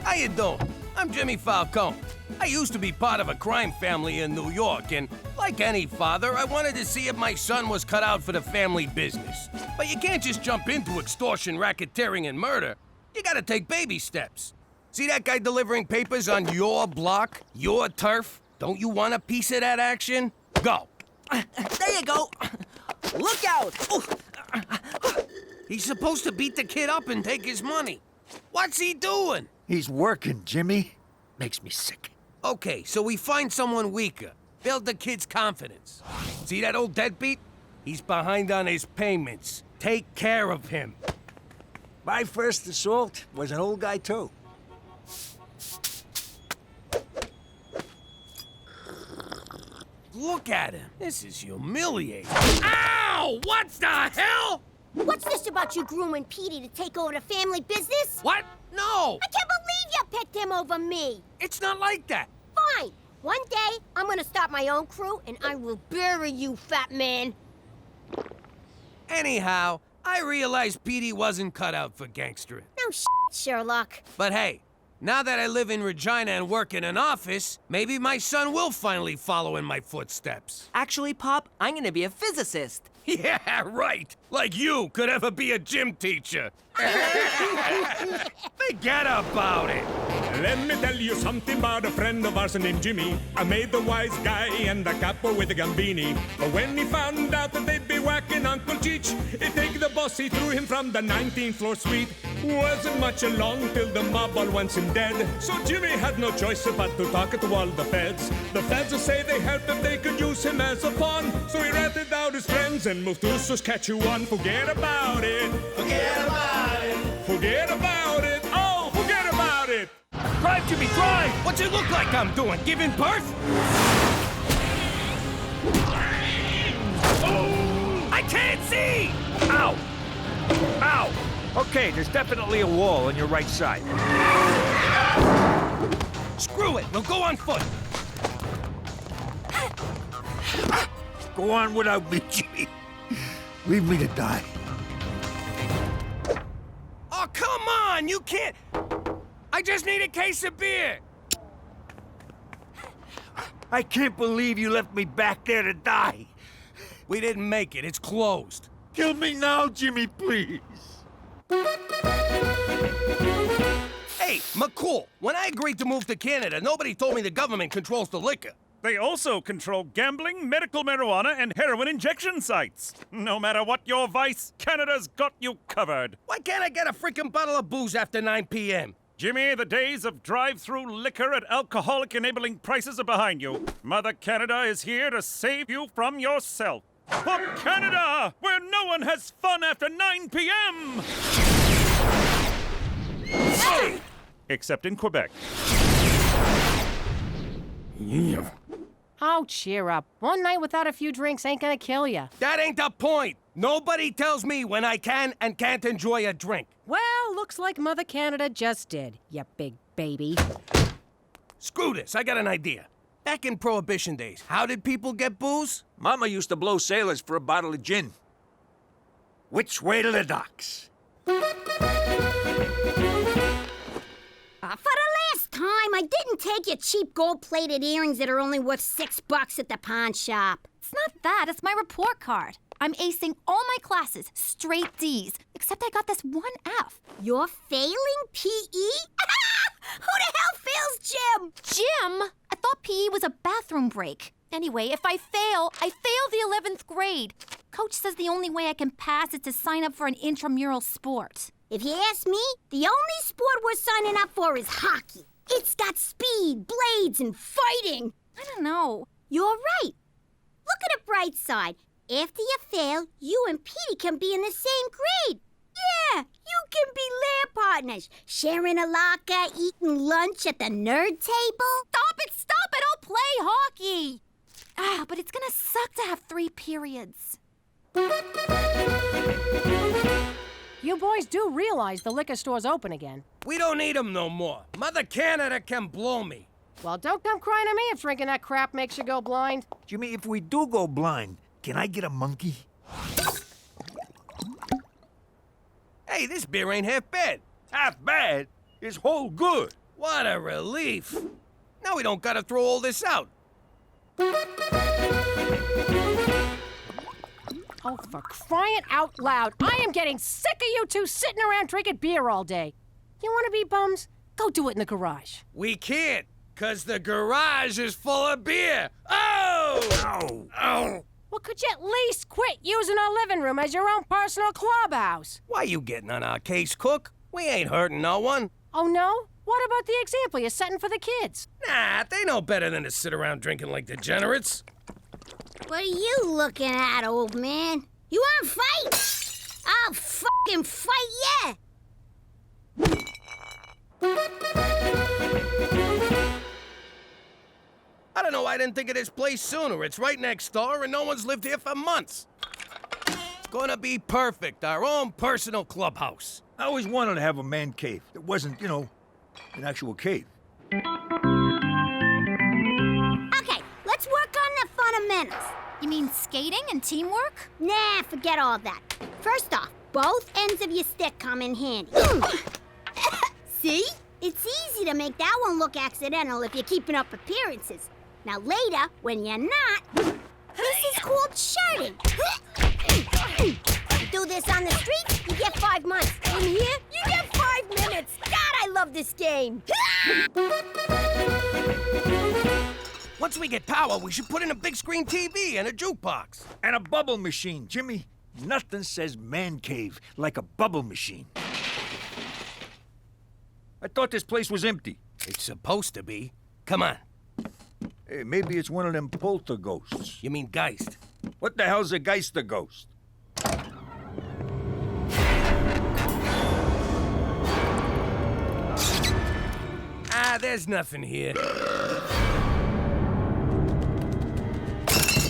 How you doing? I'm Jimmy Falcone. I used to be part of a crime family in New York, and like any father, I wanted to see if my son was cut out for the family business. But you can't just jump into extortion, racketeering, and murder. You gotta take baby steps. See that guy delivering papers on your block, your turf? Don't you want a piece of that action? Go. There you go. Look out. He's supposed to beat the kid up and take his money. What's he doing? He's working, Jimmy. Makes me sick. Okay, so we find someone weaker. Build the kid's confidence. See that old deadbeat? He's behind on his payments. Take care of him. My first assault was an old guy, too. Look at him. This is humiliating. Ow! What the hell? What's this about you grooming Petey to take over the family business? What? No! I can't believe you picked him over me. It's not like that. Fine. One day, I'm gonna start my own crew, and I will bury you, fat man. Anyhow, I realized Petey wasn't cut out for gangstering. No Sherlock. But hey, now that I live in Regina and work in an office, maybe my son will finally follow in my footsteps. Actually, Pop, I'm gonna be a physicist. Yeah, right. Like you could ever be a gym teacher. Forget about it. Let me tell you something about a friend of ours named Jimmy. I made the wise guy and the capo with the Gambini. But when he found out that they'd be whacking Uncle Cheech, he'd take the boss, he threw him from the 19th floor suite. Wasn't much along till the mob all wants him dead. So Jimmy had no choice but to talk to all the feds. The feds will say they helped if they could use him as a pawn. So he ratted out his friends and moved to Saskatchewan. Forget about it. Forget about it. Forget about it. Oh, forget about it. Drive, Jimmy, drive! What's it look like I'm doing? Giving birth? Oh! I can't see! Ow! Ow! Okay, there's definitely a wall on your right side. Screw it, we'll go on foot. Go on without me, Jimmy. Leave me to die. Oh, come on! You can't... I just need a case of beer. I can't believe you left me back there to die. We didn't make it. It's closed. Kill me now, Jimmy, please. Hey, McCool, when I agreed to move to Canada, nobody told me the government controls the liquor. They also control gambling, medical marijuana, and heroin injection sites. No matter what your vice, Canada's got you covered. Why can't I get a freaking bottle of booze after 9 p.m.? Jimmy, the days of drive-through liquor at alcoholic-enabling prices are behind you. Mother Canada is here to save you from yourself. For Canada, where no one has fun after 9 p.m. Except in Quebec. Oh, cheer up. One night without a few drinks ain't gonna kill you. That ain't the point. Nobody tells me when I can and can't enjoy a drink. Well, looks like Mother Canada just did, you big baby. Screw this, I got an idea. Back in Prohibition days, how did people get booze? Mama used to blow sailors for a bottle of gin. Which way to the docks? For the last time, I didn't take your cheap gold-plated earrings that are only worth $6 at the pawn shop. It's not that, it's my report card. I'm acing all my classes, straight D's, except I got this one F. You're failing PE? Who the hell fails gym? Gym? I thought PE was a bathroom break. Anyway, if I fail the 11th grade. Coach says the only way I can pass is to sign up for an intramural sport. If you ask me, the only sport we're signing up for is hockey. It's got speed, blades, and fighting. I don't know. You're right. Look at the bright side. After you fail, you and Petey can be in the same grade. Yeah, you can be lair partners, sharing a locker, eating lunch at the nerd table. Stop it, I'll play hockey. But it's gonna suck to have 3 periods. You boys do realize the liquor store's open again. We don't need them no more. Mother Canada can blow me. Well, don't come crying to me if drinking that crap makes you go blind. Jimmy, if we do go blind, can I get a monkey? Hey, this beer ain't half bad. Half bad is whole good. What a relief. Now we don't gotta throw all this out. Oh, for crying out loud. I am getting sick of you two sitting around drinking beer all day. You want to be bums? Go do it in the garage. We can't, 'cause the garage is full of beer. Oh! Ow! Oh! Well, could you at least quit using our living room as your own personal clubhouse? Why you getting on our case, Cook? We ain't hurting no one. Oh, no? What about the example you're setting for the kids? Nah, they know better than to sit around drinking like degenerates. What are you looking at, old man? You wanna fight? I'll fucking fight ya! I don't know why I didn't think of this place sooner. It's right next door and no one's lived here for months. It's gonna be perfect, our own personal clubhouse. I always wanted to have a man cave that wasn't, an actual cave. Okay, let's work on the fundamentals. You mean skating and teamwork? Nah, forget all that. First off, both ends of your stick come in handy. See? It's easy to make that one look accidental if you're keeping up appearances. Now later, when you're not, this is called shirting. You do this on the street, you get 5 months. In here, you get 5 minutes. God, I love this game. Once we get power, we should put in a big screen TV and a jukebox. And a bubble machine, Jimmy. Nothing says man cave like a bubble machine. I thought this place was empty. It's supposed to be. Come on. Hey, maybe it's one of them poltergeists. You mean Geist? What the hell's a Geister ghost? Ah, there's nothing here.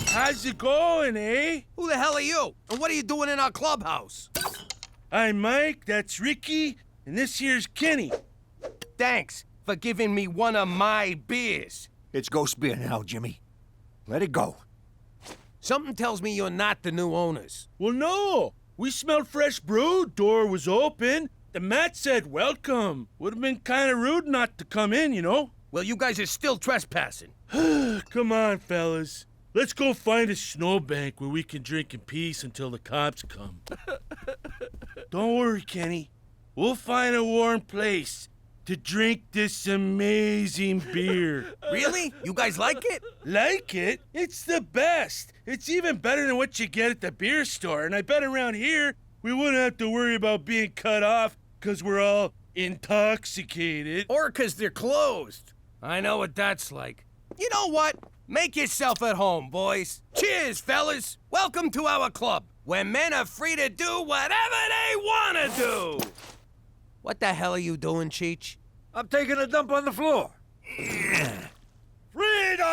How's it going, eh? Who the hell are you? And what are you doing in our clubhouse? I'm Mike, that's Ricky, and this here's Kenny. Thanks for giving me one of my beers. It's ghost beer now, Jimmy. Let it go. Something tells me you're not the new owners. Well, no. We smelled fresh brew, door was open. The mat said welcome. Would have been kind of rude not to come in, Well, you guys are still trespassing. Come on, fellas. Let's go find a snowbank where we can drink in peace until the cops come. Don't worry, Kenny. We'll find a warm place to drink this amazing beer. Really? You guys like it? Like it? It's the best. It's even better than what you get at the beer store. And I bet around here, we wouldn't have to worry about being cut off because we're all intoxicated. Or 'cause they're closed. I know what that's like. You know what? Make yourself at home, boys. Cheers, fellas. Welcome to our club, where men are free to do whatever they want to do. What the hell are you doing, Cheech? I'm taking a dump on the floor. Freedom!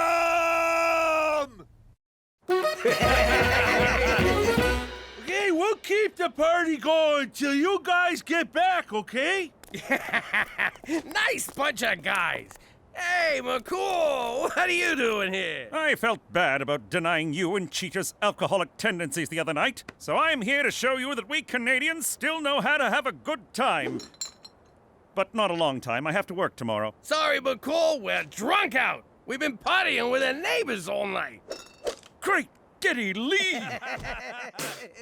Okay, we'll keep the party going till you guys get back, okay? Nice bunch of guys. Hey, McCool, what are you doing here? I felt bad about denying you and Cheetah's alcoholic tendencies the other night, so I'm here to show you that we Canadians still know how to have a good time. But not a long time. I have to work tomorrow. Sorry, McCool, we're drunk out. We've been partying with the neighbors all night. Great giddy Lee!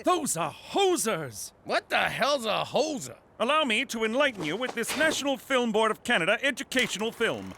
Those are hosers! What the hell's a hoser? Allow me to enlighten you with this National Film Board of Canada educational film.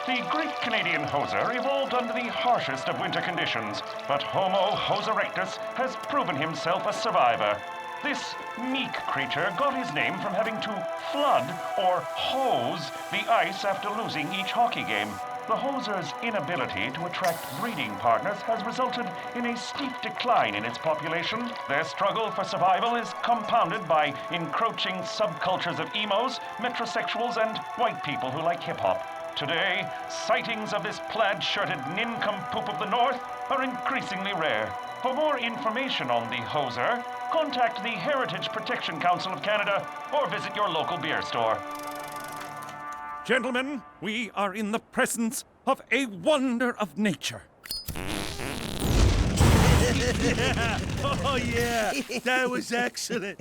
The Great Canadian Hoser evolved under the harshest of winter conditions, but Homo hos erectus has proven himself a survivor. This meek creature got his name from having to flood or hose the ice after losing each hockey game. The hoser's inability to attract breeding partners has resulted in a steep decline in its population. Their struggle for survival is compounded by encroaching subcultures of emos, metrosexuals, and white people who like hip-hop. Today, sightings of this plaid-shirted nincompoop of the North are increasingly rare. For more information on the hoser, contact the Heritage Protection Council of Canada or visit your local beer store. Gentlemen, we are in the presence of a wonder of nature. Oh, yeah. That was excellent.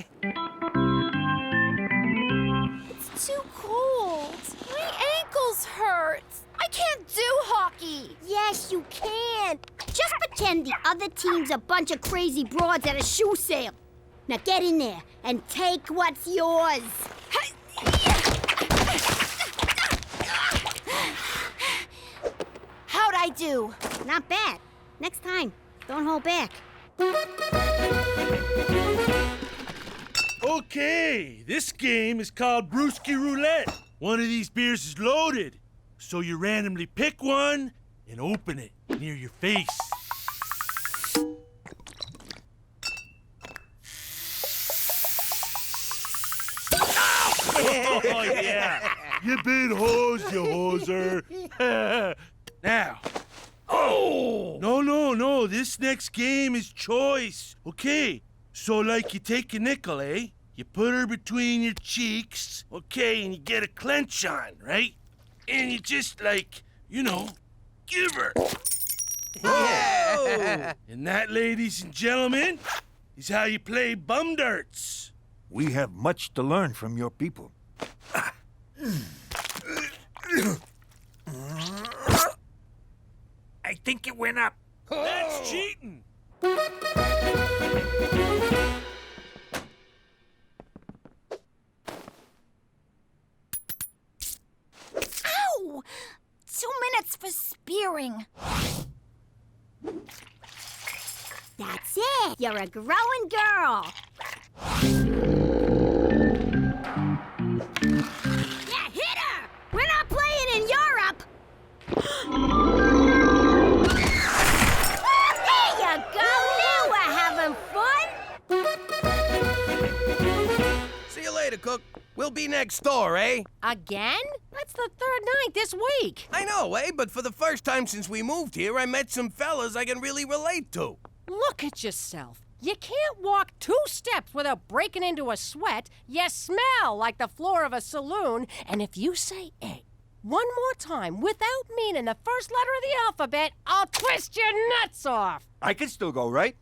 you can. Just pretend the other team's a bunch of crazy broads at a shoe sale. Now get in there and take what's yours. How'd I do? Not bad. Next time, don't hold back. Okay, this game is called Brewski Roulette. One of these beers is loaded, so you randomly pick one and open it near your face. Oh, yeah. You big hose, you hoser. Now. Oh! No. This next game is choice. Okay, so like you take a nickel, eh? You put her between your cheeks, okay, and you get a clench on, right? And you just like, give her. Yeah. And that, ladies and gentlemen, is how you play bum darts. We have much to learn from your people. I think it went up. That's cheating. Ow! 2 minutes for spearing. That's it. You're a growing girl. Yeah, hit her. We're not playing in Europe. There you go. Now we're having fun. See you later, Cook. We'll be next door, eh? Again? That's the third night this week. I know, eh? But for the first time since we moved here, I met some fellas I can really relate to. Look at yourself. You can't walk 2 steps without breaking into a sweat. You smell like the floor of a saloon. And if you say egg one more time without meaning the first letter of the alphabet, I'll twist your nuts off. I can still go, right?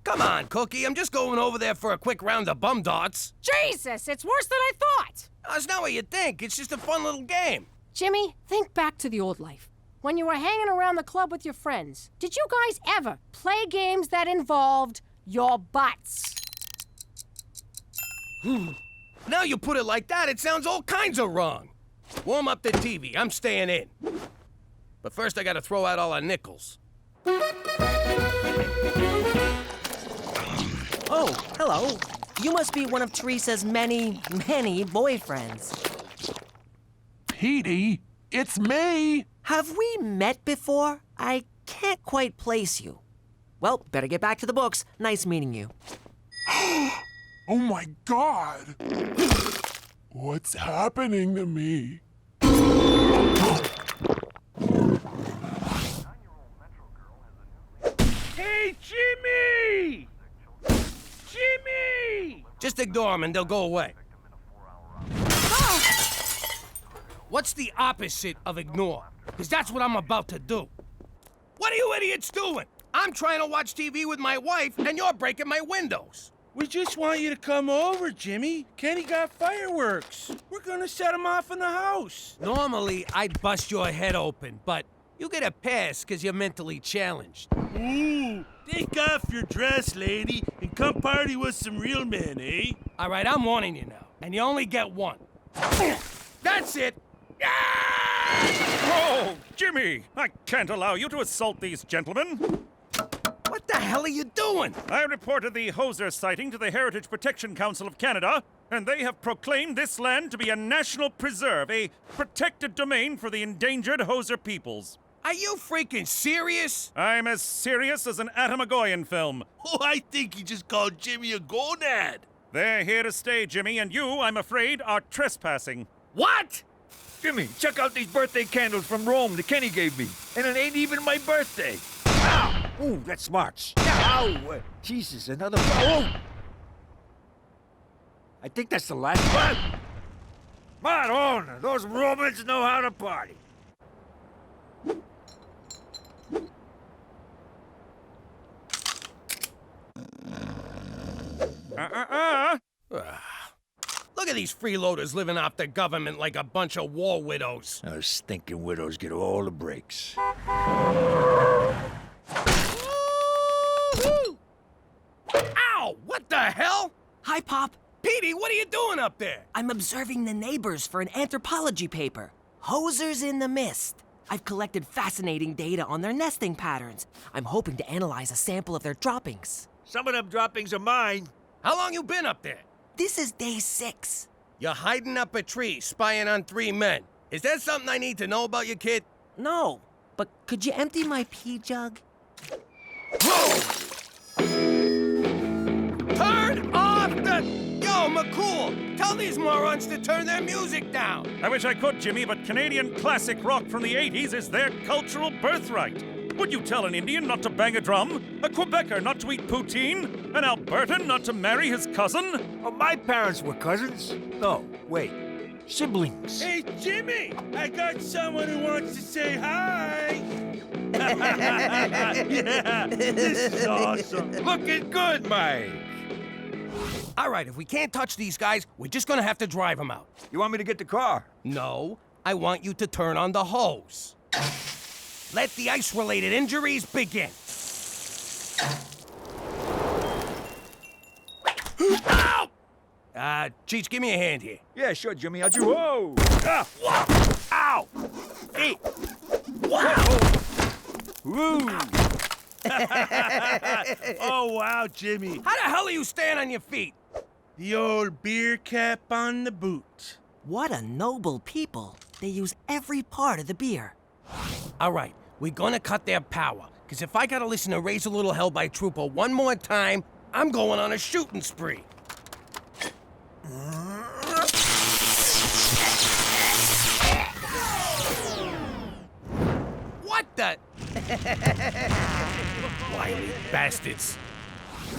Come on, Cookie. I'm just going over there for a quick round of bum darts. Jesus, it's worse than I thought. That's not what you think. It's just a fun little game. Jimmy, think back to the old life. When you were hanging around the club with your friends, did you guys ever play games that involved your butts? Now you put it like that, it sounds all kinds of wrong. Warm up the TV. I'm staying in. But first, I gotta throw out all our nickels. Oh, hello. You must be one of Theresa's many, many boyfriends. Petey, it's me. Have we met before? I can't quite place you. Well, better get back to the books. Nice meeting you. Oh my God. What's happening to me? Hey, Jimmy! Jimmy! Just ignore them and they'll go away. What's the opposite of ignore? Because that's what I'm about to do. What are you idiots doing? I'm trying to watch TV with my wife, and you're breaking my windows. We just want you to come over, Jimmy. Kenny got fireworks. We're gonna set them off in the house. Normally, I'd bust your head open, but you get a pass because you're mentally challenged. Ooh, take off your dress, lady, and come party with some real men, eh? All right, I'm warning you now, and you only get one. That's it. Oh, Jimmy! I can't allow you to assault these gentlemen. What the hell are you doing? I reported the Hoser sighting to the Heritage Protection Council of Canada, and they have proclaimed this land to be a national preserve, a protected domain for the endangered Hoser peoples. Are you freaking serious? I'm as serious as an Atamagoyan film. Oh, I think he just called Jimmy a gonad. They're here to stay, Jimmy, and you, I'm afraid, are trespassing. What? Jimmy, check out these birthday candles from Rome that Kenny gave me. And it ain't even my birthday. Ow! Ooh, that smarts. Ow! Jesus, another one. Oh! I think that's the last one. Madonna, those Romans know how to party. Look Look at these freeloaders living off the government like a bunch of war widows. Those stinking widows get all the breaks. Ow! What the hell? Hi, Pop. Petey, what are you doing up there? I'm observing the neighbors for an anthropology paper. Hosers in the mist. I've collected fascinating data on their nesting patterns. I'm hoping to analyze a sample of their droppings. Some of them droppings are mine. How long you been up there? This is day 6. You're hiding up a tree, spying on 3 men. Is that something I need to know about you, kid? No, but could you empty my pee jug? Whoa! Turn off the... Yo, McCool, tell these morons to turn their music down. I wish I could, Jimmy, but Canadian classic rock from the 80s is their cultural birthright. Would you tell an Indian not to bang a drum? A Quebecer not to eat poutine? An Albertan not to marry his cousin? Oh, my parents were cousins. No, wait. Siblings. Hey, Jimmy! I got someone who wants to say hi! Yeah, this is awesome. Looking good, Mike. All right, if we can't touch these guys, we're just gonna have to drive them out. You want me to get the car? No, I want you to turn on the hose. Let the ice-related injuries begin. Ow! Cheech, give me a hand here. Yeah, sure, Jimmy. How'd you... Whoa! Ah! Ow! Hey! Wow! Woo! Oh, wow, Jimmy. How the hell are you staying on your feet? The old beer cap on the boot. What a noble people. They use every part of the beer. All right, we're gonna cut their power. Because if I gotta listen to Raise a Little Hell by Trooper one more time, I'm going on a shooting spree. What the? Wily bastards.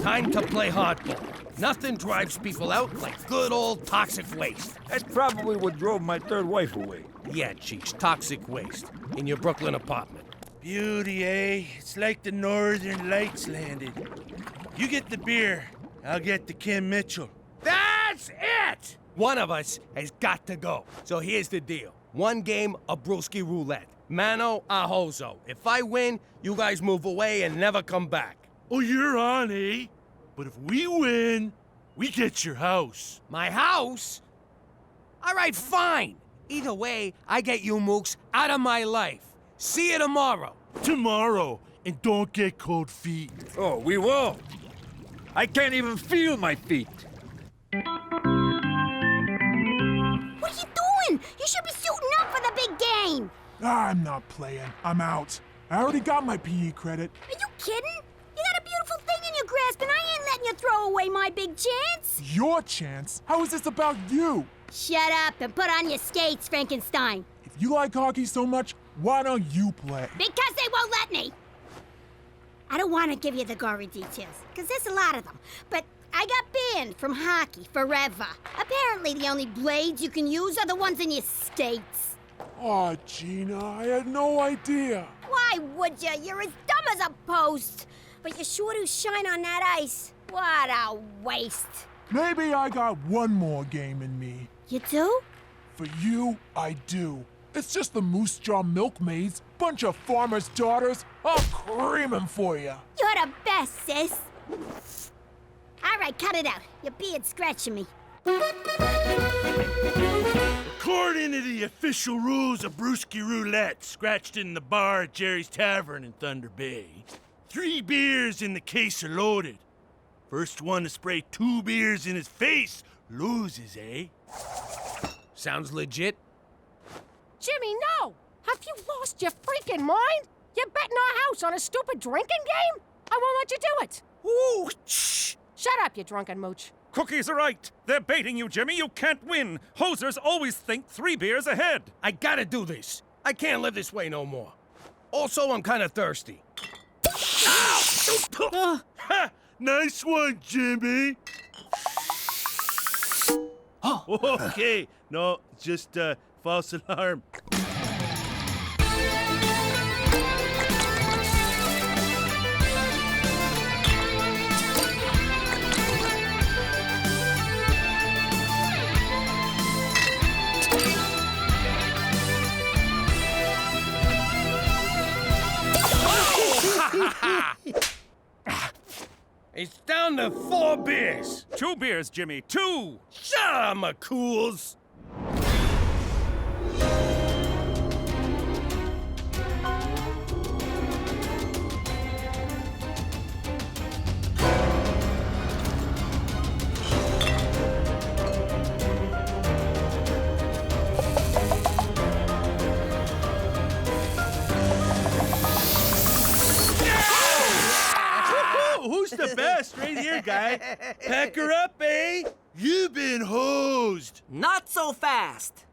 Time to play hardball. Nothing drives people out like good old toxic waste. That's probably what drove my third wife away. Yeah, Cheech, toxic waste. In your Brooklyn apartment. Beauty, eh? It's like the Northern Lights landed. You get the beer, I'll get the Kim Mitchell. That's it! One of us has got to go. So here's the deal. 1 game of brewski roulette. Mano a hozo. If I win, you guys move away and never come back. Oh, you're on, eh? But if we win, we get your house. My house? All right, fine. Either way, I get you mooks out of my life. See you tomorrow. Tomorrow, and don't get cold feet. Oh, we will. I can't even feel my feet. What are you doing? You should be suiting up for the big game. I'm not playing. I'm out. I already got my PE credit. Are you kidding? You got a beautiful thing in your grasp, and I ain't letting you throw away my big chance. Your chance? How is this about you? Shut up and put on your skates, Frankenstein. If you like hockey so much, why don't you play? Because they won't let me. I don't want to give you the gory details, because there's a lot of them. But I got banned from hockey forever. Apparently the only blades you can use are the ones in your skates. Aw, Gina, I had no idea. Why would you? You're as dumb as a post. But you sure do shine on that ice. What a waste. Maybe I got one more game in me. You do? For you, I do. It's just the Moose Jaw Milkmaids, bunch of farmers' daughters. I'll cream 'em for you. You're the best, sis. All right, cut it out. Your beard's scratching me. According to the official rules of brewski roulette, scratched in the bar at Jerry's Tavern in Thunder Bay, 3 beers in the case are loaded. First one to spray 2 beers in his face loses, eh? Sounds legit. Jimmy, no! Have you lost your freaking mind? You're betting our house on a stupid drinking game? I won't let you do it. Ooh, shh. Shut up, you drunken mooch. Cookies are right. They're baiting you, Jimmy. You can't win. Hosers always think 3 beers ahead. I gotta do this. I can't live this way no more. Also, I'm kind of thirsty. Ow! Ha! Nice one, Jimmy. Oh, okay. No, just false alarm. down to 4 beers. 2 beers, Jimmy, 2! Shut up, McCools. Who's the best? Right here, guy. Pack her up, eh? You've been hosed. Not so fast.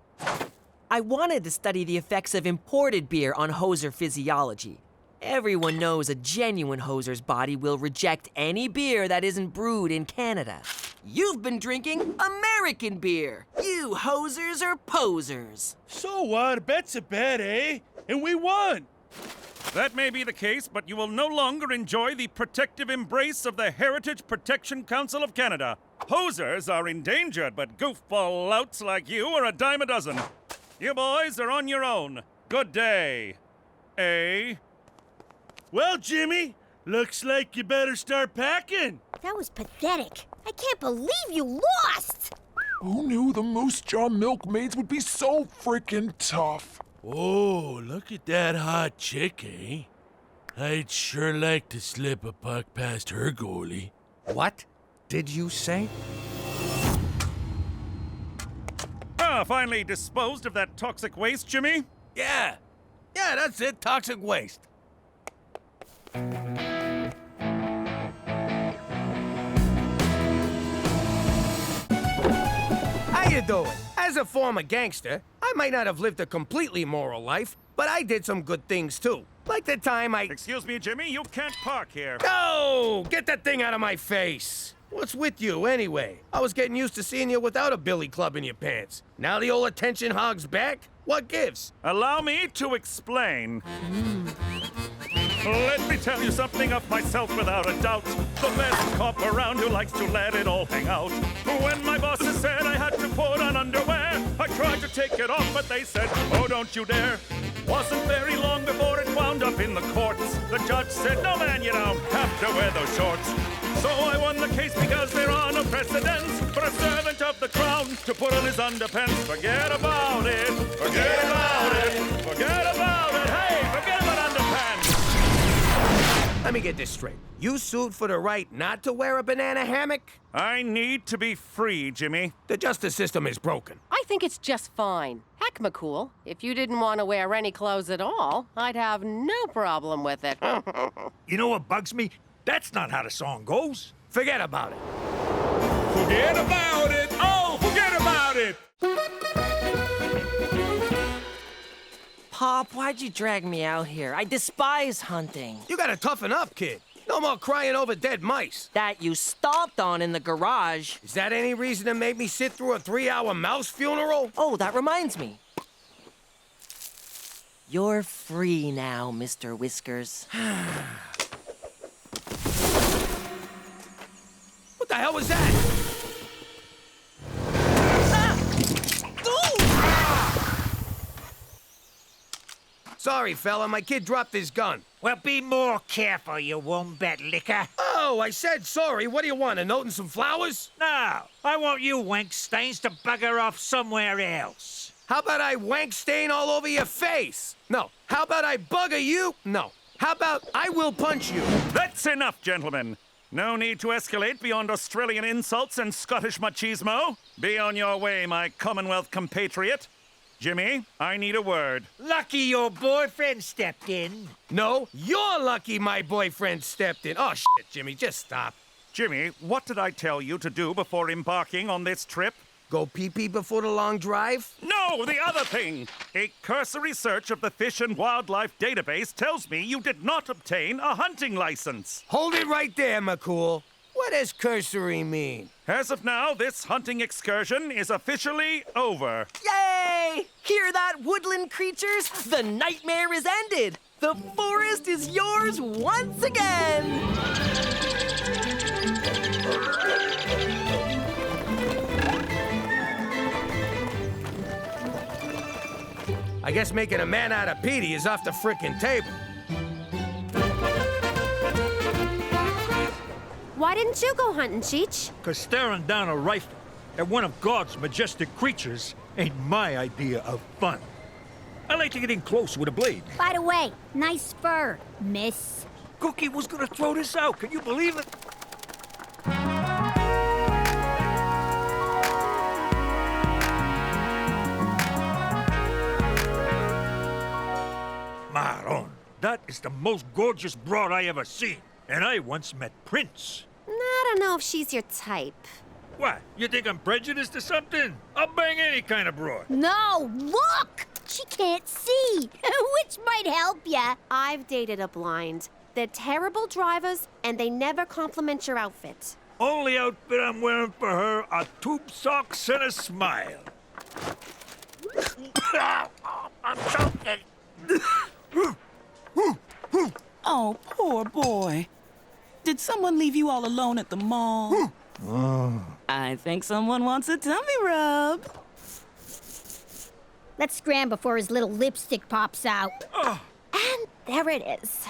I wanted to study the effects of imported beer on hoser physiology. Everyone knows a genuine hoser's body will reject any beer that isn't brewed in Canada. You've been drinking American beer. You hosers are posers. So what? A bet's a bet, eh? And we won. That may be the case, but you will no longer enjoy the protective embrace of the Heritage Protection Council of Canada. Hosers are endangered, but goofball louts like you are a dime a dozen. You boys are on your own. Good day. Eh? Well, Jimmy, looks like you better start packing. That was pathetic. I can't believe you lost! Who knew the Moose Jaw Milkmaids would be so freaking tough? Oh, look at that hot chick, eh? I'd sure like to slip a puck past her goalie. What did you say? Finally disposed of that toxic waste, Jimmy? Yeah, that's it, toxic waste. How you doing? As a former gangster, I might not have lived a completely moral life, but I did some good things too. Like the time I... Excuse me, Jimmy, you can't park here. No! Get that thing out of my face! What's with you, anyway? I was getting used to seeing you without a billy club in your pants. Now the old attention hog's back? What gives? Allow me to explain. Let me tell you something of myself without a doubt. The best cop around who likes to let it all hang out. When my bosses said I had to put on underwear, I tried to take it off, but they said, oh, don't you dare. Wasn't very long before it wound up in the courts. The judge said, no, man, you don't have to wear those shorts. So I won the case because there are no precedents for a servant of the crown to put on his underpants. Forget about it. Forget about it. Forget about it. Hey, forget about underpants. Let me get this straight. You sued for the right not to wear a banana hammock? I need to be free, Jimmy. The justice system is broken. I think it's just fine. Heck, McCool, if you didn't want to wear any clothes at all, I'd have no problem with it. You know what bugs me? That's not how the song goes. Forget about it. Forget about it! Oh, forget about it! Pop, why'd you drag me out here? I despise hunting. You gotta toughen up, kid. No more crying over dead mice. That you stomped on in the garage. Is that any reason to make me sit through a 3-hour mouse funeral? Oh, that reminds me. You're free now, Mr. Whiskers. What the hell was that? Sorry, fella, my kid dropped his gun. Well, be more careful, you wombat licker. Oh, I said sorry. What do you want, a note and some flowers? No, I want you wank stains to bugger off somewhere else. How about I wank stain all over your face? No. How about I bugger you? No. How about I will punch you? That's enough, gentlemen. No need to escalate beyond Australian insults and Scottish machismo. Be on your way, my Commonwealth compatriot. Jimmy, I need a word. Lucky your boyfriend stepped in. No, you're lucky my boyfriend stepped in. Oh, shit, Jimmy, just stop. Jimmy, what did I tell you to do before embarking on this trip? Go pee-pee before the long drive? No, the other thing. A cursory search of the Fish and Wildlife database tells me you did not obtain a hunting license. Hold it right there, McCool. What does cursory mean? As of now, this hunting excursion is officially over. Yay! Hear that, woodland creatures? The nightmare is ended. The forest is yours once again. I guess making a man out of Petey is off the frickin' table. Why didn't you go hunting, Cheech? 'Cause staring down a rifle at one of God's majestic creatures ain't my idea of fun. I like to get in close with a blade. By the way, nice fur, miss. Cookie was gonna throw this out, can you believe it? Maron, that is the most gorgeous broad I ever seen. And I once met Prince. I don't know if she's your type. What, you think I'm prejudiced or something? I'll bang any kind of broad. No, look! She can't see, which might help ya. I've dated a blind. They're terrible drivers, and they never compliment your outfit. Only outfit I'm wearing for her are tube socks and a smile. I'm choking. Oh, poor boy. Did someone leave you all alone at the mall? I think someone wants a tummy rub. Let's scram before his little lipstick pops out. And there it is.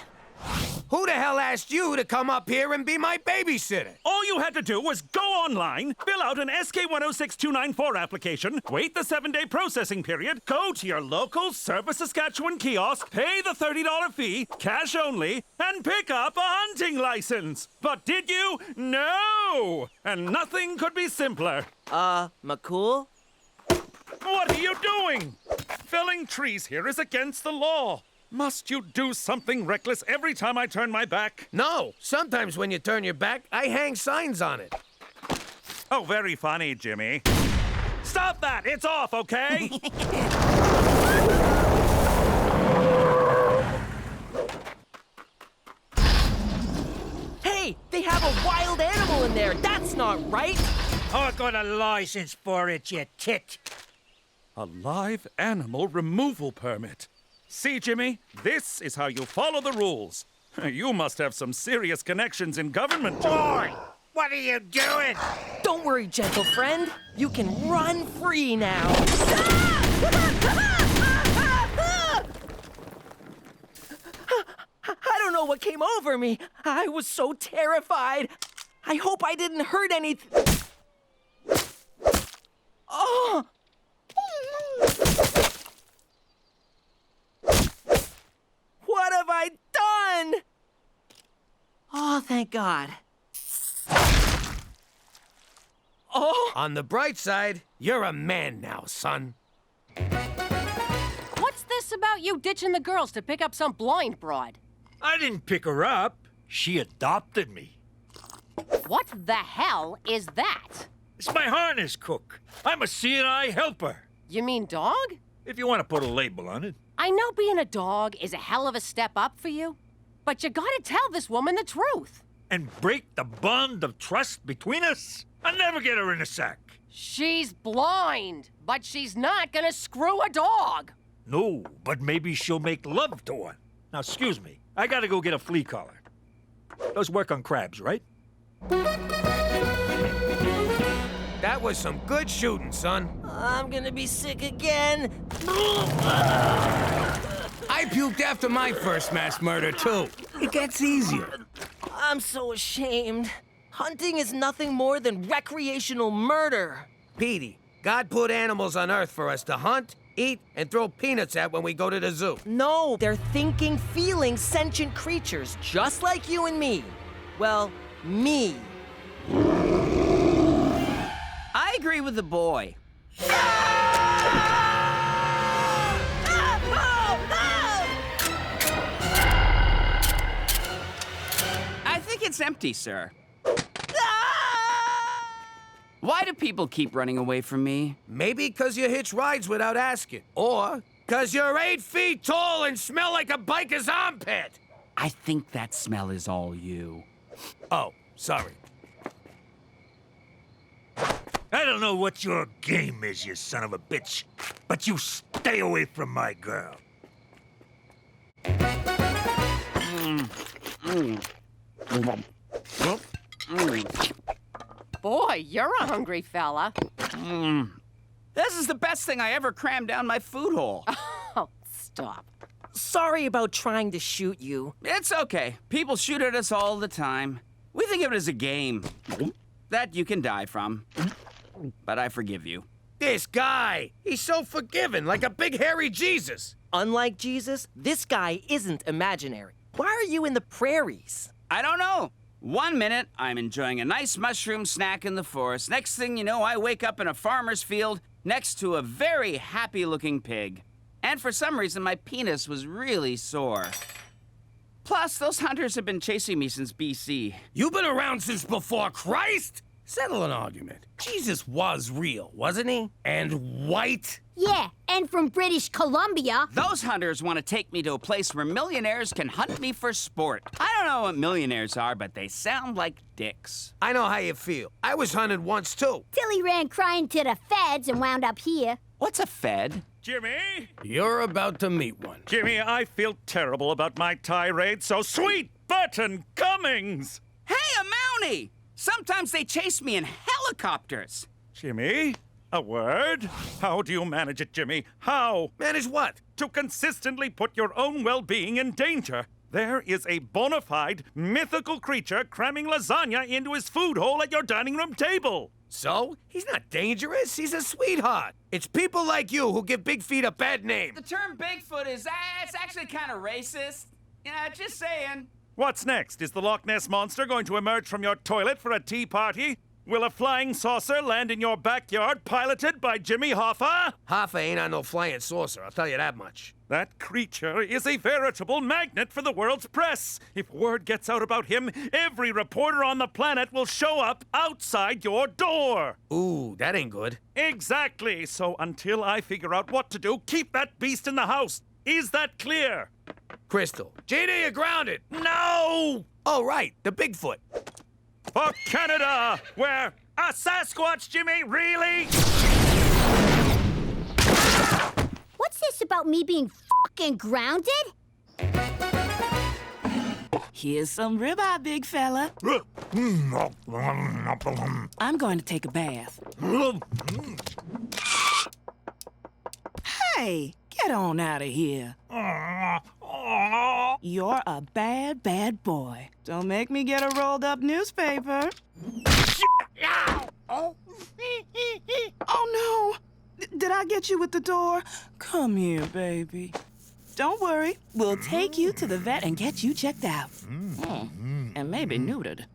Who the hell asked you to come up here and be my babysitter? All you had to do was go online, fill out an SK106294 application, wait the 7-day processing period, go to your local Service Saskatchewan kiosk, pay the $30 fee, cash only, and pick up a hunting license. But did you? No! And nothing could be simpler. McCool? What are you doing? Felling trees here is against the law. Must you do something reckless every time I turn my back? No. Sometimes when you turn your back, I hang signs on it. Oh, very funny, Jimmy. Stop that! It's off, okay? Hey, they have a wild animal in there. That's not right. I got a license for it, you tit. A live animal removal permit. See, Jimmy, this is how you follow the rules. You must have some serious connections in government. Boy, what are you doing? Don't worry, gentle friend. You can run free now. I don't know what came over me. I was so terrified. I hope I didn't hurt anything. Oh! What have I done? Oh, thank God. Oh! On the bright side, you're a man now, son. What's this about you ditching the girls to pick up some blind broad? I didn't pick her up. She adopted me. What the hell is that? It's my harness cook. I'm a CNI helper. You mean dog? If you want to put a label on it. I know being a dog is a hell of a step up for you, but you gotta tell this woman the truth. And break the bond of trust between us? I'll never get her in a sack. She's blind, but she's not gonna screw a dog. No, but maybe she'll make love to one. Now, excuse me. I gotta go get a flea collar. Those work on crabs, right? That was some good shooting, son. I'm gonna be sick again. I puked after my first mass murder, too. It gets easier. I'm so ashamed. Hunting is nothing more than recreational murder. Petey, God put animals on Earth for us to hunt, eat, and throw peanuts at when we go to the zoo. No, they're thinking, feeling, sentient creatures, just like you and me. Well, me. I agree with the boy. I think it's empty, sir. Why do people keep running away from me? Maybe because you hitch rides without asking. Or because you're 8 feet tall and smell like a biker's armpit. I think that smell is all you. Oh, sorry. I don't know what your game is, you son of a bitch, but you stay away from my girl. Boy, you're a hungry fella. This is the best thing I ever crammed down my food hole. Oh, stop. Sorry about trying to shoot you. It's okay. People shoot at us all the time. We think of it as a game that you can die from. But I forgive you. This guy, he's so forgiving, like a big hairy Jesus. Unlike Jesus, this guy isn't imaginary. Why are you in the prairies? I don't know. 1 minute, I'm enjoying a nice mushroom snack in the forest. Next thing you know, I wake up in a farmer's field next to a very happy-looking pig. And for some reason, my penis was really sore. Plus, those hunters have been chasing me since BC. You've been around since before Christ? Settle an argument. Jesus was real, wasn't he? And white? Yeah, and from British Columbia. Those hunters want to take me to a place where millionaires can hunt me for sport. I don't know what millionaires are, but they sound like dicks. I know how you feel. I was hunted once, too. Till he ran crying to the feds and wound up here. What's a fed? Jimmy? You're about to meet one. Jimmy, I feel terrible about my tirade, so sweet Button Cummings! Hey, a Mountie! Sometimes they chase me in helicopters. Jimmy, a word? How do you manage it, Jimmy? How? Manage what? To consistently put your own well-being in danger. There is a bona fide, mythical creature cramming lasagna into his food hole at your dining room table. So? He's not dangerous. He's a sweetheart. It's people like you who give Big Feet a bad name. The term Bigfoot is, it's actually kind of racist. Yeah, just saying. What's next? Is the Loch Ness Monster going to emerge from your toilet for a tea party? Will a flying saucer land in your backyard piloted by Jimmy Hoffa? Hoffa ain't on no flying saucer, I'll tell you that much. That creature is a veritable magnet for the world's press. If word gets out about him, every reporter on the planet will show up outside your door. Ooh, that ain't good. Exactly. So until I figure out what to do, keep that beast in the house. Is that clear? Crystal. Gina, you're grounded. No! Oh, right, the Bigfoot. For Canada, where a Sasquatch, Jimmy, really? What's this about me being fucking grounded? Here's some ribeye, big fella. I'm going to take a bath. Hey, get on out of here. You're a bad, bad boy. Don't make me get a rolled up newspaper. Oh no! Did I get you with the door? Come here, baby. Don't worry. We'll take you to the vet and get you checked out. And maybe neutered.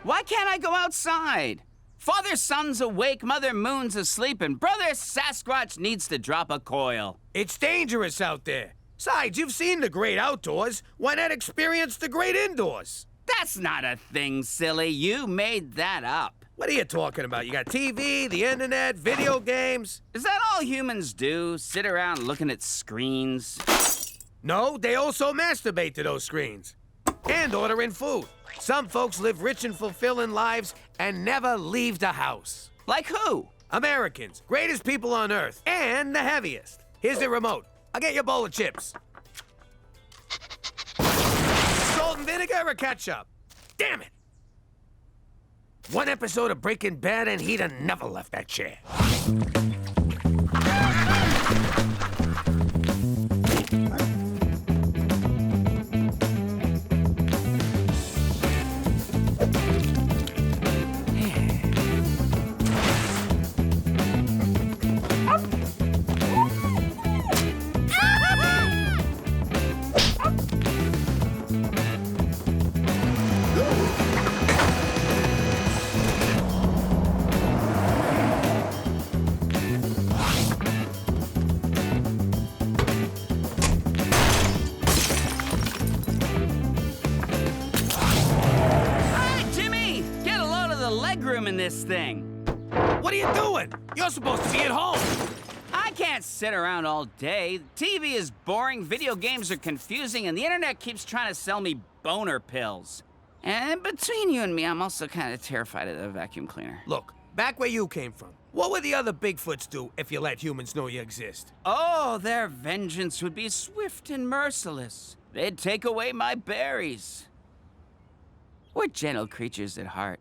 Why can't I go outside? Father Sun's awake, Mother Moon's asleep, and Brother Sasquatch needs to drop a coil. It's dangerous out there. Besides, you've seen the great outdoors. Why not experience the great indoors? That's not a thing, silly. You made that up. What are you talking about? You got TV, the internet, video games. Is that all humans do? Sit around looking at screens? No, they also masturbate to those screens. And order in food. Some folks live rich and fulfilling lives and never leave the house. Like who? Americans, greatest people on earth, and the heaviest. Here's the remote. I'll get you a bowl of chips. Salt and vinegar or ketchup? Damn it! One episode of Breaking Bad and he'd have never left that chair. In this thing. What are you doing? You're supposed to be at home. I can't sit around all day. TV is boring, video games are confusing, and the internet keeps trying to sell me boner pills. And between you and me, I'm also kind of terrified of the vacuum cleaner. Look, back where you came from, what would the other Bigfoots do if you let humans know you exist? Oh, their vengeance would be swift and merciless. They'd take away my berries. We're gentle creatures at heart.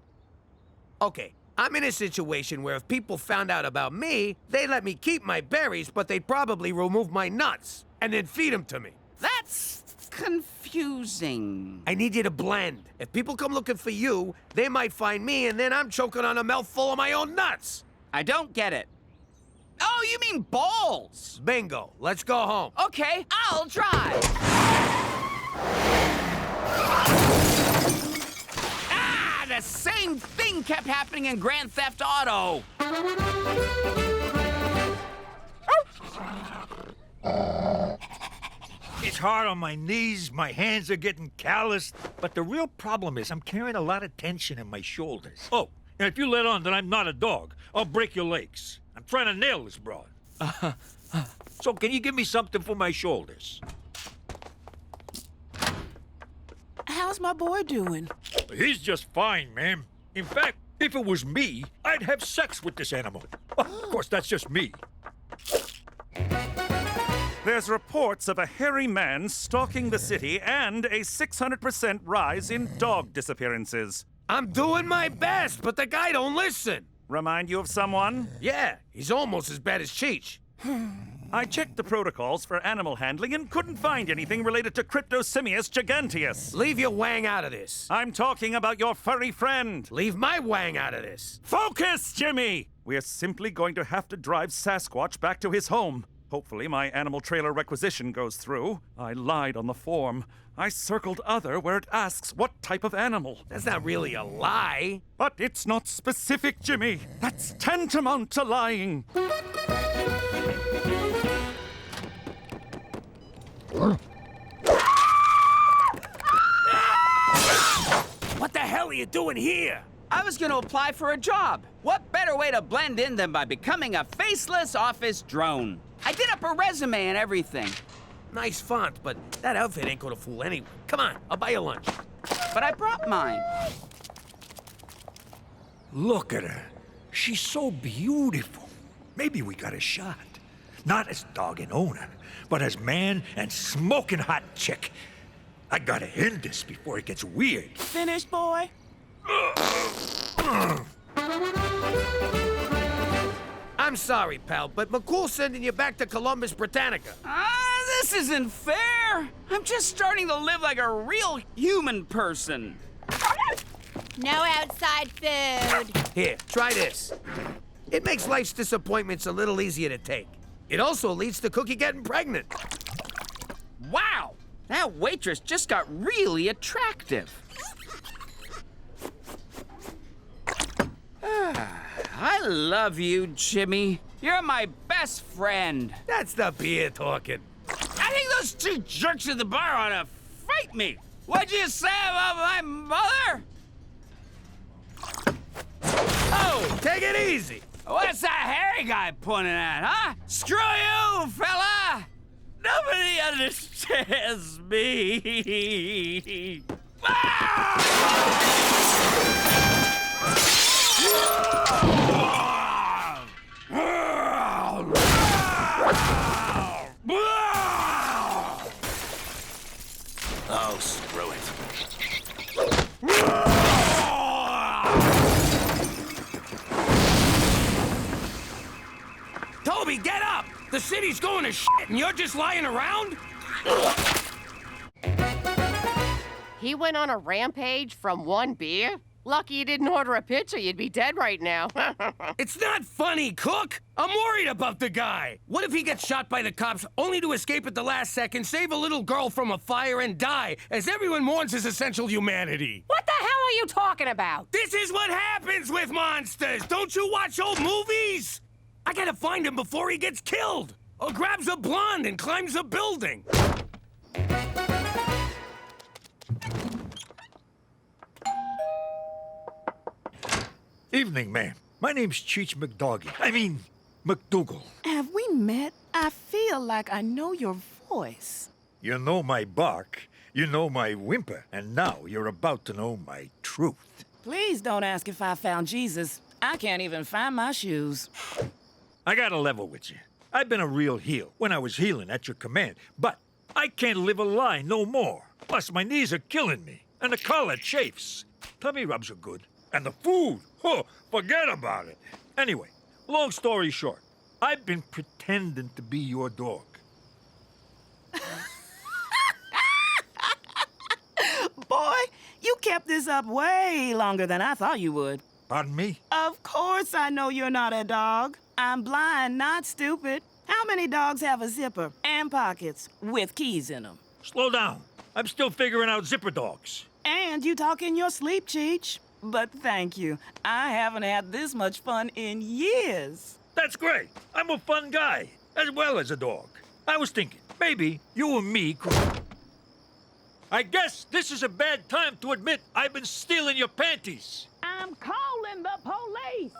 Okay, I'm in a situation where if people found out about me, they'd let me keep my berries, but they'd probably remove my nuts and then feed them to me. That's confusing. I need you to blend. If people come looking for you, they might find me, and then I'm choking on a mouthful of my own nuts. I don't get it. Oh, you mean balls? Bingo. Let's go home. Okay, I'll drive. Ah, the same thing kept happening in Grand Theft Auto. It's hard on my knees, my hands are getting calloused, but the real problem is I'm carrying a lot of tension in my shoulders. Oh, and if you let on that I'm not a dog, I'll break your legs. I'm trying to nail this broad. So can you give me something for my shoulders? How's my boy doing? He's just fine, ma'am. In fact, if it was me, I'd have sex with this animal. Of course, that's just me. There's reports of a hairy man stalking the city and a 600% rise in dog disappearances. I'm doing my best, but the guy don't listen. Remind you of someone? Yeah, he's almost as bad as Cheech. I checked the protocols for animal handling and couldn't find anything related to Cryptosimius giganteus. Leave your wang out of this. I'm talking about your furry friend. Leave my wang out of this. Focus, Jimmy! We're simply going to have to drive Sasquatch back to his home. Hopefully my animal trailer requisition goes through. I lied on the form. I circled other where it asks what type of animal. That's not really a lie. But it's not specific, Jimmy. That's tantamount to lying. What the hell are you doing here? I was gonna apply for a job. What better way to blend in than by becoming a faceless office drone? I did up a resume and everything. Nice font, but that outfit ain't gonna fool anyone. Come on, I'll buy you lunch. But I brought mine. Look at her. She's so beautiful. Maybe we got a shot. Not as dog and owner, but as man and smoking hot chick. I gotta end this before it gets weird. Finished, boy? I'm sorry, pal, but McCool's sending you back to Columbus, Britannica. This isn't fair. I'm just starting to live like a real human person. No outside food. Here, try this. It makes life's disappointments a little easier to take. It also leads to Cookie getting pregnant. Wow, that waitress just got really attractive. I love you, Jimmy. You're my best friend. That's the beer talking. I think those two jerks at the bar ought to fight me. What'd you say about my mother? Oh, take it easy. What's that hairy guy pointing at, huh? Screw you, fella! Nobody understands me. Oh, screw it. Toby, get up! The city's going to shit and you're just lying around? He went on a rampage from one beer? Lucky you didn't order a pitcher, you'd be dead right now. It's not funny, Cook! I'm worried about the guy! What if he gets shot by the cops only to escape at the last second, save a little girl from a fire, and die, as everyone mourns his essential humanity? What the hell are you talking about? This is what happens with monsters! Don't you watch old movies? I gotta find him before he gets killed! Or grabs a blonde and climbs a building! Evening, ma'am. My name's Cheech McDougal. Have we met? I feel like I know your voice. You know my bark, you know my whimper, and now you're about to know my truth. Please don't ask if I found Jesus. I can't even find my shoes. I gotta level with you. I've been a real heel when I was healing at your command, but I can't live a lie no more. Plus, my knees are killing me, and the collar chafes. Tummy rubs are good. And the food, oh, forget about it. Anyway, long story short, I've been pretending to be your dog. kept this up way longer than I thought you would. Pardon me? Of course I know you're not a dog. I'm blind, not stupid. How many dogs have a zipper and pockets with keys in them? Slow down. I'm still figuring out zipper dogs. And you talk in your sleep, Cheech. But thank you. I haven't had this much fun in years. That's great. I'm a fun guy, as well as a dog. I was thinking, maybe you and me could... I guess this is a bad time to admit I've been stealing your panties. I'm calling the police.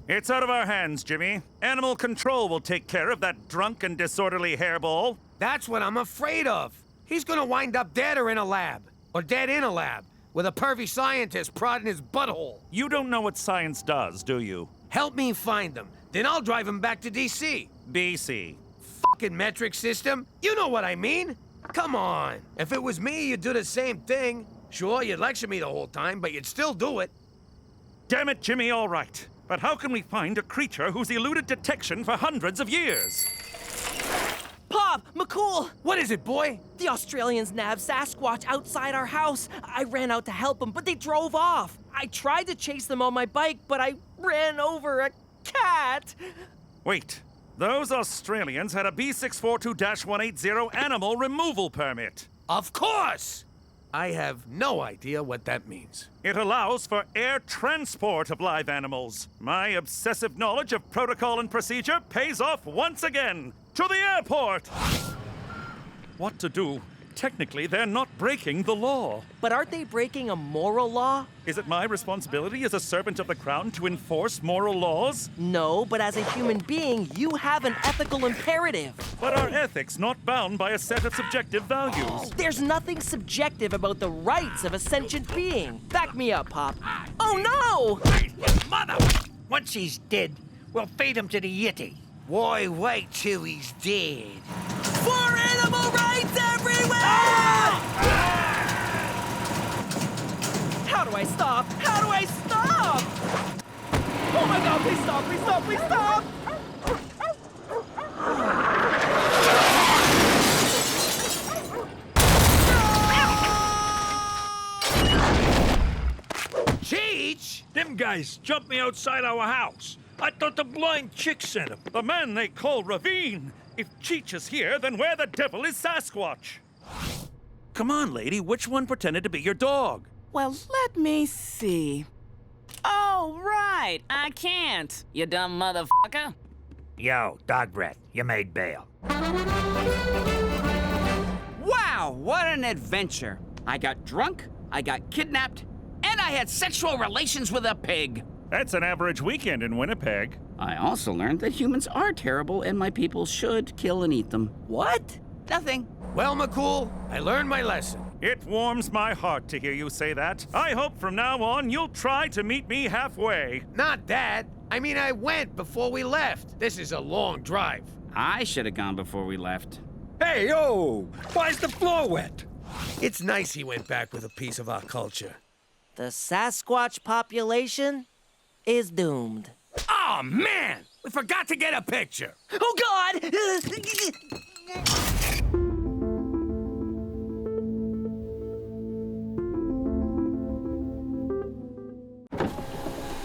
It's out of our hands, Jimmy. Animal control will take care of that drunk and disorderly hairball. That's what I'm afraid of. He's gonna wind up dead or in a lab. Or dead in a lab, with a pervy scientist prodding his butthole. You don't know what science does, do you? Help me find him. Then I'll drive him back to D.C. BC. Fucking metric system. You know what I mean. Come on. If it was me, you'd do the same thing. Sure, you'd lecture me the whole time, but you'd still do it. Damn it, Jimmy, all right. But how can we find a creature who's eluded detection for hundreds of years? Pop, McCool! What is it, boy? The Australians nabbed Sasquatch outside our house. I ran out to help them, but they drove off. I tried to chase them on my bike, but I ran over a cat. Wait, those Australians had a B642-180 animal removal permit. Of course! I have no idea what that means. It allows for air transport of live animals. My obsessive knowledge of protocol and procedure pays off once again. To the airport! What to do? Technically, they're not breaking the law. But aren't they breaking a moral law? Is it my responsibility as a servant of the crown to enforce moral laws? No, but as a human being, you have an ethical imperative. But are ethics not bound by a set of subjective values? There's nothing subjective about the rights of a sentient being. Back me up, Pop. Oh, no! Mother! Once he's dead, we'll feed him to the Yeti. Why wait till he's dead? For animal rights everywhere! How do I stop? How do I stop? Oh my God, please stop, please stop, please stop! Cheech! Them guys jumped me outside our house. I thought the blind chick sent him. The man they call Ravine. If Cheech is here, then where the devil is Sasquatch? Come on, lady, which one pretended to be your dog? Well, let me see. Oh, right. I can't, you dumb motherfucker. Yo, dog breath, you made bail. Wow, what an adventure. I got drunk, I got kidnapped, and I had sexual relations with a pig. That's an average weekend in Winnipeg. I also learned that humans are terrible and my people should kill and eat them. What? Nothing. Well, McCool, I learned my lesson. It warms my heart to hear you say that. I hope from now on you'll try to meet me halfway. Not that. I mean, I went before we left. This is a long drive. I should have gone before we left. Hey, yo! Why's the floor wet? It's nice he went back with a piece of our culture. The Sasquatch population is doomed. Oh, man! We forgot to get a picture. Oh, God!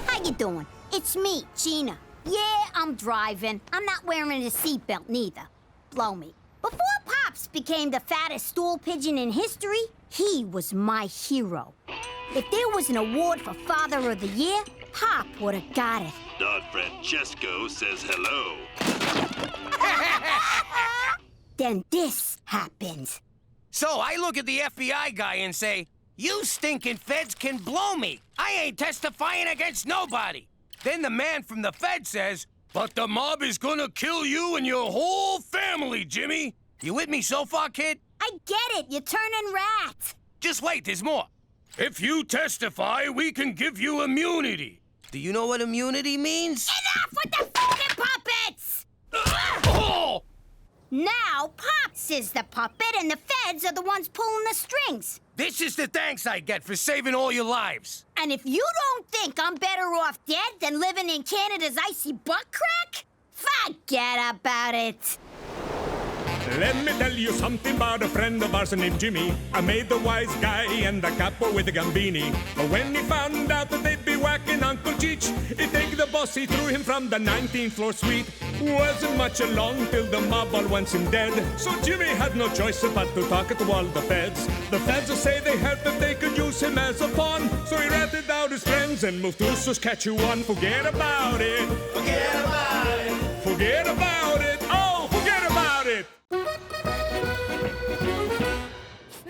How you doing? It's me, Gina. Yeah, I'm driving. I'm not wearing a seatbelt neither. Blow me. Before Pops became the fattest stool pigeon in history, he was my hero. If there was an award for Father of the Year, Pop would have got it. Dog Francesco says hello. Then this happens. So I look at the FBI guy and say, you stinking feds can blow me. I ain't testifying against nobody. Then the man from the Fed says, but the mob is gonna kill you and your whole family, Jimmy. You with me so far, kid? I get it. You're turning rat. Just wait, there's more. If you testify, we can give you immunity. Do you know what immunity means? Enough with the fucking puppets! Oh! Now, Pops is the puppet and the feds are the ones pulling the strings. This is the thanks I get for saving all your lives. And if you don't think I'm better off dead than living in Canada's icy butt crack, forget about it. Let me tell you something about a friend of ours named Jimmy. I made the wise guy and the capo with the Gambini. But when he found out that they'd be whacking Uncle Cheech, he take the boss, he threw him from the 19th floor suite. Wasn't much along till the mob all wants him dead. So Jimmy had no choice but to talk to all the feds. The feds will say they heard that they could use him as a pawn. So he ratted out his friends and moved to Saskatchewan. Forget about it. Forget about it. Forget about it. Oh, forget about it.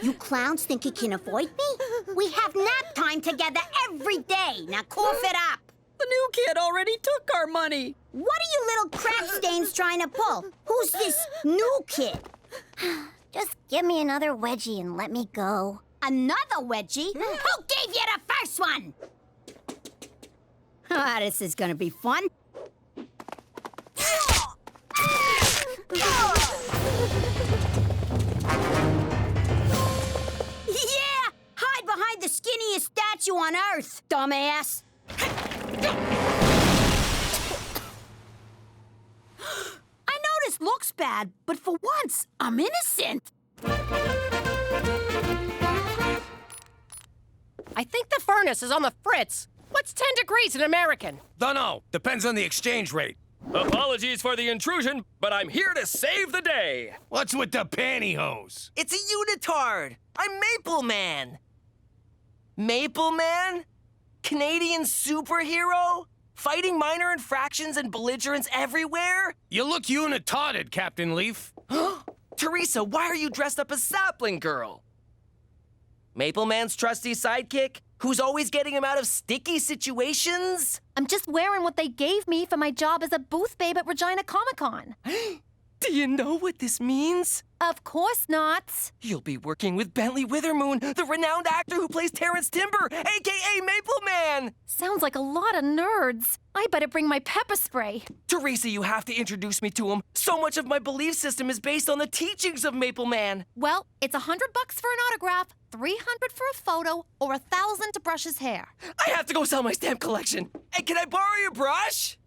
You clowns think you can avoid me? We have nap time together every day. Now cough it up. The new kid already took our money. What are you little crap stains trying to pull? Who's this new kid? Just give me another wedgie and let me go. Another wedgie? Who gave you the first one? Ah, this is gonna be fun. Yeah! Hide behind the skinniest statue on Earth, dumbass! I know this looks bad, but for once, I'm innocent. I think the furnace is on the fritz. What's 10 degrees in American? Dunno. Depends on the exchange rate. Apologies for the intrusion, but I'm here to save the day. What's with the pantyhose? It's a unitard. I'm Maple Man. Maple Man? Canadian superhero? Fighting minor infractions and belligerents everywhere? You look unitarded, Captain Leaf. Theresa, why are you dressed up as Sapling Girl? Maple Man's trusty sidekick, who's always getting him out of sticky situations? I'm just wearing what they gave me for my job as a booth babe at Regina Comic-Con. Do you know what this means? Of course not. You'll be working with Bentley Withermoon, the renowned actor who plays Terrence Timber, a.k.a. Maple Man. Sounds like a lot of nerds. I better bring my pepper spray. Theresa, you have to introduce me to him. So much of my belief system is based on the teachings of Maple Man. Well, it's $100 for an autograph, $300 for a photo, or $1,000 to brush his hair. I have to go sell my stamp collection. Hey, can I borrow your brush?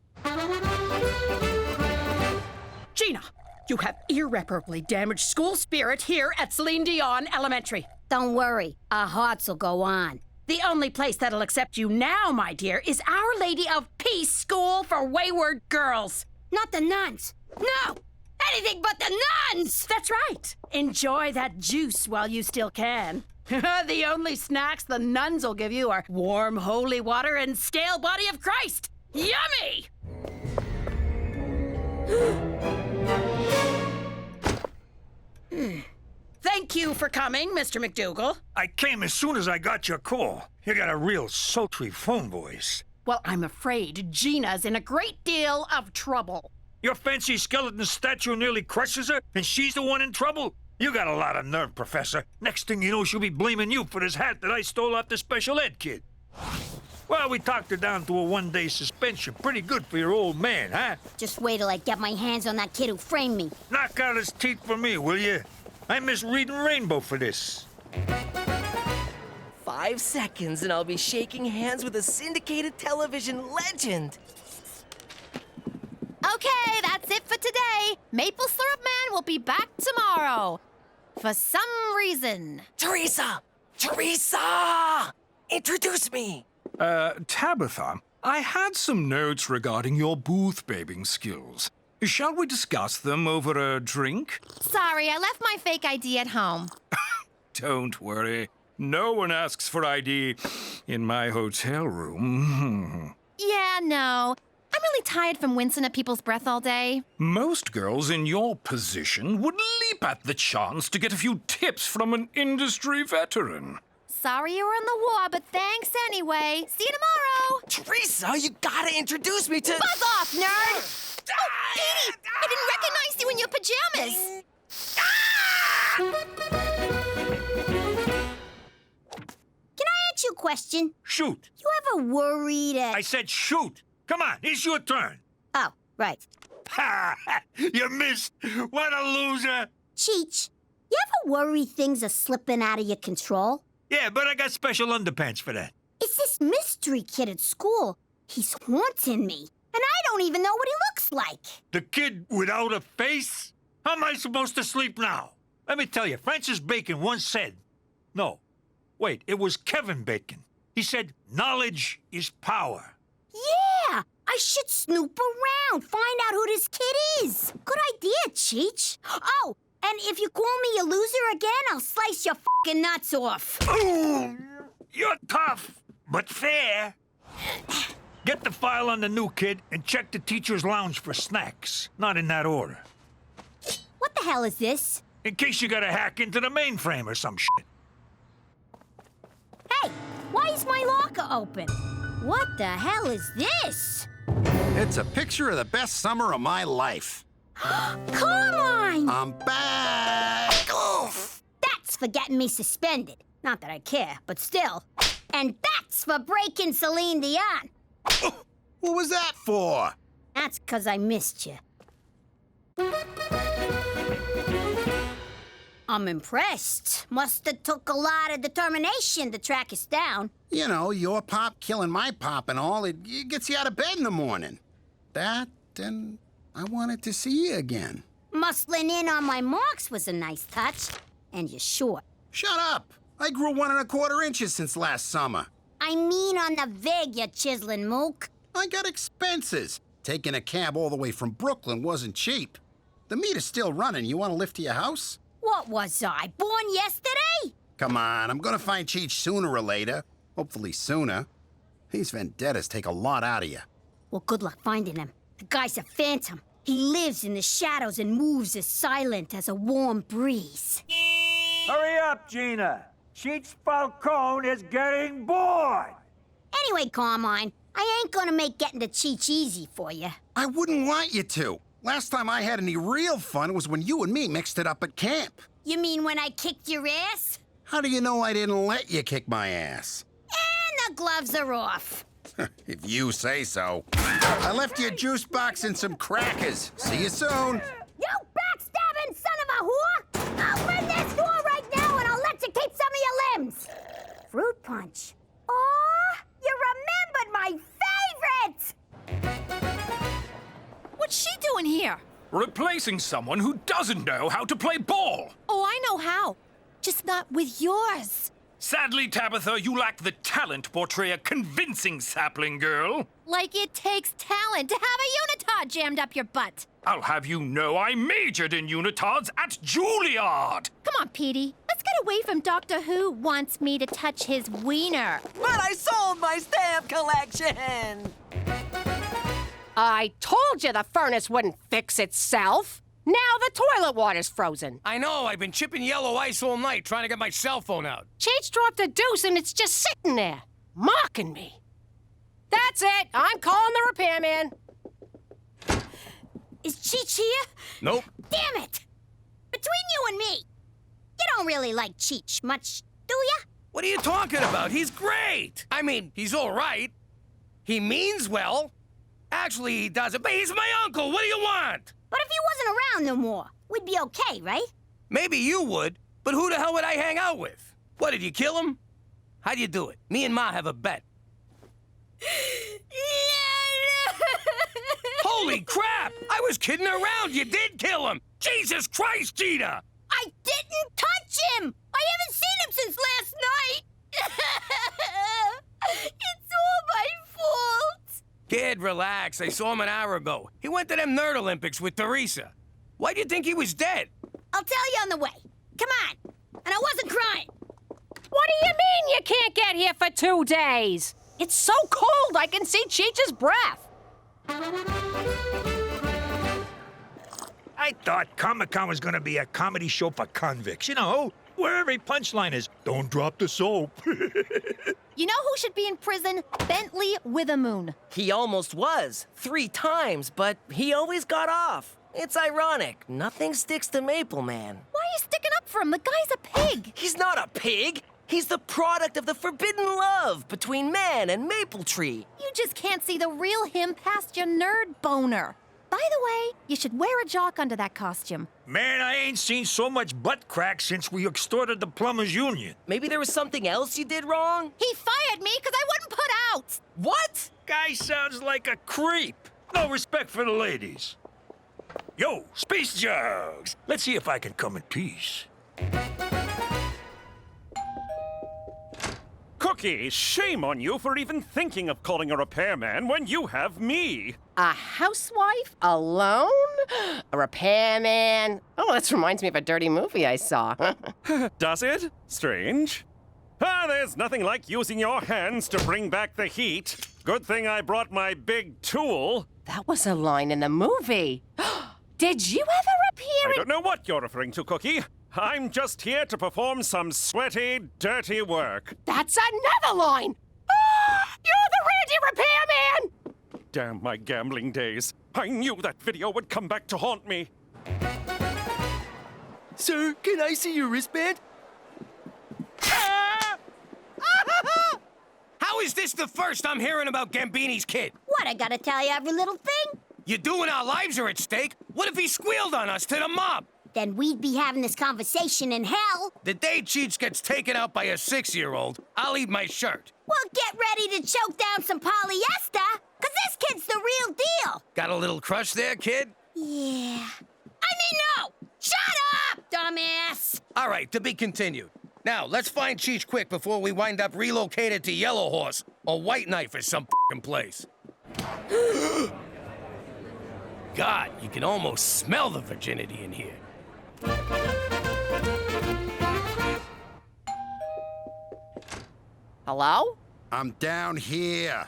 Gina, you have irreparably damaged school spirit here at Celine Dion Elementary. Don't worry, our hearts will go on. The only place that'll accept you now, my dear, is Our Lady of Peace School for Wayward Girls. Not the nuns. No! Anything but the nuns! That's right. Enjoy that juice while you still can. The only snacks the nuns will give you are warm holy water and stale body of Christ. Yummy! Thank you for coming, Mr. McDougal. I came as soon as I got your call. You got a real sultry phone voice. Well, I'm afraid Gina's in a great deal of trouble. Your fancy skeleton statue nearly crushes her, and she's the one in trouble? You got a lot of nerve, Professor. Next thing you know, she'll be blaming you for this hat that I stole off the special ed kid. Well, we talked her down to a one-day suspension. Pretty good for your old man, huh? Just wait till I get my hands on that kid who framed me. Knock out his teeth for me, will you? I miss reading Rainbow for this. 5 seconds and I'll be shaking hands with a syndicated television legend. Okay, that's it for today. Maple Syrup Man will be back tomorrow. For some reason. Theresa! Theresa! Introduce me. Tabitha, I had some notes regarding your booth-babing skills. Shall we discuss them over a drink? Sorry, I left my fake ID at home. Don't worry. No one asks for ID in my hotel room. Yeah, no. I'm really tired from wincing at people's breath all day. Most girls in your position would leap at the chance to get a few tips from an industry veteran. Sorry you were in the war, but thanks anyway. See you tomorrow. Theresa, you gotta introduce me to... Buzz off, nerd! Oh, Petey! I didn't recognize you in your pajamas! Can I ask you a question? Shoot. You ever worried I said shoot. Come on, it's your turn. Oh, right. Ha! You missed. What a loser. Cheech, you ever worry things are slipping out of your control? Yeah, but I got special underpants for that. It's this mystery kid at school. He's haunting me, and I don't even know what he looks like. The kid without a face? How am I supposed to sleep now? Let me tell you, Francis Bacon once said... No, wait, it was Kevin Bacon. He said, knowledge is power. Yeah! I should snoop around, find out who this kid is. Good idea, Cheech. Oh, and if you call me a loser again, I'll slice your fucking nuts off. Ooh, you're tough, but fair. Get the file on the new kid and check the teacher's lounge for snacks. Not in that order. What the hell is this? In case you gotta hack into the mainframe or some shit. Hey, why is my locker open? What the hell is this? It's a picture of the best summer of my life. Carmine! I'm back! Oof! That's for getting me suspended. Not that I care, but still. And that's for breaking Celine Dion. What was that for? That's 'cause I missed you. I'm impressed. Must have took a lot of determination to track us down. You know, your pop killing my pop and all, it gets you out of bed in the morning. That, and I wanted to see you again. Muscling in on my marks was a nice touch. And you're short. Shut up! I grew 1 1/4 inches since last summer. I mean on the vig, you chiseling mook. I got expenses. Taking a cab all the way from Brooklyn wasn't cheap. The meter's still running. You want to lift to your house? What was I, born yesterday? Come on, I'm gonna find Cheech sooner or later. Hopefully sooner. These vendettas take a lot out of you. Well, good luck finding him. The guy's a phantom. He lives in the shadows and moves as silent as a warm breeze. Hurry up, Gina. Cheech Falcone is getting bored. Anyway, Carmine, I ain't gonna make getting to Cheech easy for you. I wouldn't want you to. Last time I had any real fun was when you and me mixed it up at camp. You mean when I kicked your ass? How do you know I didn't let you kick my ass? And the gloves are off. If you say so. I left you a juice box and some crackers. See you soon. You backstabbing son of a whore! I'll open this door right now and I'll let you keep some of your limbs. Fruit punch. Oh, you remembered my favorite! What's she doing here? Replacing someone who doesn't know how to play ball. Oh, I know how. Just not with yours. Sadly, Tabitha, you lack the talent to portray a convincing sapling girl. Like it takes talent to have a unitard jammed up your butt. I'll have you know I majored in unitards at Juilliard. Come on, Petey. Let's get away from Doctor Who wants me to touch his wiener. But I sold my stamp collection! I told you the furnace wouldn't fix itself. Now the toilet water's frozen. I know, I've been chipping yellow ice all night trying to get my cell phone out. Cheech dropped a deuce and it's just sitting there, mocking me. That's it. I'm calling the repairman. Is Cheech here? Nope. Damn it! Between you and me, you don't really like Cheech much, do ya? What are you talking about? He's great. I mean, he's all right. He means well. Actually, he doesn't, but he's my uncle. What do you want? But if he wasn't around no more, we'd be okay, right? Maybe you would, but who the hell would I hang out with? What, did you kill him? How'd you do it? Me and Ma have a bet. Holy crap! I was kidding around. You did kill him. Jesus Christ, Gina! I didn't touch him! I haven't seen him since last night! It's all my fault! Kid, relax. I saw him an hour ago. He went to them Nerd Olympics with Theresa. Why do you think he was dead? I'll tell you on the way. Come on. And I wasn't crying. What do you mean you can't get here for 2 days? It's so cold I can see Cheech's breath. I thought Comic-Con was gonna be a comedy show for convicts, you know, where every punchline is, don't drop the soap. You know who should be in prison? Bentley Withemoon. He almost was, 3 times, but he always got off. It's ironic. Nothing sticks to Maple Man. Why are you sticking up for him? The guy's a pig. He's not a pig. He's the product of the forbidden love between man and Maple Tree. You just can't see the real him past your nerd boner. By the way, you should wear a jock under that costume. Man, I ain't seen so much butt crack since we extorted the plumbers union. Maybe there was something else you did wrong? He fired me because I wouldn't put out. What? Guy sounds like a creep. No respect for the ladies. Yo, space jugs! Let's see if I can come in peace. Cookie, shame on you for even thinking of calling a repairman when you have me. A housewife? Alone? A repairman? Oh, this reminds me of a dirty movie I saw. Does it? Strange. There's nothing like using your hands to bring back the heat. Good thing I brought my big tool. That was a line in the movie. Did you ever appear I in... don't know what you're referring to, Cookie. I'm just here to perform some sweaty, dirty work. That's another line! Ah, you're the Randy repairman! Damn my gambling days. I knew that video would come back to haunt me. Sir, can I see your wristband? How is this the first I'm hearing about Gambini's kid? What, I gotta tell you every little thing? You doing our lives are at stake? What if he squealed on us to the mob? Then we'd be having this conversation in hell. The day Cheech gets taken out by a 6-year-old, I'll eat my shirt. Well, get ready to choke down some polyester, 'cause this kid's the real deal. Got a little crush there, kid? Yeah. I mean, no! Shut up, dumbass! All right, to be continued. Now, let's find Cheech quick before we wind up relocated to Yellow Horse or White Knife or some f***ing place. God, you can almost smell the virginity in here. Hello? I'm down here.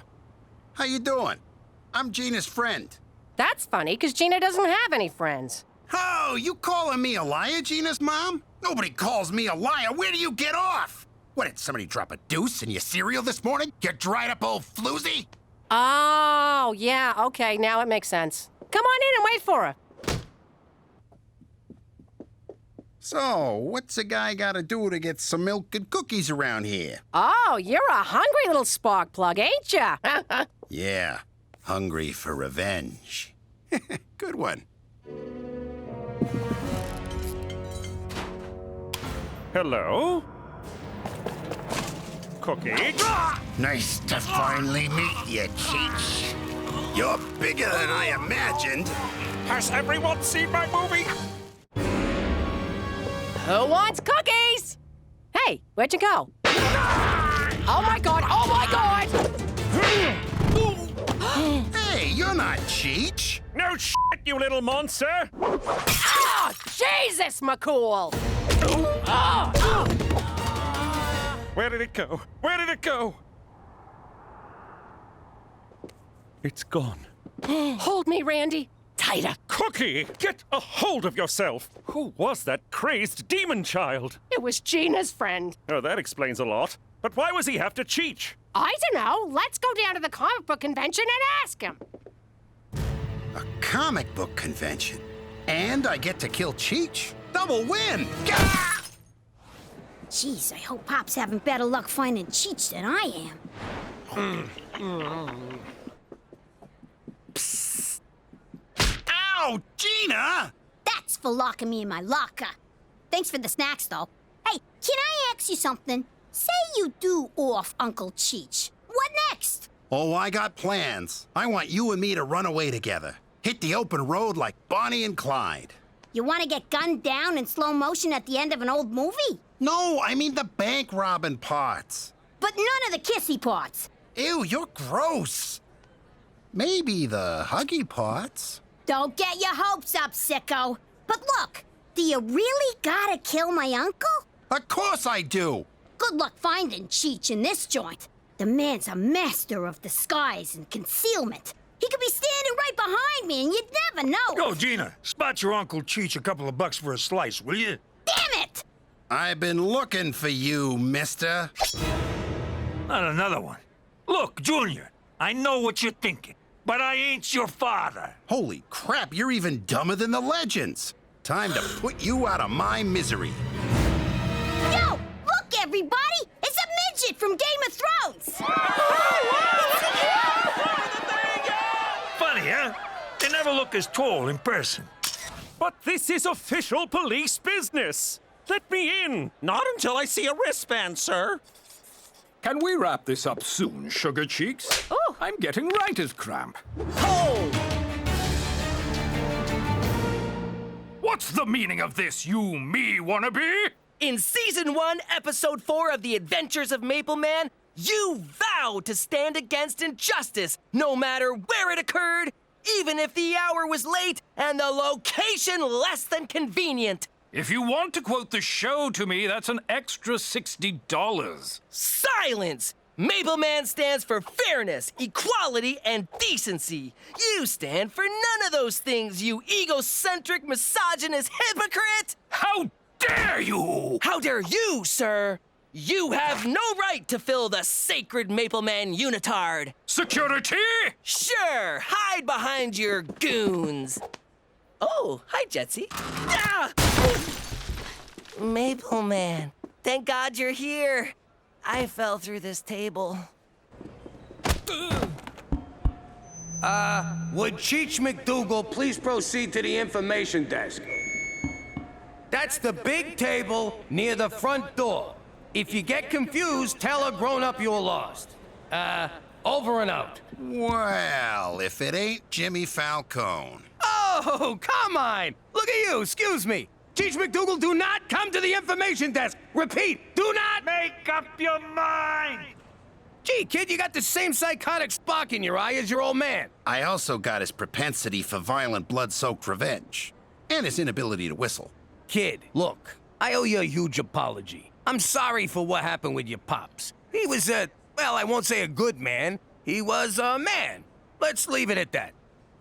How you doing? I'm Gina's friend. That's funny, because Gina doesn't have any friends. Oh, you calling me a liar, Gina's mom? Nobody calls me a liar. Where do you get off? What, did somebody drop a deuce in your cereal this morning? You dried up old floozy? Oh, yeah, okay, now it makes sense. Come on in and wait for her. So, what's a guy gotta do to get some milk and cookies around here? Oh, you're a hungry little spark plug, ain't ya? Yeah, hungry for revenge. Good one. Hello? Cookie? Nice to finally meet you, Cheech. You're bigger than I imagined. Has everyone seen my movie? Who wants cookies? Hey, where'd you go? Oh my god, oh my god! Hey, you're not Cheech. No shit, you little monster! Oh, Jesus, McCool! Where did it go? Where did it go? It's gone. Hold me, Randy. Tighter. Cookie, get a hold of yourself. Who was that crazed demon child? It was Gina's friend. Oh, that explains a lot. But why was he after Cheech? I don't know. Let's go down to the comic book convention and ask him. A comic book convention. And I get to kill Cheech. Double win! Gah! Jeez, I hope Pop's having better luck finding Cheech than I am. Psst. Ow, Gina! That's for locking me in my locker. Thanks for the snacks, though. Hey, can I ask you something? Say you do off Uncle Cheech. What next? Oh, I got plans. I want you and me to run away together. Hit the open road like Bonnie and Clyde. You want to get gunned down in slow motion at the end of an old movie? No, I mean the bank robbing parts. But none of the kissy parts. Ew, you're gross. Maybe the huggy parts. Don't get your hopes up, sicko. But look, do you really gotta kill my uncle? Of course I do. Good luck finding Cheech in this joint. The man's a master of disguise and concealment. He could be standing right behind me and you'd never know. Yo, Gina, spot your Uncle Cheech a couple of bucks for a slice, will you? Damn it! I've been looking for you, mister. Not another one. Look, Junior, I know what you're thinking, but I ain't your father. Holy crap, you're even dumber than the legends. Time to put you out of my misery. Yo, look, everybody! It's a midget from Game of Thrones! Funny, huh? They never look as tall in person. But this is official police business. Let me in. Not until I see a wristband, sir. Can we wrap this up soon, Sugar Cheeks? Oh. I'm getting writer's cramp. Hold! What's the meaning of this, you me wannabe? In Season 1, Episode 4 of The Adventures of Maple Man, you vowed to stand against injustice, no matter where it occurred, even if the hour was late and the location less than convenient. If you want to quote the show to me, that's an extra $60. Silence! Maple Man stands for fairness, equality, and decency. You stand for none of those things, you egocentric, misogynist hypocrite! How dare you! How dare you, sir? You have no right to fill the sacred Maple Man unitard. Security? Sure, hide behind your goons. Oh, hi, Jetsy. Ah! Maple Man, thank God you're here. I fell through this table. Would Cheech McDougal please proceed to the information desk? That's the big table near the front door. If you get confused, tell a grown-up you're lost. Over and out. Well, if it ain't Jimmy Falcone. Oh, come on! Look at you, excuse me. Cheech McDougal, do not come to the information desk. Repeat, do not make up your mind. Gee, kid, you got the same psychotic spark in your eye as your old man. I also got his propensity for violent, blood-soaked revenge. And his inability to whistle. Kid, look, I owe you a huge apology. I'm sorry for what happened with your pops. He was well, I won't say a good man. He was a man. Let's leave it at that.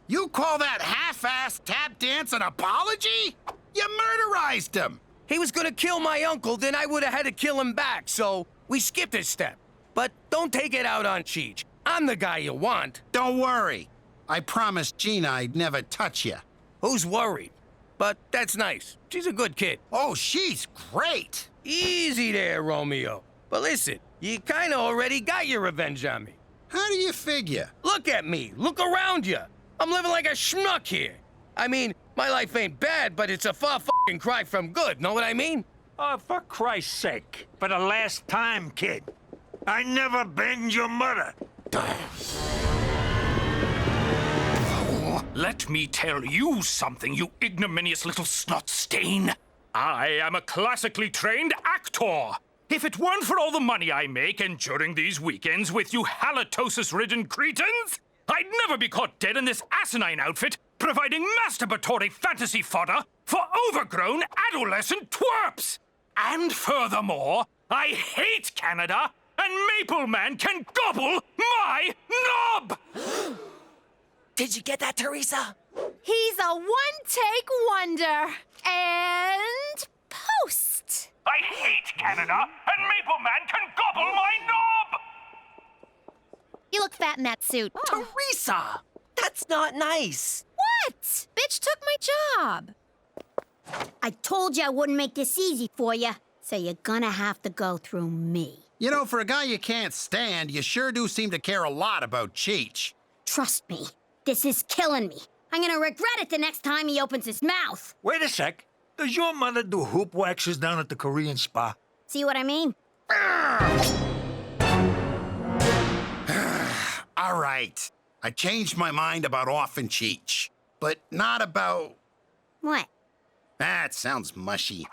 You call that half-assed tap dance an apology? You murderized him! He was gonna kill my uncle, then I would've had to kill him back, so we skipped a step. But don't take it out on Cheech. I'm the guy you want. Don't worry. I promised Gina I'd never touch you. Who's worried? But that's nice. She's a good kid. Oh, she's great! Easy there, Romeo. But listen, you kinda already got your revenge on me. How do you figure? Look at me. Look around you. I'm living like a schmuck here. I mean, my life ain't bad, but it's a far f***ing cry from good, know what I mean? Oh, for Christ's sake. For the last time, kid. I never banged your mother. Let me tell you something, you ignominious little snot stain. I am a classically trained actor. If it weren't for all the money I make enduring these weekends with you halitosis-ridden cretins, I'd never be caught dead in this asinine outfit, providing masturbatory fantasy fodder for overgrown adolescent twerps. And furthermore, I hate Canada, and Maple Man can gobble my knob! Did you get that, Theresa? He's a one-take wonder. And post. I hate Canada, and Maple Man can gobble my knob! You look fat in that suit. Theresa! That's not nice. What? Bitch took my job. I told you I wouldn't make this easy for you, so you're gonna have to go through me. You know, for a guy you can't stand, you sure do seem to care a lot about Cheech. Trust me, this is killing me. I'm gonna regret it the next time he opens his mouth. Wait a sec. Does your mother do hoop waxes down at the Korean spa? See what I mean? All right. I changed my mind about Effin Cheech, but not about... What? That sounds mushy.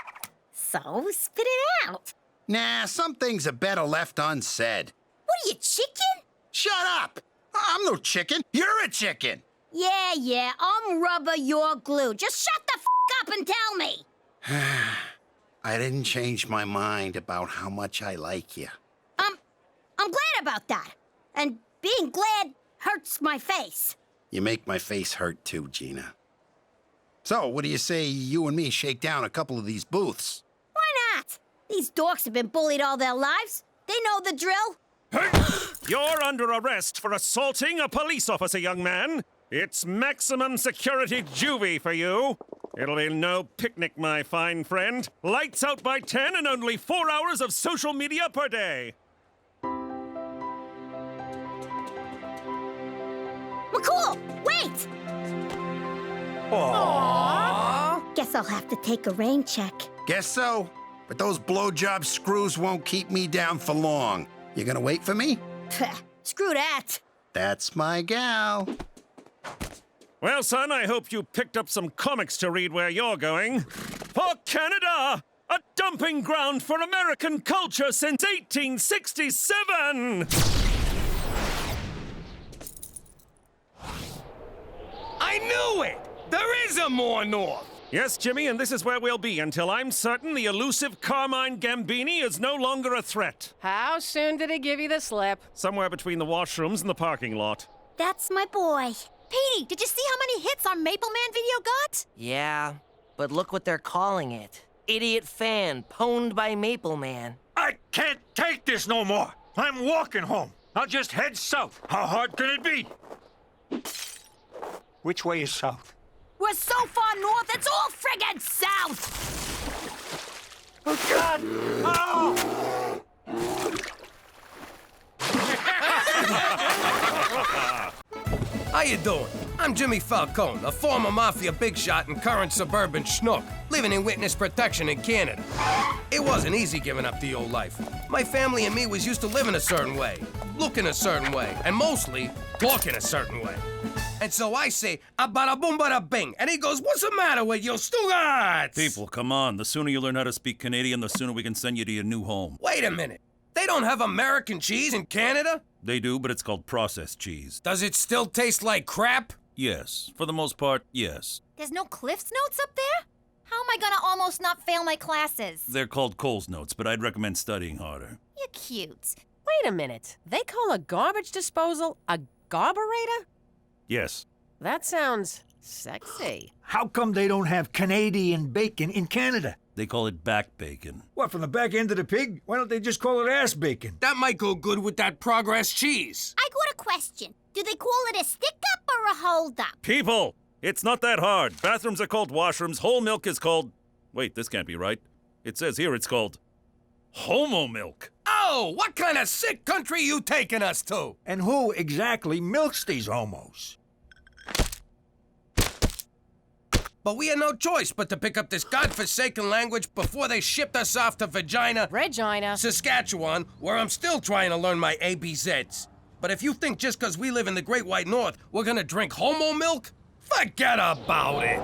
So, spit it out. Nah, some things are better left unsaid. What are you, chicken? Shut up! I'm no chicken. You're a chicken. Yeah, I'm rubber, you're glue. Just shut the f*** up and tell me. I didn't change my mind about how much I like you. I'm glad about that. And being glad hurts my face. You make my face hurt too, Gina. So, what do you say you and me shake down a couple of these booths? Why not? These dorks have been bullied all their lives. They know the drill. You're under arrest for assaulting a police officer, young man. It's maximum security juvie for you. It'll be no picnic, my fine friend. Lights out by 10 and only 4 hours of social media per day. McCool, wait! Aww. Guess I'll have to take a rain check. Guess so. But those blowjob screws won't keep me down for long. You gonna wait for me? Screw that. That's my gal. Well, son, I hope you picked up some comics to read where you're going. For Canada, a dumping ground for American culture since 1867! I knew it! There is a more north! Yes, Jimmy, and this is where we'll be until I'm certain the elusive Carmine Gambini is no longer a threat. How soon did he give you the slip? Somewhere between the washrooms and the parking lot. That's my boy. Petey, did you see how many hits our Maple Man video got? Yeah, but look what they're calling it. Idiot fan, pwned by Maple Man. I can't take this no more. I'm walking home. I'll just head south. How hard can it be? Which way is south? We're so far north, it's all friggin' south! Oh, God! Oh! How you doing? I'm Jimmy Falcone, a former mafia big shot and current suburban schnook, living in witness protection in Canada. It wasn't easy giving up the old life. My family and me was used to living a certain way, looking a certain way, and mostly talking a certain way. And so I say, a bada boom bada bing, and he goes, what's the matter with you, Stugarts? People, come on. The sooner you learn how to speak Canadian, the sooner we can send you to your new home. Wait a minute. They don't have American cheese in Canada? They do, but it's called processed cheese. Does it still taste like crap? Yes. For the most part, yes. There's no Cliff's Notes up there? How am I gonna almost not fail my classes? They're called Cole's Notes, but I'd recommend studying harder. You're cute. Wait a minute. They call a garbage disposal a garburator? Yes. That sounds sexy. How come they don't have Canadian bacon in Canada? They call it back bacon. What, from the back end of the pig? Why don't they just call it ass bacon? That might go good with that Progress cheese. I got a question. Do they call it a stick-up or a hold-up? People, it's not that hard. Bathrooms are called washrooms. Whole milk is called... Wait, this can't be right. It says here it's called... homo milk. Oh, what kind of sick country you taking us to? And who exactly milks these homos? But we had no choice but to pick up this godforsaken language before they shipped us off to Regina, Saskatchewan, where I'm still trying to learn my ABZs. But if you think just because we live in the Great White North, we're gonna drink homo milk, forget about it.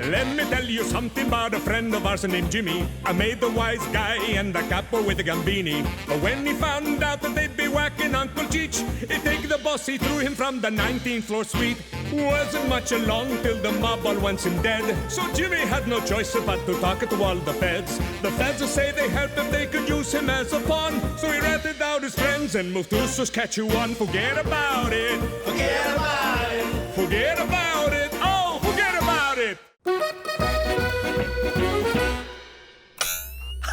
Let me tell you something about a friend of ours named Jimmy. I made the wise guy and the capo with the Gambini. But when he found out that they'd be whacking Uncle Cheech, he'd take the boss, he threw him from the 19th floor suite. Wasn't much along till the mob all wants him dead. So Jimmy had no choice but to talk to all the feds. The feds say they helped if they could use him as a pawn. So he ratted out his friends and moved to Saskatchewan. Forget about it. Forget about it. Forget about it. Oh, forget about it.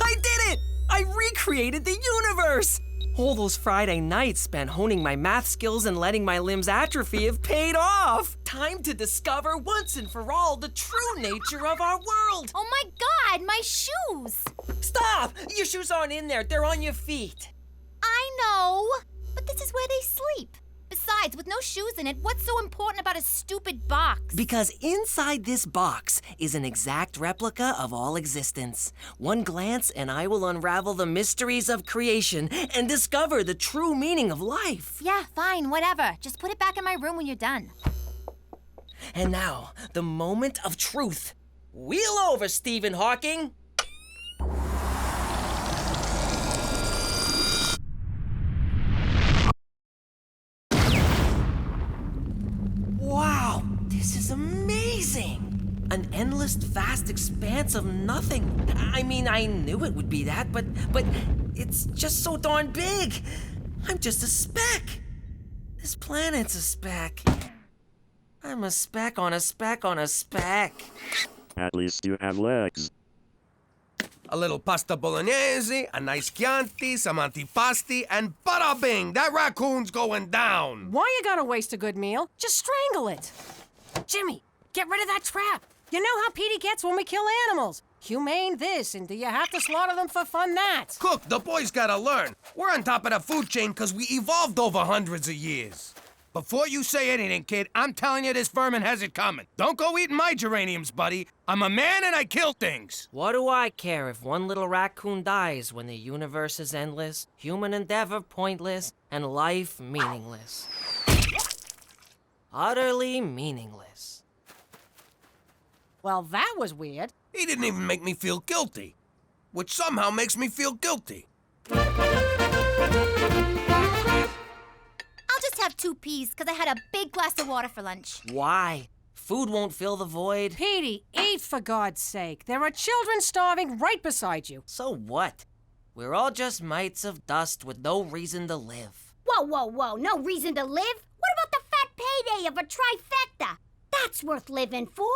I did it! I recreated the universe! All those Friday nights spent honing my math skills and letting my limbs atrophy have paid off! Time to discover once and for all the true nature of our world! Oh my God, my shoes! Stop! Your shoes aren't in there, they're on your feet. I know, but this is where they sleep. Besides, with no shoes in it, what's so important about a stupid box? Because inside this box is an exact replica of all existence. One glance and I will unravel the mysteries of creation and discover the true meaning of life. Yeah, fine, whatever. Just put it back in my room when you're done. And now, the moment of truth. Wheel over, Stephen Hawking. Wow, this is amazing! An endless, vast expanse of nothing. I mean, I knew it would be that, but it's just so darn big. I'm just a speck. This planet's a speck. I'm a speck on a speck on a speck. At least you have legs. A little pasta bolognese, a nice Chianti, some antipasti, and bada bing, that raccoon's going down. Why you gotta waste a good meal? Just strangle it. Jimmy, get rid of that trap. You know how Petey gets when we kill animals. Humane this, and do you have to slaughter them for fun that? Cook, the boys gotta learn. We're on top of the food chain because we evolved over hundreds of years. Before you say anything, kid, I'm telling you this vermin has it coming. Don't go eating my geraniums, buddy. I'm a man and I kill things. What do I care if one little raccoon dies when the universe is endless, human endeavor pointless, and life meaningless? Utterly meaningless. Well, that was weird. He didn't even make me feel guilty, which somehow makes me feel guilty. I'll just have 2 peas, because I had a big glass of water for lunch. Why? Food won't fill the void. Petey, eat for God's sake. There are children starving right beside you. So what? We're all just mites of dust with no reason to live. Whoa, whoa, whoa, no reason to live? What about the fat payday of a trifecta? That's worth living for.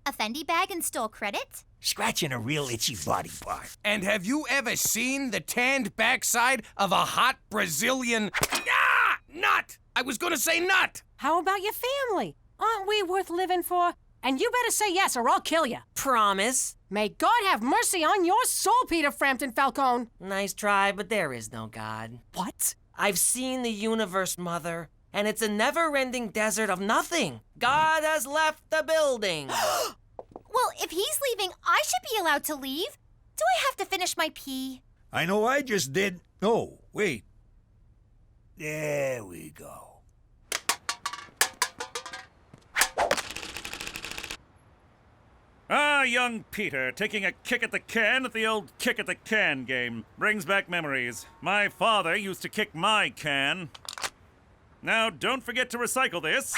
A Fendi bag and store credit? Scratching a real itchy body part. And have you ever seen the tanned backside of a hot Brazilian... nut! I was gonna say nut! How about your family? Aren't we worth living for? And you better say yes or I'll kill you. Promise. May God have mercy on your soul, Peter Frampton Falcone. Nice try, but there is no God. What? I've seen the universe, Mother, and it's a never-ending desert of nothing. God has left the building. Well, if he's leaving, I should be allowed to leave. Do I have to finish my pee? I know I just did. Oh, wait. There we go. Ah, young Peter, taking a kick at the can at the old kick at the can game. Brings back memories. My father used to kick my can. Now, don't forget to recycle this.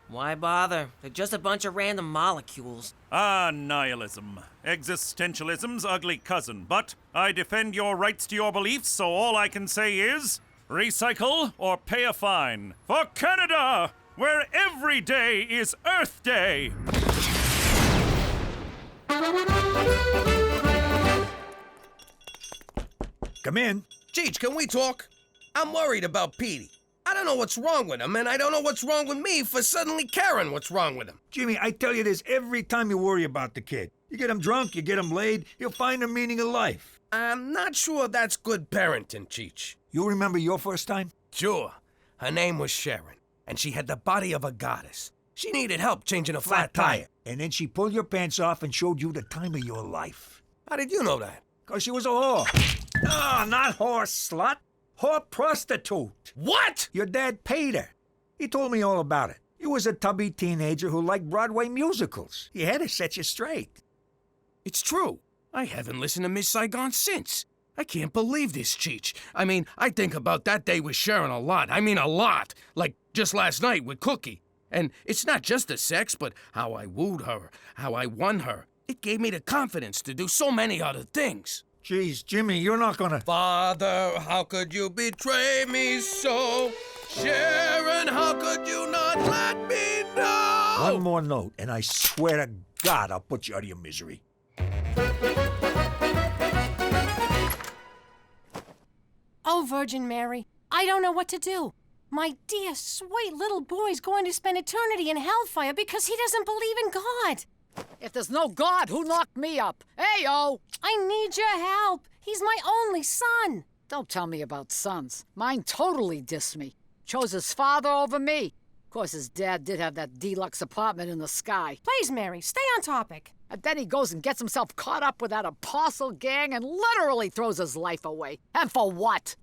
Why bother? They're just a bunch of random molecules. Ah, nihilism. Existentialism's ugly cousin. But I defend your rights to your beliefs, so all I can say is recycle or pay a fine. For Canada, where every day is Earth Day. Come in. Cheech, can we talk? I'm worried about Petey. I don't know what's wrong with him, and I don't know what's wrong with me for suddenly caring what's wrong with him. Jimmy, I tell you this every time you worry about the kid. You get him drunk, you get him laid, he'll find the meaning of life. I'm not sure that's good parenting, Cheech. You remember your first time? Sure. Her name was Sharon, and she had the body of a goddess. She needed help changing a flat tire. And then she pulled your pants off and showed you the time of your life. How did you know that? 'Cause she was a whore. Ah, not whore slut. Whore prostitute. What? Your dad paid her. He told me all about it. You was a tubby teenager who liked Broadway musicals. He had to set you straight. It's true. I haven't listened to Miss Saigon since. I can't believe this, Cheech. I mean, I think about that day with Sharon a lot. I mean, a lot. Like just last night with Cookie. And it's not just the sex, but how I wooed her, how I won her. It gave me the confidence to do so many other things. Jeez, Jimmy, you're not gonna... Father, how could you betray me so? Sharon, how could you not let me know? One more note, and I swear to God I'll put you out of your misery. Oh, Virgin Mary, I don't know what to do. My dear, sweet little boy's going to spend eternity in hellfire because he doesn't believe in God. If there's no God, who knocked me up? Hey-o! I need your help. He's my only son. Don't tell me about sons. Mine totally dissed me. Chose his father over me. Of course, his dad did have that deluxe apartment in the sky. Please, Mary, stay on topic. And then he goes and gets himself caught up with that apostle gang and literally throws his life away. And for what?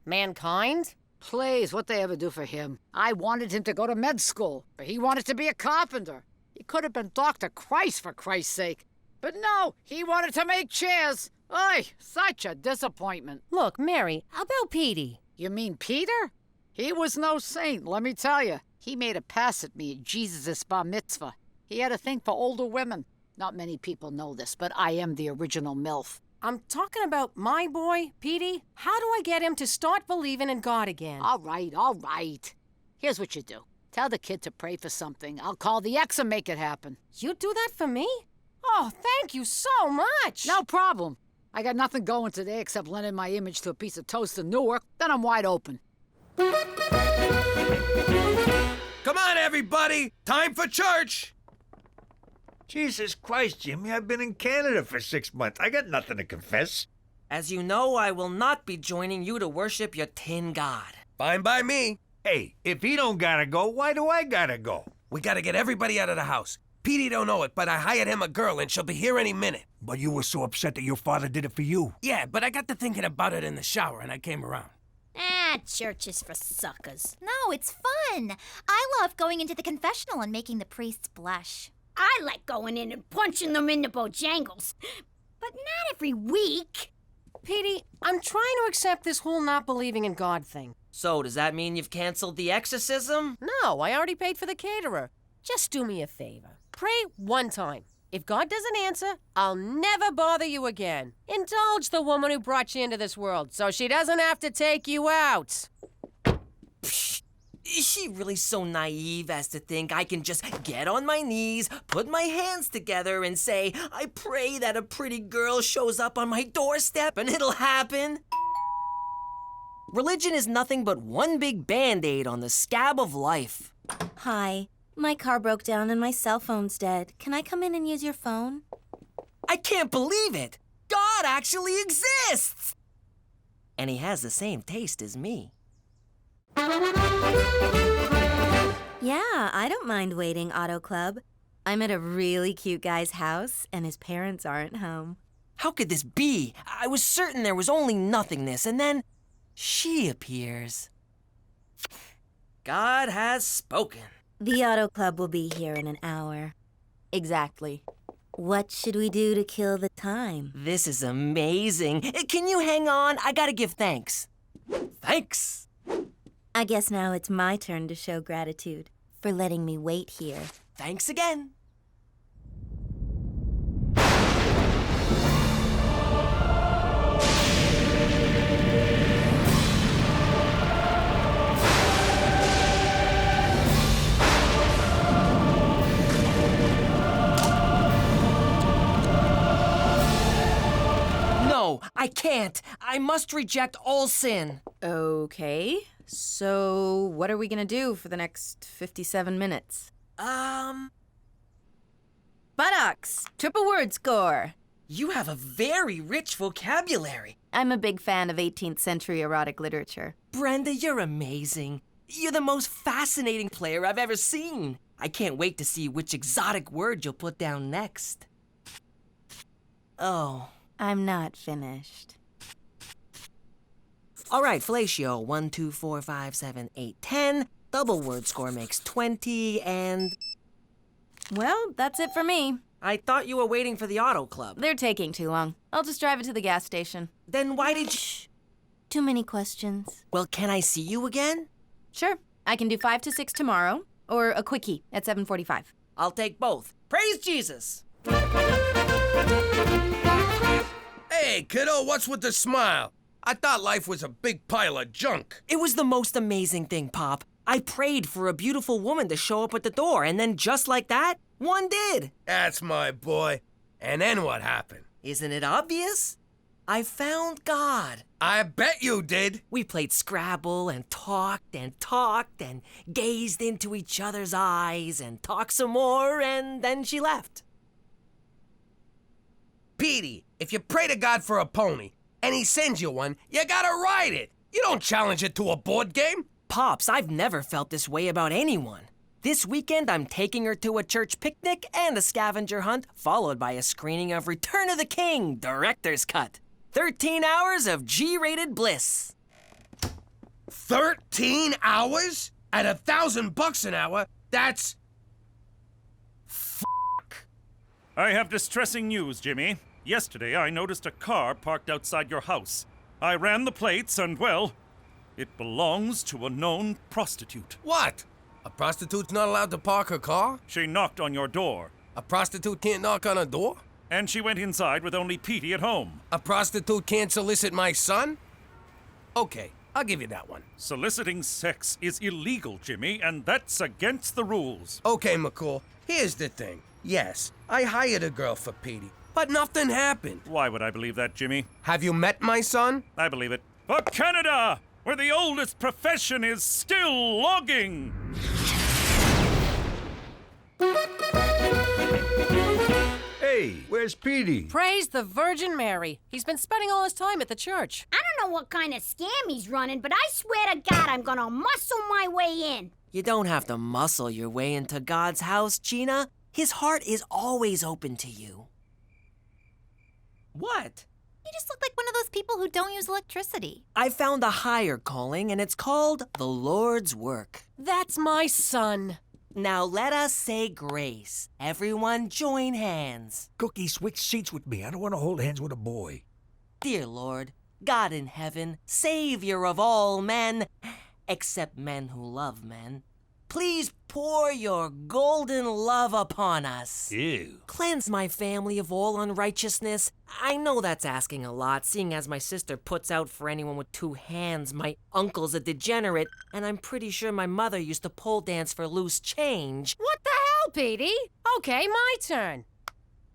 Mankind? Please, what they ever do for him? I wanted him to go to med school, but he wanted to be a carpenter. He could have been Dr. Christ, for Christ's sake. But no, he wanted to make chairs. Oy, such a disappointment. Look, Mary, how about Petey? You mean Peter? He was no saint, let me tell you. He made a pass at me at Jesus' bar mitzvah. He had a thing for older women. Not many people know this, but I am the original MILF. I'm talking about my boy, Petey. How do I get him to start believing in God again? All right. Here's what you do. Tell the kid to pray for something. I'll call the ex and make it happen. You do that for me? Oh, thank you so much. No problem. I got nothing going today except lending my image to a piece of toast in Newark. Then I'm wide open. Come on, everybody! Time for church! Jesus Christ, Jimmy, I've been in Canada for 6 months. I got nothing to confess. As you know, I will not be joining you to worship your tin god. Fine by me. Hey, if he don't gotta go, why do I gotta go? We gotta get everybody out of the house. Petey don't know it, but I hired him a girl and she'll be here any minute. But you were so upset that your father did it for you. Yeah, but I got to thinking about it in the shower and I came around. Church is for suckers. No, it's fun. I love going into the confessional and making the priests blush. I like going in and punching them in the bojangles. But not every week. Petey, I'm trying to accept this whole not believing in God thing. So, does that mean you've canceled the exorcism? No, I already paid for the caterer. Just do me a favor. Pray one time. If God doesn't answer, I'll never bother you again. Indulge the woman who brought you into this world so she doesn't have to take you out. Psh, is she really so naive as to think I can just get on my knees, put my hands together, and say, I pray that a pretty girl shows up on my doorstep and it'll happen? Religion is nothing but one big Band-Aid on the scab of life. Hi. My car broke down and my cell phone's dead. Can I come in and use your phone? I can't believe it! God actually exists! And he has the same taste as me. Yeah, I don't mind waiting, Auto Club. I'm at a really cute guy's house, and his parents aren't home. How could this be? I was certain there was only nothingness, and then she appears. God has spoken. The Auto Club will be here in an hour. Exactly. What should we do to kill the time? This is amazing. Can you hang on? I gotta give thanks. Thanks. I guess now it's my turn to show gratitude for letting me wait here. Thanks again. No, I can't. I must reject all sin. Okay. So, what are we gonna do for the next 57 minutes? Buttocks! Triple word score! You have a very rich vocabulary. I'm a big fan of 18th century erotic literature. Brenda, you're amazing. You're the most fascinating player I've ever seen. I can't wait to see which exotic word you'll put down next. Oh. I'm not finished. All right, fellatio. 1, 2, 4, 5, 7, 8, 10. Double word score makes 20, and... Well, that's it for me. I thought you were waiting for the Auto Club. They're taking too long. I'll just drive it to the gas station. Then why did you... Too many questions. Well, can I see you again? Sure. I can do 5 to 6 tomorrow, or a quickie at 7:45. I'll take both. Praise Jesus! Hey, kiddo, what's with the smile? I thought life was a big pile of junk. It was the most amazing thing, Pop. I prayed for a beautiful woman to show up at the door, and then just like that, one did. That's my boy. And then what happened? Isn't it obvious? I found God. I bet you did. We played Scrabble and talked and gazed into each other's eyes and talked some more, and then she left. Petey, if you pray to God for a pony, and he sends you one, you gotta ride it. You don't challenge it to a board game. Pops, I've never felt this way about anyone. This weekend, I'm taking her to a church picnic and a scavenger hunt, followed by a screening of Return of the King, Director's Cut. 13 hours of G-rated bliss. 13 hours? At $1,000 an hour? That's... I have distressing news, Jimmy. Yesterday, I noticed a car parked outside your house. I ran the plates, and, well, it belongs to a known prostitute. What? A prostitute's not allowed to park her car? She knocked on your door. A prostitute can't knock on a door? And she went inside with only Petey at home. A prostitute can't solicit my son? Okay, I'll give you that one. Soliciting sex is illegal, Jimmy, and that's against the rules. Okay, McCool, here's the thing. Yes, I hired a girl for Petey, but nothing happened. Why would I believe that, Jimmy? Have you met my son? I believe it. For Canada, where the oldest profession is still logging! Hey, where's Petey? Praise the Virgin Mary. He's been spending all his time at the church. I don't know what kind of scam he's running, but I swear to God I'm gonna muscle my way in. You don't have to muscle your way into God's house, Gina. His heart is always open to you. What? You just look like one of those people who don't use electricity. I found a higher calling, and it's called the Lord's work. That's my son. Now let us say grace. Everyone join hands. Cookie, switch seats with me. I don't want to hold hands with a boy. Dear Lord, God in heaven, Savior of all men, except men who love men, please pour your golden love upon us. Ew. Cleanse my family of all unrighteousness. I know that's asking a lot, seeing as my sister puts out for anyone with two hands. My uncle's a degenerate, and I'm pretty sure my mother used to pole dance for loose change. What the hell, Petey? Okay, my turn.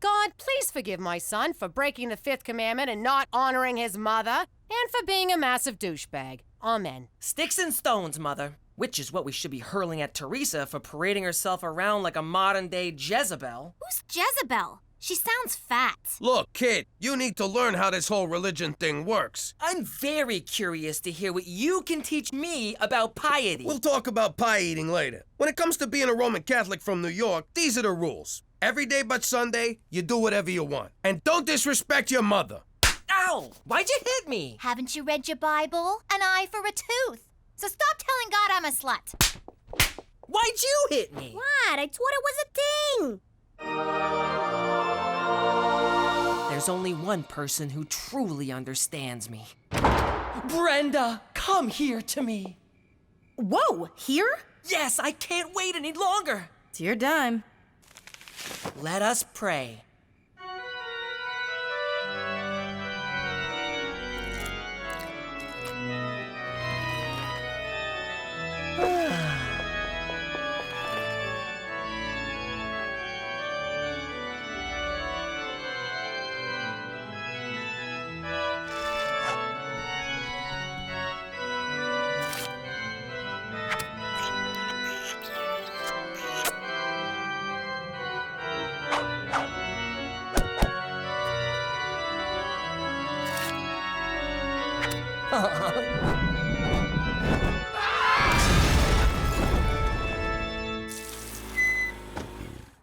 God, please forgive my son for breaking the fifth commandment and not honoring his mother, and for being a massive douchebag. Amen. Sticks and stones, Mother. Which is what we should be hurling at Theresa for parading herself around like a modern-day Jezebel. Who's Jezebel? She sounds fat. Look, kid, you need to learn how this whole religion thing works. I'm very curious to hear what you can teach me about piety. We'll talk about pie eating later. When it comes to being a Roman Catholic from New York, these are the rules. Every day but Sunday, you do whatever you want. And don't disrespect your mother. Ow! Why'd you hit me? Haven't you read your Bible? An eye for a tooth. So stop telling God I'm a slut. Why'd you hit me? What? I thought it was a thing. There's only one person who truly understands me. Brenda, come here to me. Whoa, here? Yes, I can't wait any longer. It's your dime. Let us pray.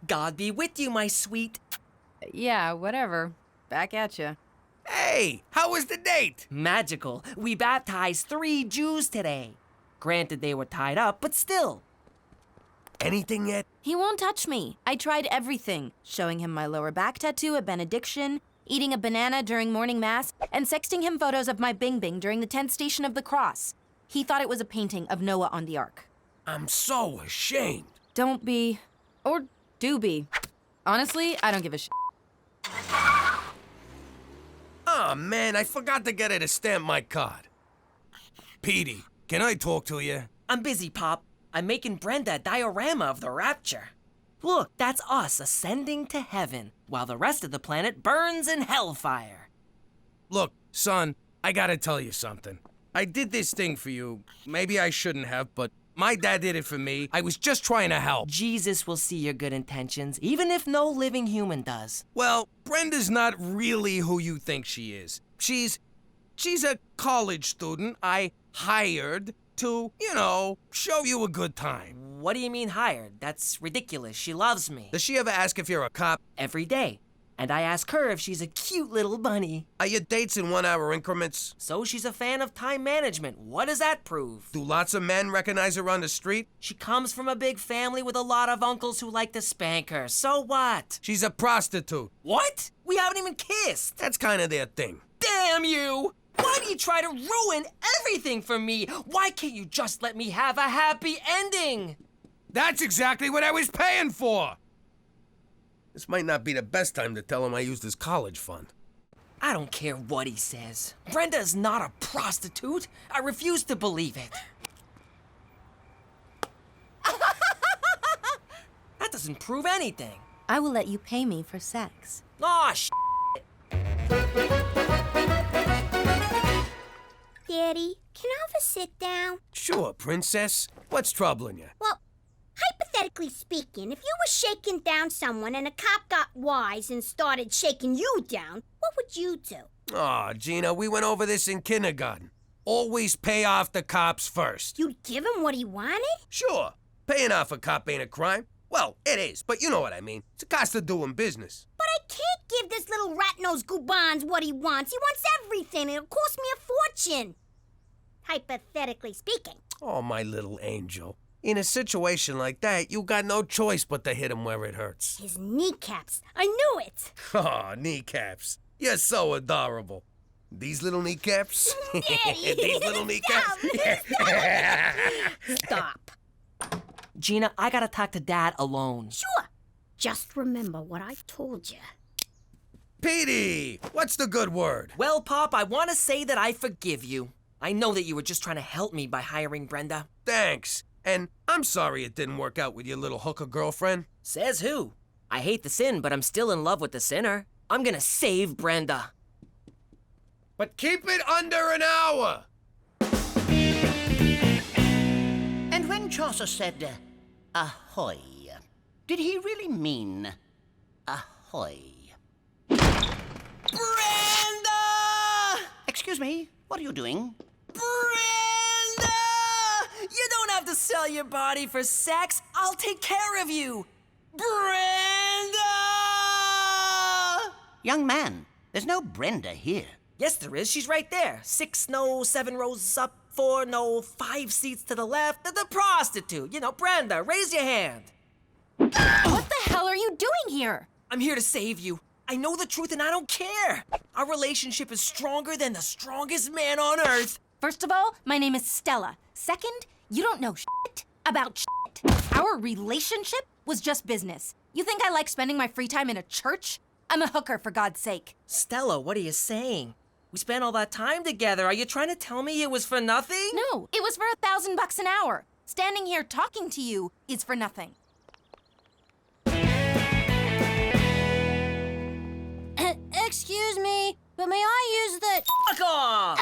God be with you, my sweet. Yeah, whatever. Back at ya. Hey, how was the date? Magical. We baptized 3 Jews today. Granted, they were tied up, but still. Anything yet? He won't touch me. I tried everything. Showing him my lower back tattoo at benediction, eating a banana during morning mass, and sexting him photos of my Bing Bing during the 10th station of the cross. He thought it was a painting of Noah on the ark. I'm so ashamed. Don't be. Or do be. Honestly, I don't give a shit. Oh, man, I forgot to get her to stamp my card. Petey, can I talk to you? I'm busy, Pop. I'm making Brenda a diorama of the rapture. Look, that's us ascending to heaven, while the rest of the planet burns in hellfire. Look, son, I gotta tell you something. I did this thing for you. Maybe I shouldn't have, but my dad did it for me. I was just trying to help. Jesus will see your good intentions, even if no living human does. Well, Brenda's not really who you think she is. She's a college student I hired to, show you a good time. What do you mean hired? That's ridiculous. She loves me. Does she ever ask if you're a cop? Every day. And I ask her if she's a cute little bunny. Are your dates in 1-hour increments? So she's a fan of time management. What does that prove? Do lots of men recognize her on the street? She comes from a big family with a lot of uncles who like to spank her. So what? She's a prostitute. What? We haven't even kissed. That's kind of their thing. Damn you! Why do you try to ruin everything for me? Why can't you just let me have a happy ending? That's exactly what I was paying for! This might not be the best time to tell him I used his college fund. I don't care what he says. Brenda's not a prostitute. I refuse to believe it. That doesn't prove anything. I will let you pay me for sex. Aw, Daddy, can I have a sit down? Sure, princess. What's troubling you? Well, hypothetically speaking, if you were shaking down someone and a cop got wise and started shaking you down, what would you do? Aw, Gina, we went over this in kindergarten. Always pay off the cops first. You'd give him what he wanted? Sure. Paying off a cop ain't a crime. Well, it is, but you know what I mean. It's a cost of doing business. But I can't give this little rat-nosed goobans what he wants. He wants everything. It'll cost me a fortune. Hypothetically speaking. Oh, my little angel. In a situation like that, you got no choice but to hit him where it hurts. His kneecaps. I knew it. Oh, kneecaps. You're so adorable. These little kneecaps? These little kneecaps? Stop. Gina, I gotta talk to Dad alone. Sure. Just remember what I told you. Petey, what's the good word? Well, Pop, I want to say that I forgive you. I know that you were just trying to help me by hiring Brenda. Thanks. And I'm sorry it didn't work out with your little hooker girlfriend. Says who? I hate the sin, but I'm still in love with the sinner. I'm gonna save Brenda. But keep it under an hour. And when Chaucer said, ahoy, did he really mean ahoy? Brenda! Excuse me, what are you doing? Brenda! You don't have to sell your body for sex. I'll take care of you. Brenda! Young man, there's no Brenda here. Yes, there is. She's right there. 6 no, 7 rows up, 4 no, 5 seats to the left. The prostitute. You know, Brenda, raise your hand. What the hell are you doing here? I'm here to save you. I know the truth and I don't care. Our relationship is stronger than the strongest man on earth. First of all, my name is Stella. Second, you don't know shit about shit. Our relationship was just business. You think I like spending my free time in a church? I'm a hooker, for God's sake. Stella, what are you saying? We spent all that time together. Are you trying to tell me it was for nothing? No, it was for $1,000 an hour. Standing here talking to you is for nothing. Excuse me, but may I use the... Fuck off!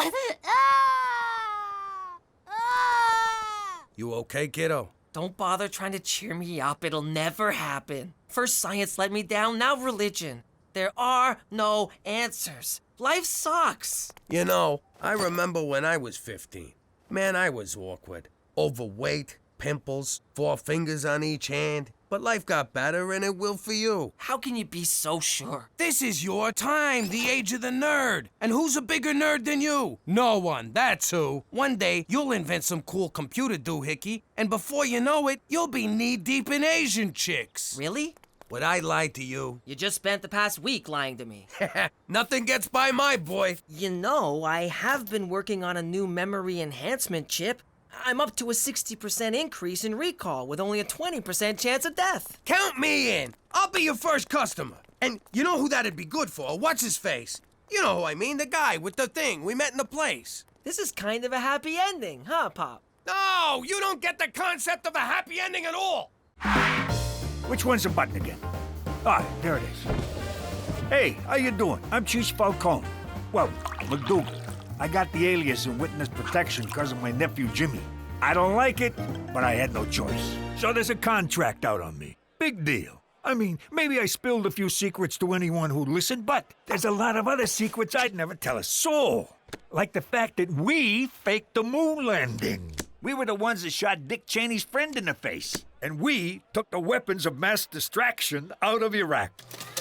You okay, kiddo? Don't bother trying to cheer me up. It'll never happen. First science let me down, now religion. There are no answers. Life sucks. You know, I remember when I was 15. Man, I was awkward. Overweight, pimples, 4 fingers on each hand. But life got better and it will for you. How can you be so sure? This is your time, the age of the nerd. And who's a bigger nerd than you? No one, that's who. One day, you'll invent some cool computer doohickey, and before you know it, you'll be knee-deep in Asian chicks. Really? Would I lie to you? You just spent the past week lying to me. Nothing gets by my boy. You know, I have been working on a new memory enhancement chip. I'm up to a 60% increase in recall with only a 20% chance of death. Count me in. I'll be your first customer. And you know who that'd be good for? What's his face? You know who I mean, the guy with the thing we met in the place. This is kind of a happy ending, huh, Pop? No, you don't get the concept of a happy ending at all. Which one's the button again? Ah, there it is. Hey, how you doing? I'm Cheech Falcone. Well, McDougal. I got the alias in witness protection because of my nephew Jimmy. I don't like it, but I had no choice. So there's a contract out on me. Big deal. I mean, maybe I spilled a few secrets to anyone who listened, but there's a lot of other secrets I'd never tell a soul. Like the fact that we faked the moon landing. We were the ones that shot Dick Cheney's friend in the face. And we took the weapons of mass distraction out of Iraq.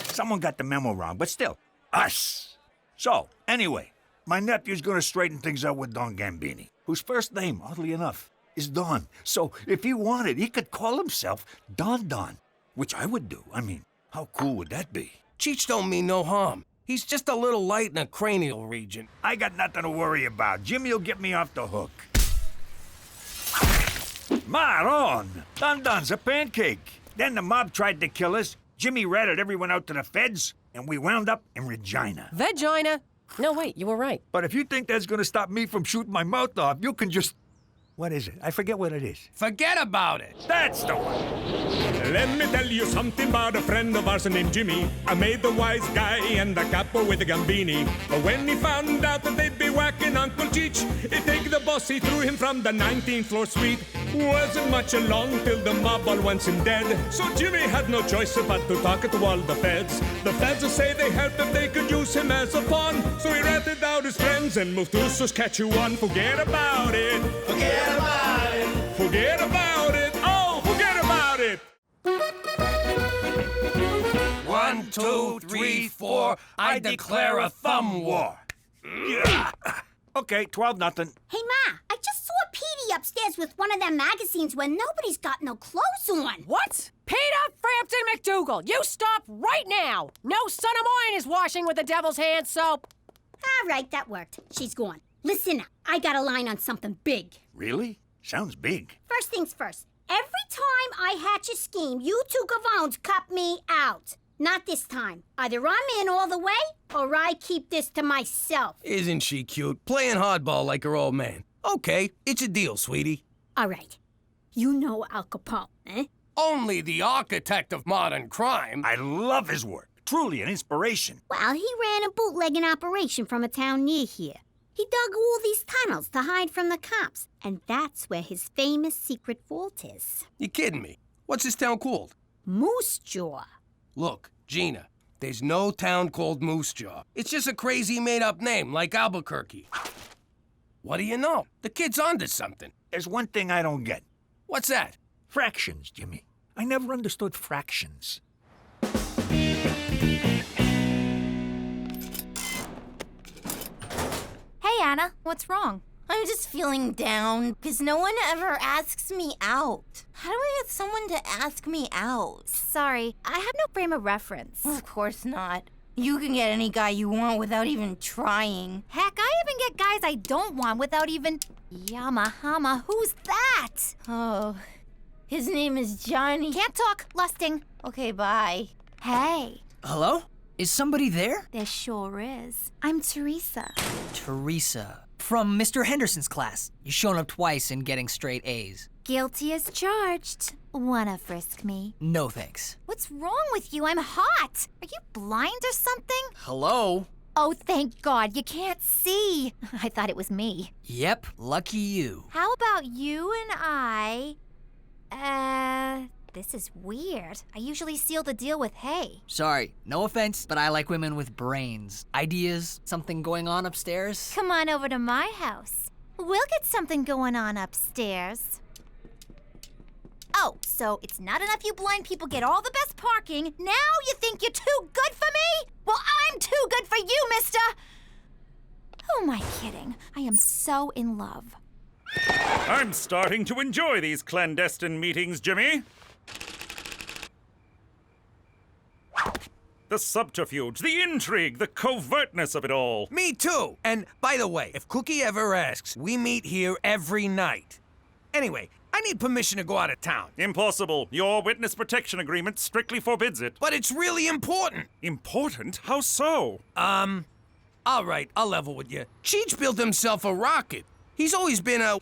Someone got the memo wrong, but still, us. So, anyway, my nephew's gonna straighten things out with Don Gambini, whose first name, oddly enough, is Don. So if he wanted, he could call himself Don Don, which I would do. I mean, how cool would that be? Cheech don't mean no harm. He's just a little light in the cranial region. I got nothing to worry about. Jimmy'll get me off the hook. Maron! Don Don's a pancake. Then the mob tried to kill us. Jimmy ratted everyone out to the feds, and we wound up in Regina. Vagina? No, wait, you were right. But if you think that's gonna stop me from shooting my mouth off, you can just... What is it? I forget what it is. Forget about it. That's the one. Let me tell you something about a friend of ours named Jimmy. I made the wise guy and the capo with the Gambini. But when he found out that they'd be whacking Uncle Cheech, he'd take the boss, he threw him from the 19th floor suite. Wasn't much along till the mob all wants him dead. So Jimmy had no choice but to talk to all the feds. The feds will say they help if they could use him as a pawn. So he ratted out his friends and moved to Saskatchewan. Forget about it. Forget about it. Forget about it. Oh, forget about it. 1, 2, 3, 4, I declare a thumb war. Yeah. Okay, 12-0. Hey, Ma, I just saw Petey upstairs with one of them magazines where nobody's got no clothes on. What? Peter Frampton McDougal, you stop right now! No son of mine is washing with the devil's hand soap. All right, that worked. She's gone. Listen, I got a line on something big. Really? Sounds big. First things first. Every time I hatch a scheme, you two gavones cut me out. Not this time. Either I'm in all the way, or I keep this to myself. Isn't she cute? Playing hardball like her old man. Okay, it's a deal, sweetie. All right. You know Al Capone, eh? Only the architect of modern crime. I love his work. Truly an inspiration. Well, he ran a bootlegging operation from a town near here. He dug all these tunnels to hide from the cops, and that's where his famous secret vault is. You kidding me? What's this town called? Moose Jaw. Look, Gina, there's no town called Moose Jaw. It's just a crazy made-up name, like Albuquerque. What do you know? The kid's onto something. There's one thing I don't get. What's that? Fractions, Jimmy. I never understood fractions. Hey, Anna, what's wrong? I'm just feeling down because no one ever asks me out. How do I get someone to ask me out? Sorry, I have no frame of reference. Of course not. You can get any guy you want without even trying. Heck, I even get guys I don't want without even... Yamahama, who's that? Oh, his name is Johnny. Can't talk, lusting. Okay, bye. Hey. Hello? Is somebody there? There sure is. I'm Theresa. Theresa. From Mr. Henderson's class. You've shown up twice and getting straight A's. Guilty as charged. Wanna frisk me? No thanks. What's wrong with you? I'm hot. Are you blind or something? Hello? Oh, thank God, you can't see. I thought it was me. Yep, lucky you. How about you and I... This is weird. I usually seal the deal with hey. Sorry, no offense, but I like women with brains. Ideas, something going on upstairs? Come on over to my house. We'll get something going on upstairs. Oh, so it's not enough you blind people get all the best parking. Now you think you're too good for me? Well, I'm too good for you, mister! Who am I kidding? I am so in love. I'm starting to enjoy these clandestine meetings, Jimmy. The subterfuge, the intrigue, the covertness of it all. Me too. And by the way, if Cookie ever asks, we meet here every night. Anyway, I need permission to go out of town. Impossible. Your witness protection agreement strictly forbids it. But it's really important. Important? How so? All right, I'll level with you. Cheech built himself a rocket. He's always been a,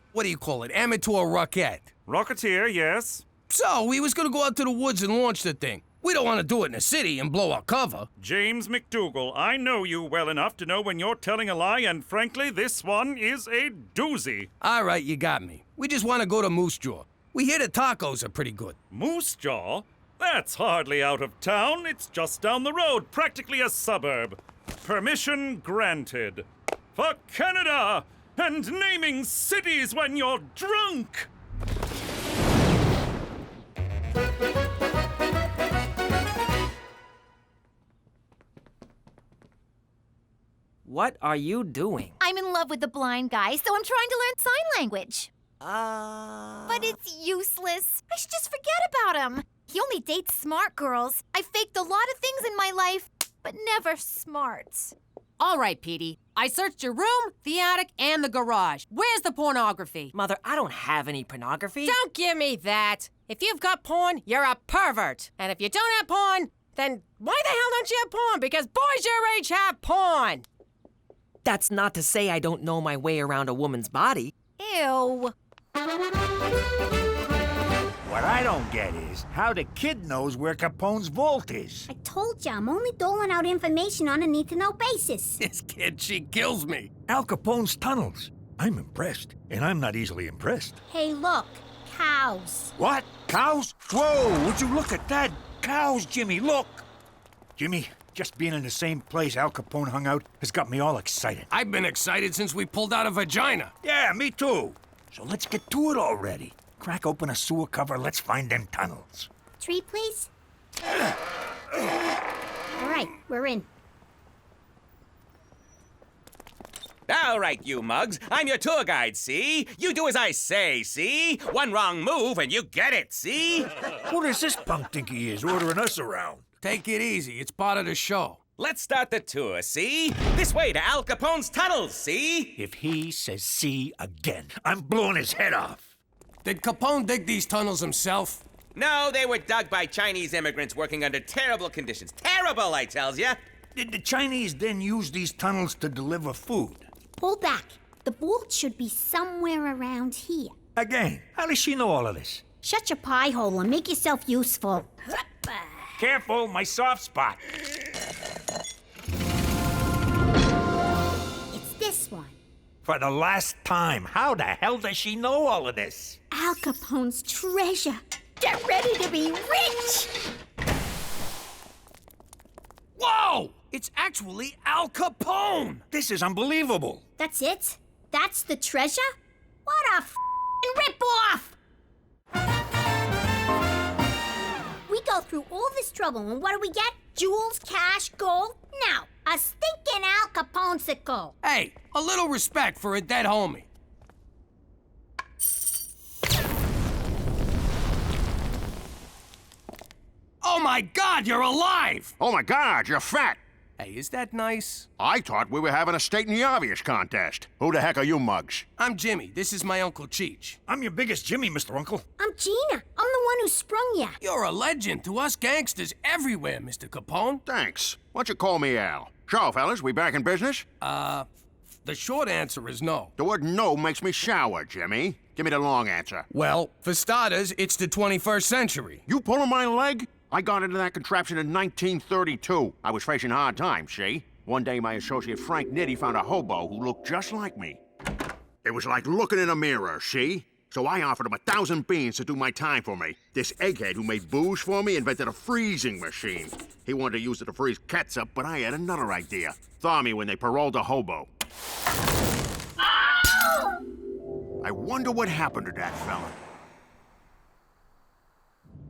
amateur rocket. Rocketeer, yes. So, we was gonna go out to the woods and launch the thing. We don't want to do it in the city and blow our cover. James McDougal, I know you well enough to know when you're telling a lie, and frankly, this one is a doozy. All right, you got me. We just want to go to Moose Jaw. We hear the tacos are pretty good. Moose Jaw? That's hardly out of town. It's just down the road, practically a suburb. Permission granted. For Canada! And naming cities when you're drunk! What are you doing? I'm in love with the blind guy, so I'm trying to learn sign language. But it's useless. I should just forget about him. He only dates smart girls. I faked a lot of things in my life, but never smart. All right, Petey. I searched your room, the attic, and the garage. Where's the pornography? Mother, I don't have any pornography. Don't give me that. If you've got porn, you're a pervert. And if you don't have porn, then why the hell don't you have porn? Because boys your age have porn. That's not to say I don't know my way around a woman's body. Ew. What I don't get is how the kid knows where Capone's vault is. I told you, I'm only doling out information on a need-to-know basis. This kid, she kills me. Al Capone's tunnels. I'm impressed, and I'm not easily impressed. Hey, look, cows. What? Cows? Whoa, would you look at that? Cows, Jimmy, look! Jimmy, just being in the same place Al Capone hung out has got me all excited. I've been excited since we pulled out a vagina. Yeah, me too. So let's get to it already. Crack open a sewer cover, let's find them tunnels. Tree, please. All right, we're in. All right, you mugs. I'm your tour guide, see? You do as I say, see? One wrong move and you get it, see? Who does this punk think he is, ordering us around? Take it easy. It's part of the show. Let's start the tour, see? This way to Al Capone's tunnels, see? If he says see again, I'm blowing his head off. Did Capone dig these tunnels himself? No, they were dug by Chinese immigrants working under terrible conditions. Terrible, I tells ya. Did the Chinese then use these tunnels to deliver food? Hold back. The vault should be somewhere around here. Again, how does she know all of this? Shut your pie hole and make yourself useful. Careful, my soft spot. It's this one. For the last time, how the hell does she know all of this? Al Capone's treasure. Get ready to be rich! Whoa! It's actually Al Capone! This is unbelievable. That's it? That's the treasure? What a f***ing rip-off! We go through all this trouble, and what do we get? Jewels, cash, gold? No, a stinking Al Capone-sicle. Hey, a little respect for a dead homie. Oh my God, you're alive! Oh my God, you're fat! Hey, is that nice? I thought we were having a stating the obvious contest. Who the heck are you mugs? I'm Jimmy. This is my Uncle Cheech. I'm your biggest Jimmy, Mr. Uncle. I'm Gina. I'm the one who sprung ya. You're a legend to us gangsters everywhere, Mr. Capone. Thanks. Why don't you call me Al? So, fellas, we back in business? The short answer is no. The word no makes me sour, Jimmy. Give me the long answer. Well, for starters, it's the 21st century. You pulling my leg? I got into that contraption in 1932. I was facing hard times, see? One day, my associate Frank Nitti found a hobo who looked just like me. It was like looking in a mirror, see? So I offered him 1,000 beans to do my time for me. This egghead who made booze for me invented a freezing machine. He wanted to use it to freeze ketchup, but I had another idea. Thaw me when they paroled a hobo. I wonder what happened to that fella.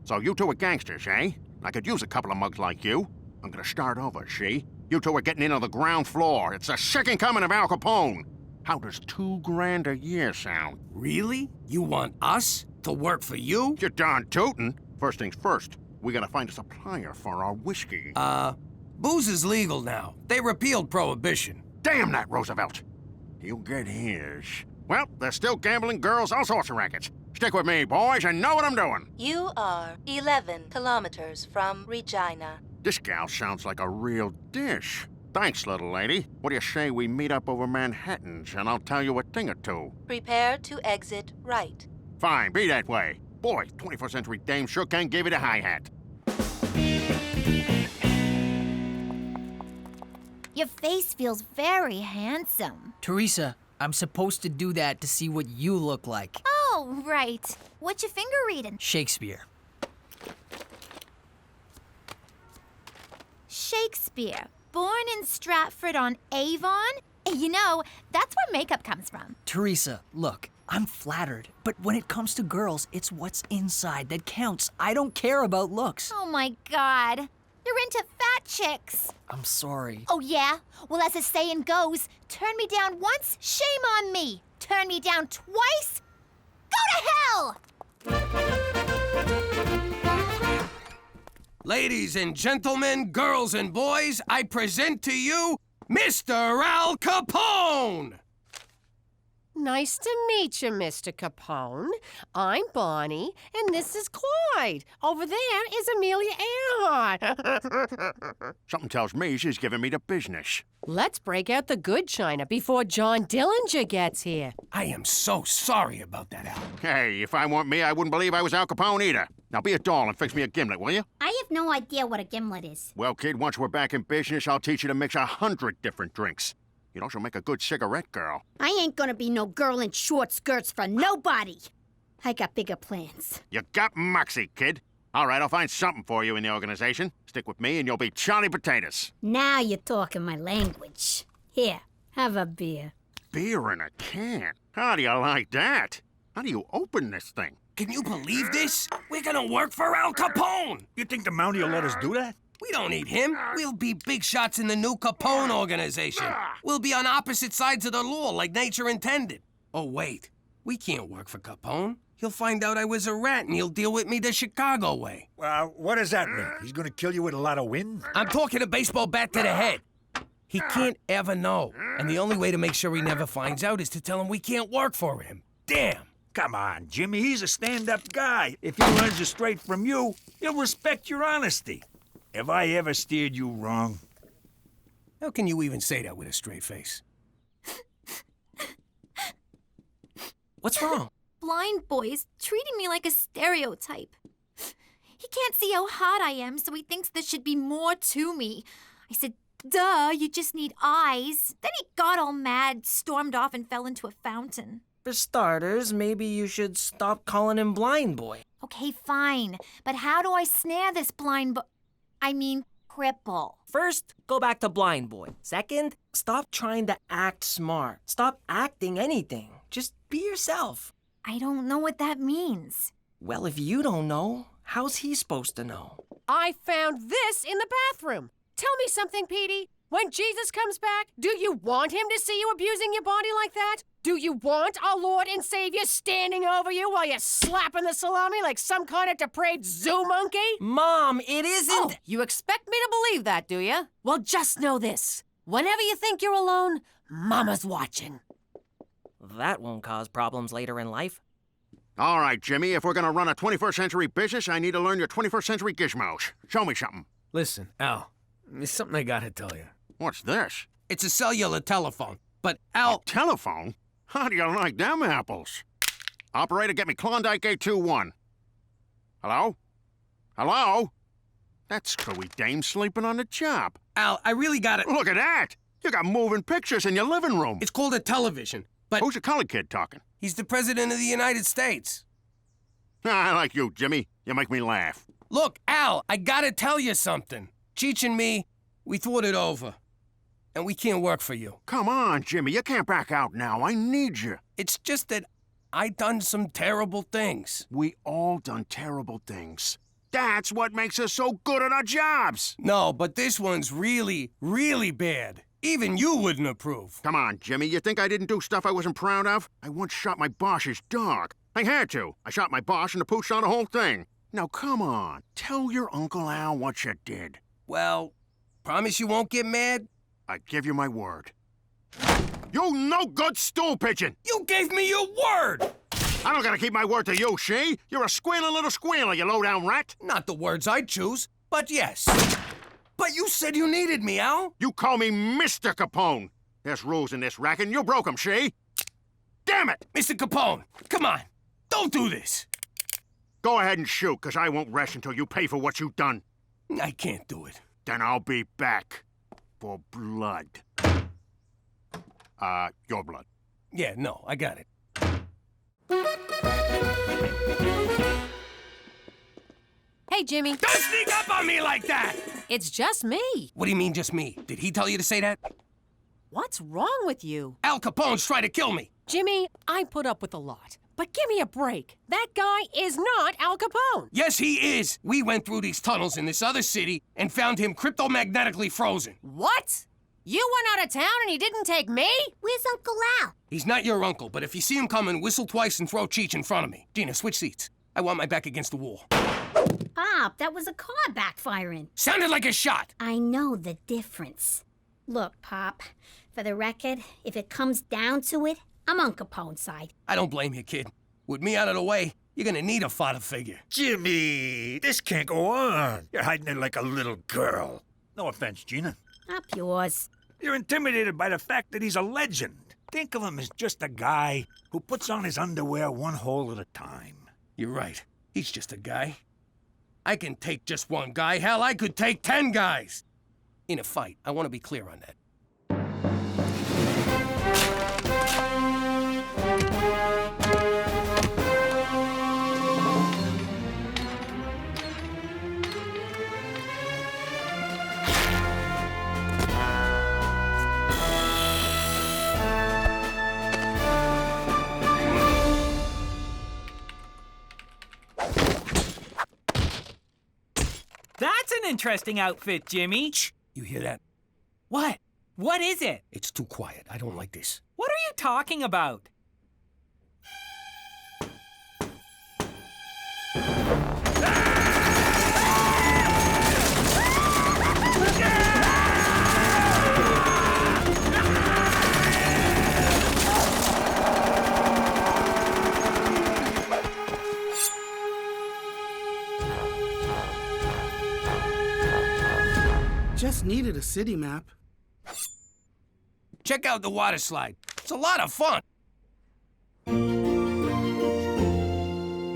So you two are gangsters, eh? I could use a couple of mugs like you. I'm gonna start over, see? You two are getting in on the ground floor. It's the second coming of Al Capone. How does $2 grand a year sound? Really? You want us to work for you? You're darn tootin'. First things first, we gotta find a supplier for our whiskey. Booze is legal now. They repealed Prohibition. Damn that, Roosevelt! You get his. Well, there's still gambling, girls, all sorts of rackets. Stick with me, boys, and know what I'm doing. You are 11 kilometers from Regina. This gal sounds like a real dish. Thanks, little lady. What do you say we meet up over Manhattan's, and I'll tell you a thing or two? Prepare to exit right. Fine, be that way. Boy, 21st century dame sure can give you the hi-hat. Your face feels very handsome. Theresa, I'm supposed to do that to see what you look like. Oh, right. What you finger reading? Shakespeare. Shakespeare. Born in Stratford-on-Avon? You know, that's where makeup comes from. Theresa, look, I'm flattered, but when it comes to girls, it's what's inside that counts. I don't care about looks. Oh my God. You're into fat chicks. I'm sorry. Oh yeah? Well, as the saying goes, turn me down once, shame on me. Turn me down twice, go to hell! Ladies and gentlemen, girls and boys, I present to you Mr. Al Capone! Nice to meet you, Mr. Capone. I'm Bonnie, and this is Clyde. Over there is Amelia Earhart. Something tells me she's giving me the business. Let's break out the good china before John Dillinger gets here. I am so sorry about that, Al. Hey, if I weren't me, I wouldn't believe I was Al Capone either. Now be a doll and fix me a gimlet, will you? I have no idea what a gimlet is. Well, kid, once we're back in business, I'll teach you to mix 100 different drinks. You'd also make a good cigarette girl. I ain't gonna be no girl in short skirts for nobody. I got bigger plans. You got moxie, kid. All right, I'll find something for you in the organization. Stick with me and you'll be Charlie Potatoes. Now you're talking my language. Here, have a beer. Beer in a can? How do you like that? How do you open this thing? Can you believe this? We're gonna work for Al Capone! You think the Mountie will let us do that? We don't need him. We'll be big shots in the new Capone organization. We'll be on opposite sides of the law like nature intended. Oh, wait. We can't work for Capone. He'll find out I was a rat and he'll deal with me the Chicago way. What does that mean? He's gonna kill you with a lot of wind? I'm talking a baseball bat to the head. He can't ever know. And the only way to make sure he never finds out is to tell him we can't work for him. Damn. Come on, Jimmy. He's a stand-up guy. If he learns it straight from you, he'll respect your honesty. Have I ever steered you wrong? How can you even say that with a straight face? What's wrong? Blind boy is treating me like a stereotype. He can't see how hot I am, so he thinks there should be more to me. I said, duh, you just need eyes. Then he got all mad, stormed off, and fell into a fountain. For starters, maybe you should stop calling him Blind Boy. Okay, fine. But how do I snare this cripple? First, go back to Blind Boy. Second, stop trying to act smart. Stop acting anything. Just be yourself. I don't know what that means. Well, if you don't know, how's he supposed to know? I found this in the bathroom. Tell me something, Petey. When Jesus comes back, do you want him to see you abusing your body like that? Do you want our Lord and Savior standing over you while you're slapping the salami like some kind of depraved zoo monkey? Mom, it isn't... Oh, you expect me to believe that, do you? Well, just know this. Whenever you think you're alone, Mama's watching. That won't cause problems later in life. All right, Jimmy, if we're gonna run a 21st century business, I need to learn your 21st century gizmos. Show me something. Listen, Al, there's something I gotta tell you. What's this? It's a cellular telephone, but Al... A telephone? How do you like them apples? Operator, get me Klondike 821. Hello? Hello? That screwy dame sleeping on the job. Al, I really gotta... Look at that! You got moving pictures in your living room. It's called a television, but... Who's the colored kid talking? He's the President of the United States. I like you, Jimmy. You make me laugh. Look, Al, I gotta tell you something. Cheech and me, we thought it over. And we can't work for you. Come on, Jimmy. You can't back out now. I need you. It's just that I done some terrible things. We all done terrible things. That's what makes us so good at our jobs. No, but this one's really, really bad. Even you wouldn't approve. Come on, Jimmy. You think I didn't do stuff I wasn't proud of? I once shot my boss's dog. I had to. I shot my boss and the pooch on the whole thing. Now, come on. Tell your Uncle Al what you did. Well, promise you won't get mad? I give you my word. You no-good stool pigeon! You gave me your word! I don't gotta keep my word to you, she. You're a squealing little squealer, you low-down rat. Not the words I'd choose, but yes. But you said you needed me, Al. You call me Mr. Capone. There's rules in this racket, and you broke them, she. Damn it! Mr. Capone, come on. Don't do this. Go ahead and shoot, because I won't rest until you pay for what you've done. I can't do it. Then I'll be back. For blood. Your blood. Yeah, no, I got it. Hey, Jimmy. Don't sneak up on me like that! It's just me. What do you mean, just me? Did he tell you to say that? What's wrong with you? Al Capone's trying to kill me. Jimmy, I put up with a lot. But give me a break. That guy is not Al Capone. Yes, he is. We went through these tunnels in this other city and found him cryptomagnetically frozen. What? You went out of town and he didn't take me? Where's Uncle Al? He's not your uncle, but if you see him coming, whistle twice and throw Cheech in front of me. Gina, switch seats. I want my back against the wall. Pop, that was a car backfiring. Sounded like a shot. I know the difference. Look, Pop, for the record, if it comes down to it, I'm on Capone's side. I don't blame you, kid. With me out of the way, you're gonna need a father figure. Jimmy, this can't go on. You're hiding it like a little girl. No offense, Gina. Up yours. You're intimidated by the fact that he's a legend. Think of him as just a guy who puts on his underwear one hole at a time. You're right. He's just a guy. I can take just one guy. Hell, I could take 10 guys. In a fight, I want to be clear on that. That's an interesting outfit, Jimmy. Shh! You hear that? What? What is it? It's too quiet. I don't like this. What are you talking about? Just needed a city map. Check out the water slide. It's a lot of fun.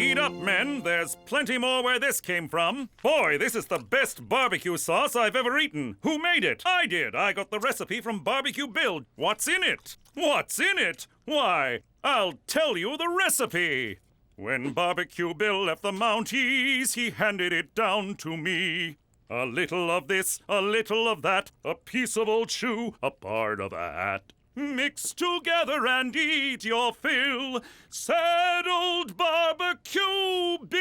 Eat up, men. There's plenty more where this came from. Boy, this is the best barbecue sauce I've ever eaten. Who made it? I did. I got the recipe from Barbecue Bill. What's in it? What's in it? Why, I'll tell you the recipe. When Barbecue Bill left the Mounties, he handed it down to me. A little of this, a little of that, a piece of old shoe, a part of a hat. Mix together and eat your fill. Sad old Barbecue Bill.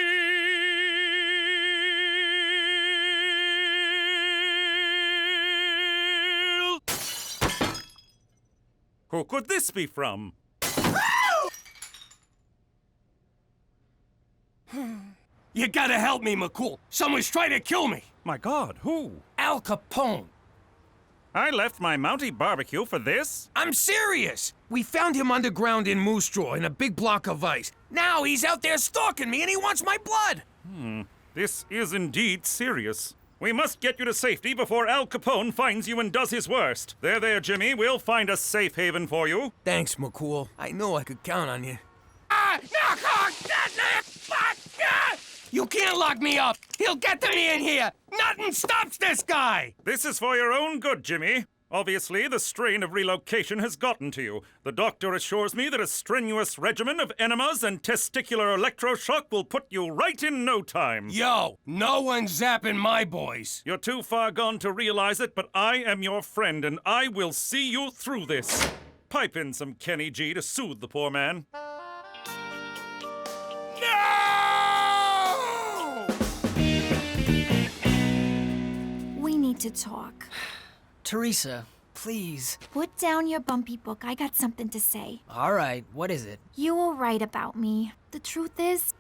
Who could this be from? You gotta help me, McCool. Someone's trying to kill me. My God, who? Al Capone. I left my Mountie barbecue for this? I'm serious. We found him underground in Moose Jaw in a big block of ice. Now he's out there stalking me and he wants my blood. This is indeed serious. We must get you to safety before Al Capone finds you and does his worst. There, Jimmy. We'll find a safe haven for you. Thanks, McCool. I know I could count on you. You can't lock me up! He'll get to me in here! Nothing stops this guy! This is for your own good, Jimmy. Obviously, the strain of relocation has gotten to you. The doctor assures me that a strenuous regimen of enemas and testicular electroshock will put you right in no time. Yo, no one's zapping my boys. You're too far gone to realize it, but I am your friend, and I will see you through this. Pipe in some Kenny G to soothe the poor man. We need to talk. Theresa, please. Put down your bumpy book. I got something to say. All right, what is it? You were right about me. The truth is,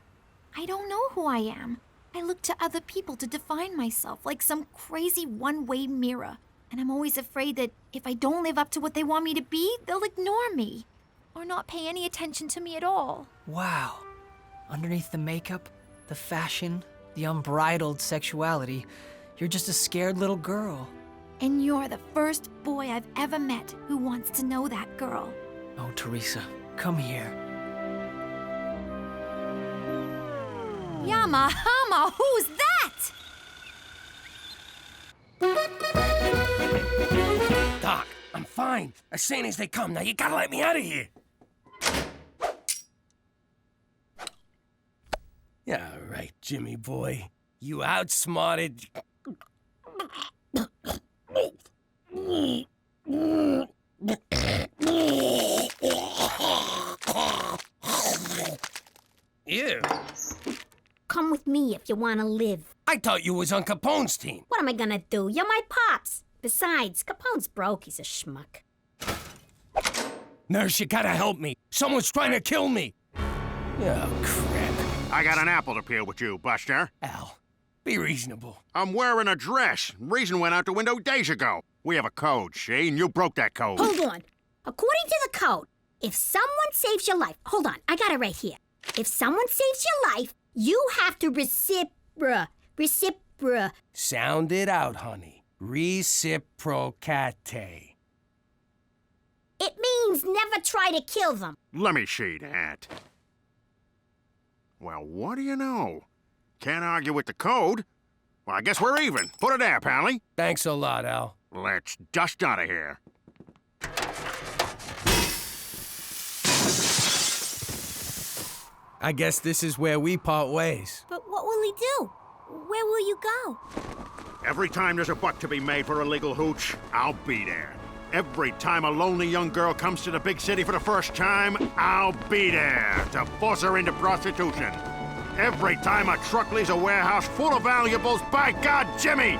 I don't know who I am. I look to other people to define myself like some crazy one-way mirror. And I'm always afraid that if I don't live up to what they want me to be, they'll ignore me. Or not pay any attention to me at all. Wow. Underneath the makeup, the fashion, the unbridled sexuality, you're just a scared little girl. And you're the first boy I've ever met who wants to know that girl. Oh, Theresa, come here. Yama Hama, who's that? Doc, I'm fine. As sane as they come. Now you gotta let me out of here. Yeah, all right, Jimmy boy. You outsmarted... Ew. Come with me if you want to live. I thought you was on Capone's team. What am I gonna do? You're my pops. Besides, Capone's broke. He's a schmuck. Nurse, you gotta help me. Someone's trying to kill me. Oh, crap. I got an apple to peel with you, Buster. Al, be reasonable. I'm wearing a dress. Reason went out the window days ago. We have a code, see? And you broke that code. Hold on. According to the code, if someone saves your life... Hold on, I got it right here. If someone saves your life, you have to recipro... Sound it out, honey. Reciprocate. It means never try to kill them. Let me see that. Well, what do you know? Can't argue with the code. Well, I guess we're even. Put it there, Pally. Thanks a lot, Al. Let's dust out of here. I guess this is where we part ways. But what will he do? Where will you go? Every time there's a buck to be made for illegal hooch, I'll be there. Every time a lonely young girl comes to the big city for the first time, I'll be there to force her into prostitution. Every time a truck leaves a warehouse full of valuables, by God, Jimmy!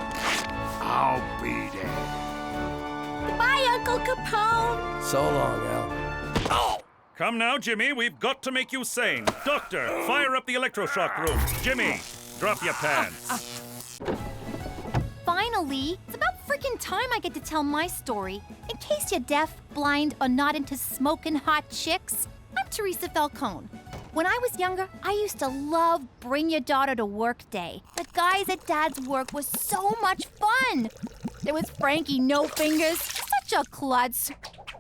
I'll be there. Bye, Uncle Capone. So long, Al. Oh! Come now, Jimmy. We've got to make you sane. Doctor, fire up the electroshock room. Jimmy, drop your pants. Finally, it's about freaking time I get to tell my story. In case you're deaf, blind, or not into smoking hot chicks, I'm Theresa Falcone. When I was younger, I used to love Bring Your Daughter to Work Day. The guys at Dad's work was so much fun. There was Frankie No Fingers, such a klutz.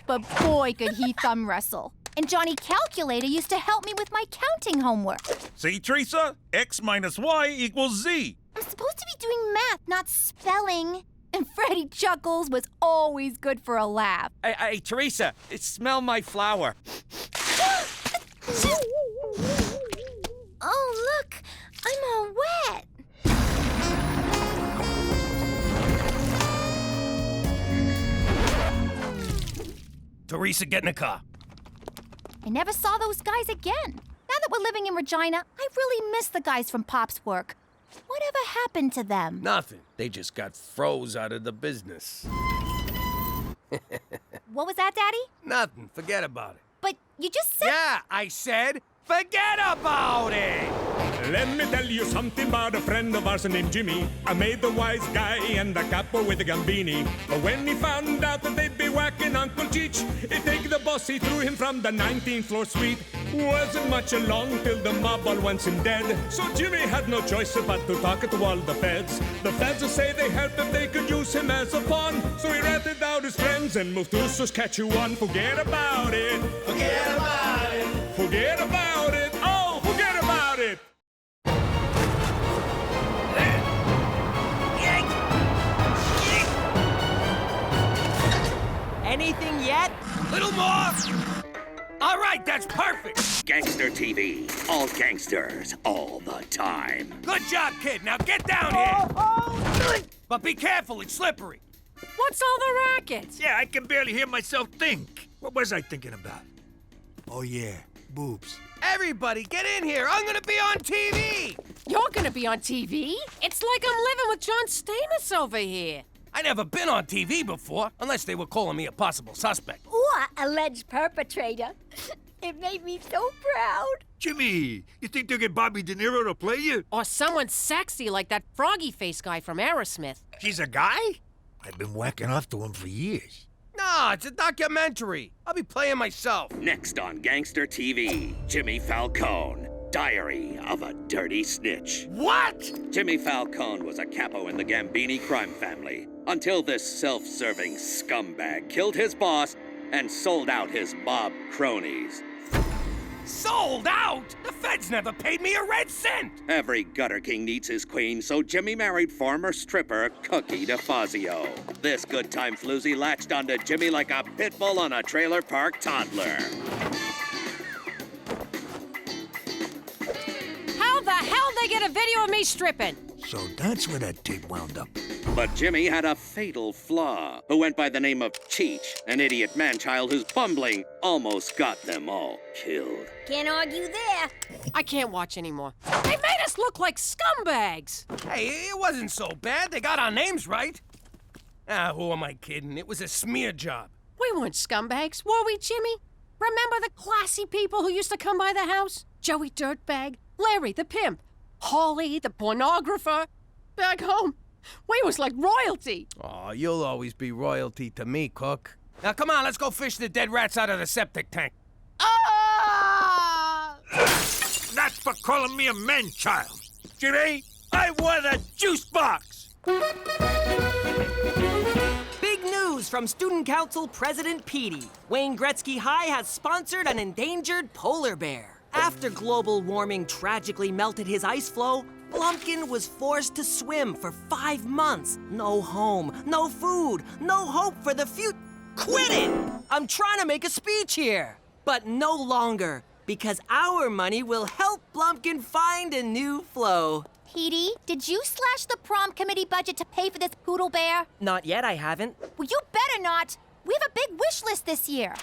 But boy, could he thumb wrestle. And Johnny Calculator used to help me with my counting homework. See, Theresa? X minus Y equals Z. I'm supposed to be doing math, not spelling. And Freddie Chuckles was always good for a laugh. Hey, Theresa, smell my flower. Oh, look, I'm all wet. Theresa, get in the car. I never saw those guys again. Now that we're living in Regina, I really miss the guys from Pop's work. Whatever happened to them? Nothing. They just got froze out of the business. What was that, Daddy? Nothing. Forget about it. But you just said... Yeah, I said, forget about it! Let me tell you something about a friend of ours named Jimmy. I made the wise guy and the capo with the Gambini. But when he found out that they'd be whacking Uncle Cheech, he'd take the boss, he threw him from the 19th floor suite. Wasn't much along till the mob all wants him dead. So Jimmy had no choice but to talk to all the feds. The feds will say they helped if they could use him as a pawn. So he ratted out his friends and moved to Saskatchewan. Forget about it. Forget about it. Forget about it. Oh, forget about it. Anything yet? Little more! All right, that's perfect! Gangster TV. All gangsters, all the time. Good job, kid. Now get down here! But be careful, it's slippery. What's all the racket? Yeah, I can barely hear myself think. What was I thinking about? Oh, yeah, boobs. Everybody, get in here! I'm gonna be on TV! You're gonna be on TV? It's like I'm living with John Stamos over here. I never been on TV before, unless they were calling me a possible suspect. Or alleged perpetrator. It made me so proud. Jimmy, you think they'll get Bobby De Niro to play you? Or someone sexy like that froggy face guy from Aerosmith. He's a guy? I've been whacking off to him for years. No, it's a documentary. I'll be playing myself. Next on Gangster TV, Jimmy Falcone. Diary of a Dirty Snitch. What? Jimmy Falcone was a capo in the Gambini crime family until this self-serving scumbag killed his boss and sold out his mob cronies. Sold out? The feds never paid me a red cent! Every gutter king needs his queen, so Jimmy married former stripper Cookie DeFazio. This good time floozy latched onto Jimmy like a pit bull on a trailer park toddler. How the hell they get a video of me stripping? So that's where that tape wound up. But Jimmy had a fatal flaw, who went by the name of Cheech, an idiot man-child whose bumbling almost got them all killed. Can't argue there. I can't watch anymore. They made us look like scumbags. Hey, it wasn't so bad. They got our names right. Ah, who am I kidding? It was a smear job. We weren't scumbags, were we, Jimmy? Remember the classy people who used to come by the house? Joey Dirtbag, Larry the pimp, Holly the pornographer. Back home, we was like royalty. Oh, you'll always be royalty to me, Cook. Now, come on, let's go fish the dead rats out of the septic tank. Ah! That's for calling me a man-child. Jimmy, I want a juice box. Big news from Student Council President Petey. Wayne Gretzky High has sponsored an endangered polar bear. After global warming tragically melted his ice floe, Blumpkin was forced to swim for 5 months. No home, no food, no hope for the future. Quit it! I'm trying to make a speech here. But no longer, because our money will help Blumpkin find a new flow. Petey, did you slash the prom committee budget to pay for this poodle bear? Not yet, I haven't. Well, you better not. We have a big wish list this year.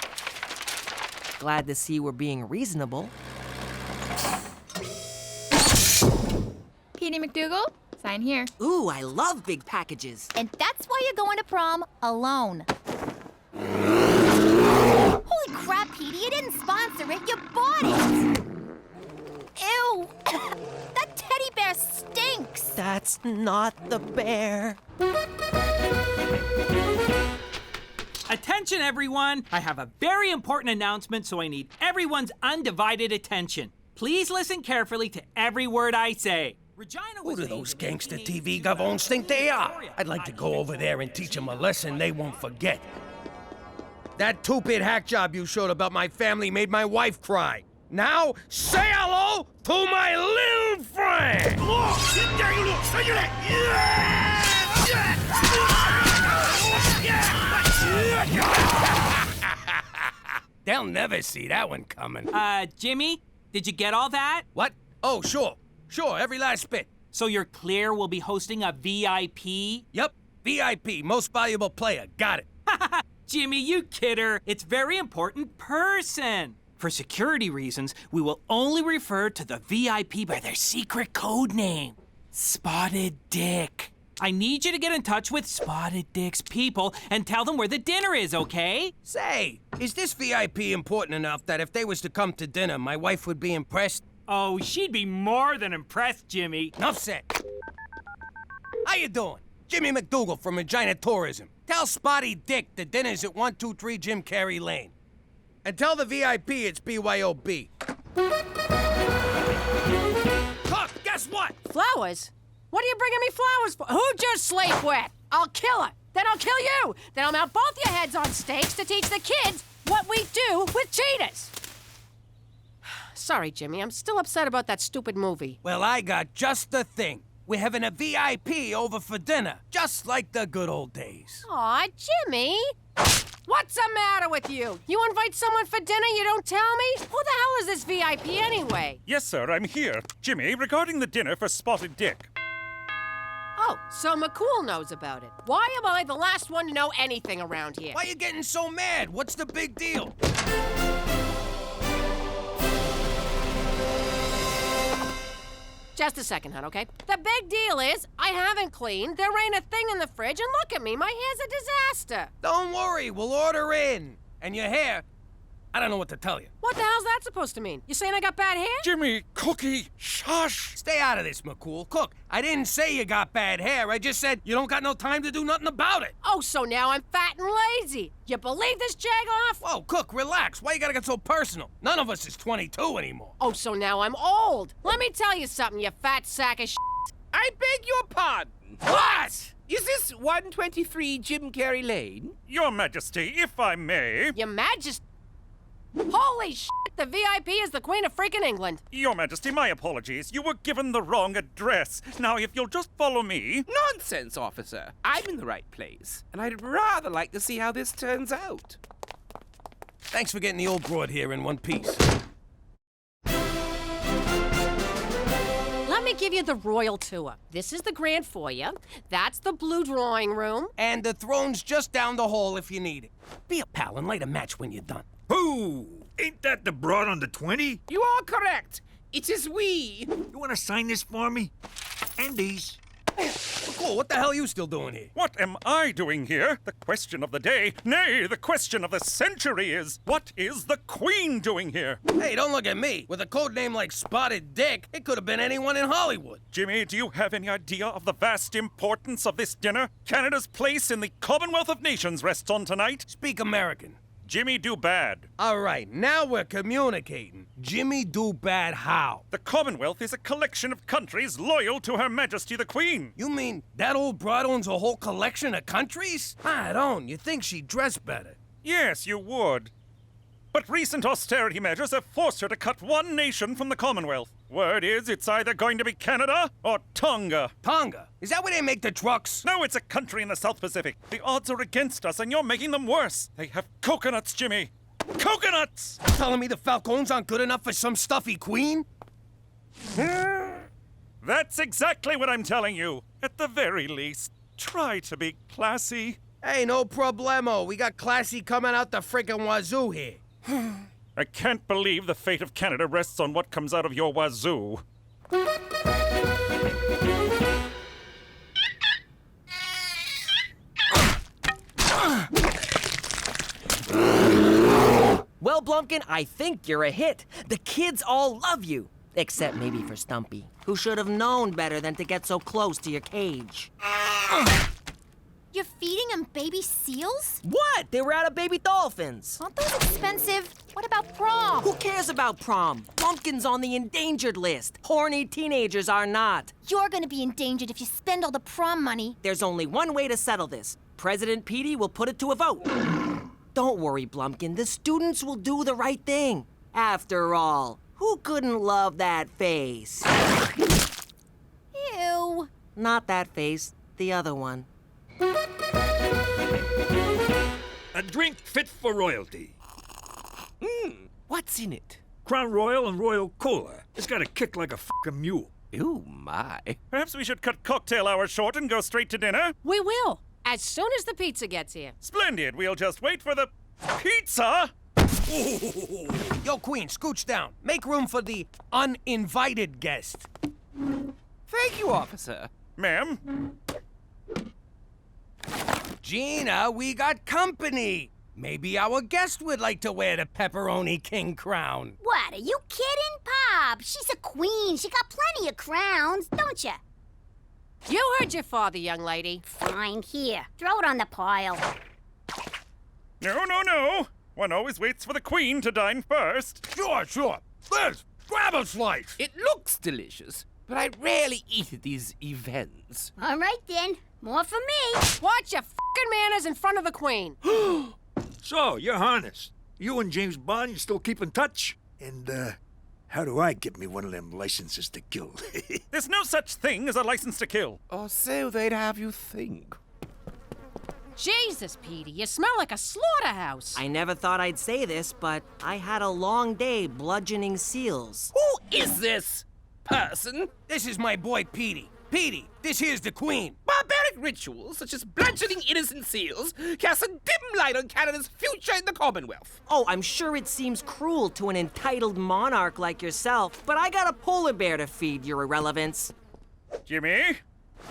Glad to see we're being reasonable. Petey McDougal. Sign here. Ooh, I love big packages. And that's why you're going to prom alone. Holy crap, Petey, you didn't sponsor it, you bought it! Ew! That teddy bear stinks! That's not the bear. Attention, everyone! I have a very important announcement, so I need everyone's undivided attention. Please listen carefully to every word I say. Who do those gangster TV govons think they are? I'd like to go over there and teach them a lesson they won't forget. That two-bit hack job you showed about my family made my wife cry. Now, say hello to my little friend! They'll never see that one coming. Jimmy, did you get all that? What? Oh, sure. Sure, every last bit. So you're clear we'll be hosting a VIP? Yep, VIP, most valuable player. Got it. Jimmy, you kidder. It's very important person. For security reasons, we will only refer to the VIP by their secret code name, Spotted Dick. I need you to get in touch with Spotted Dick's people and tell them where the dinner is, okay? Say, is this VIP important enough that if they was to come to dinner, my wife would be impressed? Oh, she'd be more than impressed, Jimmy. Enough said. How you doing? Jimmy McDougal from Regina Tourism. Tell Spotty Dick the dinner's at 123 Jim Carrey Lane. And tell the VIP it's BYOB. Cook, guess what? Flowers? What are you bringing me flowers for? Who'd you sleep with? I'll kill her. Then I'll kill you. Then I'll mount both your heads on stakes to teach the kids what we do with cheetahs. Sorry, Jimmy. I'm still upset about that stupid movie. Well, I got just the thing. We're having a VIP over for dinner, just like the good old days. Aw, Jimmy. What's the matter with you? You invite someone for dinner, you don't tell me? Who the hell is this VIP anyway? Yes, sir, I'm here. Jimmy, regarding the dinner for Spotted Dick. Oh, so McCool knows about it. Why am I the last one to know anything around here? Why are you getting so mad? What's the big deal? Just a second, hon, okay? The big deal is, I haven't cleaned, there ain't a thing in the fridge, and look at me, my hair's a disaster. Don't worry, we'll order in. And your hair, I don't know what to tell you. What the hell's that supposed to mean? You saying I got bad hair? Jimmy, Cookie, shush! Stay out of this, McCool. Cook, I didn't say you got bad hair. I just said you don't got no time to do nothing about it. Oh, so now I'm fat and lazy. You believe this jag-off? Whoa, Cook, relax. Why you gotta get so personal? None of us is 22 anymore. Oh, so now I'm old. Let me tell you something, you fat sack of shit. I beg your pardon. What? Is this 123 Jim Carrey Lane? Your Majesty, if I may. Your Majesty. Holy shit, the VIP is the Queen of freaking England. Your Majesty, my apologies. You were given the wrong address. Now, if you'll just follow me. Nonsense, officer. I'm in the right place, and I'd rather like to see how this turns out. Thanks for getting the old broad here in one piece. Let me give you the royal tour. This is the grand foyer. That's the blue drawing room. And the throne's just down the hall if you need it. Be a pal and light a match when you're done. Who? Ain't that the broad on the 20? You are correct. It is we. You want to sign this for me? And these. Cool, what the hell are you still doing here? What am I doing here? The question of the day, nay, the question of the century is, what is the Queen doing here? Hey, don't look at me. With a code name like Spotted Dick, it could have been anyone in Hollywood. Jimmy, do you have any idea of the vast importance of this dinner? Canada's place in the Commonwealth of Nations rests on tonight. Speak American. Jimmy do bad. All right, now we're communicating. Jimmy do bad how? The Commonwealth is a collection of countries loyal to Her Majesty the Queen. You mean that old broad owns a whole collection of countries? I don't. You think she'd dress better? Yes, you would. But recent austerity measures have forced her to cut one nation from the Commonwealth. Word is it's either going to be Canada or Tonga. Tonga? Is that where they make the trucks? No, it's a country in the South Pacific. The odds are against us, and you're making them worse. They have coconuts, Jimmy. Coconuts! Telling me the Falcones aren't good enough for some stuffy queen? That's exactly what I'm telling you. At the very least, try to be classy. Hey, no problemo. We got classy coming out the frickin' wazoo here. I can't believe the fate of Canada rests on what comes out of your wazoo. Well, Blumpkin, I think you're a hit. The kids all love you. Except maybe for Stumpy, who should have known better than to get so close to your cage. You're feeding him baby seals? What? They were out of baby dolphins. Aren't those expensive? What about prom? Who cares about prom? Blumpkin's on the endangered list. Horny teenagers are not. You're gonna be endangered if you spend all the prom money. There's only one way to settle this. President Petey will put it to a vote. Don't worry, Blumpkin. The students will do the right thing. After all, who couldn't love that face? Ew. Not that face, the other one. A drink fit for royalty. What's in it? Crown Royal and Royal Cola. It's got a kick like a fucking mule. Oh, my. Perhaps we should cut cocktail hour short and go straight to dinner? We will, as soon as the pizza gets here. Splendid. We'll just wait for the pizza. Yo, Queen, scooch down. Make room for the uninvited guest. Thank you, officer. Ma'am? Gina, we got company. Maybe our guest would like to wear the Pepperoni King crown. What, are you kidding, Pop? She's a queen. She got plenty of crowns, don't you? You heard your father, young lady. Fine, here. Throw it on the pile. No. One always waits for the queen to dine first. Sure. Liz, grab a slice. It looks delicious, but I rarely eat at these events. All right, then. More for me. Watch your fucking manners in front of the queen. So, you're honest. You and James Bond, you still keep in touch? And, how do I get me one of them licenses to kill? There's no such thing as a license to kill. Or so they'd have you think. Jesus, Petey, you smell like a slaughterhouse. I never thought I'd say this, but I had a long day bludgeoning seals. Who is this person? This is my boy, Petey. Petey, this here's the queen. Barbaric rituals, such as bludgeoning innocent seals, cast a dim light on Canada's future in the Commonwealth. Oh, I'm sure it seems cruel to an entitled monarch like yourself, but I got a polar bear to feed, your irrelevance. Jimmy,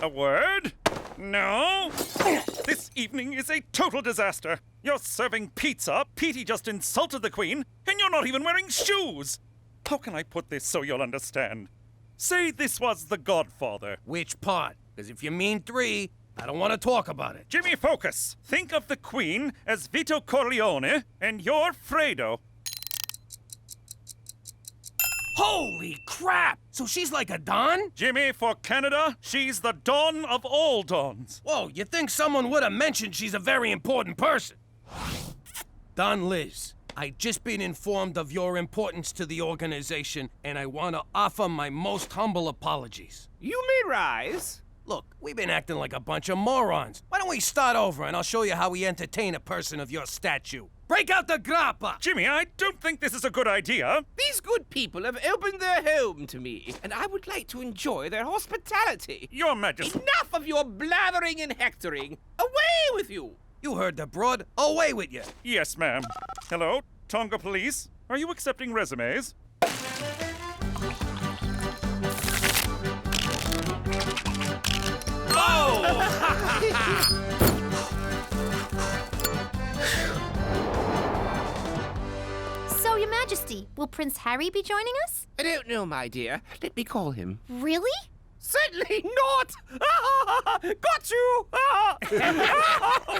a word? No? This evening is a total disaster. You're serving pizza, Petey just insulted the queen, and you're not even wearing shoes. How can I put this so you'll understand? Say this was The Godfather. Which part? Because if you mean 3, I don't want to talk about it. Jimmy, focus. Think of the queen as Vito Corleone, and you're Fredo. Holy crap! So she's like a Don? Jimmy, for Canada, she's the Dawn of all dawns. Whoa, you think someone would have mentioned she's a very important person? Don Liz, I just been informed of your importance to the organization, and I want to offer my most humble apologies. You may rise. Look, we've been acting like a bunch of morons. Why don't we start over and I'll show you how we entertain a person of your stature. Break out the grappa! Jimmy, I don't think this is a good idea. These good people have opened their home to me, and I would like to enjoy their hospitality. Your Majesty. Enough of your blathering and hectoring. Away with you! You heard the broad. Away with you. Yes, ma'am. Hello, Tonga Police. Are you accepting resumes? So, Your Majesty, will Prince Harry be joining us? I don't know, my dear. Let me call him. Really? Certainly not! Got you! Oh,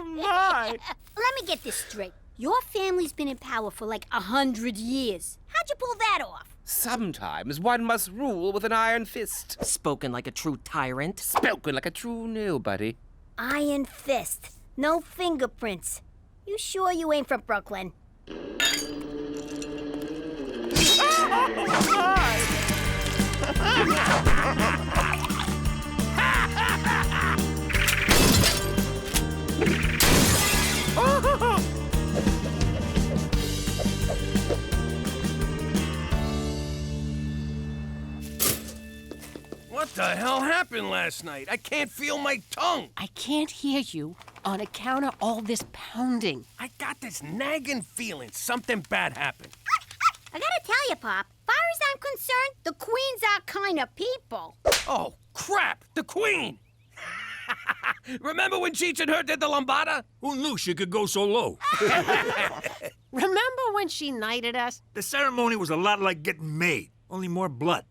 my! Let me get this straight. Your family's been in power for like 100 years. How'd you pull that off? Sometimes one must rule with an iron fist. Spoken like a true tyrant. Spoken like a true nobody. Iron fist. No fingerprints. You sure you ain't from Brooklyn? What the hell happened last night? I can't feel my tongue. I can't hear you on account of all this pounding. I got this nagging feeling something bad happened. I gotta tell you, Pop, far as I'm concerned, the queen's our kind of people. Oh, crap! The queen! Remember when Cheech and her did the lambada? Who knew she could go so low? Remember when she knighted us? The ceremony was a lot like getting made, only more blood.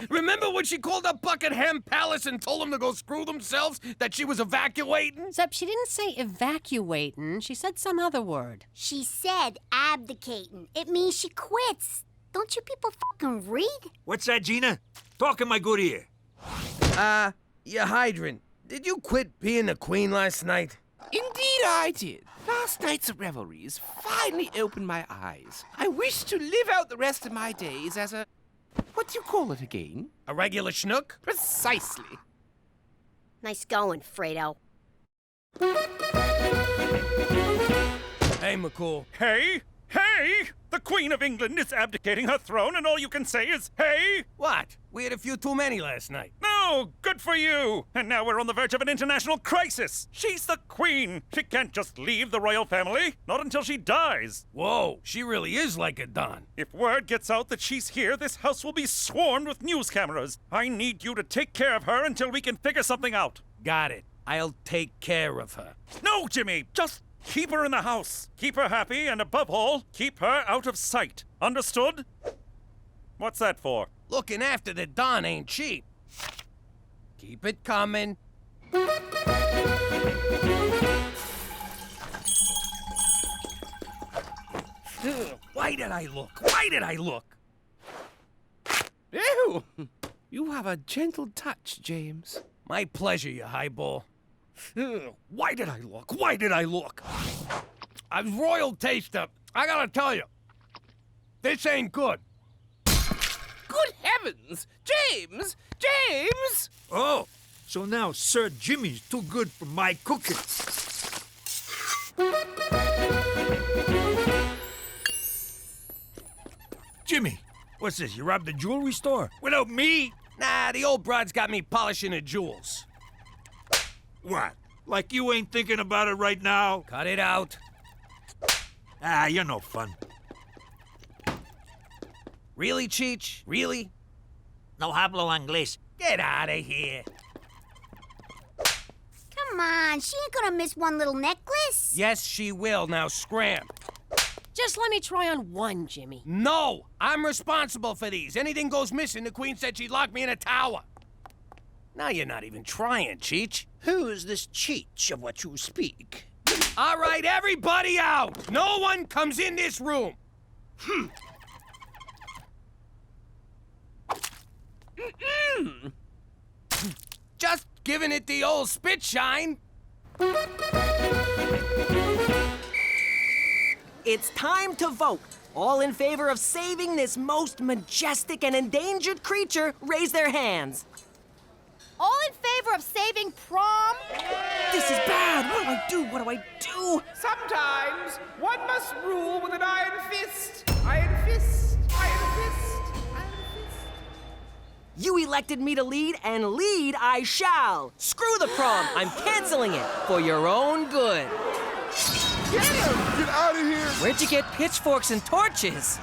Remember when she called up Buckingham Palace and told them to go screw themselves, that she was evacuating? Except she didn't say evacuating. She said some other word. She said abdicating. It means she quits. Don't you people fucking read? What's that, Gina? Talk in my good ear. You hydrant. Did you quit being the queen last night? Indeed I did. Last night's revelries finally opened my eyes. I wish to live out the rest of my days as a... what do you call it again? A regular schnook? Precisely. Nice going, Fredo. Hey, McCool. Hey? Hey! The Queen of England is abdicating her throne, and all you can say is, hey? What? We had a few too many last night. No, good for you. And now we're on the verge of an international crisis. She's the Queen. She can't just leave the royal family. Not until she dies. Whoa, she really is like a Don. If word gets out that she's here, this house will be swarmed with news cameras. I need you to take care of her until we can figure something out. Got it. I'll take care of her. No, Jimmy, just keep her in the house. Keep her happy, and above all, keep her out of sight. Understood? What's that for? Looking after the Don ain't cheap. Keep it coming. Why did I look? Why did I look? Ew! You have a gentle touch, James. My pleasure, you highball. Why did I look? Why did I look? I was royal taster. I gotta tell you, this ain't good. Good heavens! James! James! Oh, so now Sir Jimmy's too good for my cooking. Jimmy, what's this? You robbed the jewelry store? Without me? Nah, the old broad's got me polishing the jewels. What? Like you ain't thinking about it right now? Cut it out. Ah, you're no fun. Really, Cheech? Really? No hablo inglés. Get out of here. Come on, she ain't gonna miss one little necklace. Yes, she will. Now scram. Just let me try on one, Jimmy. No! I'm responsible for these. Anything goes missing, the Queen said she'd lock me in a tower. Now you're not even trying, Cheech. Who's this Cheech of what you speak? All right, everybody out! No one comes in this room! Just giving it the old spit shine. It's time to vote. All in favor of saving this most majestic and endangered creature, raise their hands. All in favor of saving prom? This is bad. What do I do? What do I do? Sometimes one must rule with an iron fist. Iron fist. Iron fist. Iron fist. You elected me to lead, and lead I shall. Screw the prom. I'm canceling it for your own good. Get him! Get out of here! Where'd you get pitchforks and torches?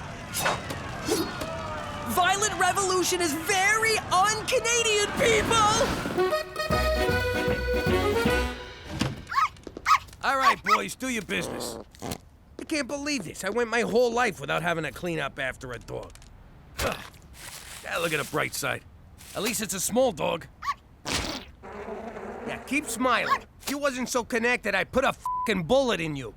Violent revolution is very un-Canadian, people! All right, boys, do your business. I can't believe this. I went my whole life without having to clean up after a dog. Ugh. Yeah, look at the bright side. At least it's a small dog. Yeah, keep smiling. If you wasn't so connected, I'd put a fucking bullet in you.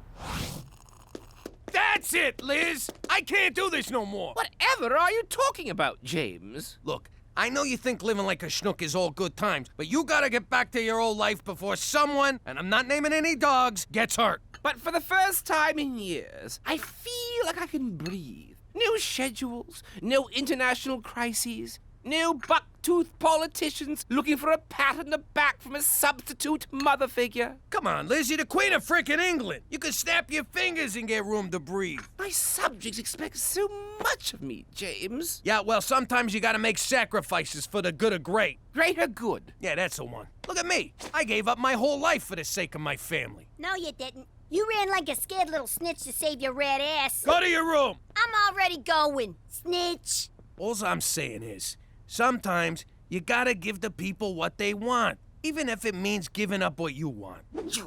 That's it, Liz! I can't do this no more! Whatever are you talking about, James? Look, I know you think living like a schnook is all good times, but you gotta get back to your old life before someone, and I'm not naming any dogs, gets hurt. But for the first time in years, I feel like I can breathe. No schedules, no international crises, no buck-toothed politicians looking for a pat on the back from a substitute mother figure. Come on, Liz, you're the Queen of frickin' England. You can snap your fingers and get room to breathe. My subjects expect so much of me, James. Yeah, well, sometimes you gotta make sacrifices for the good of great. Greater good. Yeah, that's the one. Look at me. I gave up my whole life for the sake of my family. No, you didn't. You ran like a scared little snitch to save your red ass. Go to your room. I'm already going, snitch. All I'm saying is, sometimes you gotta give the people what they want. even if it means giving up what you want.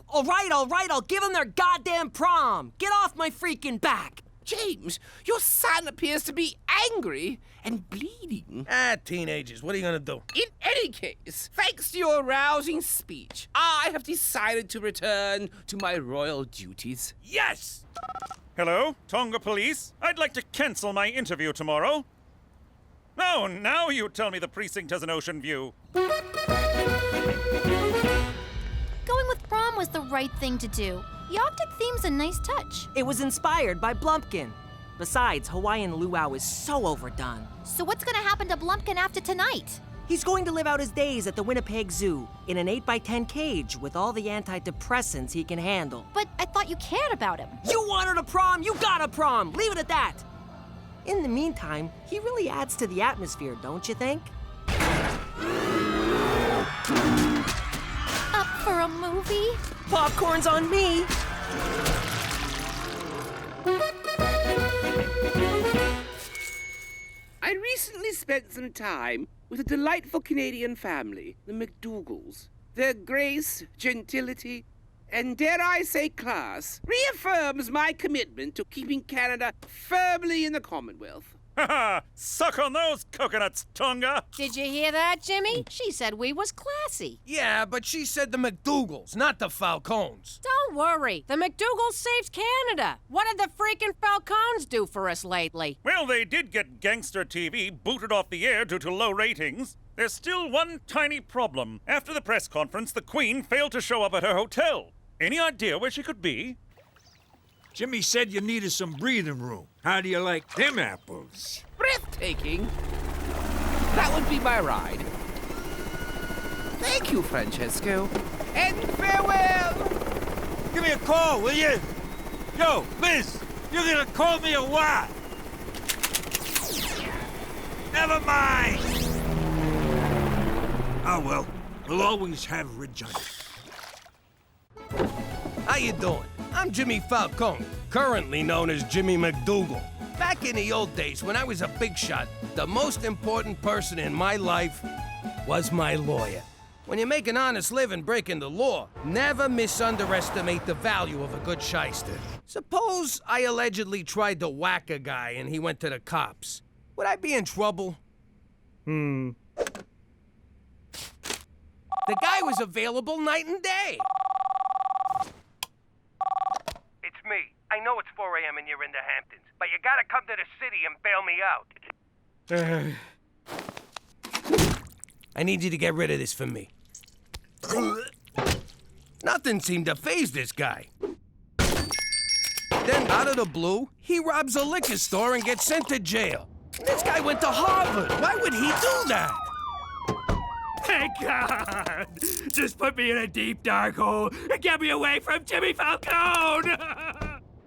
All right, I'll give them their goddamn prom. Get off my freaking back. James, your son appears to be angry and bleeding. Teenagers, what are you gonna do? In any case, thanks to your rousing speech, I have decided to return to my royal duties. Yes! Hello, Tonga Police. I'd like to cancel my interview tomorrow. No, now you tell me the precinct has an ocean view. Going with prom was the right thing to do. The Arctic theme's a nice touch. It was inspired by Blumpkin. Besides, Hawaiian luau is so overdone. So what's gonna happen to Blumpkin after tonight? He's going to live out his days at the Winnipeg Zoo in an 8x10 cage with all the antidepressants he can handle. But I thought you cared about him. You wanted a prom, you got a prom. Leave it at that. In the meantime, he really adds to the atmosphere, don't you think? Up for a movie? Popcorn's on me. I recently spent some time with a delightful Canadian family, the McDougals. Their grace, gentility, and dare I say class, reaffirms my commitment to keeping Canada firmly in the Commonwealth. Ha ha! Suck on those coconuts, Tonga! Did you hear that, Jimmy? She said we was classy. Yeah, but she said the McDougals, not the Falcones. Don't worry. The McDougals saved Canada. What did the freaking Falcones do for us lately? Well, they did get Gangster TV booted off the air due to low ratings. There's still one tiny problem. After the press conference, the Queen failed to show up at her hotel. Any idea where she could be? Jimmy said you needed some breathing room. How do you like them apples? Breathtaking. That would be my ride. Thank you, Francesco. And farewell! Give me a call, will you? Yo, Liz, you're gonna call me a what? Never mind! Oh, well, we'll always have Regina. How you doing? I'm Jimmy Falcone, currently known as Jimmy McDougal. Back in the old days, when I was a big shot, the most important person in my life was my lawyer. When you make an honest living breaking the law, never misunderestimate the value of a good shyster. Suppose I allegedly tried to whack a guy and he went to the cops. Would I be in trouble? The guy was available night and day. It's me. I know it's 4 a.m. and you're in the Hamptons, but you gotta come to the city and bail me out. I need you to get rid of this for me. Nothing seemed to faze this guy. Then, out of the blue, he robs a liquor store and gets sent to jail. This guy went to Harvard. Why would he do that? Thank God! Just put me in a deep, dark hole and get me away from Jimmy Falcone!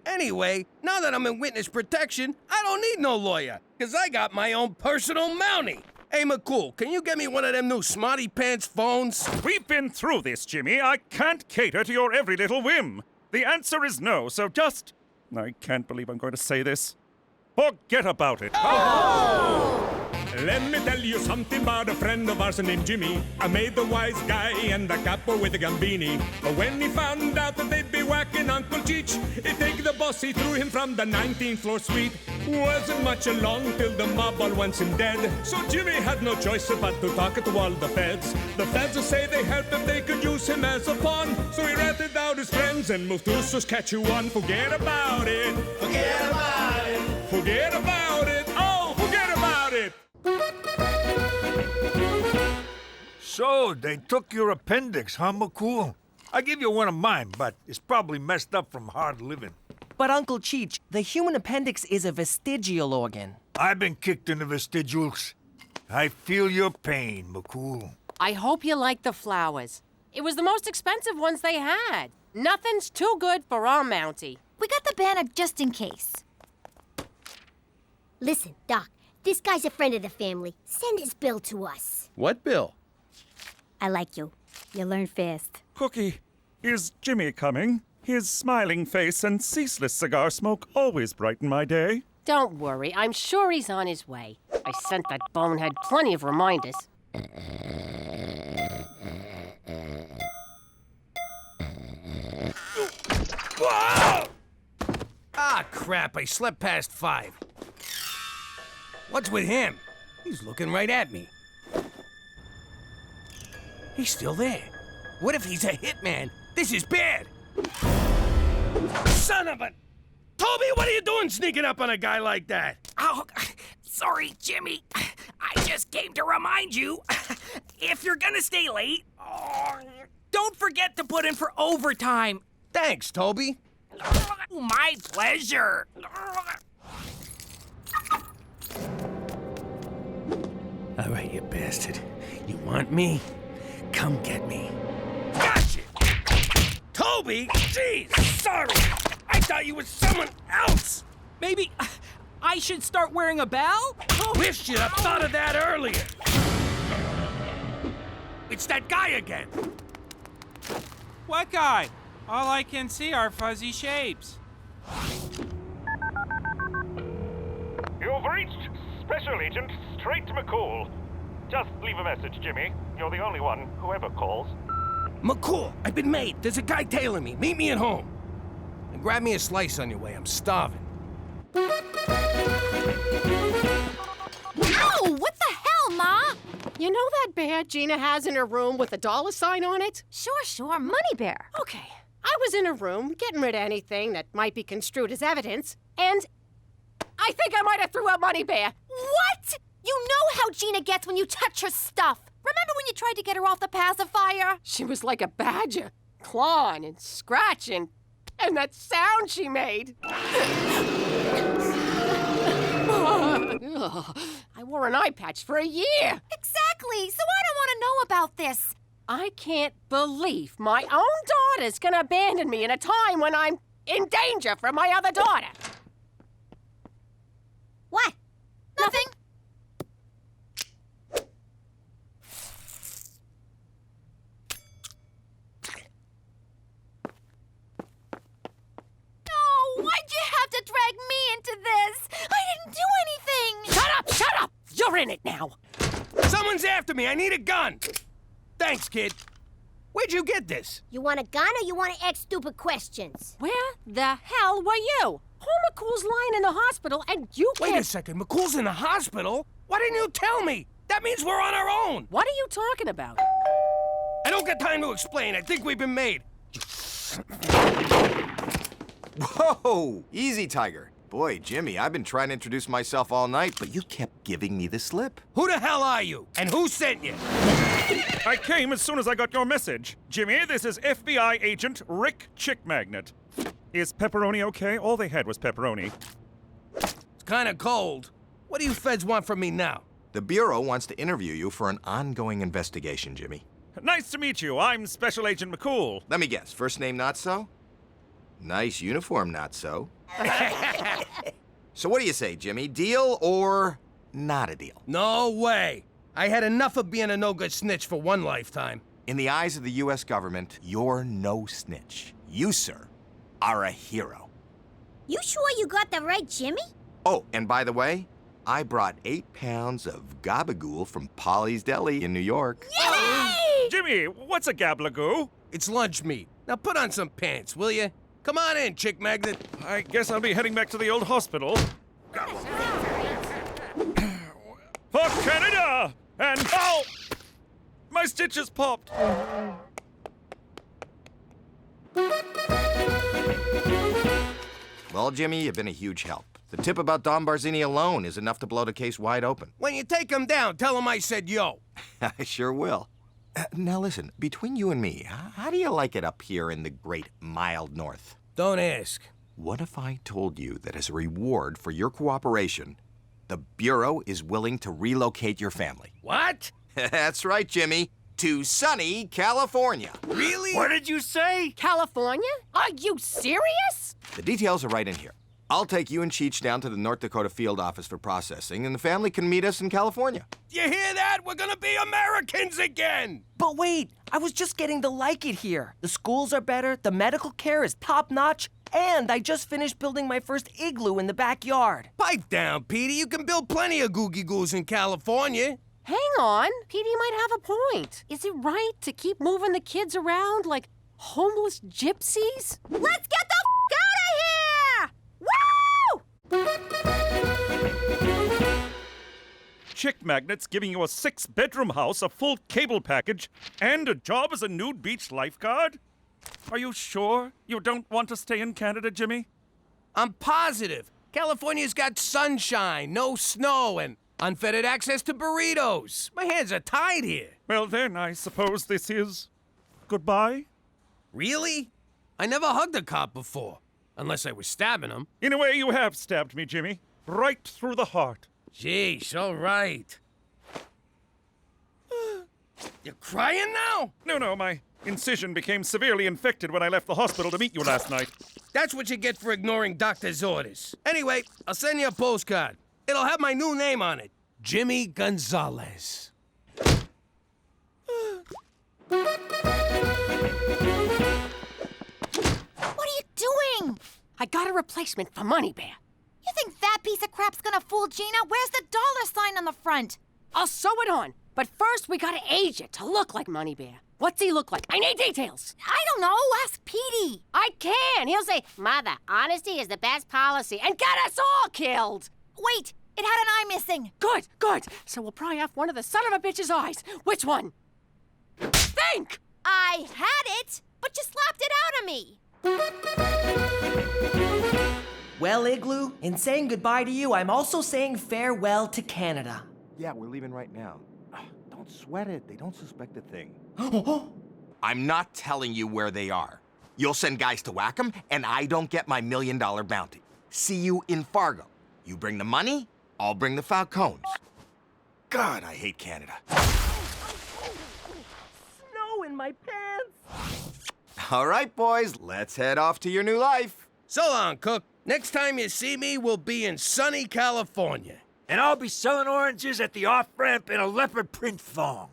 Anyway, now that I'm in witness protection, I don't need no lawyer, because I got my own personal Mountie. Hey, McCool, can you get me one of them new Smarty Pants phones? We've been through this, Jimmy. I can't cater to your every little whim. The answer is no, so just... I can't believe I'm going to say this. Forget about it. Let me tell you something about a friend of ours named Jimmy. I made the wise guy and the capo with the Gambini. But when he found out that they'd be whacking Uncle Cheech, he'd take the boss, he threw him from the 19th floor suite. Wasn't much along till the mob all wants him dead. So Jimmy had no choice but to talk to all the feds. The feds say they helped if they could use him as a pawn. So he ratted out his friends and moved to Saskatchewan. Forget about it. Forget about it. Forget about it. Oh, forget about it. So, they took your appendix, huh, McCool? I give you one of mine, but it's probably messed up from hard living. But Uncle Cheech, the human appendix is a vestigial organ. I've been kicked in the vestigials. I feel your pain, McCool. I hope you like the flowers. It was the most expensive ones they had. Nothing's too good for our Mountie. We got the banner just in case. Listen, Doc, this guy's a friend of the family. Send his bill to us. What bill? I like you. You learn fast. Cookie, is Jimmy coming? His smiling face and ceaseless cigar smoke always brighten my day. Don't worry, I'm sure he's on his way. I sent that bonehead plenty of reminders. Whoa! Ah, crap, I slept past 5. What's with him? He's looking right at me. He's still there. What if he's a hitman? This is bad. Son of a... Toby, what are you doing sneaking up on a guy like that? Oh, sorry, Jimmy. I just came to remind you, if you're gonna stay late, don't forget to put in for overtime. Thanks, Toby. My pleasure. All right, you bastard. You want me? Come get me. Gotcha! Toby? Jeez, sorry. I thought you were someone else. Maybe I should start wearing a bell? Wish you'd have thought of that earlier. It's that guy again. What guy? All I can see are fuzzy shapes. You've reached Special Agent Straight McCool. Just leave a message, Jimmy. You're the only one who ever calls. McCool, I've been made. There's a guy tailing me. Meet me at home. And grab me a slice on your way. I'm starving. Ow! What the hell, Ma? You know that bear Gina has in her room with a $sign on it? Sure, Money Bear. Okay. I was in her room getting rid of anything that might be construed as evidence, and I think I might have threw out Money Bear. What? You know how Gina gets when you touch her stuff. Remember when you tried to get her off the pacifier? She was like a badger, clawing and scratching, and that sound she made. I wore an eye patch for a year. Exactly, so I don't want to know about this. I can't believe my own daughter's gonna abandon me in a time when I'm in danger from my other daughter. What? Nothing. No, why'd you have to drag me into this? I didn't do anything. Shut up! You're in it now. Someone's after me. I need a gun. Thanks, kid. Where'd you get this? You want a gun or you want to ask stupid questions? Where the hell were you? McCool's lying in the hospital and you can't... Wait a second, McCool's in the hospital? Why didn't you tell me? That means we're on our own. What are you talking about? I don't got time to explain. I think we've been made. Whoa! Easy, Tiger. Boy, Jimmy, I've been trying to introduce myself all night, but you kept giving me the slip. Who the hell are you? And who sent you? I came as soon as I got your message. Jimmy, this is FBI agent Rick Chick Magnet. Is pepperoni okay? All they had was pepperoni. It's kind of cold. What do you feds want from me now? The Bureau wants to interview you for an ongoing investigation, Jimmy. Nice to meet you. I'm Special Agent McCool. Let me guess. First name, not so? Nice uniform, not so. So what do you say, Jimmy? Deal or not a deal? No way. I had enough of being a no-good snitch for one lifetime. In the eyes of the U.S. government, you're no snitch. You, sir, are a hero. You sure you got the right Jimmy? Oh, and by the way, I brought 8 pounds of gabagool from Polly's Deli in New York. Yay! Jimmy, what's a gablagoo? It's lunch meat. Now put on some pants, will you? Come on in, Chick Magnet. I guess I'll be heading back to the old hospital. For Canada! And oh! My stitches popped. Well, Jimmy, you've been a huge help. The tip about Don Barzini alone is enough to blow the case wide open. When you take him down, tell him I said yo. I sure will. Now listen, between you and me, how do you like it up here in the great mild north? Don't ask. What if I told you that as a reward for your cooperation, the Bureau is willing to relocate your family? What? That's right, Jimmy. To sunny California. Really? What did you say? California? Are you serious? The details are right in here. I'll take you and Cheech down to the North Dakota field office for processing, and the family can meet us in California. You hear that? We're gonna be Americans again! But wait, I was just getting to like it here. The schools are better, the medical care is top-notch, and I just finished building my first igloo in the backyard. Pipe down, Petey. You can build plenty of googie-goos in California. Hang on. Petey might have a point. Is it right to keep moving the kids around like homeless gypsies? Let's get the Chick magnets giving you a 6-bedroom house, a full cable package, and a job as a nude beach lifeguard? Are you sure you don't want to stay in Canada, Jimmy? I'm positive. California's got sunshine, no snow, and unfettered access to burritos. My hands are tied here. Well, then, I suppose this is goodbye? Really? I never hugged a cop before, unless I was stabbing him. In a way, you have stabbed me, Jimmy. Right through the heart. Jeez, all right. You're crying now? No, my incision became severely infected when I left the hospital to meet you last night. That's what you get for ignoring doctor's orders. Anyway, I'll send you a postcard. It'll have my new name on it. Jimmy Gonzalez. What are you doing? I got a replacement for Money Bear. You think that piece of crap's gonna fool Gina? Where's the dollar sign on the front? I'll sew it on, but first we gotta age it to look like Money Bear. What's he look like? I need details. I don't know. Ask Petey. I can. He'll say, Mother, honesty is the best policy, and get us all killed. Wait, it had an eye missing. Good. So we'll pry off one of the son of a bitch's eyes. Which one? Think! I had it, but you slapped it out of me. Well, Igloo, in saying goodbye to you, I'm also saying farewell to Canada. Yeah, we're leaving right now. Don't sweat it. They don't suspect a thing. I'm not telling you where they are. You'll send guys to whack them, and I don't get my $1 million bounty. See you in Fargo. You bring the money, I'll bring the Falcones. God, I hate Canada. Snow in my pants. All right, boys, let's head off to your new life. So long, Cook. Next time you see me, we'll be in sunny California. And I'll be selling oranges at the off-ramp in a leopard print thong.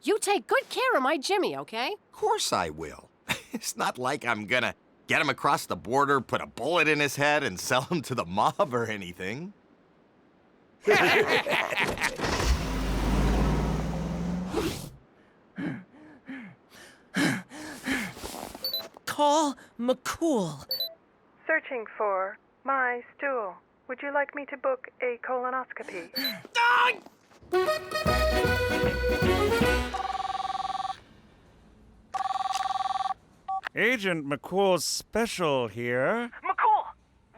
You take good care of my Jimmy, okay? Of course I will. It's not like I'm gonna get him across the border, put a bullet in his head, and sell him to the mob or anything. Call McCool. Searching for my stool. Would you like me to book a colonoscopy? Agent McCool's special here. McCool!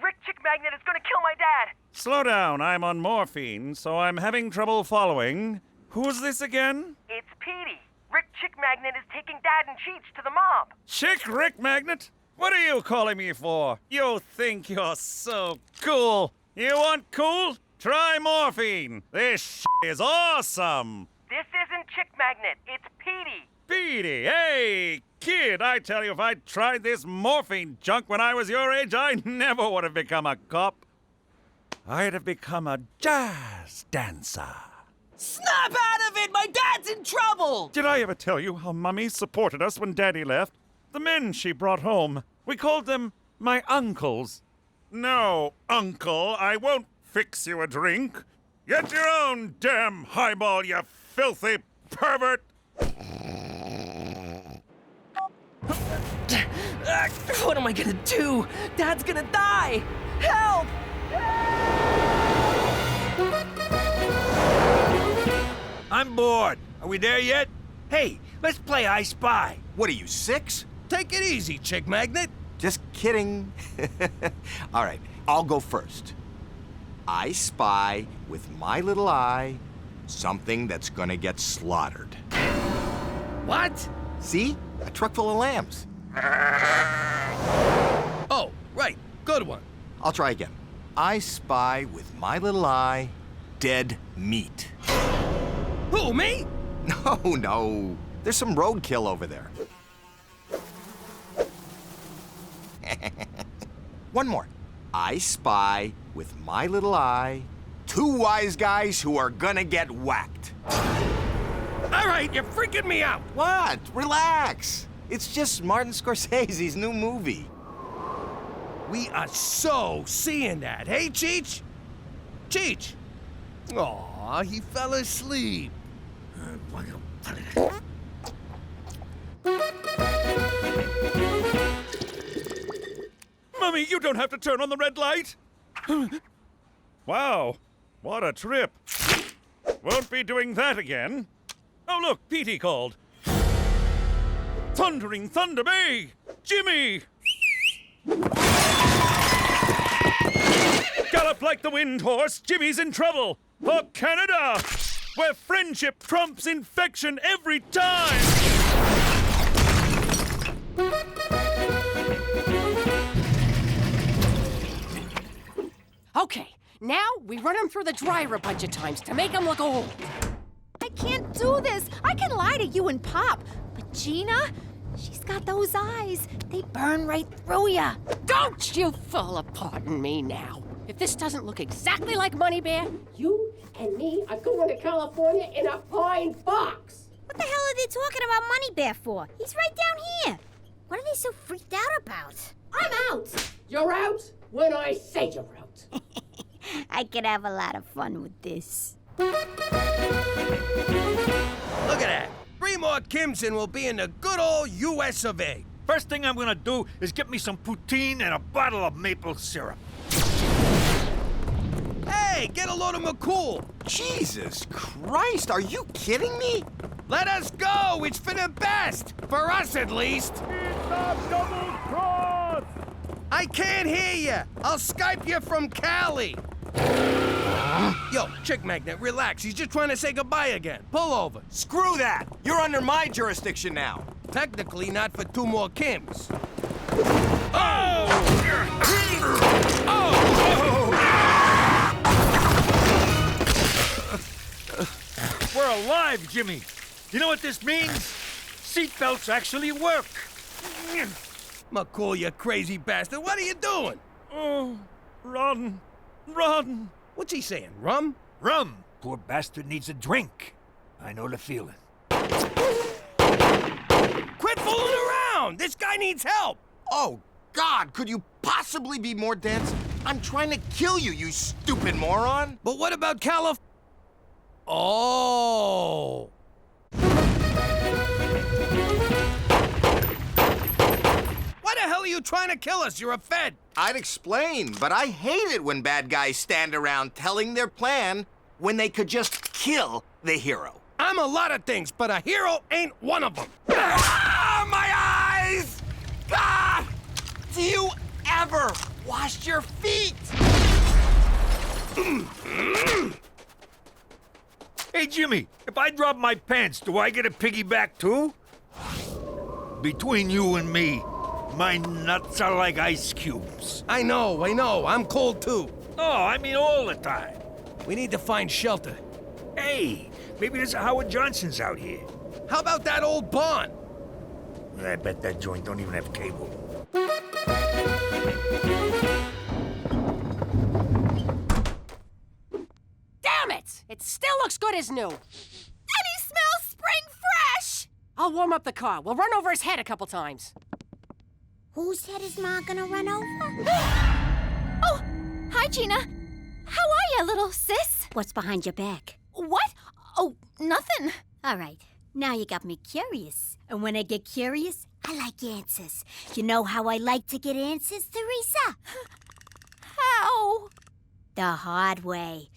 Rick Chick Magnet is gonna kill my dad! Slow down, I'm on morphine, so I'm having trouble following. Who's this again? It's Petey. Rick Chick Magnet is taking Dad and Cheech to the mob. Chick Rick Magnet? What are you calling me for? You think you're so cool. You want cool? Try morphine. This is awesome. This isn't Chick Magnet, it's Petey. Petey, hey, kid, I tell you, if I'd tried this morphine junk when I was your age, I never would have become a cop. I'd have become a jazz dancer. Snap out of it! My dad's in trouble! Did I ever tell you how Mummy supported us when Daddy left? The men she brought home, we called them my uncles. No, Uncle, I won't fix you a drink. Get your own damn highball, you filthy pervert! What am I gonna do? Dad's gonna die! Help! I'm bored. Are we there yet? Hey, let's play I Spy. What are you, 6? Take it easy, Chick Magnet. Just kidding. All right, I'll go first. I spy with my little eye something that's gonna get slaughtered. What? See? A truck full of lambs. Oh, right. Good one. I'll try again. I spy with my little eye dead meat. Who, me? No. There's some roadkill over there. One more. I spy with my little eye 2 wise guys who are gonna get whacked. All right, you're freaking me out. What? Relax. It's just Martin Scorsese's new movie. We are so seeing that, hey, Cheech? Cheech! Aw, he fell asleep. Mummy, you don't have to turn on the red light. Wow, what a trip. Won't be doing that again. Oh, look, Petey called. Thundering Thunder Bay! Jimmy! Gallop like the wind horse, Jimmy's in trouble! For Canada, where friendship trumps infection every time! Okay, now we run him through the dryer a bunch of times to make him look old. I can't do this. I can lie to you and Pop. But Gina, she's got those eyes. They burn right through ya. Don't you fall apart on me now. If this doesn't look exactly like Money Bear, you and me are going to California in a pine box. What the hell are they talking about Money Bear for? He's right down here. What are they so freaked out about? I'm out. You're out when I say you're out. I could have a lot of fun with this. Look at that. 3 more Kims and we'll be in the good old US of A. First thing I'm gonna do is get me some poutine and a bottle of maple syrup. Hey, get a load of McCool. Jesus Christ, are you kidding me? Let us go. It's for the best. For us, at least. It's a double cross! I can't hear you. I'll Skype you from Cali. Yo, Chick Magnet, relax. He's just trying to say goodbye again. Pull over. Screw that. You're under my jurisdiction now. Technically, not for 2 more Kims. We're alive, Jimmy. You know what this means? Seatbelts actually work. McCool, you crazy bastard. What are you doing? Oh, run. Run. What's he saying, rum? Rum. Poor bastard needs a drink. I know the feeling. Quit fooling around. This guy needs help. Oh, God, could you possibly be more dense? I'm trying to kill you, you stupid moron. But what about California? Oh. Why the hell are you trying to kill us? You're a Fed. I'd explain, but I hate it when bad guys stand around telling their plan when they could just kill the hero. I'm a lot of things, but a hero ain't one of them. Ah, my eyes! God! Do you ever wash your feet? Hey, Jimmy, if I drop my pants, do I get a piggyback too? Between you and me, my nuts are like ice cubes. I know. I'm cold too. Oh, I mean all the time. We need to find shelter. Hey, maybe there's a Howard Johnson's out here. How about that old barn? I bet that joint don't even have cable. Damn it! It still looks good as new. And he smells spring fresh! I'll warm up the car. We'll run over his head a couple times. Whose head is Ma gonna run over? Oh, hi, Gina. How are you, little sis? What's behind your back? What? Oh, nothing. All right, now you got me curious. And when I get curious, I like answers. You know how I like to get answers, Theresa? How? The hard way.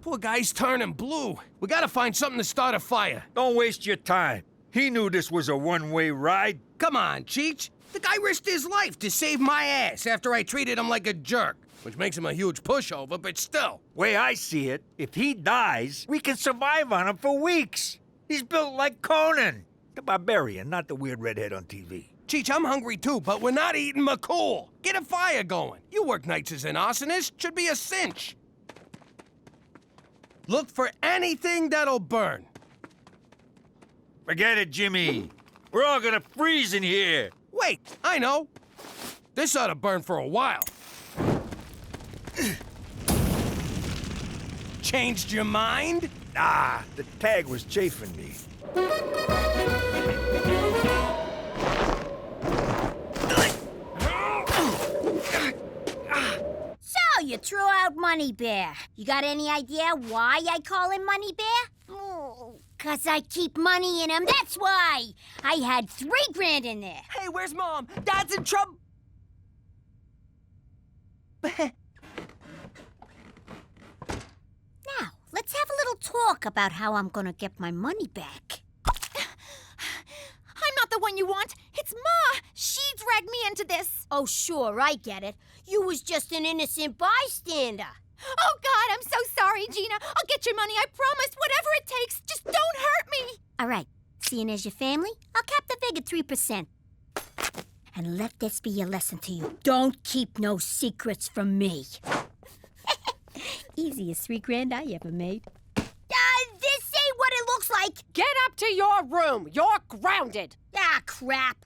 Poor guy's turning blue. We gotta find something to start a fire. Don't waste your time. He knew this was a one-way ride. Come on, Cheech. The guy risked his life to save my ass after I treated him like a jerk. Which makes him a huge pushover, but still. Way I see it, if he dies, we can survive on him for weeks. He's built like Conan. The barbarian, not the weird redhead on TV. Cheech, I'm hungry too, but we're not eating McCool. Get a fire going. You work nights as an arsonist. Should be a cinch. Look for anything that'll burn. Forget it, Jimmy. We're all gonna freeze in here. Wait, I know. This ought to burn for a while. Changed your mind? Nah, the tag was chafing me. You threw out Money Bear. You got any idea why I call him Money Bear? 'Cause I keep money in them, that's why! I had $3 grand in there. Hey, where's Mom? Dad's in trouble. Now, let's have a little talk about how I'm gonna get my money back. I'm not the one you want. It's Ma. She dragged me into this. Oh, sure, I get it. You was just an innocent bystander. Oh, God, I'm so sorry, Gina. I'll get your money, I promise. Whatever it takes. Just don't hurt me. All right, seeing as your family, I'll cap the fig at 3%. And let this be a lesson to you. Don't keep no secrets from me. Easiest $3 grand I ever made. This ain't what it looks like. Get up to your room. You're grounded. Ah, crap.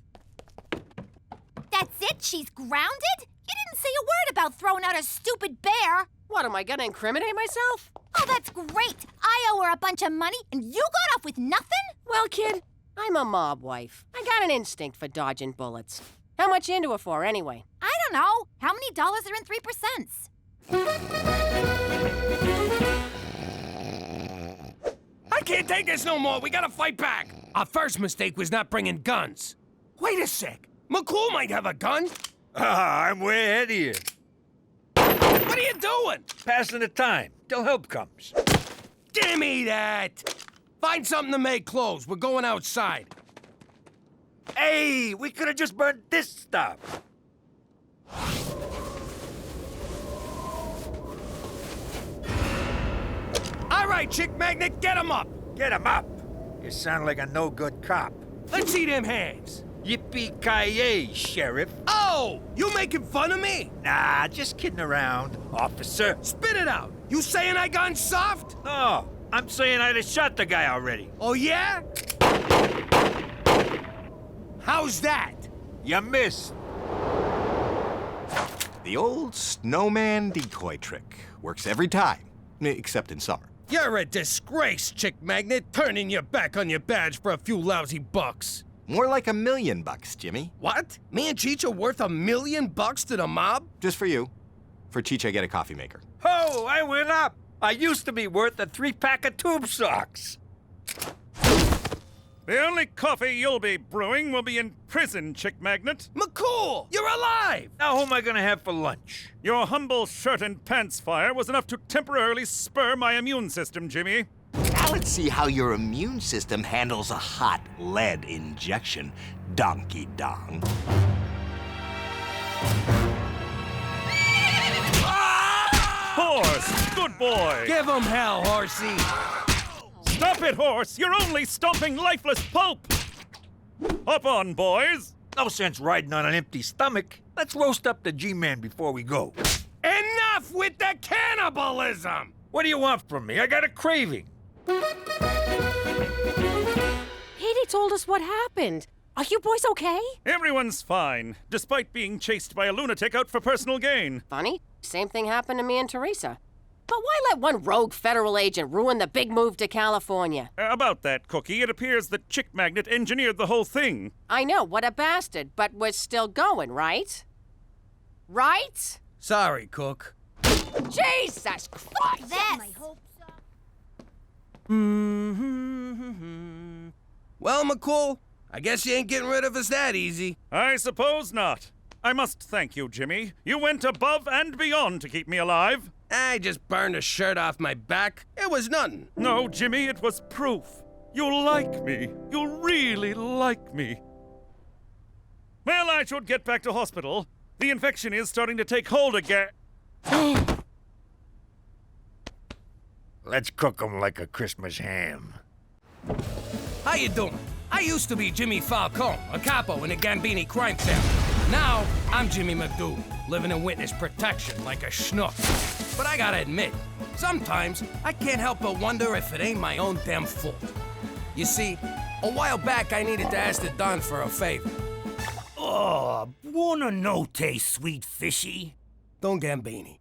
That's it? She's grounded? You didn't say a word about throwing out a stupid bear. What, am I gonna incriminate myself? Oh, that's great. I owe her a bunch of money, and you got off with nothing? Well, kid, I'm a mob wife. I got an instinct for dodging bullets. How much you into it for, anyway? I don't know. How many dollars are in 3%? I can't take this no more. We gotta fight back. Our first mistake was not bringing guns. Wait a sec. McCool might have a gun. I'm way ahead of you. What are you doing? Passing the time till help comes. Give me that. Find something to make clothes. We're going outside. Hey, we could have just burned this stuff. All right, chick magnet, get him up. Get him up. You sound like a no-good cop. Let's see them hands. Yippee-ki-yay, Sheriff. Oh, you making fun of me? Nah, just kidding around, officer. Spit it out. You saying I gone soft? No, I'm saying I'd have shot the guy already. Oh, yeah? How's that? You missed. The old snowman decoy trick. Works every time, except in summer. You're a disgrace, chick magnet, turning your back on your badge for a few lousy bucks. More like $1 million, Jimmy. What? Me and Cheech are worth $1 million to the mob? Just for you. For Cheech, I get a coffee maker. Oh, I went up. I used to be worth a 3-pack of tube socks. The only coffee you'll be brewing will be in prison, chick magnet. McCool, you're alive! Now who am I gonna have for lunch? Your humble shirt and pants fire was enough to temporarily spur my immune system, Jimmy. Now let's see how your immune system handles a hot lead injection, donkey dong. Horse, good boy. Give him hell, horsey. Stop it, horse! You're only stomping lifeless pulp! Hop on, boys! No sense riding on an empty stomach. Let's roast up the G-Man before we go. Enough with the cannibalism! What do you want from me? I got a craving. Petey told us what happened. Are you boys okay? Everyone's fine, despite being chased by a lunatic out for personal gain. Funny, same thing happened to me and Theresa. But why let one rogue federal agent ruin the big move to California? About that, Cookie, it appears that Chick Magnet engineered the whole thing. I know, what a bastard, but we're still going, right? Right? Sorry, Cook. Jesus Christ! Well, McCool, I guess you ain't getting rid of us that easy. I suppose not. I must thank you, Jimmy. You went above and beyond to keep me alive. I just burned a shirt off my back. It was nothing. No, Jimmy, it was proof. You like me. You really like me. Well, I should get back to hospital. The infection is starting to take hold again. Let's cook 'em like a Christmas ham. How you doing? I used to be Jimmy Falcone, a capo in a Gambini crime family. Now, I'm Jimmy McDougal, living in witness protection like a schnook. But I gotta admit, sometimes I can't help but wonder if it ain't my own damn fault. You see, a while back I needed to ask the Don for a favor. Oh, buona notte, sweet fishy. Don Gambini,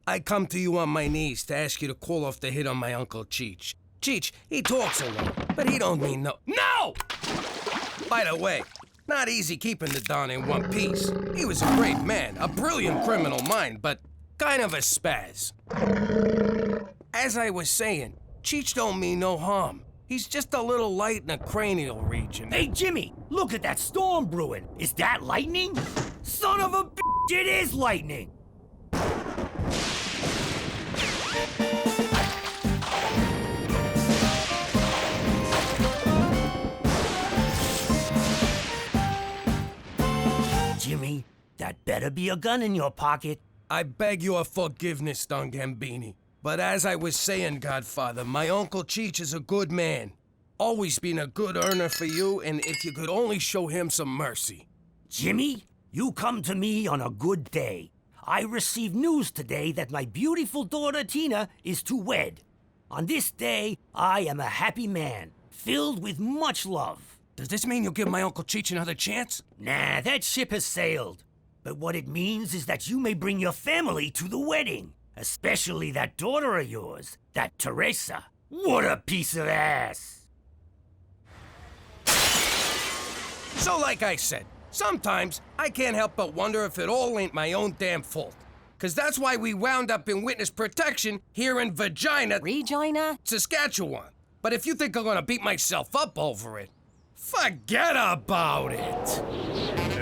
I come to you on my knees to ask you to call off the hit on my Uncle Cheech. Cheech, he talks a lot, but he don't mean no. No! By the way, not easy keeping the Don in one piece. He was a great man, a brilliant criminal mind, but kind of a spaz. As I was saying, Cheech don't mean no harm. He's just a little light in the cranial region. Hey, Jimmy, look at that storm brewing. Is that lightning? Son of a bitch, it is lightning! Jimmy, that better be a gun in your pocket. I beg your forgiveness, Don Gambini. But as I was saying, Godfather, my Uncle Cheech is a good man. Always been a good earner for you, and if you could only show him some mercy. Jimmy, you come to me on a good day. I received news today that my beautiful daughter Tina is to wed. On this day, I am a happy man, filled with much love. Does this mean you'll give my Uncle Cheech another chance? Nah, that ship has sailed. But what it means is that you may bring your family to the wedding. Especially that daughter of yours, that Theresa. What a piece of ass! So like I said, sometimes I can't help but wonder if it all ain't my own damn fault. 'Cause that's why we wound up in witness protection here in Regina, Saskatchewan. But if you think I'm gonna beat myself up over it, forget about it.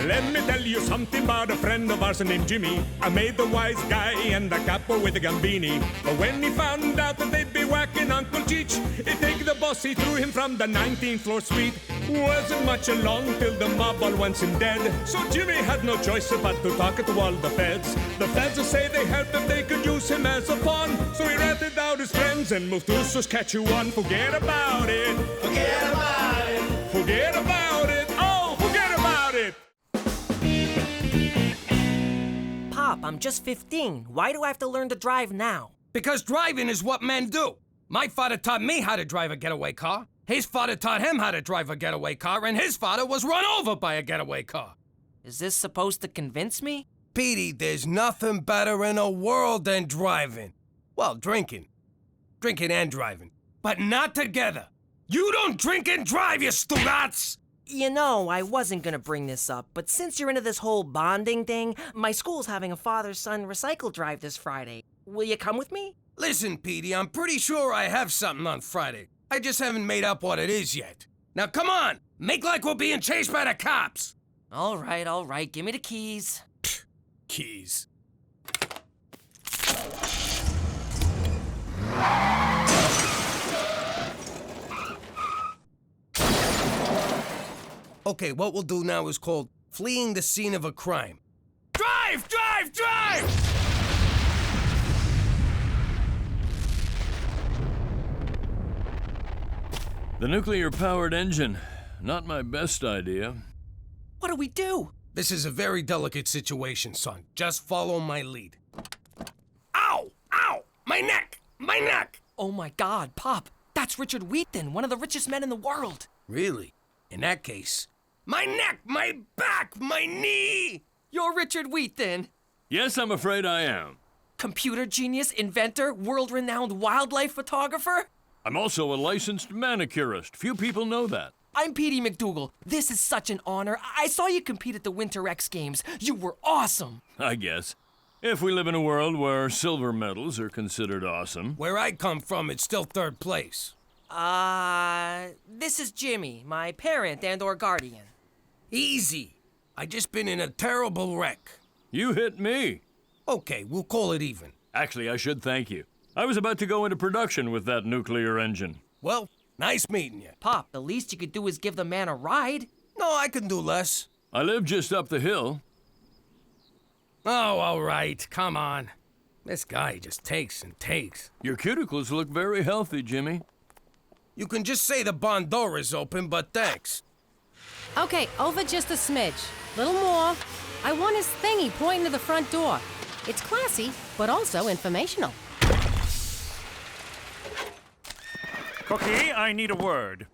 Let me tell you something about a friend of ours named Jimmy. I made the wise guy and the capo with the Gambini. But when he found out that they'd be whacking Uncle Cheech, he take the boss, he threw him from the 19th floor suite. Wasn't much along till the mob all wants him dead. So Jimmy had no choice but to talk to all the feds. The feds will say they helped if they could use him as a pawn. So he ratted out his friends and moved to Saskatchewan. Forget about it. Forget about it. Forget about it. Oh, forget about it. Pop, I'm just 15. Why do I have to learn to drive now? Because driving is what men do. My father taught me how to drive a getaway car. His father taught him how to drive a getaway car, and his father was run over by a getaway car. Is this supposed to convince me? Petey, there's nothing better in the world than driving. Well, drinking. Drinking and driving. But not together. You don't drink and drive, you studats! You know, I wasn't gonna bring this up, but since you're into this whole bonding thing, my school's having a father-son recycle drive this Friday. Will you come with me? Listen, Petey, I'm pretty sure I have something on Friday. I just haven't made up what it is yet. Now come on, make like we're being chased by the cops. All right, give me the keys. Keys. Okay, what we'll do now is called fleeing the scene of a crime. Drive, drive, drive! The nuclear-powered engine. Not my best idea. What do we do? This is a very delicate situation, son. Just follow my lead. Ow! Ow! My neck! My neck! Oh my God, Pop. That's Richard Wheaton, one of the richest men in the world. Really? In that case, my neck, my back, my knee! You're Richard Wheaton. Yes, I'm afraid I am. Computer genius, inventor, world-renowned wildlife photographer? I'm also a licensed manicurist. Few people know that. I'm Petey McDougal. This is such an honor. I saw you compete at the Winter X Games. You were awesome. I guess. If we live in a world where silver medals are considered awesome. Where I come from, it's still third place. This is Jimmy, my parent and/or guardian. Easy. I just been in a terrible wreck. You hit me. Okay, we'll call it even. Actually, I should thank you. I was about to go into production with that nuclear engine. Well, nice meeting you. Pop, the least you could do is give the man a ride. No, I can do less. I live just up the hill. Oh, all right. Come on. This guy just takes and takes. Your cuticles look very healthy, Jimmy. You can just say the barn door is open, but thanks. Okay, over just a smidge. Little more. I want his thingy pointing to the front door. It's classy, but also informational. Cookie, I need a word.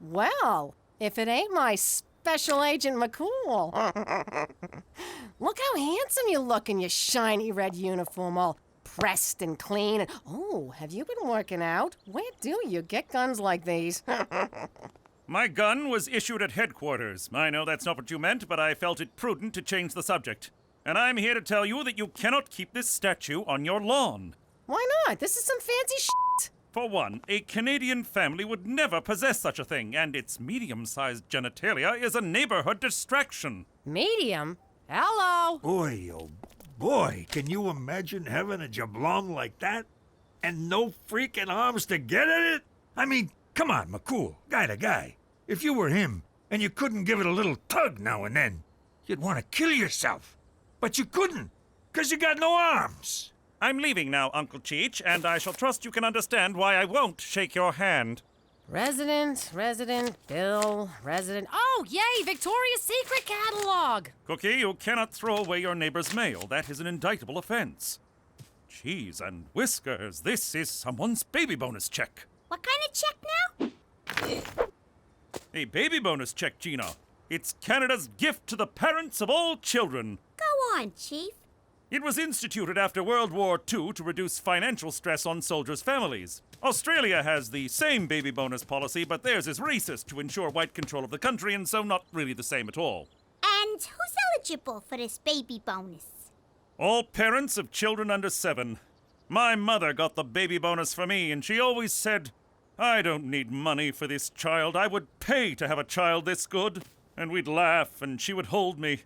Well, if it ain't my Special Agent McCool. Look how handsome you look in your shiny red uniform, all pressed and clean. And, oh, have you been working out? Where do you get guns like these? My gun was issued at headquarters. I know that's not what you meant, but I felt it prudent to change the subject. And I'm here to tell you that you cannot keep this statue on your lawn. Why not? This is some fancy shit. For one, a Canadian family would never possess such a thing, and its medium-sized genitalia is a neighborhood distraction. Medium? Hello? Boy, oh boy, can you imagine having a jablong like that? And no freaking arms to get at it? I mean, come on, McCool, guy to guy. If you were him, and you couldn't give it a little tug now and then, you'd want to kill yourself. But you couldn't, because you got no arms. I'm leaving now, Uncle Cheech, and I shall trust you can understand why I won't shake your hand. Resident, Bill, resident. Oh, yay, Victoria's Secret catalog! Cookie, you cannot throw away your neighbor's mail. That is an indictable offense. Cheese and whiskers, this is someone's baby bonus check. What kind of check now? A baby bonus check, Gina. It's Canada's gift to the parents of all children. Go on, Chief. It was instituted after World War II to reduce financial stress on soldiers' families. Australia has the same baby bonus policy, but theirs is racist to ensure white control of the country, and so not really the same at all. And who's eligible for this baby bonus? All parents of children under 7. My mother got the baby bonus for me, and she always said, I don't need money for this child. I would pay to have a child this good. And we'd laugh, and she would hold me.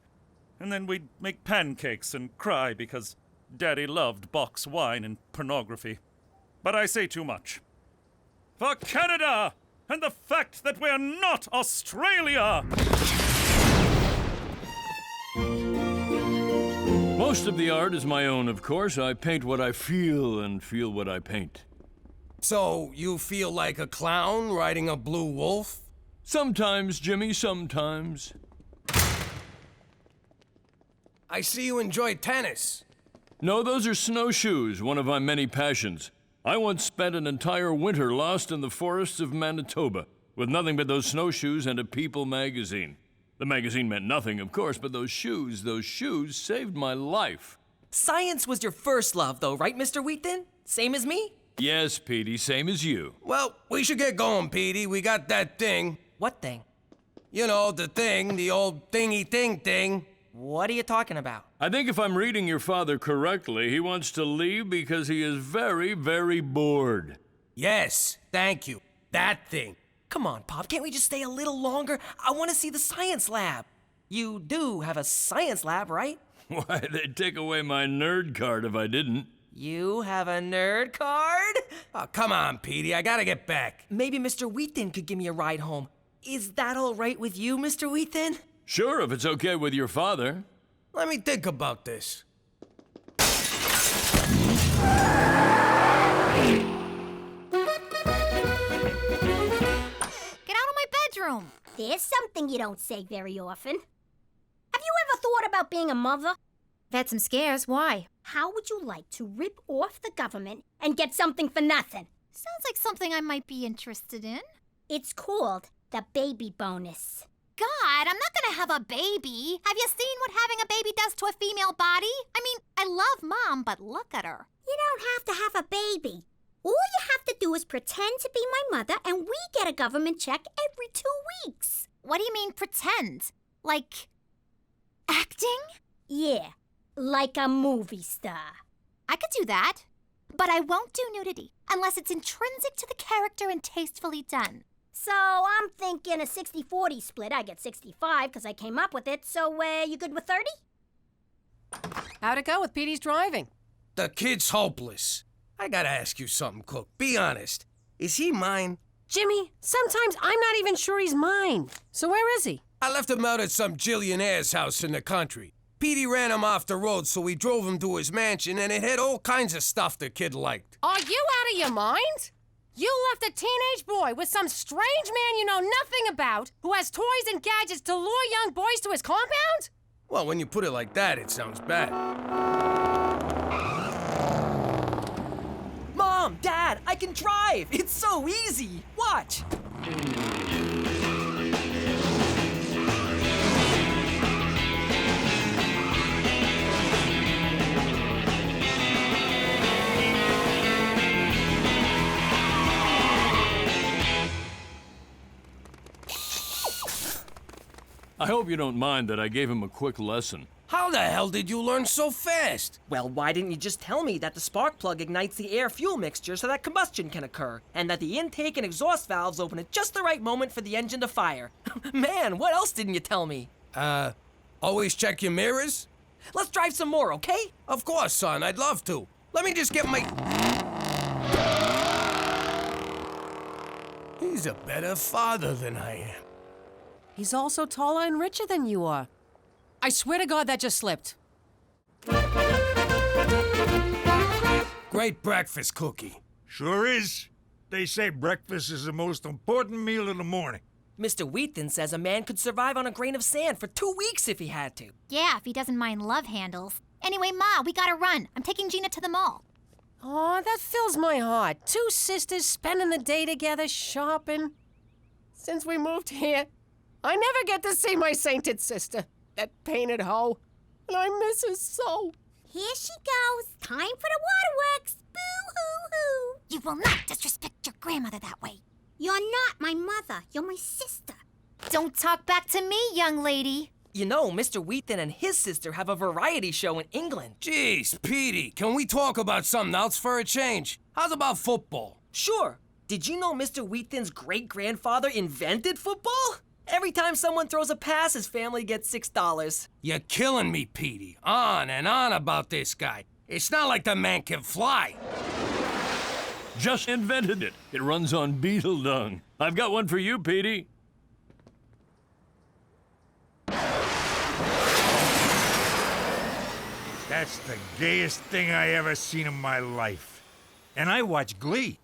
And then we'd make pancakes and cry because Daddy loved box wine and pornography. But I say too much. For Canada! And the fact that we're not Australia! Most of the art is my own, of course. I paint what I feel and feel what I paint. So, you feel like a clown riding a blue wolf? Sometimes, Jimmy, sometimes. I see you enjoy tennis. No, those are snowshoes, one of my many passions. I once spent an entire winter lost in the forests of Manitoba, with nothing but those snowshoes and a People magazine. The magazine meant nothing, of course, but those shoes saved my life. Science was your first love, though, right, Mr. Wheaton? Same as me? Yes, Petey, same as you. Well, we should get going, Petey. We got that thing. What thing? You know, the thing, the old thingy thing. What are you talking about? I think if I'm reading your father correctly, he wants to leave because he is very, very bored. Yes, thank you. That thing. Come on, Pop, can't we just stay a little longer? I want to see the science lab. You do have a science lab, right? Why, they'd take away my nerd card if I didn't. You have a nerd card? Oh, come on, Petey, I gotta get back. Maybe Mr. Wheaton could give me a ride home. Is that all right with you, Mr. Wheaton? Sure, if it's okay with your father. Let me think about this. Get out of my bedroom. There's something you don't say very often. Have you ever thought about being a mother? I've had some scares. Why? How would you like to rip off the government and get something for nothing? Sounds like something I might be interested in. It's called the baby bonus. God, I'm not gonna have a baby. Have you seen what having a baby does to a female body? I mean, I love Mom, but look at her. You don't have to have a baby. All you have to do is pretend to be my mother, and we get a government check every 2 weeks. What do you mean, pretend? Like, acting? Yeah, like a movie star. I could do that, but I won't do nudity unless it's intrinsic to the character and tastefully done. So I'm thinking a 60-40 split. I get 65 because I came up with it. So you good with 30? How'd it go with Petey's driving? The kid's hopeless. I gotta ask you something, Cook. Be honest. Is he mine? Jimmy, sometimes I'm not even sure he's mine. So where is he? I left him out at some jillionaire's house in the country. Petey ran him off the road, so we drove him to his mansion, and it had all kinds of stuff the kid liked. Are you out of your mind? You left a teenage boy with some strange man you know nothing about who has toys and gadgets to lure young boys to his compound? Well, when you put it like that, it sounds bad. Mom, Dad, I can drive! It's so easy! Watch! I hope you don't mind that I gave him a quick lesson. How the hell did you learn so fast? Well, why didn't you just tell me that the spark plug ignites the air-fuel mixture so that combustion can occur, and that the intake and exhaust valves open at just the right moment for the engine to fire? Man, what else didn't you tell me? Always check your mirrors? Let's drive some more, okay? Of course, son, I'd love to. Let me just get my... He's a better father than I am. He's also taller and richer than you are. I swear to God that just slipped. Great breakfast, Cookie. Sure is. They say breakfast is the most important meal in the morning. Mr. Wheaton says a man could survive on a grain of sand for 2 weeks if he had to. Yeah, if he doesn't mind love handles. Anyway, Ma, we gotta run. I'm taking Gina to the mall. Oh, that fills my heart. 2 sisters spending the day together shopping. Since we moved here, I never get to see my sainted sister, that painted hoe. And I miss her so. Here she goes. Time for the waterworks. Boo-hoo-hoo. You will not disrespect your grandmother that way. You're not my mother. You're my sister. Don't talk back to me, young lady. You know, Mr. Wheaton and his sister have a variety show in England. Jeez, Petey, can we talk about something else for a change? How's about football? Sure. Did you know Mr. Wheaton's great-grandfather invented football? Every time someone throws a pass, his family gets $6. You're killing me, Petey. On and on about this guy. It's not like the man can fly. Just invented it. It runs on beetle dung. I've got one for you, Petey. That's the gayest thing I ever seen in my life. And I watch Glee.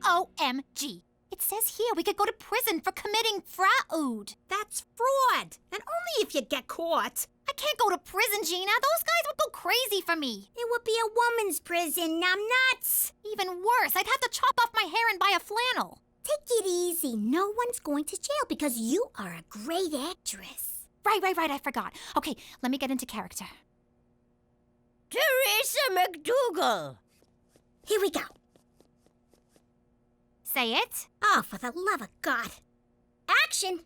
OMG. It says here we could go to prison for committing fraud. That's fraud. And only if you get caught. I can't go to prison, Gina. Those guys would go crazy for me. It would be a woman's prison, numbnuts. Even worse, I'd have to chop off my hair and buy a flannel. Take it easy. No one's going to jail because you are a great actress. Right, I forgot. Okay, let me get into character. Theresa McDougal. Here we go. Say it. Oh, for the love of God. Action!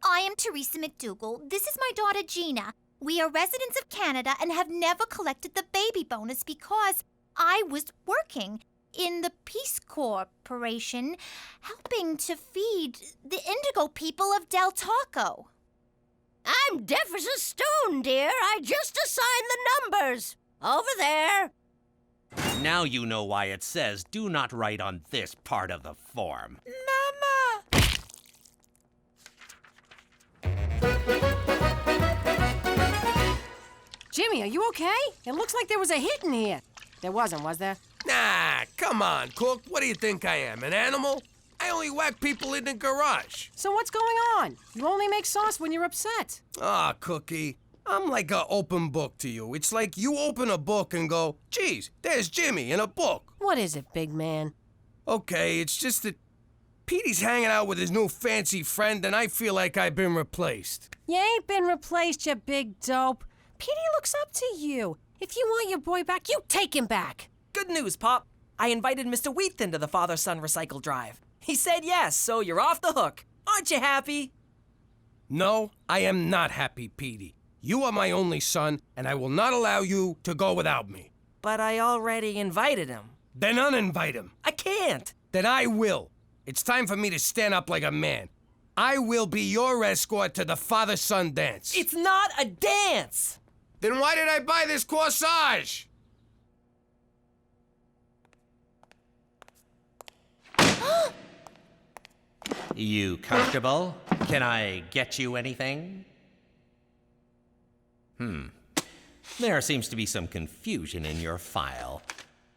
I am Theresa McDougal. This is my daughter, Gina. We are residents of Canada and have never collected the baby bonus because I was working in the Peace Corporation helping to feed the indigo people of Del Taco. I'm deaf as a stone, dear. I just assigned the numbers. Over there. Now you know why it says do not write on this part of the form. Mama! Jimmy, are you okay? It looks like there was a hit in here. There wasn't, was there? Nah, come on, Cook. What do you think I am, an animal? I only whack people in the garage. So what's going on? You only make sauce when you're upset. Ah, Cookie. I'm like an open book to you. It's like you open a book and go, geez, there's Jimmy in a book. What is it, big man? Okay, it's just that Petey's hanging out with his new fancy friend and I feel like I've been replaced. You ain't been replaced, you big dope. Petey looks up to you. If you want your boy back, you take him back. Good news, Pop. I invited Mr. Wheaton to the father-son recycle drive. He said yes, so you're off the hook. Aren't you happy? No, I am not happy, Petey. You are my only son, and I will not allow you to go without me. But I already invited him. Then uninvite him. I can't. Then I will. It's time for me to stand up like a man. I will be your escort to the father-son dance. It's not a dance! Then why did I buy this corsage? You comfortable? Can I get you anything? There seems to be some confusion in your file.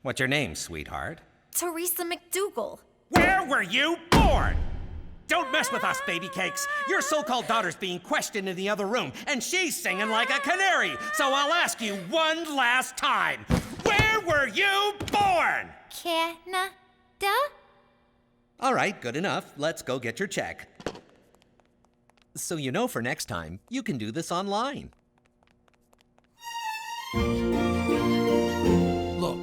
What's your name, sweetheart? Theresa McDougal. Where were you born? Don't mess with us, baby cakes. Your so-called daughter's being questioned in the other room, and she's singing like a canary. So I'll ask you one last time. Where were you born? Canada? All right, good enough. Let's go get your check. So you know for next time, you can do this online. Look,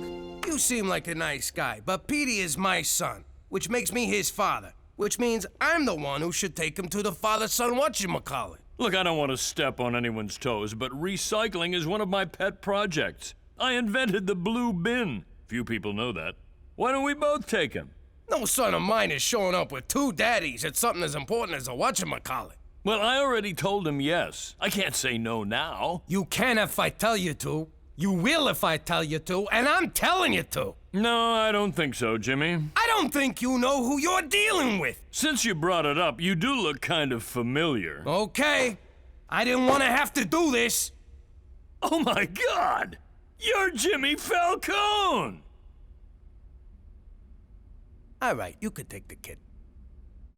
you seem like a nice guy, but Petey is my son. which makes me his father, which means I'm the one who should take him to the father-son whatchamacallit. Look, I don't want to step on anyone's toes, but recycling is one of my pet projects. I invented the blue bin. Few people know that. Why don't we both take him? No son of mine is showing up with two daddies at something as important as a whatchamacallit. Well, I already told him yes. I can't say no now. You can if I tell you to. You will if I tell you to, and I'm telling you to. No, I don't think so, Jimmy. I don't think you know who you're dealing with. Since you brought it up, you do look kind of familiar. Okay. I didn't want to have to do this. Oh my God! You're Jimmy Falcone! All right, you could take the kid.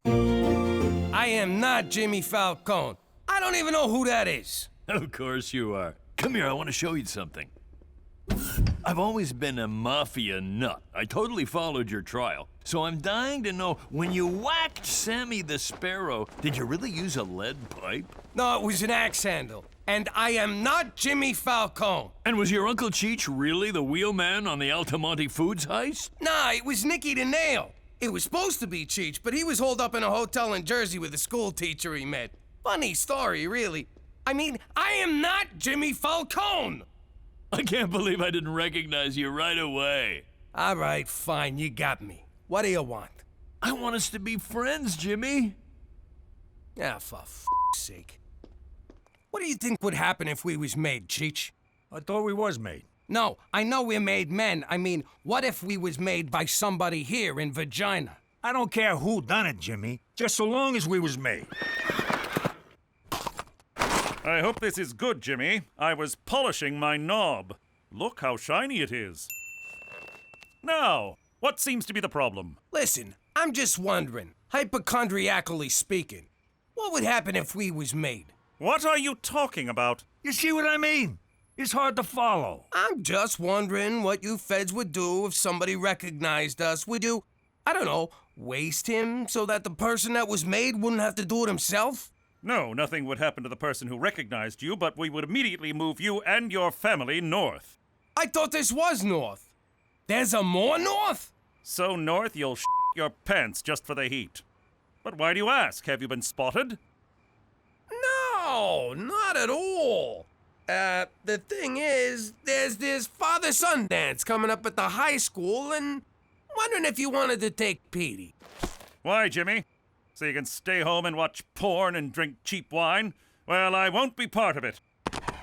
I am not Jimmy Falcone. I don't even know who that is. Of course you are. Come here, I want to show you something. I've always been a mafia nut. I totally followed your trial. So I'm dying to know, when you whacked Sammy the Sparrow, did you really use a lead pipe? No, it was an axe handle. And I am not Jimmy Falcone. And was your Uncle Cheech really the wheelman on the Altamonte Foods heist? Nah, it was Nicky the Nail. It was supposed to be Cheech, but he was holed up in a hotel in Jersey with a school teacher he met. Funny story, really. I mean, I am not Jimmy Falcone. I can't believe I didn't recognize you right away. All right, fine, you got me. What do you want? I want us to be friends, Jimmy. Ah, for f***'s sake. What do you think would happen if we was made, Cheech? I thought we was made. No, I know we're made men. I mean, what if we was made by somebody here in Vagina? I don't care who done it, Jimmy. Just so long as we was made. I hope this is good, Jimmy. I was polishing my knob. Look how shiny it is. Now, what seems to be the problem? Listen, I'm just wondering, hypochondriacally speaking, what would happen if we was made? What are you talking about? You see what I mean? It's hard to follow. I'm just wondering what you feds would do if somebody recognized us. Would you, I don't know, waste him so that the person that was made wouldn't have to do it himself? No, nothing would happen to the person who recognized you, but we would immediately move you and your family north. I thought this was north. There's a more north? So north you'll your pants just for the heat. But why do you ask? Have you been spotted? No, not at all. The thing is, there's this father-son dance coming up at the high school, and I'm wondering if you wanted to take Petey. Why, Jimmy? So you can stay home and watch porn and drink cheap wine? Well, I won't be part of it.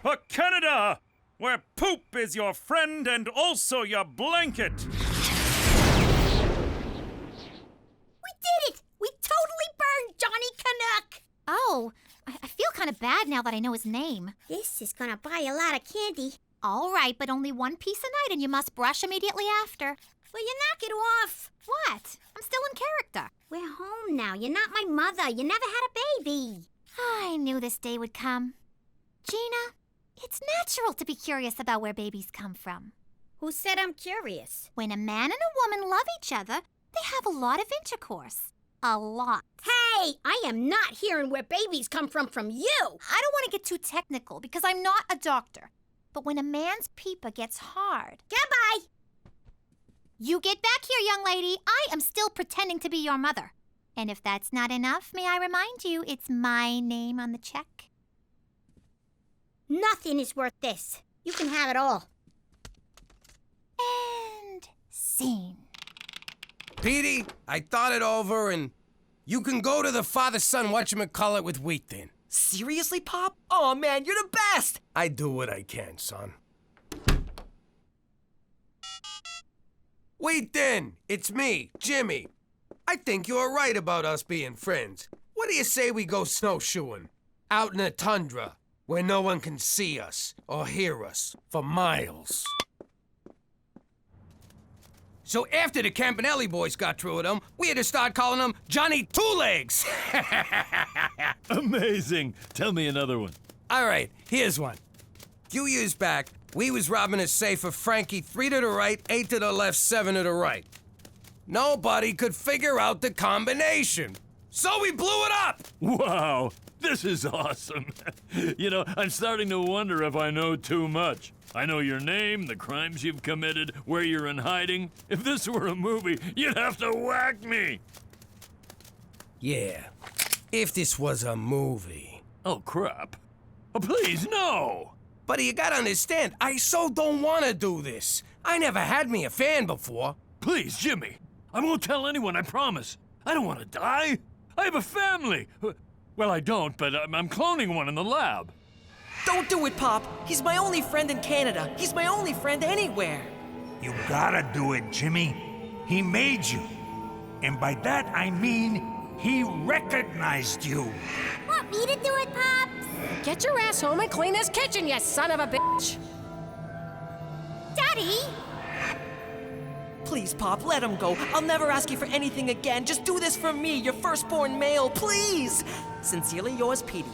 For Canada, where poop is your friend and also your blanket. We did it! We totally burned Johnny Canuck! Oh, I feel kind of bad now that I know his name. This is gonna buy a lot of candy. All right, but only one piece a night and you must brush immediately after. Will you knock it off? What? I'm still in character. We're home now. You're not my mother. You never had a baby. I knew this day would come. Gina, it's natural to be curious about where babies come from. Who said I'm curious? When a man and a woman love each other, they have a lot of intercourse. A lot. Hey, I am not hearing where babies come from you. I don't want to get too technical because I'm not a doctor. But when a man's peeper gets hard... Goodbye! You get back here, young lady. I am still pretending to be your mother. And if that's not enough, may I remind you, it's my name on the check? Nothing is worth this. You can have it all. And scene. Petey, I thought it over, and you can go to the father-son whatchamacallit with Wheat Thin. Seriously, Pop? Oh, man, you're the best! I do what I can, son. Wheat Thin, it's me, Jimmy. I think you're right about us being friends. What do you say we go snowshoeing? Out in the tundra, where no one can see us or hear us for miles. So after the Campanelli boys got through with him, we had to start calling him Johnny Two Legs. Amazing. Tell me another one. All right, here's one. A few years back, we was robbing a safe of Frankie 3 to the right, 8 to the left, 7 to the right. Nobody could figure out the combination. So we blew it up. Wow. This is awesome. You know, I'm starting to wonder if I know too much. I know your name, the crimes you've committed, where you're in hiding. If this were a movie, you'd have to whack me. Yeah, if this was a movie. Oh, crap. Oh, please, no! Buddy, you gotta understand, I so don't wanna do this. I never had me a fan before. Please, Jimmy. I won't tell anyone, I promise. I don't want to die. I have a family. Well, I don't, but I'm cloning one in the lab. Don't do it, Pop. He's my only friend in Canada. He's my only friend anywhere. You gotta do it, Jimmy. He made you. And by that, I mean he recognized you. Want me to do it, Pops? Get your ass home and clean this kitchen, you son of a bitch! Daddy? Please, Pop, let him go. I'll never ask you for anything again. Just do this for me, your firstborn male, please. Sincerely yours, Petey.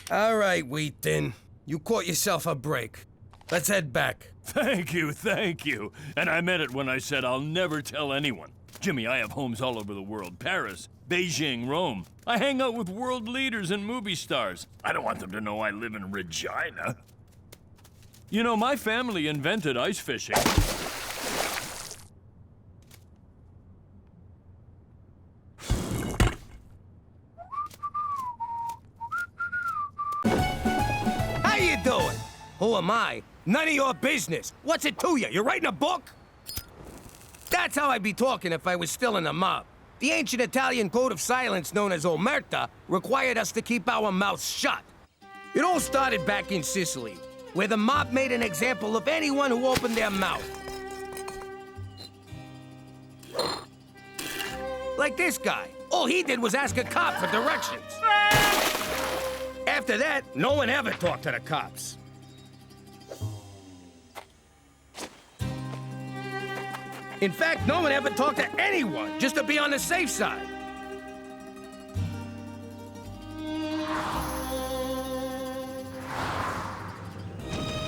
All right, Wheat Thin. You caught yourself a break. Let's head back. Thank you, thank you. And I meant it when I said I'll never tell anyone. Jimmy, I have homes all over the world. Paris, Beijing, Rome. I hang out with world leaders and movie stars. I don't want them to know I live in Regina. You know, my family invented ice fishing. How you doing? Who am I? None of your business. What's it to you? You writing a book? That's how I'd be talking if I was still in the mob. The ancient Italian code of silence known as omerta required us to keep our mouths shut. It all started back in Sicily, where the mob made an example of anyone who opened their mouth. Like this guy. All he did was ask a cop for directions. After that, no one ever talked to the cops. In fact, no one ever talked to anyone, just to be on the safe side.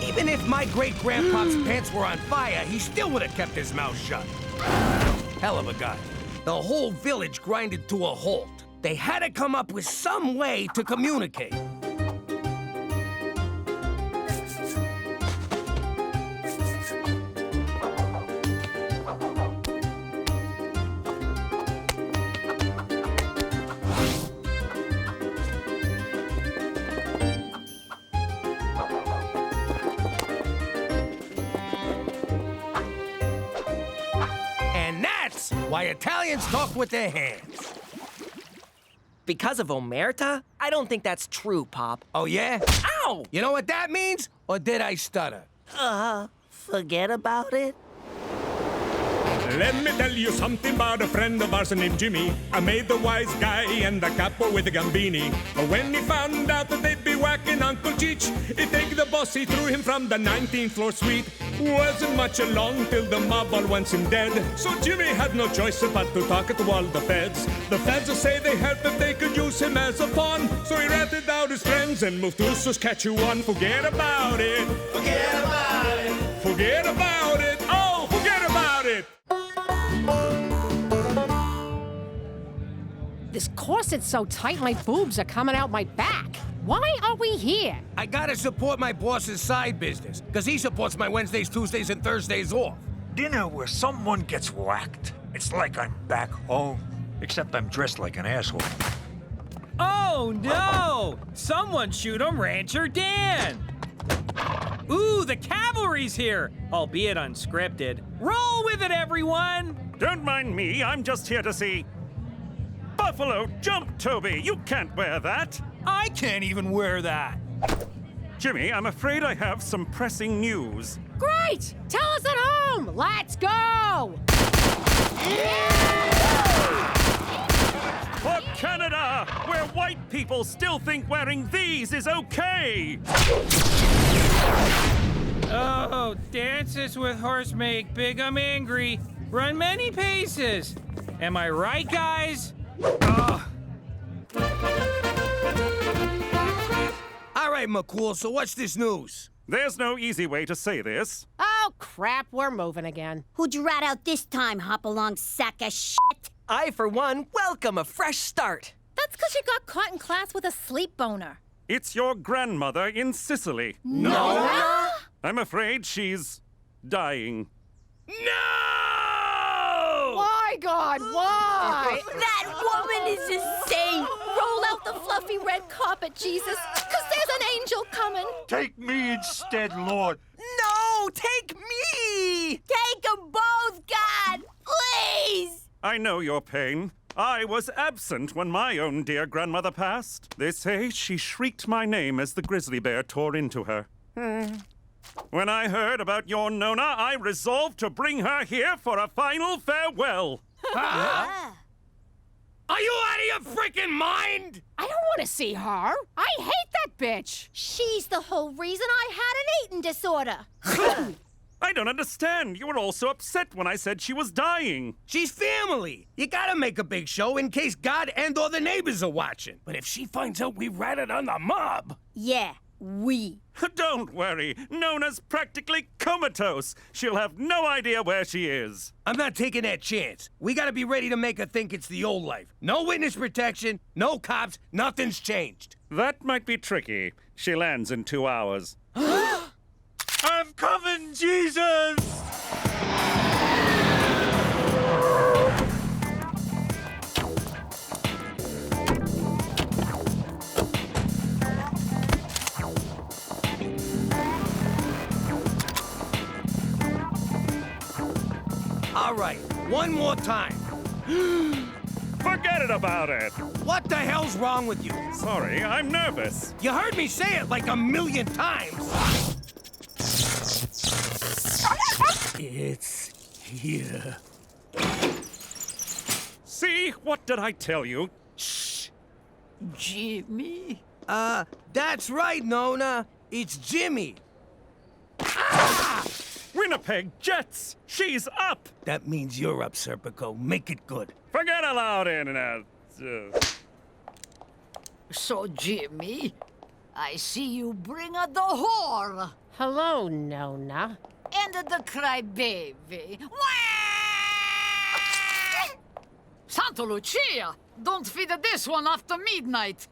Even if my great-grandpa's pants were on fire, he still would have kept his mouth shut. Hell of a guy. The whole village grinded to a halt. They had to come up with some way to communicate. Why Italians talk with their hands. Because of omerta? I don't think that's true, Pop. Oh, yeah? Ow! You know what that means? Or did I stutter? Forget about it. Let me tell you something about a friend of ours named Jimmy. I made the wise guy and the capo with the Gambini. But when he found out that they'd be whacking Uncle Cheech, he take the boss, he threw him from the 19th floor suite. Wasn't much along till the mob all went him dead. So Jimmy had no choice but to talk to all the feds. The feds will say they help if they could use him as a pawn. So he ratted out his friends and moved to Saskatchewan. Forget about it. Forget about it. Forget about it. Oh, forget about it. This corset's so tight my boobs are coming out my back. Why are we here? I gotta support my boss's side business, because he supports my Wednesdays, Tuesdays, and Thursdays off. Dinner where someone gets whacked. It's like I'm back home, except I'm dressed like an asshole. Oh, no! Someone shoot him, Rancher Dan! Ooh, the cavalry's here, albeit unscripted. Roll with it, everyone! Don't mind me, I'm just here to see... Buffalo Jump, Toby! You can't wear that! I can't even wear that! Jimmy, I'm afraid I have some pressing news. Great! Tell us at home! Let's go! For Canada, where white people still think wearing these is okay! Oh, dances with horse make big 'em angry. Run many paces. Am I right, guys? All right, McCool, so what's this news? There's no easy way to say this. Oh, crap, we're moving again. Who'd you rat out this time, hop along sack of shit? I, for one, welcome a fresh start. That's That's because you got caught in class with a sleep boner. It's your grandmother in Sicily. No! I'm afraid she's dying. Why, God? Why? That woman is insane! Roll out the fluffy red carpet, Jesus, because there's an angel coming. Take me instead, Lord. No, take me! Take them both, God! Please! I know your pain. I was absent when my own dear grandmother passed. They say she shrieked my name as the grizzly bear tore into her. When I heard about your Nonna, I resolved to bring her here for a final farewell. Are you out of your freaking mind? I don't want to see her. I hate that bitch. She's the whole reason I had an eating disorder. I don't understand. You were all so upset when I said she was dying. She's family. You gotta make a big show in case God and or the neighbors are watching. But if she finds out we ratted on the mob... Yeah, we. Don't worry. Nonna's practically comatose. She'll have no idea where she is. I'm not taking that chance. We gotta be ready to make her think it's the old life. No witness protection, no cops, nothing's changed. That might be tricky. She lands in 2 hours. I'm coming, Jesus! All right, one more time. Forget about it. What the hell's wrong with you? Sorry, I'm nervous. You heard me say it like 1,000,000 times. It's here. See? What did I tell you? Shh. Jimmy? That's right, Nonna. It's Jimmy. Winnipeg Jets! She's up! That means you're up, Serpico. Make it good. Forget aloud, Internet. So, Jimmy, I see you bring a the whore. Hello, Nonna. And the crybaby. Santa Lucia! Don't feed this one after midnight.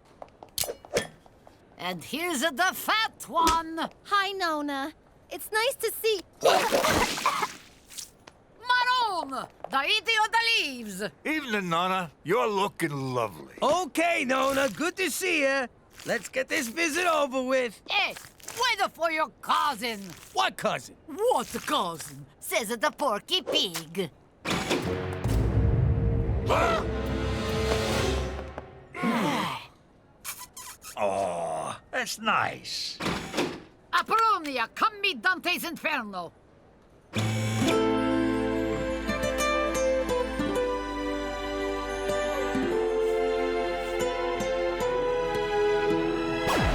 And here's the fat one. Hi, Nonna. It's nice to see... Maroon! The eating of the leaves. Evening, Nonna. You're looking lovely. Okay, Nonna. Good to see you. Let's get this visit over with. Hey, wait for your cousin. What cousin? What cousin? Says the Porky Pig. Oh, that's nice. Apollonia, come meet Dante's Inferno.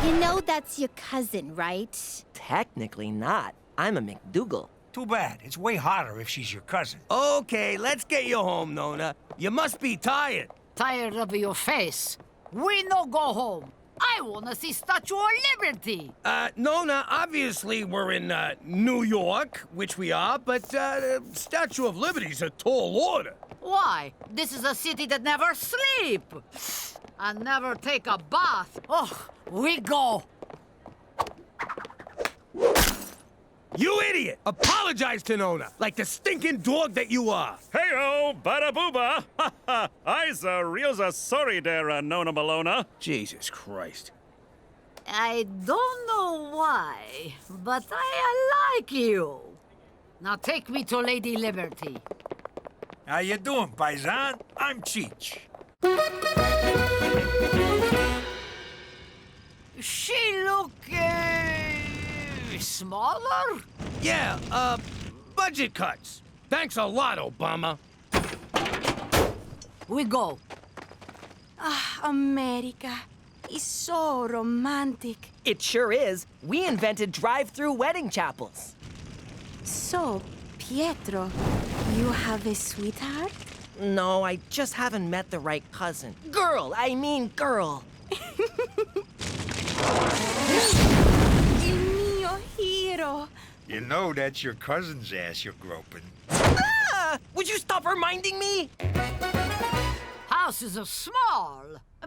You know that's your cousin, right? Technically not. I'm a McDougal. Too bad. It's way hotter if she's your cousin. Okay, let's get you home, Nonna. You must be tired. Tired of your face. We no go home. I wanna see Statue of Liberty. Nonna, obviously we're in, New York, which we are, but, Statue of Liberty's a tall order. Why? This is a city that never sleep. And never take a bath. Oh, we go. You idiot! Apologize to Nonna, like the stinking dog that you are. Hey-o, bada booba! Ha ha! Iza realza sorry there, Nonna Malona. Jesus Christ. I don't know why, but I like you. Now take me to Lady Liberty. How you doing, paisan? I'm Cheech. She look, smaller? Yeah, budget cuts. Thanks a lot, Obama. We go. America is so romantic. It sure is. We invented drive-through wedding chapels. So, Pietro, you have a sweetheart? No, I just haven't met the right cousin. Girl, I mean girl. Il mio hero. You know that's your cousin's ass you're groping. Would you stop reminding me? How house is small.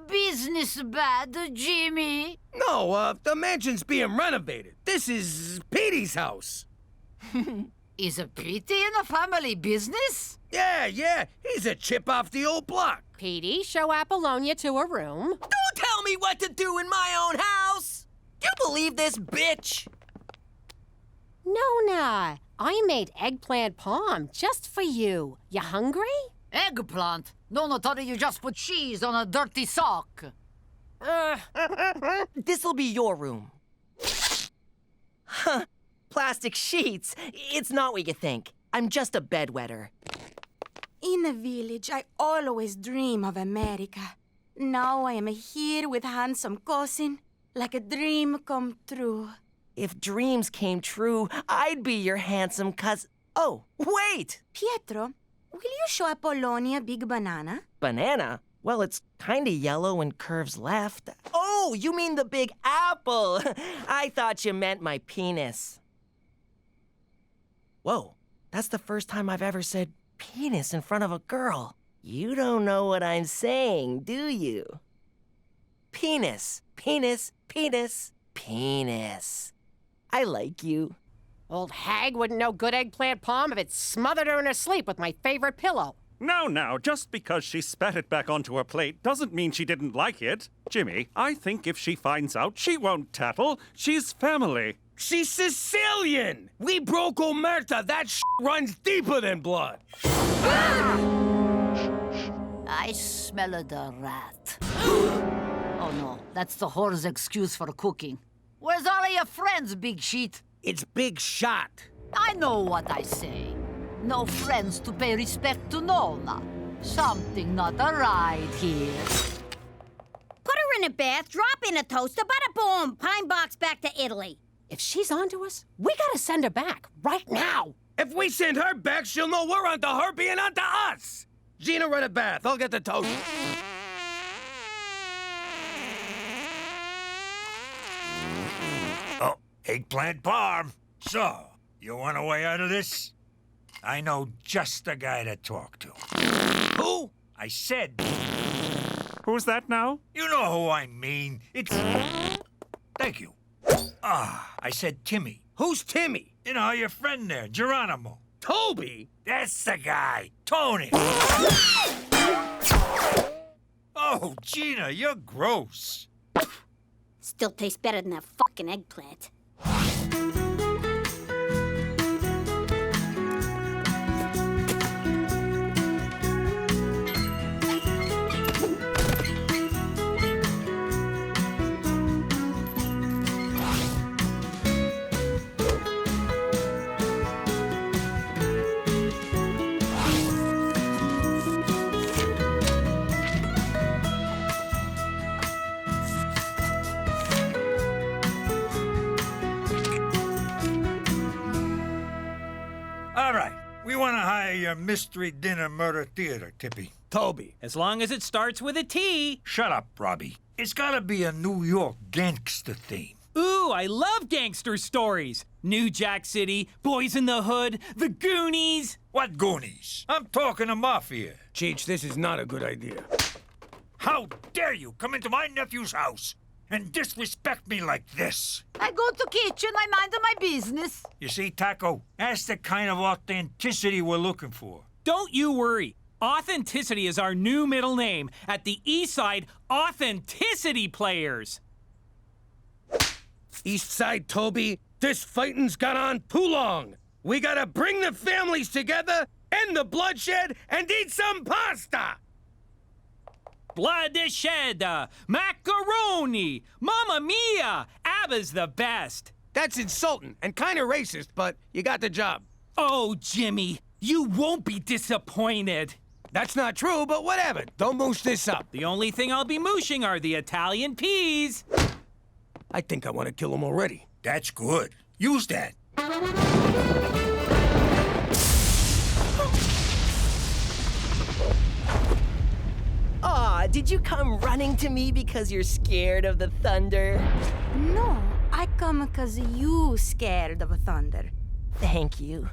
Business bad, Jimmy? No, the mansion's being renovated. This is Petey's house. Is a Petey in the family business? Yeah. He's a chip off the old block. Petey, show Apollonia to a room. Don't tell me what to do in my own house! You believe this, bitch? Nonna, I made eggplant palm just for you. You hungry? Eggplant? Nonna thought you just put cheese on a dirty sock. This'll be your room. Huh. Plastic sheets. It's not what you think. I'm just a bedwetter. In the village, I always dream of America. Now I am here with handsome cousin, like a dream come true. If dreams came true, I'd be your handsome cousin. Oh, wait! Pietro, will you show Apollonia big banana? Banana? Well, it's kinda yellow and curves left. Oh, you mean the big apple. I thought you meant my penis. Whoa, that's the first time I've ever said penis in front of a girl. You don't know what I'm saying, do you? Penis, penis, penis, penis. I like you. Old hag wouldn't know good eggplant palm if it smothered her in her sleep with my favorite pillow. Now, just because she spat it back onto her plate doesn't mean she didn't like it. Jimmy, I think if she finds out, she won't tattle. She's family. She's Sicilian! We broke Omerta. That runs deeper than blood. I smell the rat. Oh no, that's the whore's excuse for cooking. Where's all of your friends, Big Sheet? It's Big Shot. I know what I say. No friends to pay respect to Nonna. Something not right here. Put her in a bath, drop in a toaster, bada boom, pine box back to Italy. If she's onto us, we gotta send her back, right now. If we send her back, she'll know we're onto her being onto us. Gina, run a bath. I'll get the toaster. Oh, eggplant parm. So, you want a way out of this? I know just the guy to talk to. Who? I said... Who's that now? You know who I mean. It's... Thank you. I said Timmy. Who's Timmy? You know, your friend there, Geronimo. Toby? That's the guy. Tony. Oh, Gina, you're gross. Still tastes better than that fucking eggplant. All right, we want to hire your mystery dinner murder theater, Tippy. Toby. As long as it starts with a T. Shut up, Robbie. It's gotta be a New York gangster theme. Ooh, I love gangster stories. New Jack City, Boys in the Hood, The Goonies. What Goonies? I'm talking to Mafia. Cheech, this is not a good idea. How dare you come into my nephew's house and disrespect me like this? I go to kitchen, I mind my business. You see, Taco, that's the kind of authenticity we're looking for. Don't you worry. Authenticity is our new middle name. At the East Side, Authenticity Players. East Side, Toby, this fighting's gone on too long. We gotta bring the families together, end the bloodshed, and eat some pasta! Blood is shed, macaroni, Mamma Mia, ABBA's the best. That's insulting and kinda racist, but you got the job. Oh, Jimmy, you won't be disappointed. That's not true, but whatever. Don't moosh this up. The only thing I'll be mooshing are the Italian peas. I think I want to kill him already. That's good. Use that. Aw, did you come running to me because you're scared of the thunder? No, I come because you scared of thunder. Thank you.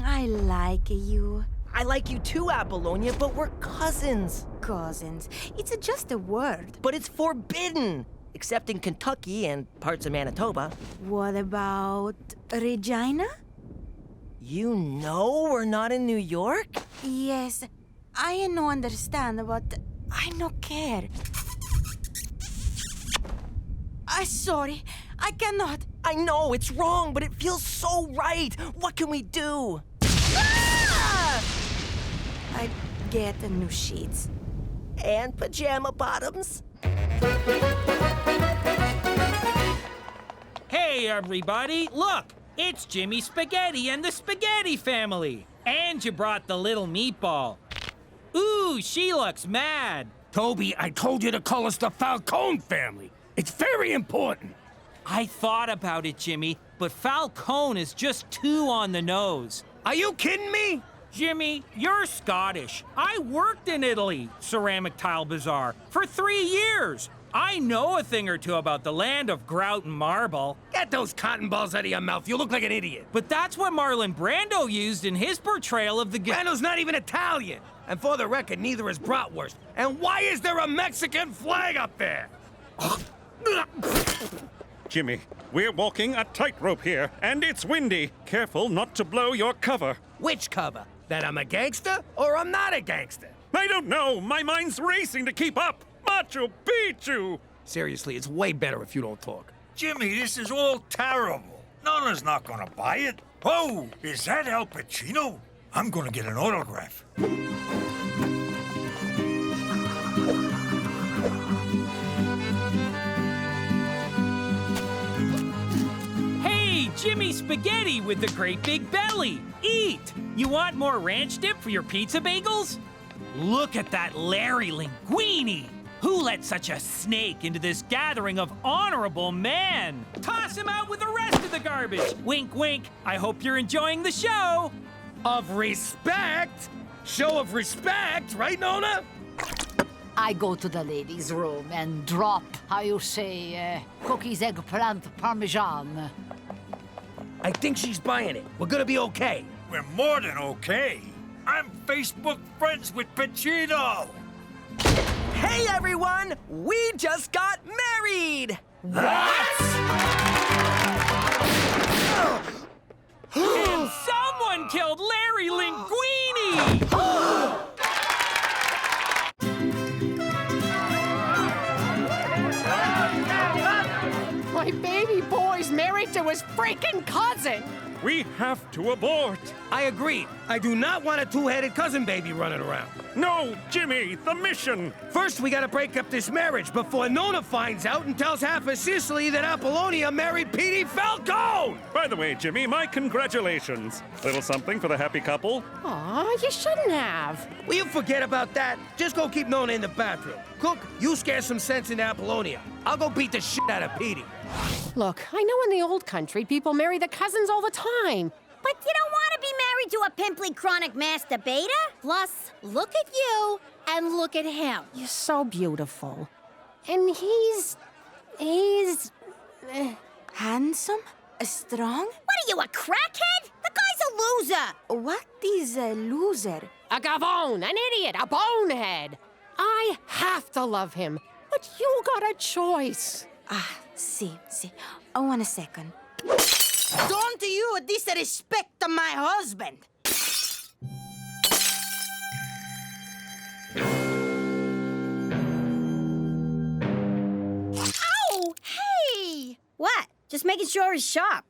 I like you. I like you too, Apollonia, but we're cousins. Cousins. It's just a word. But it's forbidden, except in Kentucky and parts of Manitoba. What about Regina? You know we're not in New York? Yes, I no understand, but I no care. I'm sorry, I cannot. I know, it's wrong, but it feels so right. What can we do? I get the new sheets. And pajama bottoms. Hey, everybody, look! It's Jimmy Spaghetti and the Spaghetti family. And you brought the little meatball. Ooh, she looks mad. Toby, I told you to call us the Falcone family. It's very important. I thought about it, Jimmy, but Falcone is just too on the nose. Are you kidding me? Jimmy, you're Scottish. I worked in Italy, Ceramic Tile Bazaar, for 3 years. I know a thing or two about the land of grout and marble. Get those cotton balls out of your mouth. You look like an idiot. But that's what Marlon Brando used in his portrayal of the... Brando's not even Italian. And for the record, neither is bratwurst. And why is there a Mexican flag up there? Jimmy, we're walking a tightrope here, and it's windy. Careful not to blow your cover. Which cover? That I'm a gangster or I'm not a gangster? I don't know. My mind's racing to keep up. Machu Picchu! Seriously, it's way better if you don't talk. Jimmy, this is all terrible. Nonna's not gonna buy it. Oh, is that Al Pacino? I'm gonna get an autograph. Hey, Jimmy Spaghetti with the great big belly. Eat! You want more ranch dip for your pizza bagels? Look at that Larry Linguini! Who let such a snake into this gathering of honorable men? Toss him out with the rest of the garbage! Wink, wink. I hope you're enjoying the show. Of respect? Show of respect, right, Nonna? I go to the ladies' room and drop, how you say, cookies, eggplant, parmesan. I think she's buying it. We're gonna be okay. We're more than okay. I'm Facebook friends with Pacino. Hey, everyone! We just got married! What? And someone killed Larry Linguini! My baby boy's married to his freaking cousin! We have to abort. I agree. I do not want a two-headed cousin baby running around. No, Jimmy, the mission. First, we gotta break up this marriage before Nonna finds out and tells half of Sicily that Apollonia married Petey Falcone! By the way, Jimmy, my congratulations. Little something for the happy couple. Aw, you shouldn't have. Will you forget about that? Just go keep Nonna in the bathroom. Cook, you scare some sense into Apollonia. I'll go beat the shit out of Petey. Look, I know in the old country people marry the cousins all the time. But you don't want to be married to a pimply chronic masturbator? Plus, look at you and look at him. You're so beautiful. And he's... Handsome? Strong? What are you, a crackhead? The guy's a loser. What is a loser? A gavone, an idiot, a bonehead. I have to love him, but you got a choice. See. Oh, 1 second. Don't you disrespect my husband! Ow! Hey! What? Just making sure he's sharp.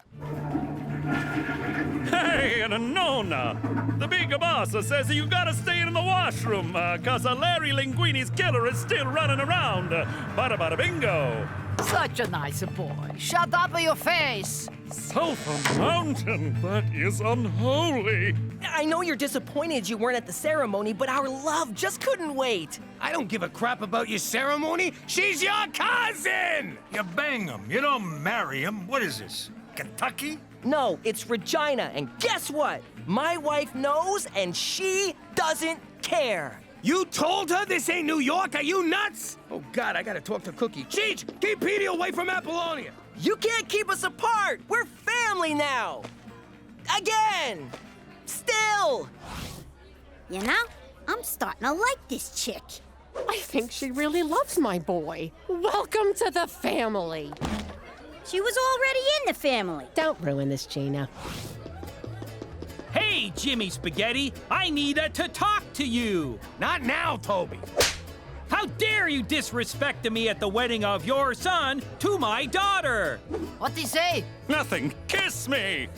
Hey, and a Nonna. The big boss says you gotta stay in the washroom, cause Larry Linguini's killer is still running around. Bada bada bingo. Such a nice boy. Shut up your face. Sulphur Mountain, that is unholy. I know you're disappointed you weren't at the ceremony, but our love just couldn't wait. I don't give a crap about your ceremony. She's your cousin! You bang him. You don't marry him. What is this, Kentucky? No, it's Regina, and guess what? My wife knows, and she doesn't care. You told her this ain't New York? Are you nuts? Oh, God, I gotta talk to Cookie. Cheech, keep Petey away from Apollonia. You can't keep us apart. We're family now. Again. Still. You know, I'm starting to like this chick. I think she really loves my boy. Welcome to the family. She was already in the family. Don't ruin this, Gina. Hey, Jimmy Spaghetti, I need to talk to you. Not now, Toby. How dare you disrespect me at the wedding of your son to my daughter? What'd he say? Nothing. Kiss me.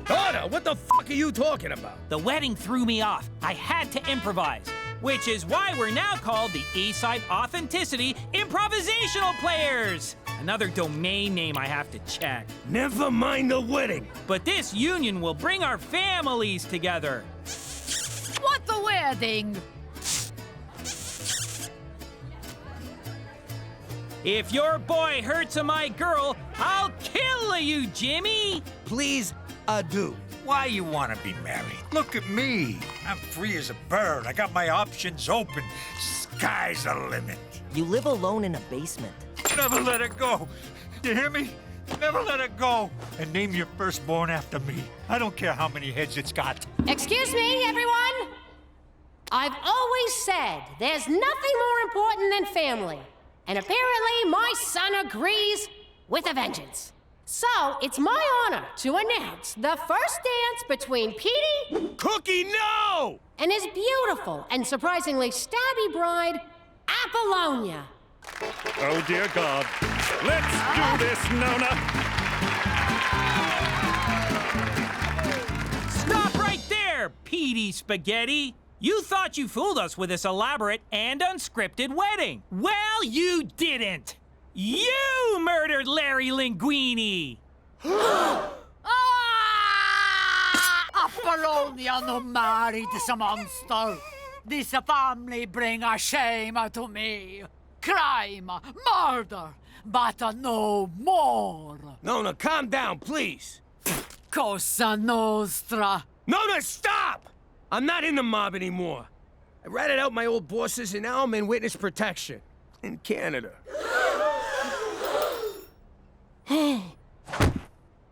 Daughter, what the fuck are you talking about? The wedding threw me off. I had to improvise, which is why we're now called the Eastside Authenticity Improvisational Players. Another domain name I have to check. Never mind the wedding. But this union will bring our families together. What the wedding? If your boy hurts my girl, I'll kill you, Jimmy! Please, do. Why you want to be married? Look at me. I'm free as a bird. I got my options open. Sky's the limit. You live alone in a basement. Never let it go. You hear me? Never let it go. And name your firstborn after me. I don't care how many heads it's got. Excuse me, everyone. I've always said there's nothing more important than family. And apparently my son agrees with a vengeance. So it's my honor to announce the first dance between Petey... Cookie, no! ...and his beautiful and surprisingly stabby bride, Apollonia. Oh, dear God. Let's do this, Nonna. Stop right there, Petey Spaghetti. You thought you fooled us with this elaborate and unscripted wedding. Well, you didn't. You murdered Larry Linguini. Apollonia no married this monster. This family bring a shame to me. Crime, murder, but no more. Nonna, calm down, please. Cosa Nostra. Nonna, stop! I'm not in the mob anymore. I ratted out my old bosses and now I'm in witness protection. In Canada.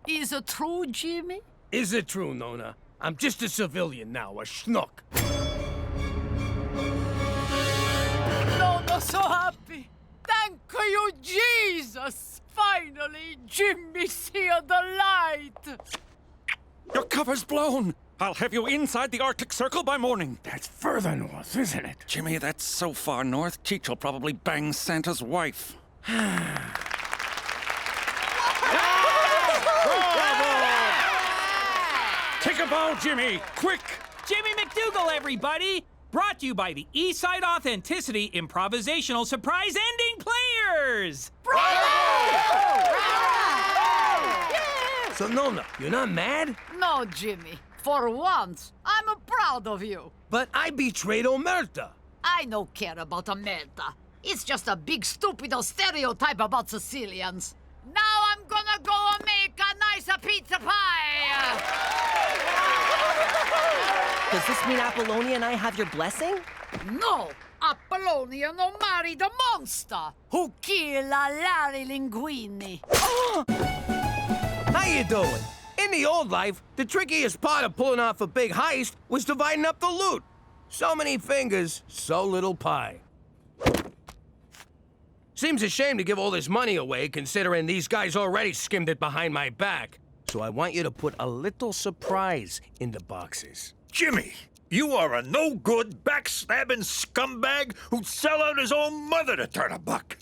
Is it true, Jimmy? Is it true, Nonna? I'm just a civilian now, a schnook. Nonna, so happy. Thank you, Jesus. Finally, Jimmy see the light. Your cover's blown. I'll have you inside the Arctic Circle by morning. That's further north, isn't it? Jimmy, that's so far north, Cheech will probably bang Santa's wife. Take a bow, Jimmy! Quick! Jimmy McDougal, everybody! Brought to you by the Eastside Authenticity Improvisational Surprise Ending Players! Bravo! So, Nonna, you're not mad? No, Jimmy. For once, I'm proud of you. But I betrayed Omerta. I don't care about Omerta. It's just a big stupid stereotype about Sicilians. Now I'm gonna go and make a nice pizza pie! Does this mean Apollonia and I have your blessing? No! Apollonia no marry the monster who killed Larry Linguini. How you doing? In the old life, the trickiest part of pulling off a big heist was dividing up the loot. So many fingers, so little pie. Seems a shame to give all this money away, considering these guys already skimmed it behind my back. So I want you to put a little surprise in the boxes. Jimmy, you are a no-good, backstabbing scumbag who'd sell out his own mother to turn a buck.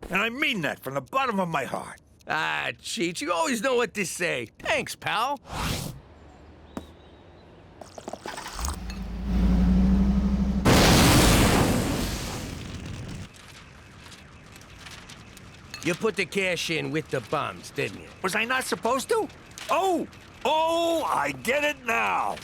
And I mean that from the bottom of my heart. Ah, Cheech, you always know what to say. Thanks, pal. You put the cash in with the bums, didn't you? Was I not supposed to? Oh, I get it now.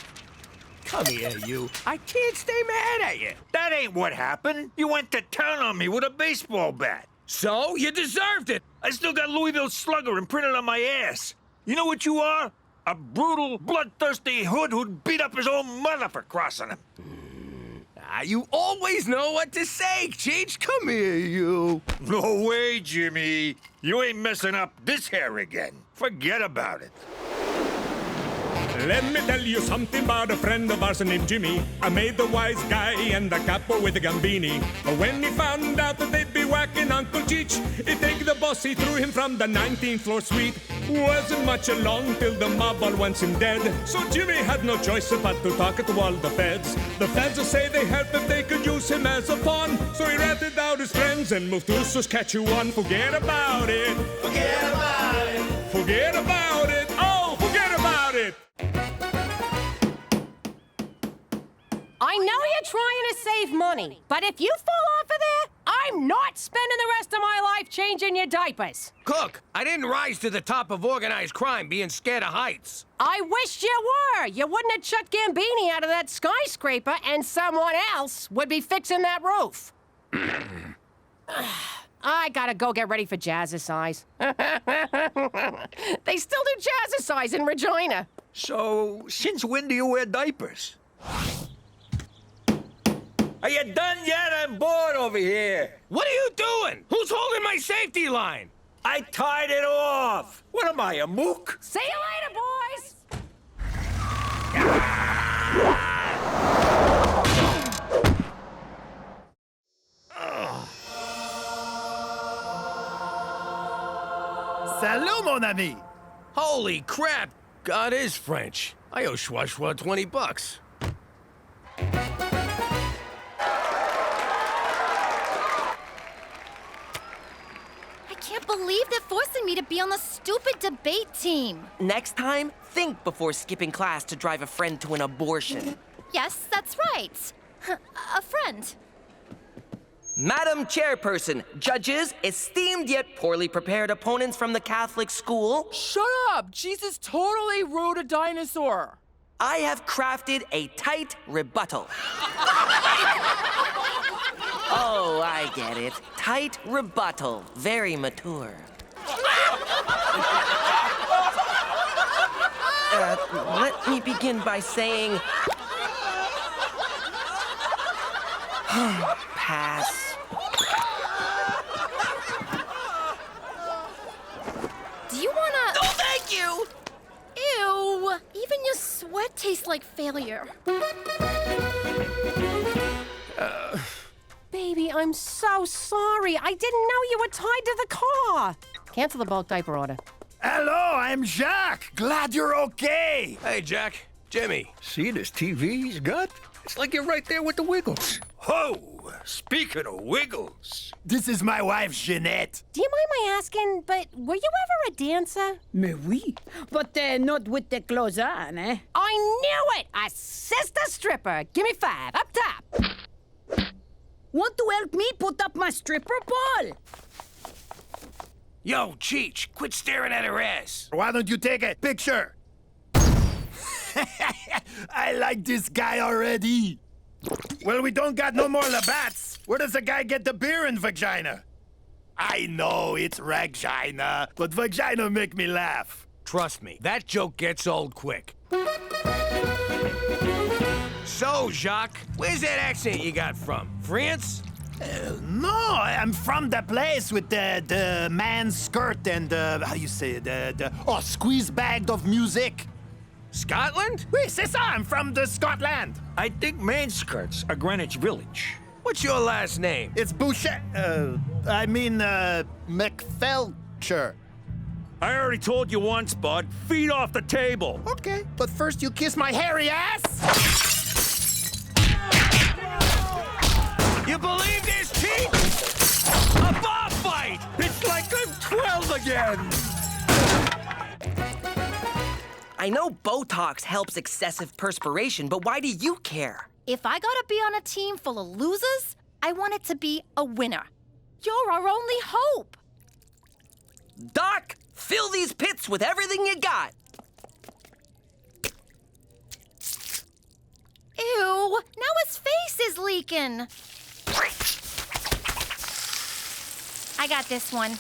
Come here, you. I can't stay mad at you. That ain't what happened. You went to town on me with a baseball bat. So? You deserved it. I still got Louisville Slugger imprinted on my ass. You know what you are? A brutal, bloodthirsty hood who'd beat up his own mother for crossing him. You always know what to say, Cheech. Come here, you. No way, Jimmy. You ain't messing up this hair again. Forget about it. Let me tell you something about a friend of ours named Jimmy. I made the wise guy and the capo with the Gambini. But when he found out that they'd be whacking Uncle Cheech, he'd take the boss, he threw him from the 19th floor suite. Wasn't much along till the mob all wants him dead. So Jimmy had no choice but to talk to all the feds. The feds will say they help if they could use him as a pawn. So he ratted out his friends and moved to Saskatchewan. Forget about it. Forget about it. Forget about it. Oh, forget about it. I know you're trying to save money, but if you fall off of there, I'm not spending the rest of my life changing your diapers. Cook, I didn't rise to the top of organized crime being scared of heights. I wish you were. You wouldn't have chucked Gambini out of that skyscraper, and someone else would be fixing that roof. I gotta go get ready for jazzercise. They still do jazzercise in Regina. So, since when do you wear diapers? Are you done yet? I'm bored over here. What are you doing? Who's holding my safety line? I tied it off. What am I, a mook? See you later, boys. Salut, mon ami. Holy crap. God is French. I owe Schwa 20 bucks. I can't believe they're forcing me to be on the stupid debate team. Next time, think before skipping class to drive a friend to an abortion. Yes, that's right. A friend. Madam Chairperson, judges, esteemed yet poorly prepared opponents from the Catholic school. Shut up! Jesus totally rode a dinosaur. I have crafted a tight rebuttal. Oh, I get it. Tight rebuttal. Very mature. Let me begin by saying... Pass. Do you wanna... No, thank you! Ew! Even your sweat tastes like failure. Baby, I'm so sorry. I didn't know you were tied to the car. Cancel the bulk diaper order. Hello, I'm Jacques. Glad you're okay. Hey, Jack. Jimmy. See this TV he's got? It's like you're right there with the Wiggles. Oh, speaking of Wiggles. This is my wife, Jeanette. Do you mind my asking, but were you ever a dancer? Mais oui, but not with the clothes on, eh? I knew it! A sister stripper. Give me 5, up top. Want to help me put up my stripper ball? Yo, Cheech, quit staring at her ass. Why don't you take a picture? I like this guy already. Well, we don't got no more Labats. Where does the guy get the beer in vagina? I know it's Ragina, but vagina make me laugh. Trust me, that joke gets old quick. So, Jacques, where's that accent you got from? France? No, I'm from the place with the man's skirt and how you say the squeeze bag of music. Scotland? Oui, c'est ça. I'm from the Scotland. I think main skirts are Greenwich Village. What's your last name? It's Boucher. McFelcher. I already told you once, bud. Feet off the table. Okay, but first you kiss my hairy ass. You believe this, Cheech? A bar fight! It's like I'm 12 again. I know Botox helps excessive perspiration, but why do you care? If I gotta be on a team full of losers, I want it to be a winner. You're our only hope. Doc, fill these pits with everything you got. Ew, now his face is leaking. I got this one.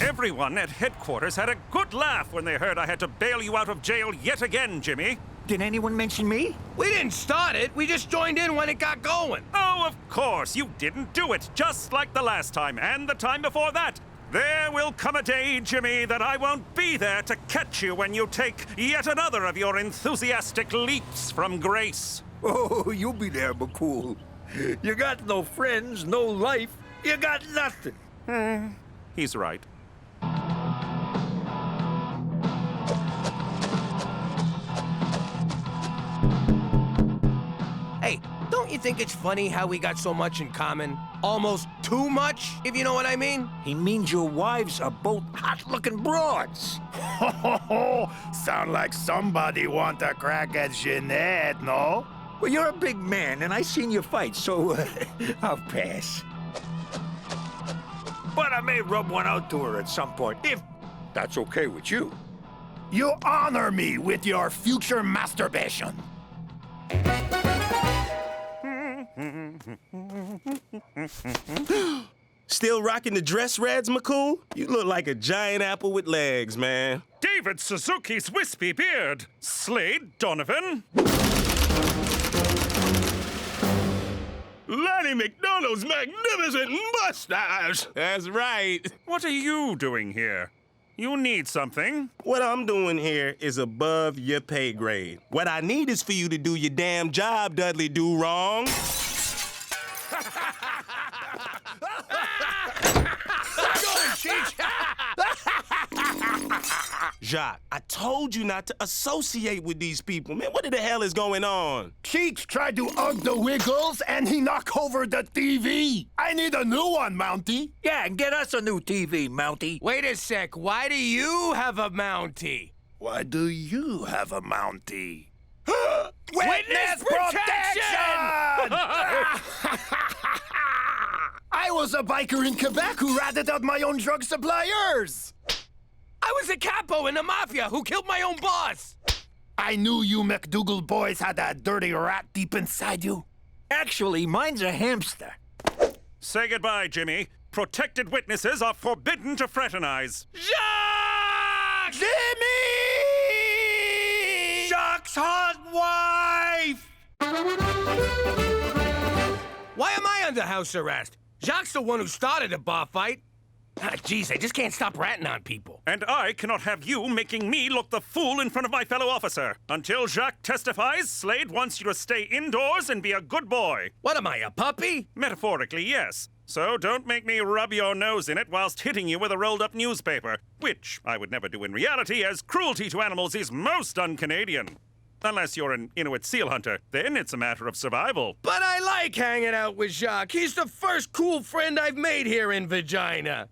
Everyone at headquarters had a good laugh when they heard I had to bail you out of jail yet again, Jimmy. Did anyone mention me? We didn't start it. We just joined in when it got going. Oh, of course. You didn't do it, just like the last time and the time before that. There will come a day, Jimmy, that I won't be there to catch you when you take yet another of your enthusiastic leaps from grace. Oh, you'll be there, McCool. You got no friends, no life. You got nothing. He's right. Hey, don't you think it's funny how we got so much in common? Almost too much, if you know what I mean? He means your wives are both hot-looking broads. Sound like somebody want a crack at Jeanette, no? Well, you're a big man, and I seen you fight, so I'll pass. But I may rub one out to her at some point, if that's okay with you. You honor me with your future masturbation. Still rocking the dress reds, McCool? You look like a giant apple with legs, man. David Suzuki's wispy beard. Slade Donovan. Lanny McDonald's magnificent mustache. That's right. What are you doing here? You need something. What I'm doing here is above your pay grade. What I need is for you to do your damn job, Dudley Do-Wrong. Jacques, I told you not to associate with these people, man. What the hell is going on? Cheech tried to hug the Wiggles and he knocked over the TV. I need a new one, Mountie. Yeah, and get us a new TV, Mountie. Wait a sec, why do you have a Mountie? Why do you have a Mountie? Witness protection! I was a biker in Quebec who ratted out my own drug suppliers. I was a capo in the mafia who killed my own boss. I knew you McDougal boys had that dirty rat deep inside you. Actually, mine's a hamster. Say goodbye, Jimmy. Protected witnesses are forbidden to fraternize. Jacques! Jimmy! Jacques' hot wife! Why am I under house arrest? Jacques' the one who started the bar fight. Jeez, I just can't stop ratting on people. And I cannot have you making me look the fool in front of my fellow officer. Until Jacques testifies, Slade wants you to stay indoors and be a good boy. What am I, a puppy? Metaphorically, yes. So don't make me rub your nose in it whilst hitting you with a rolled-up newspaper, which I would never do in reality, as cruelty to animals is most un-Canadian. Unless you're an Inuit seal hunter, then it's a matter of survival. But I like hanging out with Jacques. He's the first cool friend I've made here in Vagina.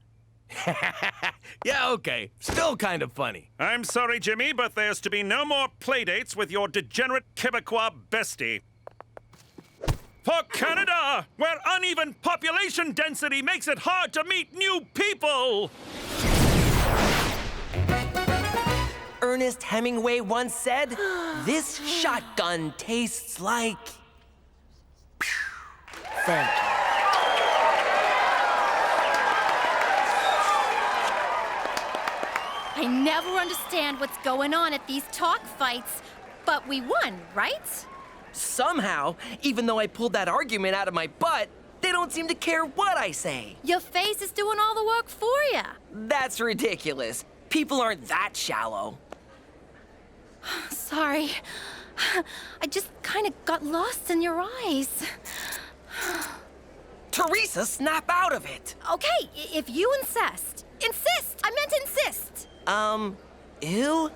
Yeah, okay. Still kind of funny. I'm sorry, Jimmy, but there's to be no more playdates with your degenerate Quebecois bestie. For Canada, where uneven population density makes it hard to meet new people! Ernest Hemingway once said, "This shotgun tastes like..." Thank you. I never understand what's going on at these talk fights, but we won, right? Somehow, even though I pulled that argument out of my butt, they don't seem to care what I say. Your face is doing all the work for you. That's ridiculous. People aren't that shallow. Sorry. I just kind of got lost in your eyes. Theresa, snap out of it. Okay, if you insist. Insist! I meant insist! Ew?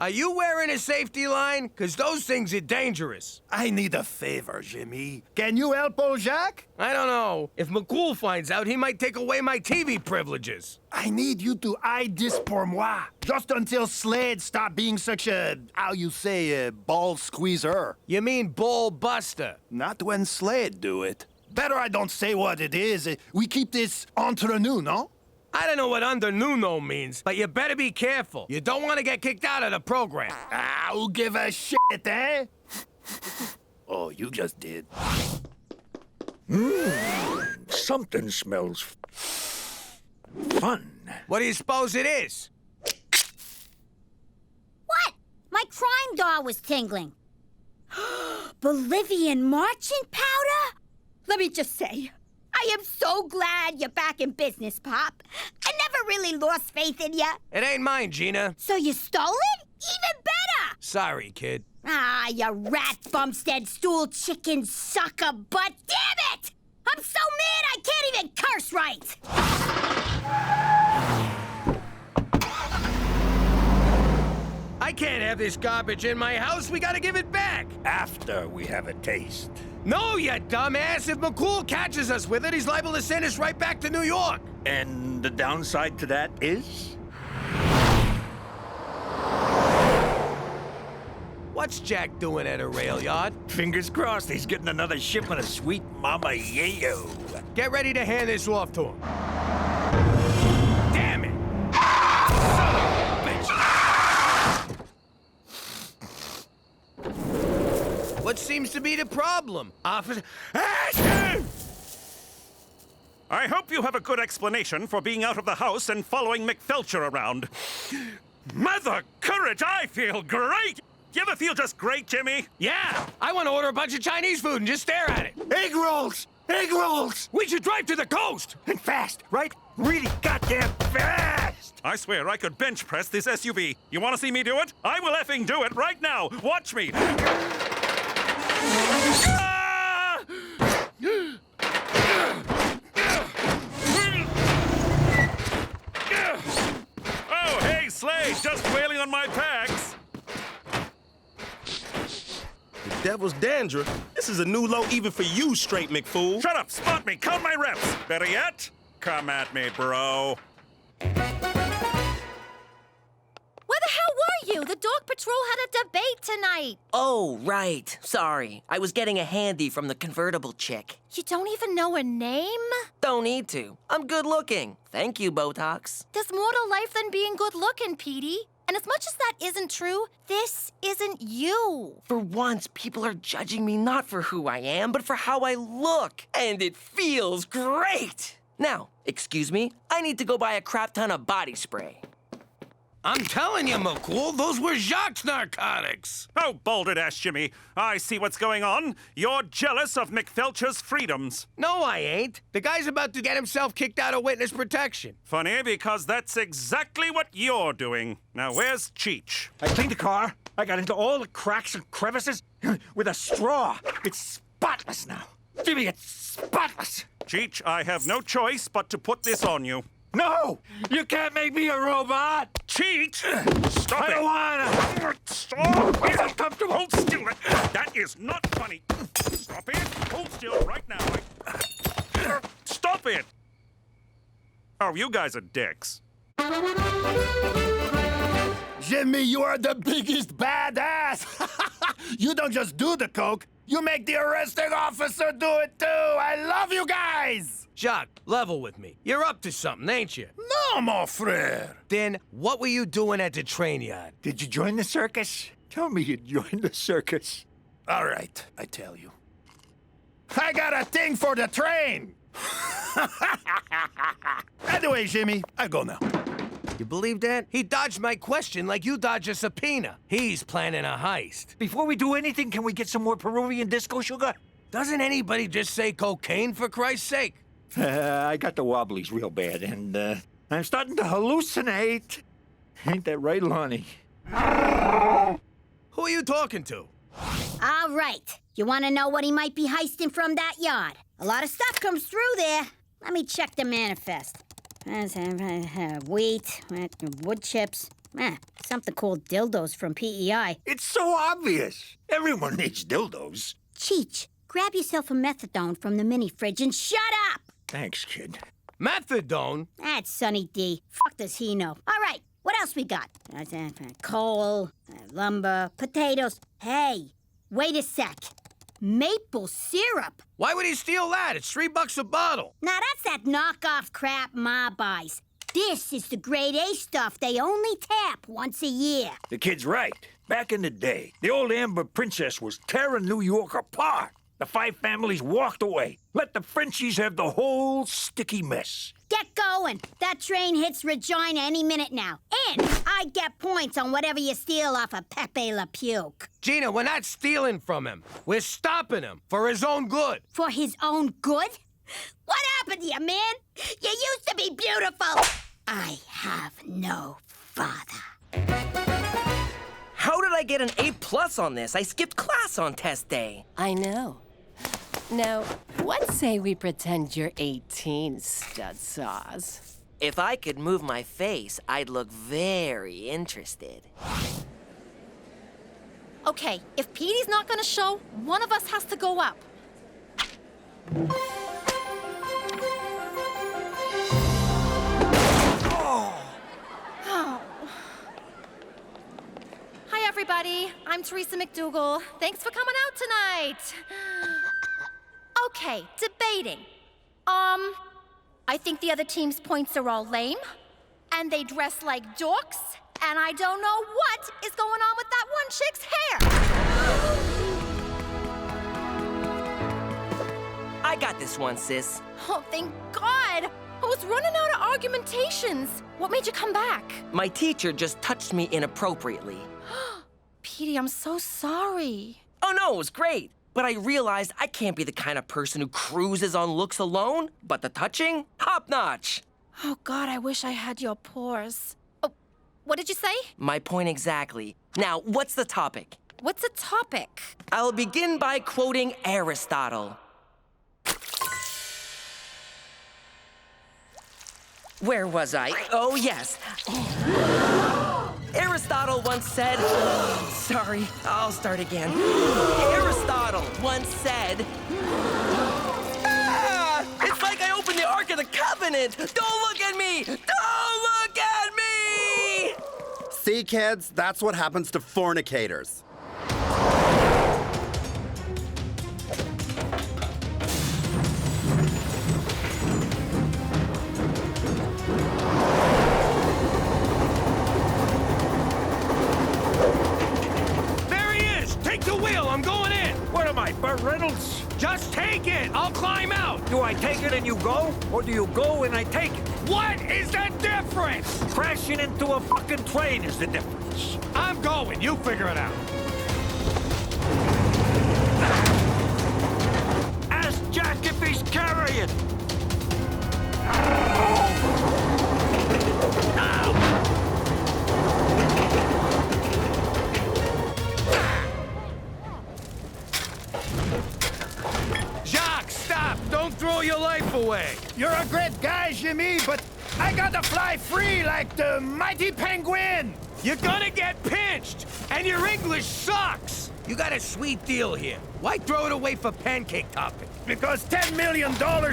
Are you wearing a safety line? Because those things are dangerous. I need a favor, Jimmy. Can you help old Jacques? I don't know. If McCool finds out, he might take away my TV privileges. I need you to hide this pour moi. Just until Slade stop being such a, how you say, a ball squeezer. You mean ball buster? Not when Slade do it. Better I don't say what it is. We keep this entre nous, no? I don't know what under nuno means, but you better be careful. You don't want to get kicked out of the program. Ah, who give a shit, eh? Oh, you just did. Something smells fun. What do you suppose it is? What? My crime doll was tingling. Bolivian marching powder? Let me just say, I am so glad you're back in business, Pop. I never really lost faith in you. It ain't mine, Gina. So you stole it? Even better! Sorry, kid. Ah, you rat bumstead stool chicken sucker butt. Damn it! I'm so mad I can't even curse right! I can't have this garbage in my house. We gotta give it back. After we have a taste. No, you dumbass. If McCool catches us with it, he's liable to send us right back to New York. And the downside to that is? What's Jack doing at a rail yard? Fingers crossed he's getting another shipment of sweet Mama Yayo. Get ready to hand this off to him. Damn it! Son of a bitch! What seems to be the problem, officer? I hope you have a good explanation for being out of the house and following McFelcher around. Mother courage, I feel great! You ever feel just great, Jimmy? Yeah! I want to order a bunch of Chinese food and just stare at it. Egg rolls! Egg rolls! We should drive to the coast! And fast, right? Really goddamn fast! I swear I could bench press this SUV. You want to see me do it? I will effing do it right now. Watch me. Ah! Oh, hey, Slade, just wailing on my packs. The devil's dandruff. This is a new low even for you, straight McFool. Shut up, spot me, count my reps. Better yet, come at me, bro. Where the hell were you? The dog patrol had a debate tonight. Oh, right. Sorry. I was getting a handy from the convertible chick. You don't even know a name? Don't need to. I'm good looking. Thank you, Botox. There's more to life than being good looking, Petey. And as much as that isn't true, this isn't you. For once, people are judging me not for who I am, but for how I look. And it feels great. Now, excuse me, I need to go buy a crap ton of body spray. I'm telling you, McCool, those were Jacques' narcotics. Oh, bouldered-ass Jimmy. I see what's going on. You're jealous of McFelcher's freedoms. No, I ain't. The guy's about to get himself kicked out of witness protection. Funny, because that's exactly what you're doing. Now, where's Cheech? I cleaned the car. I got into all the cracks and crevices with a straw. It's spotless now. Jimmy, it's spotless. Cheech, I have no choice but to put this on you. No! You can't make me a robot! Cheech! Stop I it! don't wanna! Stop! It's uncomfortable! Hold still! That is not funny! Stop it! Hold still right now! Stop it! Oh, you guys are dicks. Jimmy, you are the biggest badass! You don't just do the coke, you make the arresting officer do it too! I love you guys! Jacques, level with me. You're up to something, ain't you? No, mon frère! Then, what were you doing at the train yard? Did you join the circus? Tell me you joined the circus. All right, I tell you. I got a thing for the train! Anyway, Jimmy, I go now. You believe that? He dodged my question like you dodge a subpoena. He's planning a heist. Before we do anything, can we get some more Peruvian disco sugar? Doesn't anybody just say cocaine, for Christ's sake? I got the wobblies real bad, and I'm starting to hallucinate. Ain't that right, Lonnie? Who are you talking to? All right. You want to know what he might be heisting from that yard? A lot of stuff comes through there. Let me check the manifest. Wheat, wood chips. something called dildos from PEI. It's so obvious. Everyone needs dildos. Cheech, grab yourself a methadone from the mini fridge and shut up! Thanks, kid. Methadone? That's Sonny D. Fuck does he know? All right, what else we got? Coal, lumber, potatoes. Hey, wait a sec. Maple syrup. Why would he steal that? It's $3 a bottle. Now that's that knockoff crap Ma buys. This is the grade A stuff they only tap once a year. The kid's right. Back in the day, the old Amber Princess was tearing New York apart. The 5 families walked away. Let the Frenchies have the whole sticky mess. Get going. That train hits Regina any minute now. And I get points on whatever you steal off of Pepe Le Puke. Gina, we're not stealing from him. We're stopping him for his own good. For his own good? What happened to you, man? You used to be beautiful. I have no father. How did I get an A+ on this? I skipped class on test day. I know. Now, what say we pretend you're 18, stud sauce? If I could move my face, I'd look very interested. Okay, if Petey's not gonna show, one of us has to go up. Hi, everybody. I'm Theresa McDougal. Thanks for coming out tonight. Okay, debating. I think the other team's points are all lame, and they dress like dorks, and I don't know what is going on with that one chick's hair. I got this one, sis. Oh, thank God. I was running out of argumentations. What made you come back? My teacher just touched me inappropriately. Petey, I'm so sorry. Oh, no, it was great. But I realized I can't be the kind of person who cruises on looks alone. But the touching? Top-notch. Oh, God, I wish I had your pores. Oh, what did you say? My point exactly. Now, what's the topic? What's a topic? I'll begin by quoting Aristotle. Where was I? Oh, yes. Aristotle once said... Sorry, I'll start again. Aristotle once said... It's like I opened the Ark of the Covenant! Don't look at me! Don't look at me! See, kids? That's what happens to fornicators. I'm going in. What am I, Burt Reynolds? Just take it. I'll climb out. Do I take it and you go? Or do you go and I take it? What is the difference? Crashing into a fucking train is the difference. I'm going. You figure it out. Ask Jack if he's carrying. Jacques, stop! Don't throw your life away. You're a great guy, Jimmy, but I gotta fly free like the mighty penguin. You're gonna get pinched, and your English sucks. You got a sweet deal here. Why throw it away for pancake topping? Because $10 million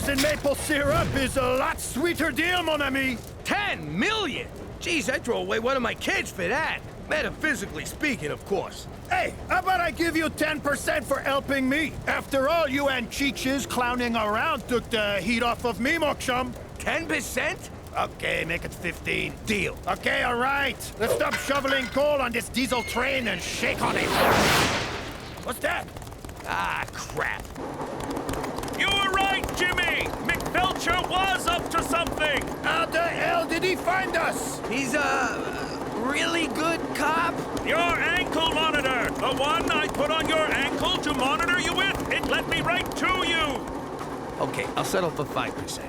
in maple syrup is a lot sweeter deal, mon ami. 10 million? Geez, I'd throw away one of my kids for that. Metaphysically speaking, of course. Hey, how about I give you 10% for helping me? After all, you and Cheech's clowning around took the heat off of me, Moksham. 10%? Okay, make it 15. Deal. Okay, all right. Let's stop shoveling coal on this diesel train and shake on it. What's that? Ah, crap. You were right, Jimmy! McFelcher was up to something! How the hell did he find us? He's a really good cop. Your ankle monitor! The one I put on your ankle to monitor you with, it led me right to you! Okay, I'll settle for 5%.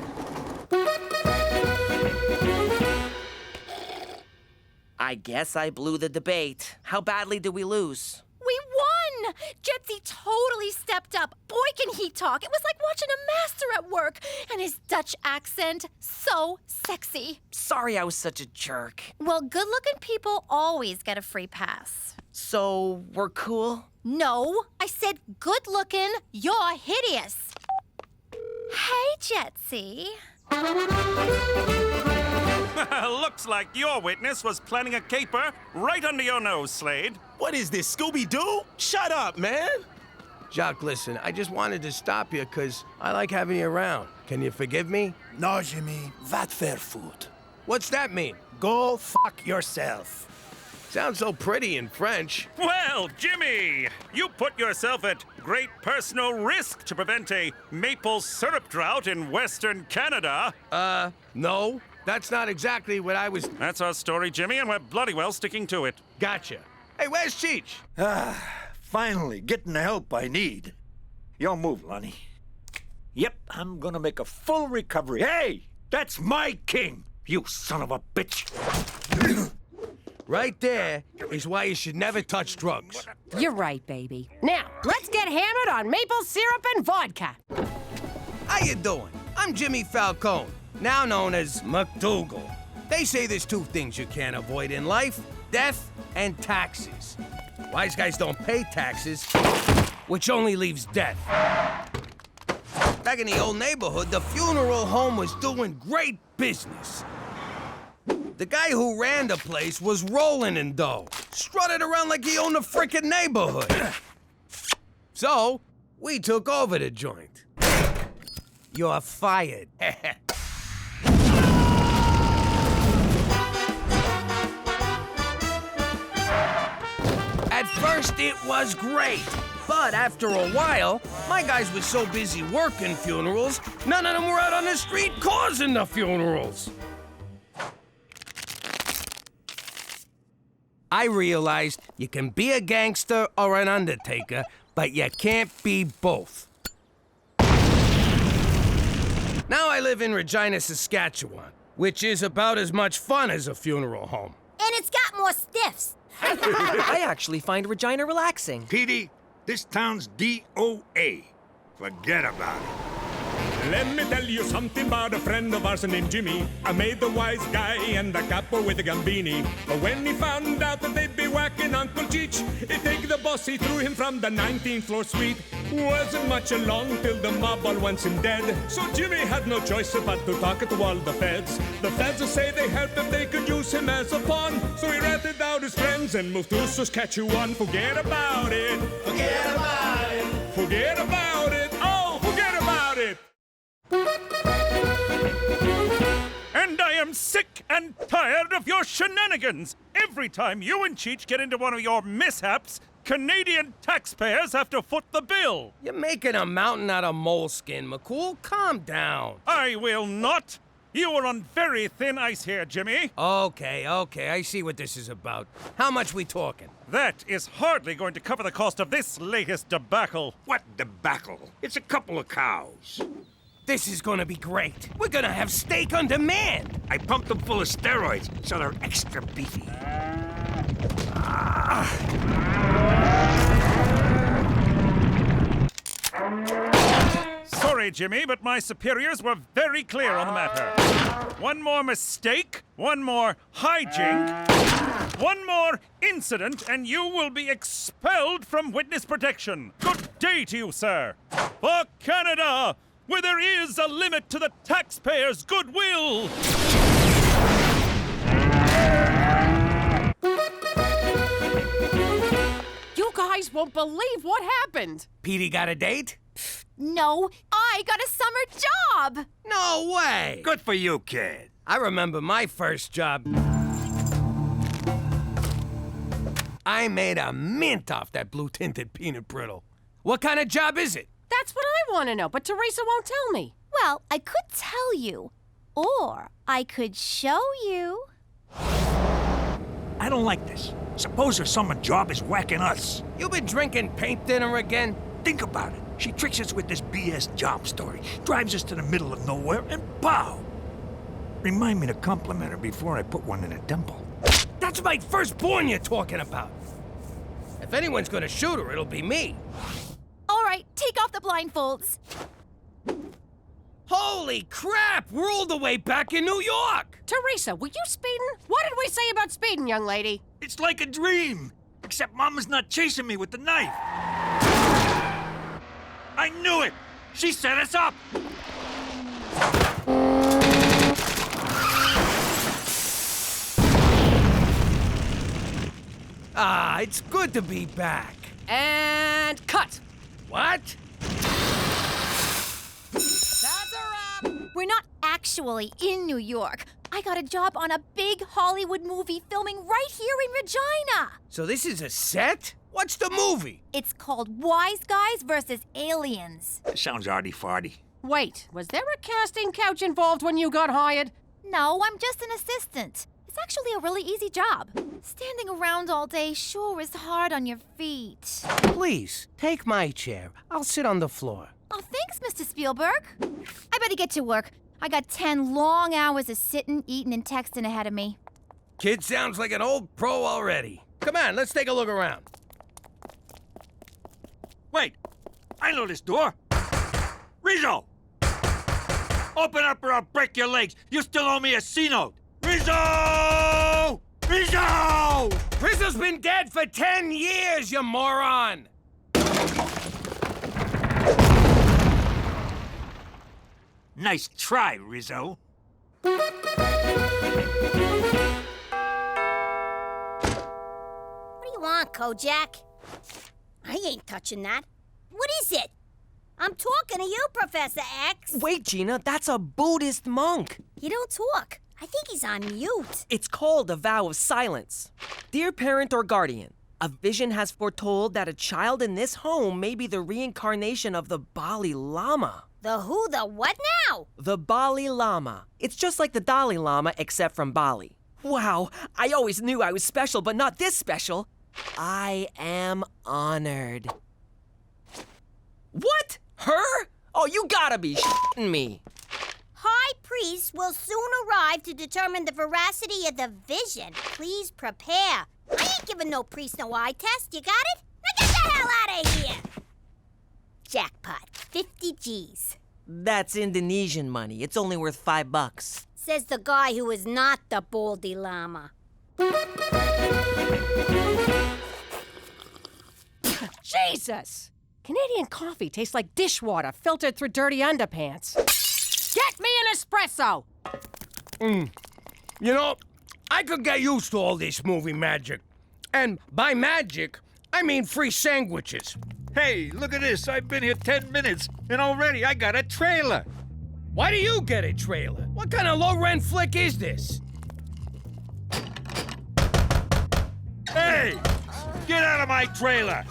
I guess I blew the debate. How badly did we lose? We won! Jetsy totally stepped up. Boy, can he talk. It was like watching a master at work. And his Dutch accent, so sexy. Sorry I was such a jerk. Well, good-looking people always get a free pass. So, we're cool? No, I said good-looking. You're hideous. Hey, Jetsy. Looks like your witness was planning a caper right under your nose, Slade. What is this, Scooby-Doo? Shut up, man. Jock, listen, I just wanted to stop you because I like having you around. Can you forgive me? No, Jimmy, that fair food. What's that mean? Go fuck yourself. Sounds so pretty in French. Well, Jimmy, you put yourself at great personal risk to prevent a maple syrup drought in Western Canada. No. That's not exactly what I was... That's our story, Jimmy, and we're bloody well sticking to it. Gotcha. Hey, where's Cheech? Finally, getting the help I need. Your move, Lonnie. Yep, I'm gonna make a full recovery. Hey, that's my king, you son of a bitch. Right there is why you should never touch drugs. You're right, baby. Now, let's get hammered on maple syrup and vodka. How you doing? I'm Jimmy Falcone, now known as McDougal. They say there's two things you can't avoid in life, death and taxes. Wise guys don't pay taxes, which only leaves death. Back in the old neighborhood, the funeral home was doing great business. The guy who ran the place was rolling in dough, strutted around like he owned the frickin' neighborhood. So, we took over the joint. You're fired. At first, it was great. But after a while, my guys were so busy working funerals, none of them were out on the street causing the funerals. I realized you can be a gangster or an undertaker, but you can't be both. Now I live in Regina, Saskatchewan, which is about as much fun as a funeral home. And it's got more stiffs. I actually find Regina relaxing. Petey, this town's DOA. Forget about it. Let me tell you something about a friend of ours named Jimmy. I made the wise guy and the capo with the Gambini. But when he found out that they'd be whacking Uncle Cheech, he'd take the boss, he threw him from the 19th floor suite. Wasn't much along till the mob all wants him dead. So Jimmy had no choice but to talk to all the feds. The feds say they helped if they could use him as a pawn. So he ratted out his friends and moved to Saskatchewan. Forget about it. Forget about it. Forget about it. Oh, forget about it. And I am sick and tired of your shenanigans. Every time you and Cheech get into one of your mishaps, Canadian taxpayers have to foot the bill. You're making a mountain out of moleskin, McCool. Calm down. I will not. You are on very thin ice here, Jimmy. Okay, I see what this is about. How much we talking? That is hardly going to cover the cost of this latest debacle. What debacle? It's a couple of cows. This is gonna be great. We're gonna have steak on demand. I pumped them full of steroids, so they're extra beefy. Sorry, Jimmy, but my superiors were very clear on the matter. One more mistake, one more hijink, one more incident, and you will be expelled from witness protection. Good day to you, sir. For Canada, where there is a limit to the taxpayers' goodwill. You guys won't believe what happened. Petey got a date? No, I got a summer job. No way. Good for you, kid. I remember my first job. I made a mint off that blue-tinted peanut brittle. What kind of job is it? That's what I want to know, but Theresa won't tell me. Well, I could tell you, or I could show you. I don't like this. Suppose her summer job is whacking us. You been drinking paint dinner again? Think about it. She tricks us with this BS job story, drives us to the middle of nowhere, and pow! Remind me to compliment her before I put one in a dimple. That's my firstborn you're talking about. If anyone's gonna shoot her, it'll be me. All right, take off the blindfolds. Holy crap! We're all the way back in New York! Theresa, were you speeding? What did we say about speeding, young lady? It's like a dream, except Mama's not chasing me with the knife. I knew it! She set us up! Ah, it's good to be back. And cut. What? We're not actually in New York. I got a job on a big Hollywood movie filming right here in Regina. So this is a set? What's the movie? It's called Wise Guys versus Aliens. Sounds arty-farty. Wait, was there a casting couch involved when you got hired? No, I'm just an assistant. It's actually a really easy job. Standing around all day sure is hard on your feet. Please, take my chair. I'll sit on the floor. Oh, thanks, Mr. Spielberg. I better get to work. I got 10 long hours of sitting, eating, and texting ahead of me. Kid sounds like an old pro already. Come on, let's take a look around. Wait, I know this door. Rizzo! Open up or I'll break your legs. You still owe me a C-note. Rizzo! Rizzo! Rizzo's been dead for 10 years, you moron! Nice try, Rizzo. What do you want, Kojak? I ain't touching that. What is it? I'm talking to you, Professor X. Wait, Gina, that's a Buddhist monk. He don't talk. I think he's on mute. It's called a vow of silence. Dear parent or guardian, a vision has foretold that a child in this home may be the reincarnation of the Bali Lama. The who, the what now? The Bali Lama. It's just like the Dalai Lama, except from Bali. Wow, I always knew I was special, but not this special. I am honored. What? Her? Oh, you gotta be shitting me. High priest will soon arrive to determine the veracity of the vision. Please prepare. I ain't giving no priest no eye test. You got it? Now get the hell out of here! Jackpot, 50 G's. That's Indonesian money. It's only worth $5. Says the guy who is not the Baldy Llama. Jesus! Canadian coffee tastes like dishwater filtered through dirty underpants. Get me an espresso! You know, I could get used to all this movie magic. And by magic, I mean free sandwiches. Hey, look at this. I've been here 10 minutes, and already I got a trailer. Why do you get a trailer? What kind of low-rent flick is this? Hey! Get out of my trailer!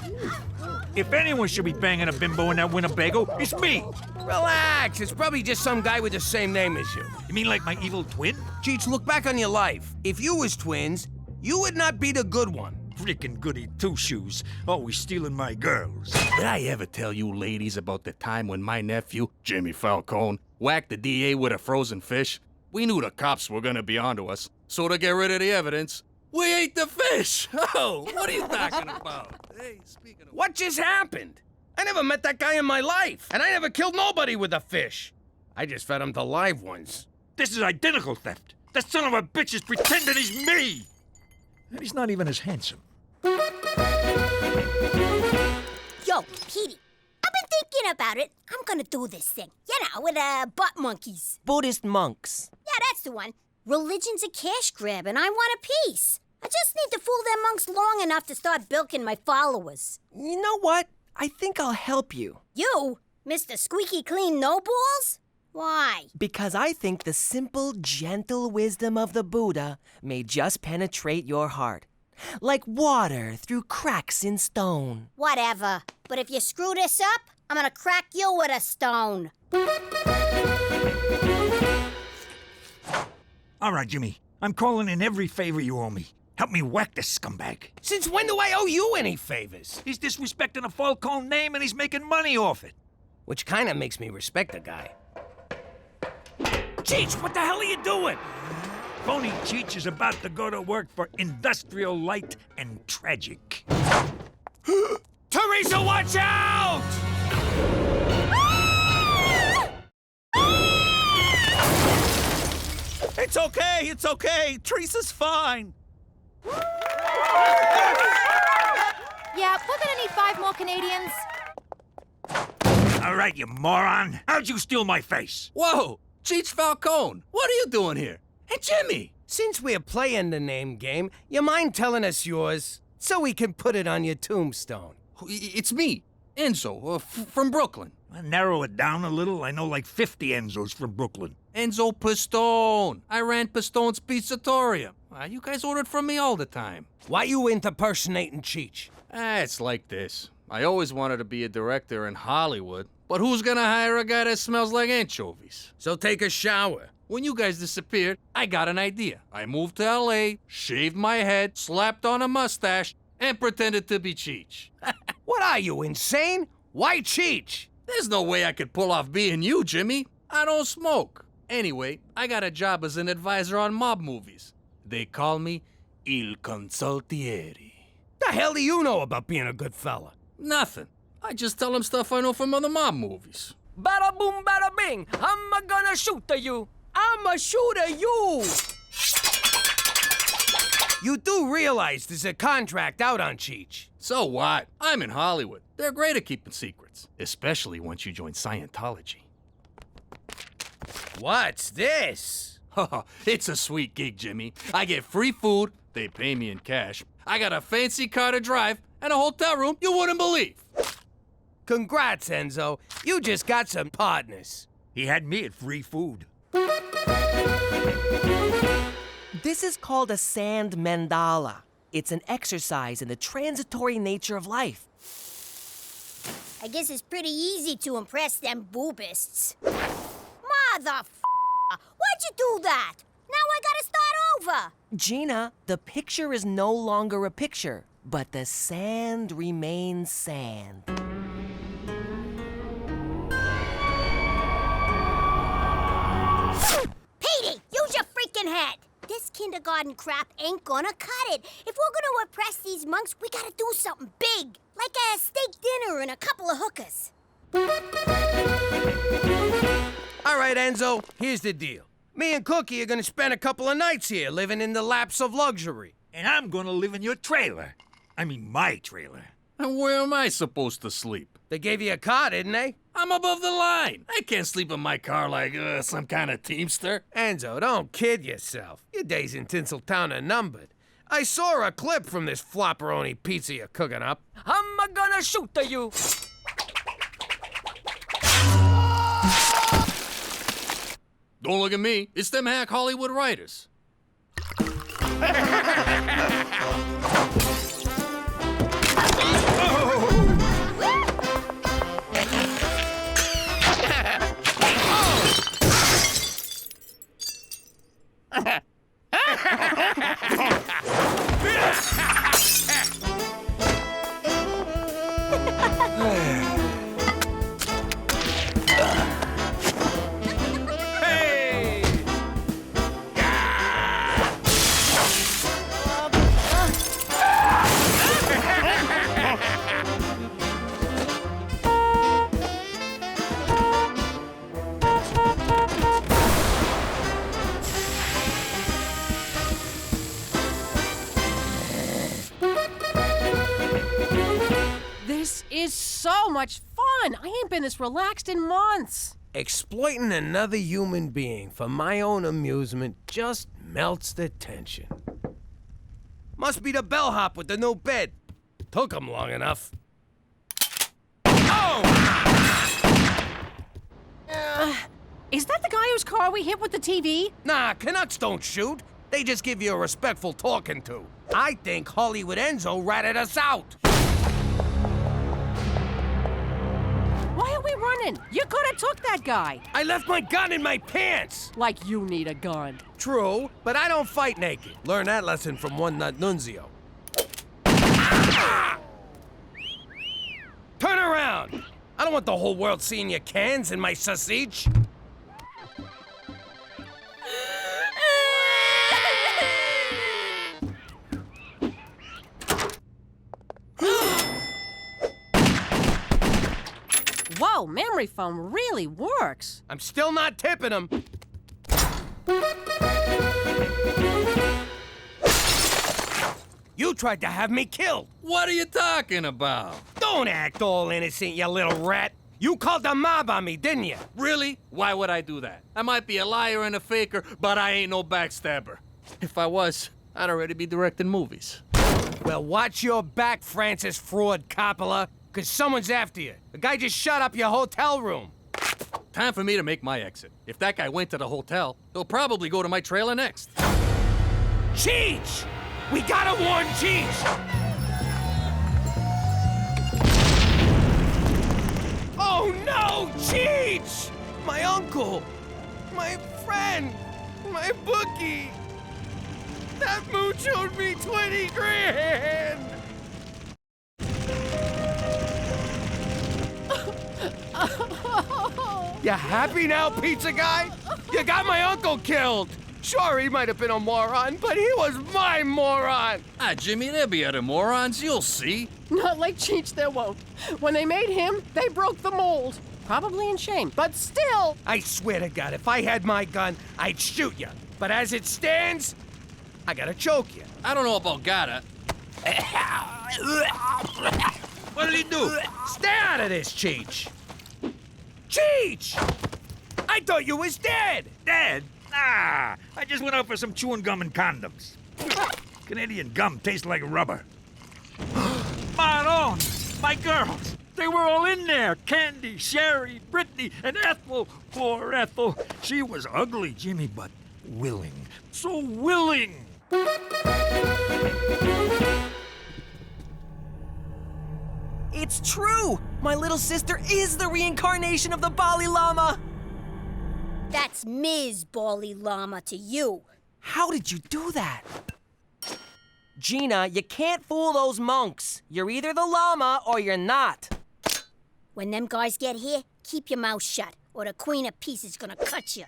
If anyone should be banging a bimbo in that Winnebago, it's me! Relax, it's probably just some guy with the same name as you. You mean like my evil twin? Cheech, look back on your life. If you was twins, you would not be the good one. Freaking goody two-shoes, always stealing my girls. Did I ever tell you ladies about the time when my nephew, Jimmy Falcone, whacked the DA with a frozen fish? We knew the cops were gonna be onto us, so to get rid of the evidence, we ate the fish! Oh, what are you talking about? Hey, speaking of... What just happened? I never met that guy in my life, and I never killed nobody with a fish. I just fed him to live ones. This is identical theft. That son of a bitch is pretending he's me! And he's not even as handsome. Yo, Petey, I've been thinking about it. I'm gonna do this thing. You know, with butt monkeys. Buddhist monks. Yeah, that's the one. Religion's a cash grab, and I want a piece. I just need to fool them monks long enough to start bilking my followers. You know what? I think I'll help you. You? Mr. Squeaky Clean No Balls? Why? Because I think the simple, gentle wisdom of the Buddha may just penetrate your heart. Like water through cracks in stone. Whatever. But if you screw this up, I'm gonna crack you with a stone. All right, Jimmy. I'm calling in every favor you owe me. Help me whack this scumbag. Since when do I owe you any favors? He's disrespecting a Falcone name and he's making money off it. Which kind of makes me respect the guy. Cheech, what the hell are you doing? Phony Cheech is about to go to work for Industrial Light and Tragic. Theresa, watch out! It's okay. Teresa's fine. Yeah, we're gonna need 5 more Canadians. All right, you moron. How'd you steal my face? Whoa! Cheech Falcone, what are you doing here? Hey, Jimmy! Since we're playing the name game, you mind telling us yours so we can put it on your tombstone? It's me, Enzo, from Brooklyn. Narrow it down a little. I know like 50 Enzos from Brooklyn. Enzo Pistone. I ran Pistone's Pizzatorium. You guys ordered from me all the time. Why you impersonating Cheech? It's like this. I always wanted to be a director in Hollywood, but who's gonna hire a guy that smells like anchovies? So take a shower. When you guys disappeared, I got an idea. I moved to LA, shaved my head, slapped on a mustache, and pretended to be Cheech. What are you, insane? Why Cheech? There's no way I could pull off being you, Jimmy. I don't smoke. Anyway, I got a job as an advisor on mob movies. They call me Il Consultieri. The hell do you know about being a good fella? Nothing. I just tell them stuff I know from other mob movies. Bada boom, bada bing. I'm gonna shoot at you. I'ma shoot at you. You do realize there's a contract out on Cheech. So what? I'm in Hollywood. They're great at keeping secrets, especially once you join Scientology. What's this? It's a sweet gig, Jimmy. I get free food, they pay me in cash. I got a fancy car to drive, and a hotel room you wouldn't believe. Congrats, Enzo. You just got some partners. He had me at free food. This is called a sand mandala. It's an exercise in the transitory nature of life. I guess it's pretty easy to impress them boobists. Mother why'd you do that? Now I gotta start over. Gina, the picture is no longer a picture, but the sand remains sand. Petey, use your freaking head. This kindergarten crap ain't gonna cut it. If we're gonna impress these monks, we gotta do something big. Like a steak dinner and a couple of hookers. All right, Enzo, here's the deal. Me and Cookie are gonna spend a couple of nights here, living in the laps of luxury. And I'm gonna live in your trailer. I mean, my trailer. And where am I supposed to sleep? They gave you a car, didn't they? I'm above the line. I can't sleep in my car like some kind of teamster. Enzo, don't kid yourself. Your days in Tinseltown are numbered. I saw a clip from this flopperoni pizza you're cooking up. I'm gonna shoot at you. Don't look at me. It's them hack Hollywood writers. This is so much fun. I ain't been this relaxed in months. Exploiting another human being for my own amusement just melts the tension. Must be the bellhop with the new bed. Took him long enough. Oh! Is that the guy whose car we hit with the TV? Nah, Canucks don't shoot. They just give you a respectful talking to. I think Hollywood Enzo ratted us out. Why are we running? You could have took that guy. I left my gun in my pants. Like you need a gun. True, but I don't fight naked. Learn that lesson from one nut nunzio. Ah! Turn around. I don't want the whole world seeing your cans in my sausage. Wow, memory foam really works. I'm still not tipping him. You tried to have me killed. What are you talking about? Don't act all innocent, you little rat. You called the mob on me, didn't you? Really? Why would I do that? I might be a liar and a faker, but I ain't no backstabber. If I was, I'd already be directing movies. Well, watch your back, Francis Fraud Coppola, because someone's after you. The guy just shut up your hotel room. Time for me to make my exit. If that guy went to the hotel, he'll probably go to my trailer next. Cheech! We gotta warn Cheech! Oh no, Cheech! My uncle! My friend! My bookie! That mooch owed me 20 grand! You happy now, pizza guy? You got my uncle killed! Sure, he might have been a moron, but he was my moron! Jimmy, there'll be other morons, you'll see. Not like Cheech, there won't. When they made him, they broke the mold. Probably in shame, but still. I swear to God, if I had my gun, I'd shoot you. But as it stands, I gotta choke you. I don't know about gotta. What did he do? Stay out of this, Cheech! Cheech! I thought you was dead! Dead? Nah, I just went out for some chewing gum and condoms. Canadian gum tastes like rubber. Maron, my girls, they were all in there. Candy, Sherry, Brittany, and Ethel. Poor Ethel. She was ugly, Jimmy, but willing. So willing. It's true! My little sister is the reincarnation of the Bali Lama! That's Ms. Bali Lama to you. How did you do that? Gina, you can't fool those monks. You're either the llama or you're not. When them guys get here, keep your mouth shut, or the Queen of Peace is gonna cut you.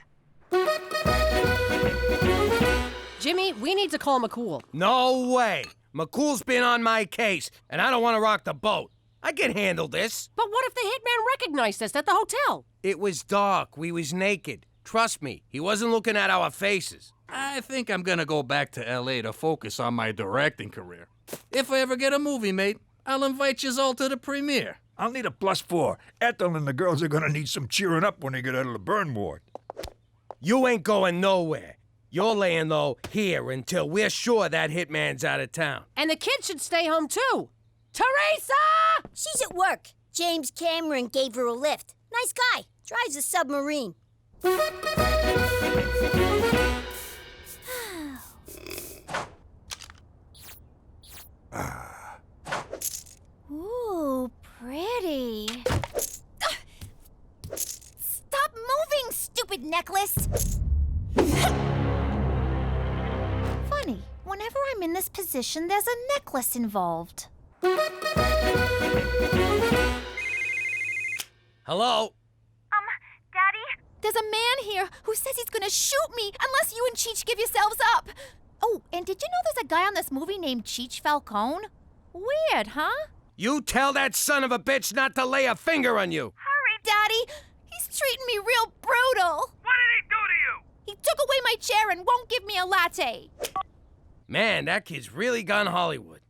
Jimmy, we need to call McCool. No way! McCool's been on my case, and I don't want to rock the boat. I can handle this. But what if the hitman recognized us at the hotel? It was dark. We was naked. Trust me, he wasn't looking at our faces. I think I'm gonna go back to L.A. to focus on my directing career. If I ever get a movie made, I'll invite you all to the premiere. I'll need a +4. Ethel and the girls are gonna need some cheering up when they get out of the burn ward. You ain't going nowhere. You're laying low here until we're sure that hitman's out of town. And the kids should stay home too. Theresa! She's at work. James Cameron gave her a lift. Nice guy. Drives a submarine. Ooh, pretty. Stop moving, stupid necklace! Funny, whenever I'm in this position, there's a necklace involved. Hello? Daddy? There's a man here who says he's gonna shoot me unless you and Cheech give yourselves up. Oh, and did you know there's a guy on this movie named Cheech Falcone? Weird, huh? You tell that son of a bitch not to lay a finger on you. Hurry, Daddy! He's treating me real brutal. What did he do to you? He took away my chair and won't give me a latte. Man, that kid's really gone Hollywood.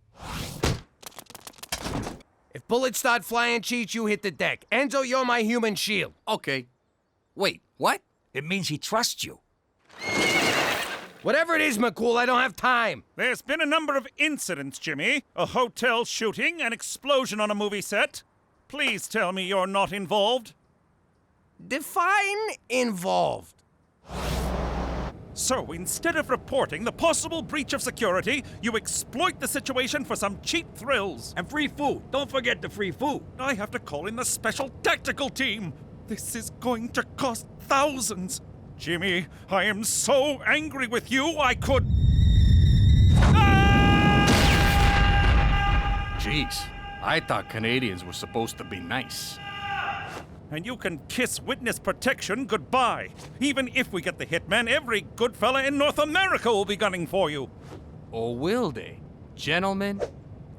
If bullets start flying, Cheech, you hit the deck. Enzo, you're my human shield. Okay. Wait, what? It means he trusts you. Whatever it is, McCool, I don't have time. There's been a number of incidents, Jimmy. A hotel shooting, an explosion on a movie set. Please tell me you're not involved. Define involved. So instead of reporting the possible breach of security, you exploit the situation for some cheap thrills. And free food. Don't forget the free food. I have to call in the special tactical team. This is going to cost thousands. Jimmy, I am so angry with you, I could... Jeez, I thought Canadians were supposed to be nice. And you can kiss witness protection goodbye. Even if we get the hitman, every good fella in North America will be gunning for you. Or will they? Gentlemen,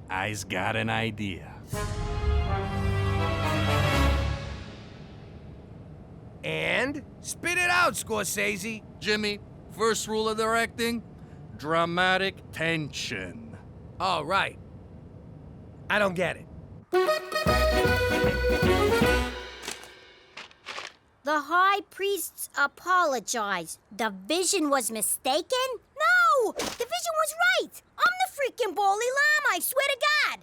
I's got an idea. And spit it out, Scorsese. Jimmy, first rule of directing, dramatic tension. All right. I don't get it. The high priests apologized. The vision was mistaken? No! The vision was right! I'm the freaking Boli Llama, I swear to God!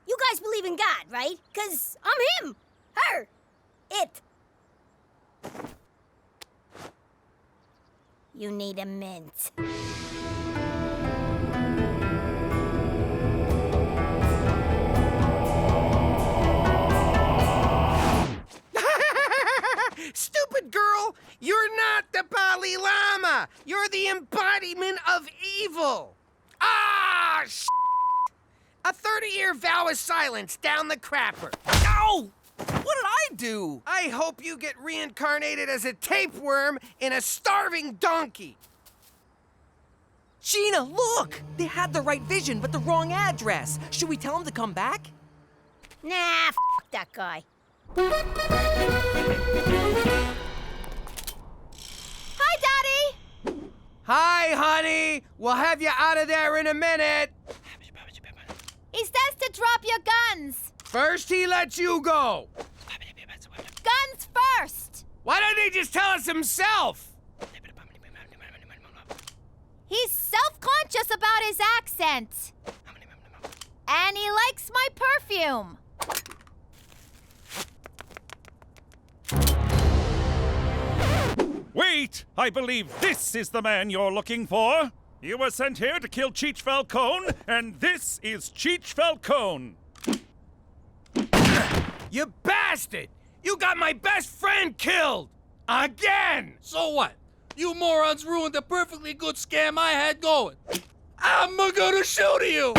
You guys believe in God, right? 'Cause I'm him, her, it. You need a mint. Stupid girl! You're not the Bali Llama! You're the embodiment of evil! Ah, A 30-year vow of silence down the crapper. Ow! What did I do? I hope you get reincarnated as a tapeworm in a starving donkey. Gina, look! They had the right vision, but the wrong address. Should we tell them to come back? Nah, f that guy. Hi, Daddy! Hi, honey! We'll have you out of there in a minute. He says to drop your guns. First, he lets you go. Guns first! Why don't he just tell us himself? He's self-conscious about his accent. And he likes my perfume. Wait! I believe this is the man you're looking for. You were sent here to kill Cheech Falcone, and this is Cheech Falcone. You bastard! You got my best friend killed! Again! So what? You morons ruined the perfectly good scam I had going. I'm gonna shoot you!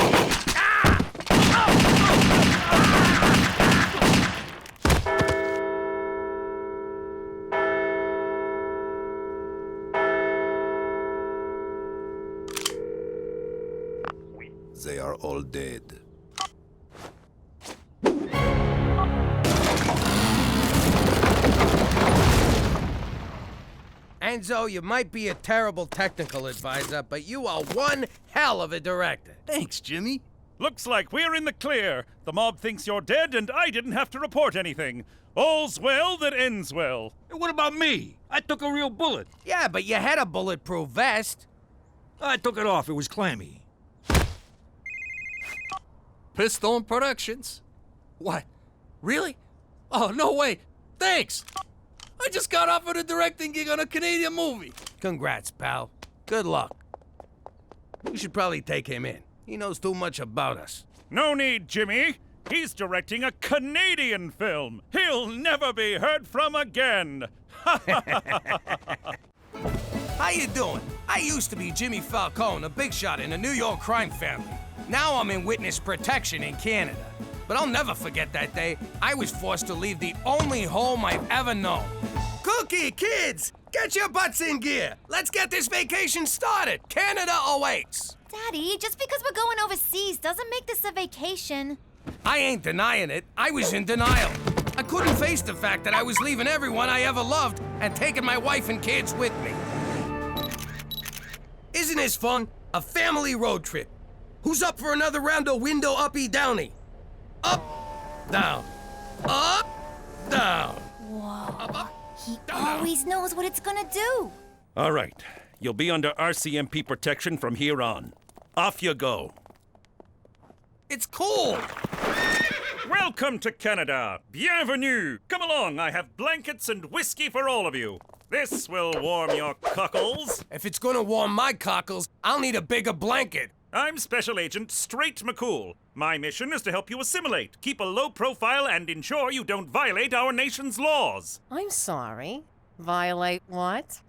They are all dead. Enzo, you might be a terrible technical advisor, but you are one hell of a director. Thanks, Jimmy. Looks like we're in the clear. The mob thinks you're dead, and I didn't have to report anything. All's well that ends well. And what about me? I took a real bullet. Yeah, but you had a bulletproof vest. I took it off. It was clammy. Pistone Productions. What? Really? Oh, no way. Thanks. I just got offered a directing gig on a Canadian movie. Congrats, pal. Good luck. You should probably take him in. He knows too much about us. No need, Jimmy. He's directing a Canadian film. He'll never be heard from again. How you doing? I used to be Jimmy Falcone, a big shot in a New York crime family. Now I'm in witness protection in Canada. But I'll never forget that day I was forced to leave the only home I've ever known. Cookie, kids! Get your butts in gear! Let's get this vacation started! Canada awaits! Daddy, just because we're going overseas doesn't make this a vacation. I ain't denying it. I was in denial. I couldn't face the fact that I was leaving everyone I ever loved and taking my wife and kids with me. Isn't this fun? A family road trip. Who's up for another round of window uppy downy? Up, down, up, down. Whoa. Up, he down. always knows what it's gonna do. All right. You'll be under RCMP protection from here on. Off you go. It's cool. Welcome to Canada. Bienvenue. Come along. I have blankets and whiskey for all of you. This will warm your cockles. If it's gonna warm my cockles, I'll need a bigger blanket. I'm Special Agent Straight McCool. My mission is to help you assimilate, keep a low profile, and ensure you don't violate our nation's laws. I'm sorry. Violate what?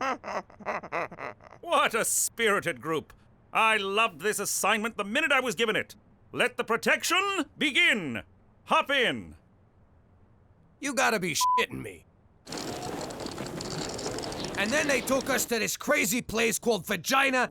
What a spirited group. I loved this assignment the minute I was given it. Let the protection begin. Hop in. You gotta be shitting me. And then they took us to this crazy place called Regina,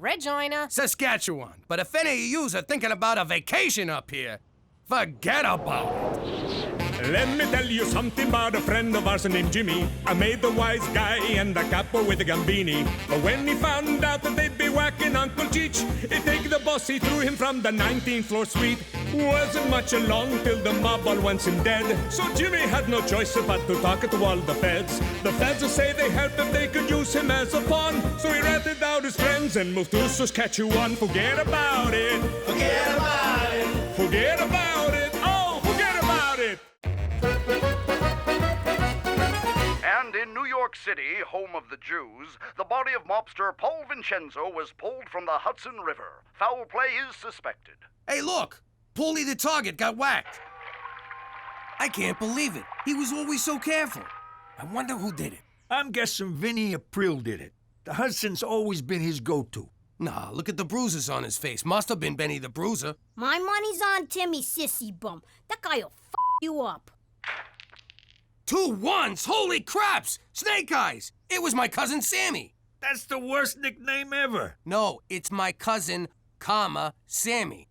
Saskatchewan. But if any of yous are thinking about a vacation up here, forget about it. Let me tell you something about a friend of ours named Jimmy. I made the wise guy and the capo with the Gambini. But when he found out that they'd be whacking Uncle Cheech, he'd take the boss, he threw him from the 19th floor suite. Wasn't much along till the mob all wants him dead. So Jimmy had no choice but to talk to all the feds. The feds will say they helped if they could use him as a pawn. So he ratted out his friends and moved to Saskatchewan. Forget about it. Forget about it. Forget about it. Oh, forget about it. And in New York City, home of the Jews, the body of mobster Paul Vincenzo was pulled from the Hudson River. Foul play is suspected. Hey, look! Paulie the Target got whacked. I can't believe it. He was always so careful. I wonder who did it. I'm guessing Vinny April did it. The Hudson's always been his go-to. Nah, look at the bruises on his face. Must have been Benny the Bruiser. My money's on Timmy Sissy Bum. That guy'll f you up. 2 1s! Holy craps! Snake Eyes! It was my cousin Sammy. That's the worst nickname ever. No, it's my cousin, Sammy.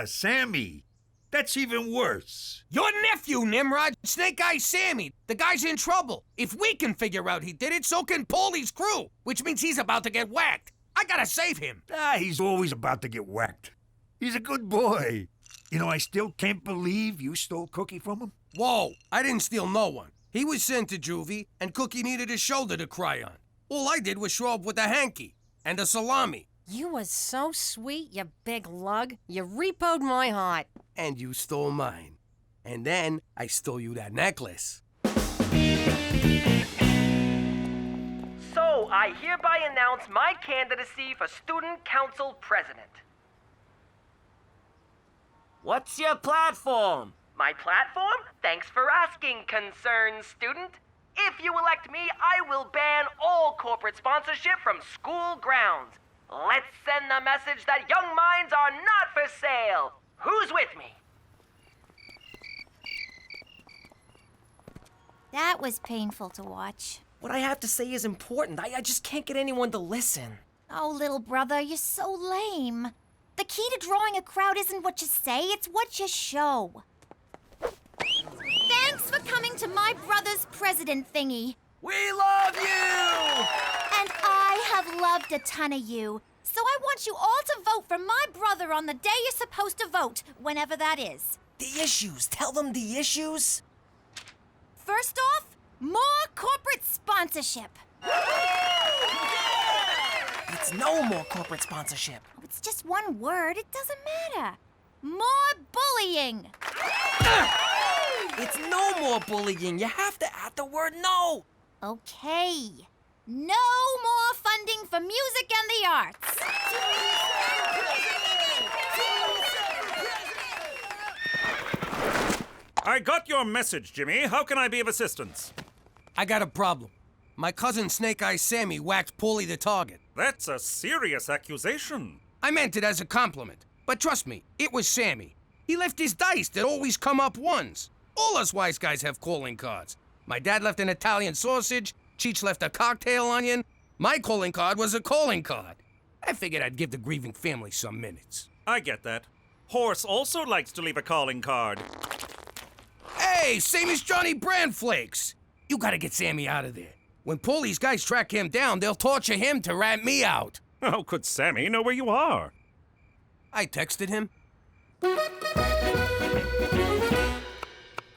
Sammy. That's even worse. Your nephew, Nimrod! Snake Eyes Sammy! The guy's in trouble. If we can figure out he did it, so can Paulie's crew. Which means he's about to get whacked. I gotta save him. He's always about to get whacked. He's a good boy. You know, I still can't believe you stole Cookie from him. Whoa, I didn't steal no one. He was sent to juvie, and Cookie needed a shoulder to cry on. All I did was show up with a hanky and a salami. You was so sweet, you big lug. You repoed my heart. And you stole mine. And then I stole you that necklace. So, I hereby announce my candidacy for Student Council President. What's your platform? My platform? Thanks for asking, concerned student. If you elect me, I will ban all corporate sponsorship from school grounds. Let's send the message that young minds are not for sale. Who's with me? That was painful to watch. What I have to say is important. I just can't get anyone to listen. Oh, little brother, you're so lame. The key to drawing a crowd isn't what you say, it's what you show. Thanks for coming to my brother's president thingy. We love you! And I have loved a ton of you. So I want you all to vote for my brother on the day you're supposed to vote, whenever that is. The issues. Tell them the issues. First off, more corporate sponsorship. It's no more corporate sponsorship. It's just one word. It doesn't matter. More bullying. It's no more bullying. You have to add the word no. Okay. No more funding for music and the arts. I got your message, Jimmy. How can I be of assistance? I got a problem. My cousin Snake Eyes Sammy whacked Paulie the Target. That's a serious accusation. I meant it as a compliment. But trust me, it was Sammy. He left his dice that always come up ones. All us wise guys have calling cards. My dad left an Italian sausage. Cheech left a cocktail onion. My calling card was a calling card. I figured I'd give the grieving family some minutes. I get that. Horse also likes to leave a calling card. Hey, same as Johnny Brand Flakes. You gotta get Sammy out of there. When Paulie's guys track him down, they'll torture him to rat me out. How could Sammy know where you are? I texted him.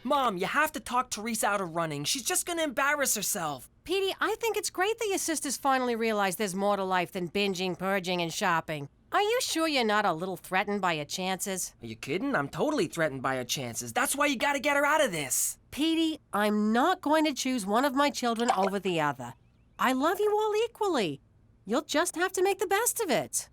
Mom, you have to talk Theresa out of running. She's just gonna embarrass herself. Petey, I think it's great that your sisters finally realize there's more to life than binging, purging, and shopping. Are you sure you're not a little threatened by your chances? Are you kidding? I'm totally threatened by her chances. That's why you gotta get her out of this. Petey, I'm not going to choose one of my children over the other. I love you all equally. You'll just have to make the best of it.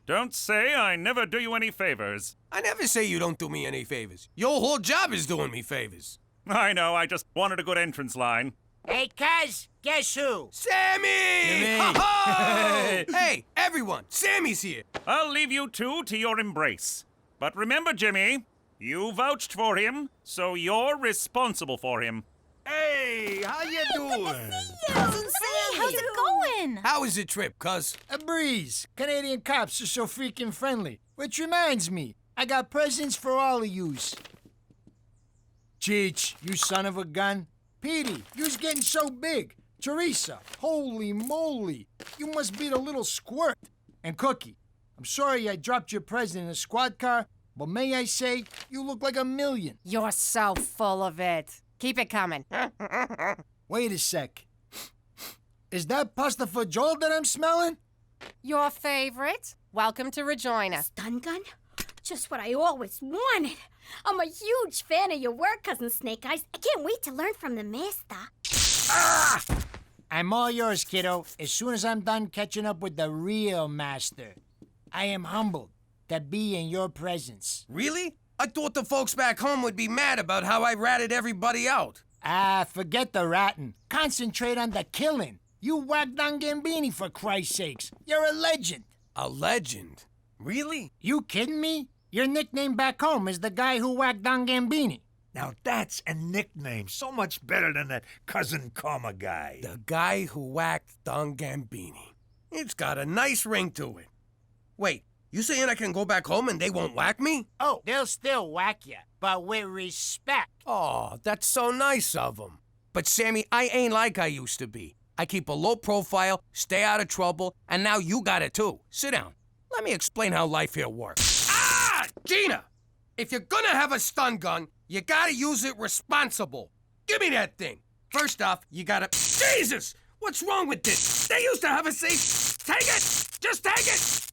Don't say I never do you any favors. I never say you don't do me any favors. Your whole job is doing me favors. I know, I just wanted a good entrance line. Hey, cuz, guess who? Sammy! Ho-ho! Hey, everyone, Sammy's here. I'll leave you two to your embrace. But remember, Jimmy, you vouched for him, so you're responsible for him. Hey, how you doing? Hey, how's it going? How is the trip, cuz? A breeze. Canadian cops are so freaking friendly. Which reminds me, I got presents for all of yous. Cheech, you son of a gun. Petey, you's getting so big. Theresa, holy moly. You must be the little squirt. And Cookie, I'm sorry I dropped your present in a squad car, but may I say, you look like a million. You're so full of it. Keep it coming. Wait a sec. Is that pasta fagioli that I'm smelling? Your favorite? Welcome to Rejoinder. Stun gun? Just what I always wanted. I'm a huge fan of your work, Cousin Snake Eyes. I can't wait to learn from the master. Ah! I'm all yours, kiddo, as soon as I'm done catching up with the real master. I am humbled to be in your presence. Really? I thought the folks back home would be mad about how I ratted everybody out. Ah, forget the ratting. Concentrate on the killing. You whacked on Gambini, for Christ's sakes. You're a legend. A legend? Really? You kidding me? Your nickname back home is the guy who whacked on Gambini. Now that's a nickname so much better than that Cousin Karma guy. The guy who whacked Don Gambini. It's got a nice ring to it. Wait, you saying I can go back home and they won't whack me? Oh, they'll still whack you, but with respect. Oh, that's so nice of them. But Sammy, I ain't like I used to be. I keep a low profile, stay out of trouble, and now you got it too. Sit down. Let me explain how life here works. Ah! Gina! If you're gonna have a stun gun, you gotta use it responsible. Give me that thing. First off, you gotta... Jesus! What's wrong with this? They used to have a safe... Take it! Just take it!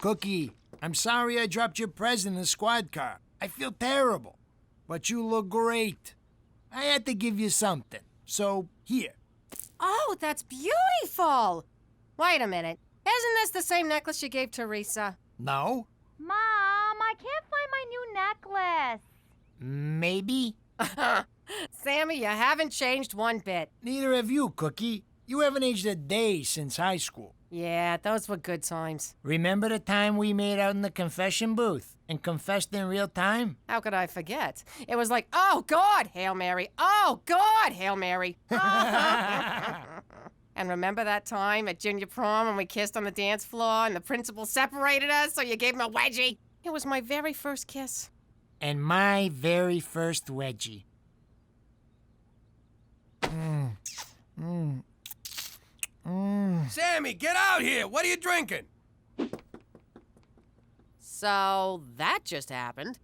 Cookie, I'm sorry I dropped your present in the squad car. I feel terrible. But you look great. I had to give you something. So, here. Oh, that's beautiful. Wait a minute. Isn't this the same necklace you gave Theresa? No? Mom, I can't find my new necklace. Maybe? Sammy, you haven't changed one bit. Neither have you, Cookie. You haven't aged a day since high school. Yeah, those were good times. Remember the time we made out in the confession booth and confessed in real time? How could I forget? It was like, oh, God, Hail Mary. Oh, God, Hail Mary. And remember that time at junior prom when we kissed on the dance floor and the principal separated us so you gave him a wedgie? It was my very first kiss. And my very first wedgie. Sammy, get out here! What are you drinking? So that just happened.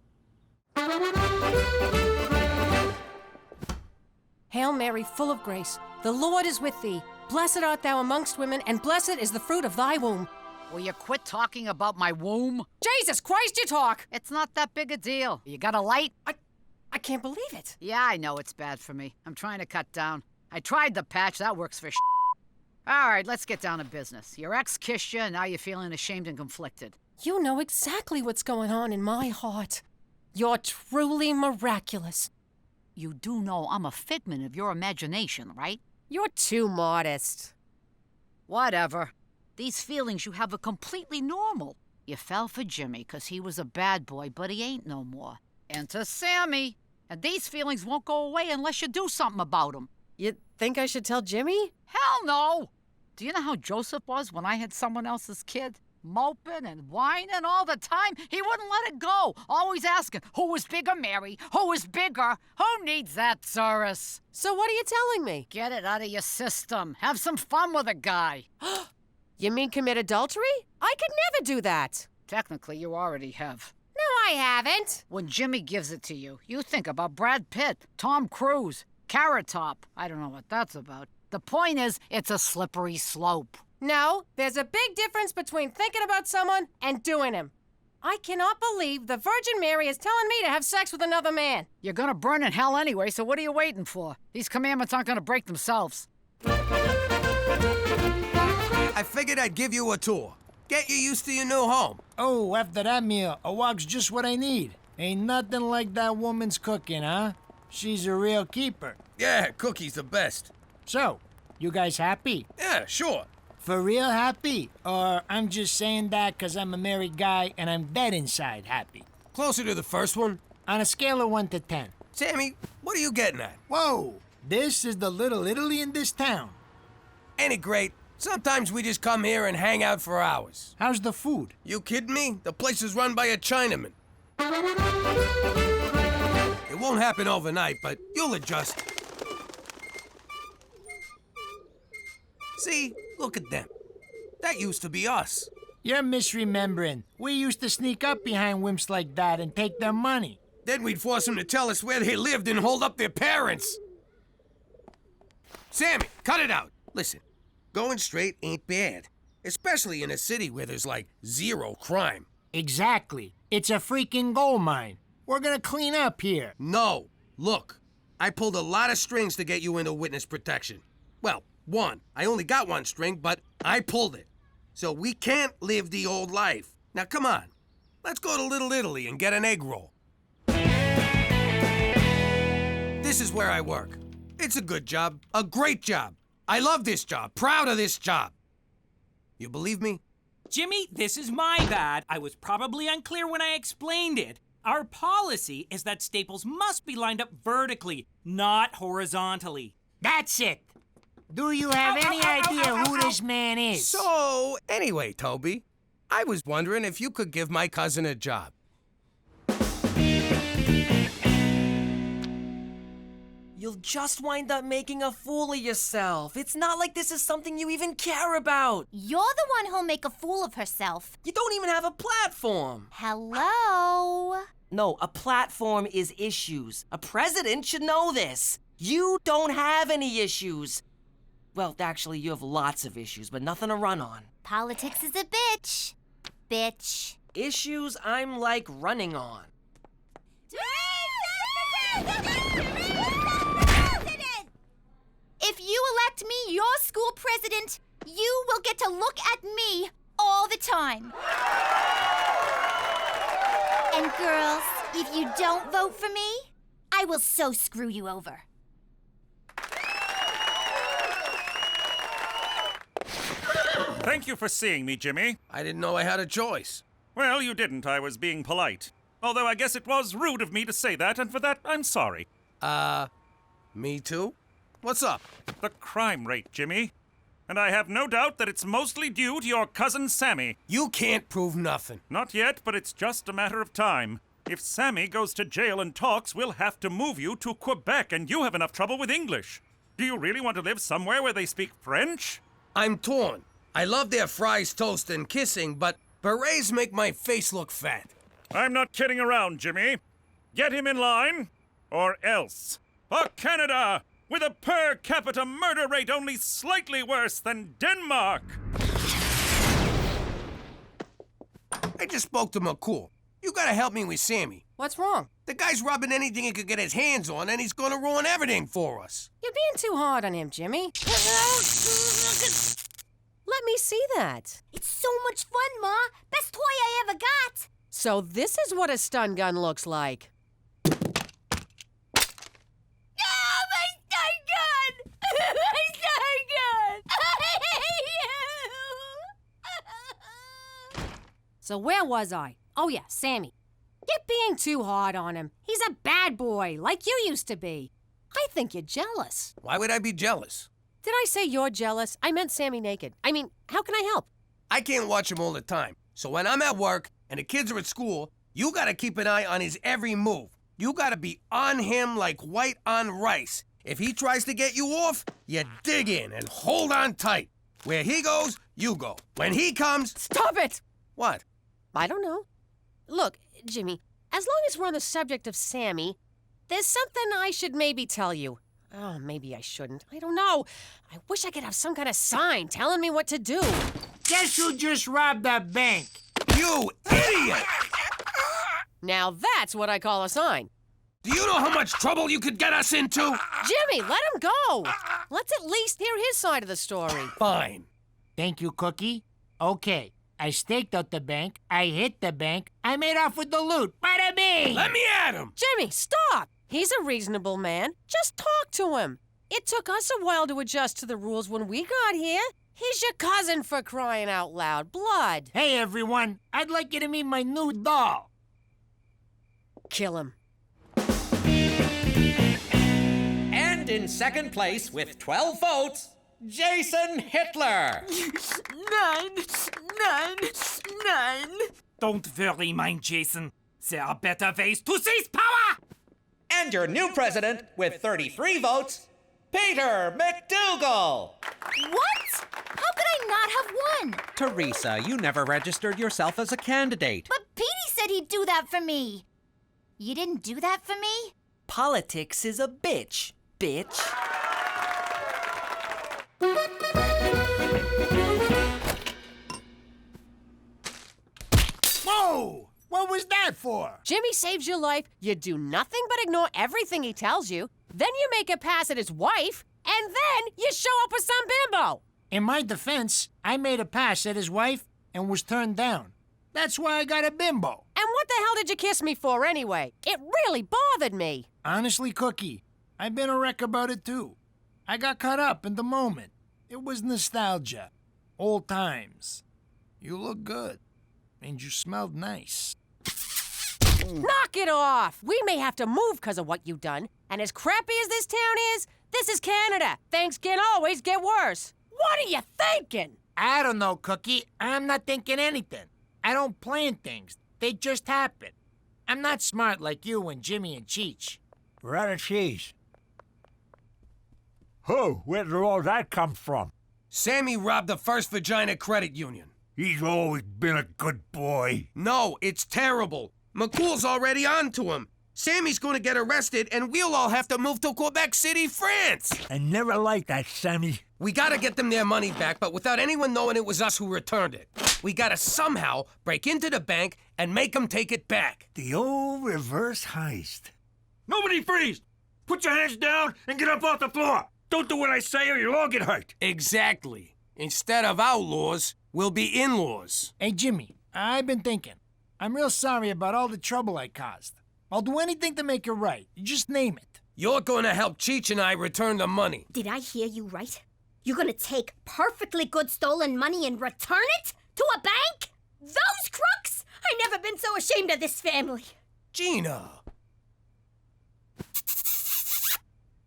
Hail Mary, full of grace, the Lord is with thee. Blessed art thou amongst women, and blessed is the fruit of thy womb. Will you quit talking about my womb? Jesus Christ, you talk! It's not that big a deal. You got a light? I can't believe it. Yeah, I know it's bad for me. I'm trying to cut down. I tried the patch. That works for All right, let's get down to business. Your ex kissed you, and now you're feeling ashamed and conflicted. You know exactly what's going on in my heart. You're truly miraculous. You do know I'm a figment of your imagination, right? You're too modest. Whatever. These feelings you have are completely normal. You fell for Jimmy because he was a bad boy, but he ain't no more. Enter Sammy. And these feelings won't go away unless you do something about them. You think I should tell Jimmy? Hell no! Do you know how Joseph was when I had someone else's kid? Moping and whining all the time. He wouldn't let it go. Always asking, who was bigger, Mary? Who was bigger? Who needs that, Cyrus? So what are you telling me? Get it out of your system. Have some fun with a guy. You mean commit adultery? I could never do that. Technically, you already have. No, I haven't. When Jimmy gives it to you, you think about Brad Pitt, Tom Cruise, Carrot Top. I don't know what that's about. The point is, it's a slippery slope. No, there's a big difference between thinking about someone and doing him. I cannot believe the Virgin Mary is telling me to have sex with another man. You're gonna burn in hell anyway, so what are you waiting for? These commandments aren't gonna break themselves. I figured I'd give you a tour. Get you used to your new home. Oh, after that meal, a walk's just what I need. Ain't nothing like that woman's cooking, huh? She's a real keeper. Yeah, Cookie's the best. So, you guys happy? Yeah, sure. For real happy? Or I'm just saying that 'cause I'm a married guy and I'm dead inside happy? Closer to the first one. On a scale of 1 to 10. Sammy, what are you getting at? Whoa! This is the little Italy in this town. Ain't it great? Sometimes we just come here and hang out for hours. How's the food? You kidding me? The place is run by a Chinaman. It won't happen overnight, but you'll adjust. See? Look at them. That used to be us. You're misremembering. We used to sneak up behind wimps like that and take their money. Then we'd force them to tell us where they lived and hold up their parents. Sammy, cut it out. Listen, going straight ain't bad. Especially in a city where there's like zero crime. Exactly. It's a freaking gold mine. We're gonna clean up here. No. Look, I pulled a lot of strings to get you into witness protection. Well, one. I only got one string, but I pulled it. So we can't live the old life. Now come on. Let's go to Little Italy and get an egg roll. This is where I work. It's a good job. A great job. I love this job. Proud of this job. You believe me? Jimmy, this is my bad. I was probably unclear when I explained it. Our policy is that staples must be lined up vertically, not horizontally. That's it. Do you have any idea who this man is? So, anyway, Toby, I was wondering if you could give my cousin a job. You'll just wind up making a fool of yourself. It's not like this is something you even care about. You're the one who'll make a fool of herself. You don't even have a platform. Hello? No, a platform is issues. A president should know this. You don't have any issues. Well, actually, you have lots of issues, but nothing to run on. Politics is a bitch. Bitch. Issues I'm like running on. If you elect me your school president, you will get to look at me all the time. And girls, if you don't vote for me, I will so screw you over. Thank you for seeing me, Jimmy. I didn't know I had a choice. Well, you didn't. I was being polite. Although I guess it was rude of me to say that, and for that, I'm sorry. Me too? What's up? The crime rate, Jimmy. And I have no doubt that it's mostly due to your cousin Sammy. You can't prove nothing. Not yet, but it's just a matter of time. If Sammy goes to jail and talks, we'll have to move you to Quebec, and you have enough trouble with English. Do you really want to live somewhere where they speak French? I'm torn. I love their fries, toast, and kissing, but berets make my face look fat. I'm not kidding around, Jimmy. Get him in line, or else. For Canada, with a per capita murder rate only slightly worse than Denmark. I just spoke to McCool. You gotta help me with Sammy. What's wrong? The guy's rubbing anything he could get his hands on, and he's gonna ruin everything for us. You're being too hard on him, Jimmy. Let me see that. It's so much fun, Ma. Best toy I ever got. So this is what a stun gun looks like. So where was I? Oh yeah, Sammy. You're being too hard on him. He's a bad boy, like you used to be. I think you're jealous. Why would I be jealous? Did I say you're jealous? I meant Sammy naked. I mean, how can I help? I can't watch him all the time. So when I'm at work and the kids are at school, you gotta keep an eye on his every move. You gotta be on him like white on rice. If he tries to get you off, you dig in and hold on tight. Where he goes, you go. When he comes... Stop it! What? I don't know. Look, Jimmy, as long as we're on the subject of Sammy, there's something I should maybe tell you. Oh, maybe I shouldn't. I don't know. I wish I could have some kind of sign telling me what to do. Guess who just robbed that bank? You idiot! Now that's what I call a sign. Do you know how much trouble you could get us into? Jimmy, let him go. Let's at least hear his side of the story. Fine. Thank you, Cookie. Okay. I staked out the bank, I hit the bank, I made off with the loot. Bada bing! Let me at him! Jimmy, stop! He's a reasonable man. Just talk to him. It took us a while to adjust to the rules when we got here. He's your cousin, for crying out loud. Blood. Hey, everyone. I'd like you to meet my new doll. Kill him. And in second place with 12 votes, Jason Hitler. 9, 9, 9. Don't worry, mein Jason. There are better ways to seize power! And your new president, with 33 votes, Peter McDougal. What? How could I not have won? Theresa, you never registered yourself as a candidate. But Petey said he'd do that for me. You didn't do that for me? Politics is a bitch, bitch. Whoa! What was that for? Jimmy saves your life, you do nothing but ignore everything he tells you, then you make a pass at his wife, and then you show up with some bimbo. In my defense, I made a pass at his wife and was turned down. That's why I got a bimbo. And what the hell did you kiss me for anyway? It really bothered me. Honestly, Cookie, I've been a wreck about it too. I got caught up in the moment. It was nostalgia. Old times. You look good. And you smelled nice. Knock it off! We may have to move because of what you've done. And as crappy as this town is, this is Canada. Things can always get worse. What are you thinking? I don't know, Cookie. I'm not thinking anything. I don't plan things. They just happen. I'm not smart like you and Jimmy and Cheech. We're out of cheese. Oh, where did all that come from? Sammy robbed the First Vagina Credit Union. He's always been a good boy. No, it's terrible. McCool's already on to him. Sammy's going to get arrested, and we'll all have to move to Quebec City, France. I never liked that, Sammy. We gotta get them their money back, but without anyone knowing it was us who returned it. We gotta somehow break into the bank and make them take it back. The old reverse heist. Nobody freeze! Put your hands down and get up off the floor. Don't do what I say or you'll all get hurt. Exactly. Instead of outlaws, we'll be in-laws. Hey, Jimmy, I've been thinking. I'm real sorry about all the trouble I caused. I'll do anything to make it right. You just name it. You're gonna help Cheech and I return the money. Did I hear you right? You're gonna take perfectly good stolen money and return it to a bank? Those crooks! I've never been so ashamed of this family. Gina.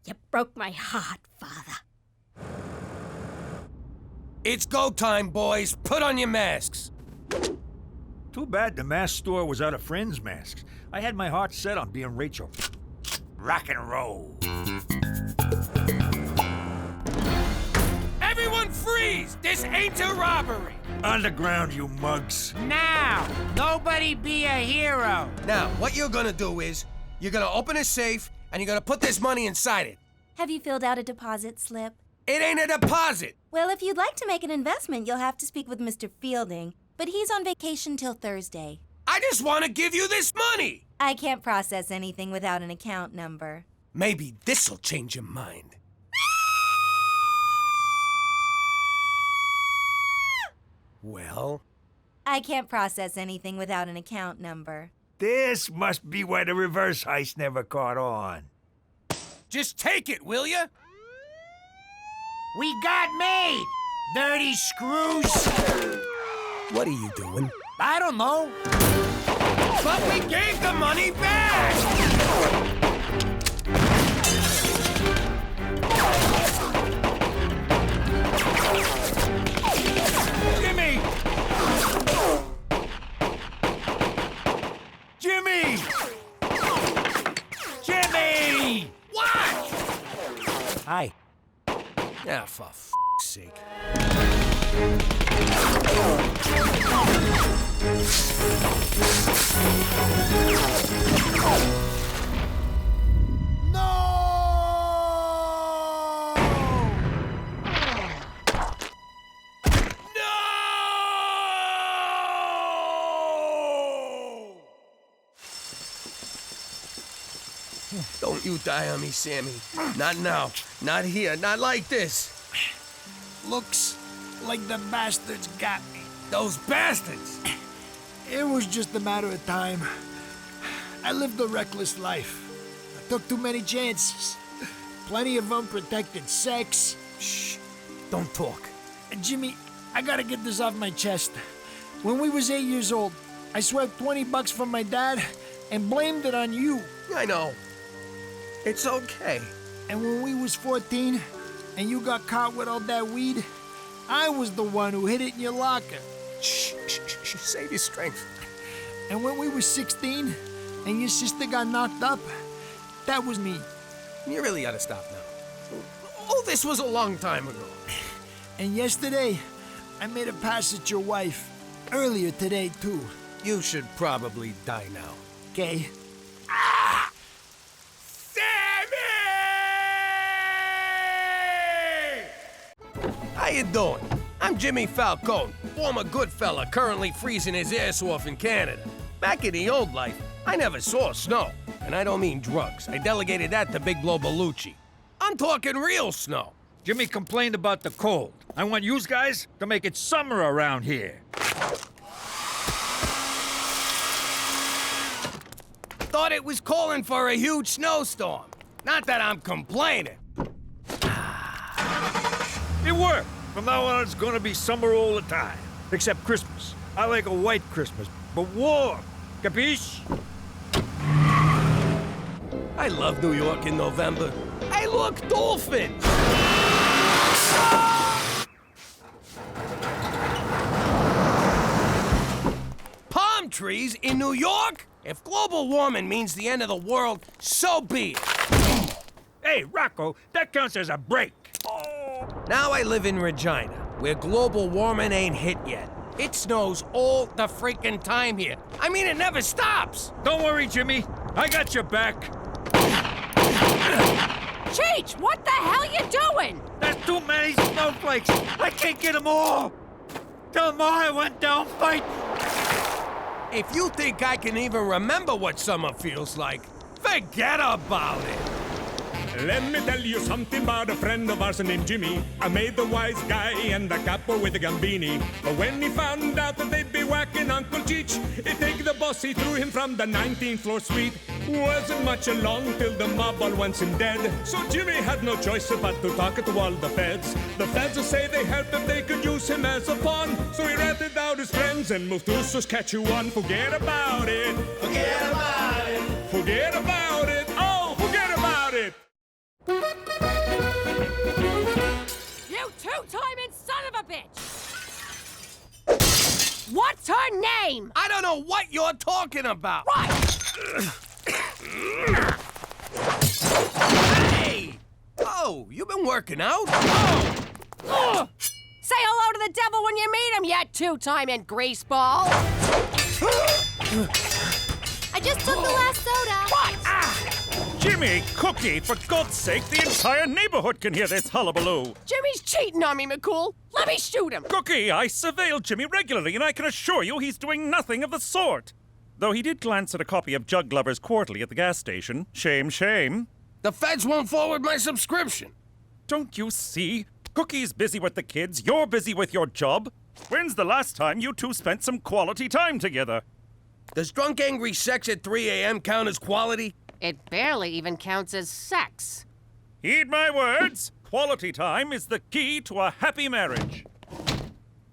You broke my heart, Father. It's go time, boys. Put on your masks. Too bad the mask store was out of friends' masks. I had my heart set on being Rachel. Rock and roll. Everyone freeze! This ain't a robbery! Underground, you mugs. Now! Nobody be a hero! Now, what you're gonna do is, you're gonna open a safe, and you're gonna put this money inside it. Have you filled out a deposit slip? It ain't a deposit! Well, if you'd like to make an investment, you'll have to speak with Mr. Fielding, but he's on vacation till Thursday. I just want to give you this money! I can't process anything without an account number. Maybe this'll change your mind. Well? I can't process anything without an account number. This must be why the reverse heist never caught on. Just take it, will ya? We got made! Dirty screws! What are you doing? I don't know. But we gave the money back! Jimmy! Jimmy! Jimmy! What? Hi. Ah, for f***'s sake. Don't you die on me, Sammy. Not now. Not here. Not like this. Looks like the bastards got me. Those bastards! It was just a matter of time. I lived a reckless life. I took too many chances. Plenty of unprotected sex. Shh. Don't talk. And Jimmy, I gotta get this off my chest. When we was 8 years old, I swept $20 from my dad and blamed it on you. I know. It's okay. And when we was 14, and you got caught with all that weed, I was the one who hid it in your locker. Shh, save your strength. And when we were 16 and your sister got knocked up, that was me. You really ought to stop now. Oh, this was a long time ago. And yesterday, I made a pass at your wife. Earlier today, too. You should probably die now. Okay. How you doing? I'm Jimmy Falcone, former good fella currently freezing his ass off in Canada. Back in the old life, I never saw snow. And I don't mean drugs. I delegated that to Big Blow Bellucci. I'm talking real snow. Jimmy complained about the cold. I want you guys to make it summer around here. Thought it was calling for a huge snowstorm. Not that I'm complaining. It worked. From now on, it's gonna be summer all the time. Except Christmas. I like a white Christmas, but warm. Capiche? I love New York in November. Hey, look, dolphins! Palm trees in New York? If global warming means the end of the world, so be it. Hey, Rocco, that counts as a break. Now I live in Regina, where global warming ain't hit yet. It snows all the freaking time here. I mean, it never stops. Don't worry, Jimmy. I got your back. Cheech, what the hell you doing? There's too many snowflakes. I can't get them all. Tell them all I went down fighting. If you think I can even remember what summer feels like, forget about it. Let me tell you something about a friend of ours named Jimmy. I made the wise guy and the capo with the Gambini. But when he found out that they'd be whacking Uncle Cheech, he take the boss, he threw him from the 19th floor suite. Wasn't much along till the mob all wants him dead. So Jimmy had no choice but to talk to all the feds. The feds will say they helped if they could use him as a pawn. So he ratted out his friends and moved to Saskatchewan. Forget about it. Forget about it. Forget about it. Oh, forget about it. You two-timing son of a bitch! What's her name? I don't know what you're talking about. What? Hey! Oh, you been working out? Oh! Say hello to the devil when you meet him, you two-timing greaseball! I just took the last soda. What? Jimmy, Cookie, for God's sake, the entire neighborhood can hear this hullabaloo. Jimmy's cheating on me, McCool. Let me shoot him. Cookie, I surveil Jimmy regularly, and I can assure you he's doing nothing of the sort. Though he did glance at a copy of Jug Glover's Quarterly at the gas station. Shame, shame. The feds won't forward my subscription. Don't you see? Cookie's busy with the kids, you're busy with your job. When's the last time you two spent some quality time together? Does drunk, angry sex at 3 a.m. count as quality? It barely even counts as sex. Heed my words. Quality time is the key to a happy marriage.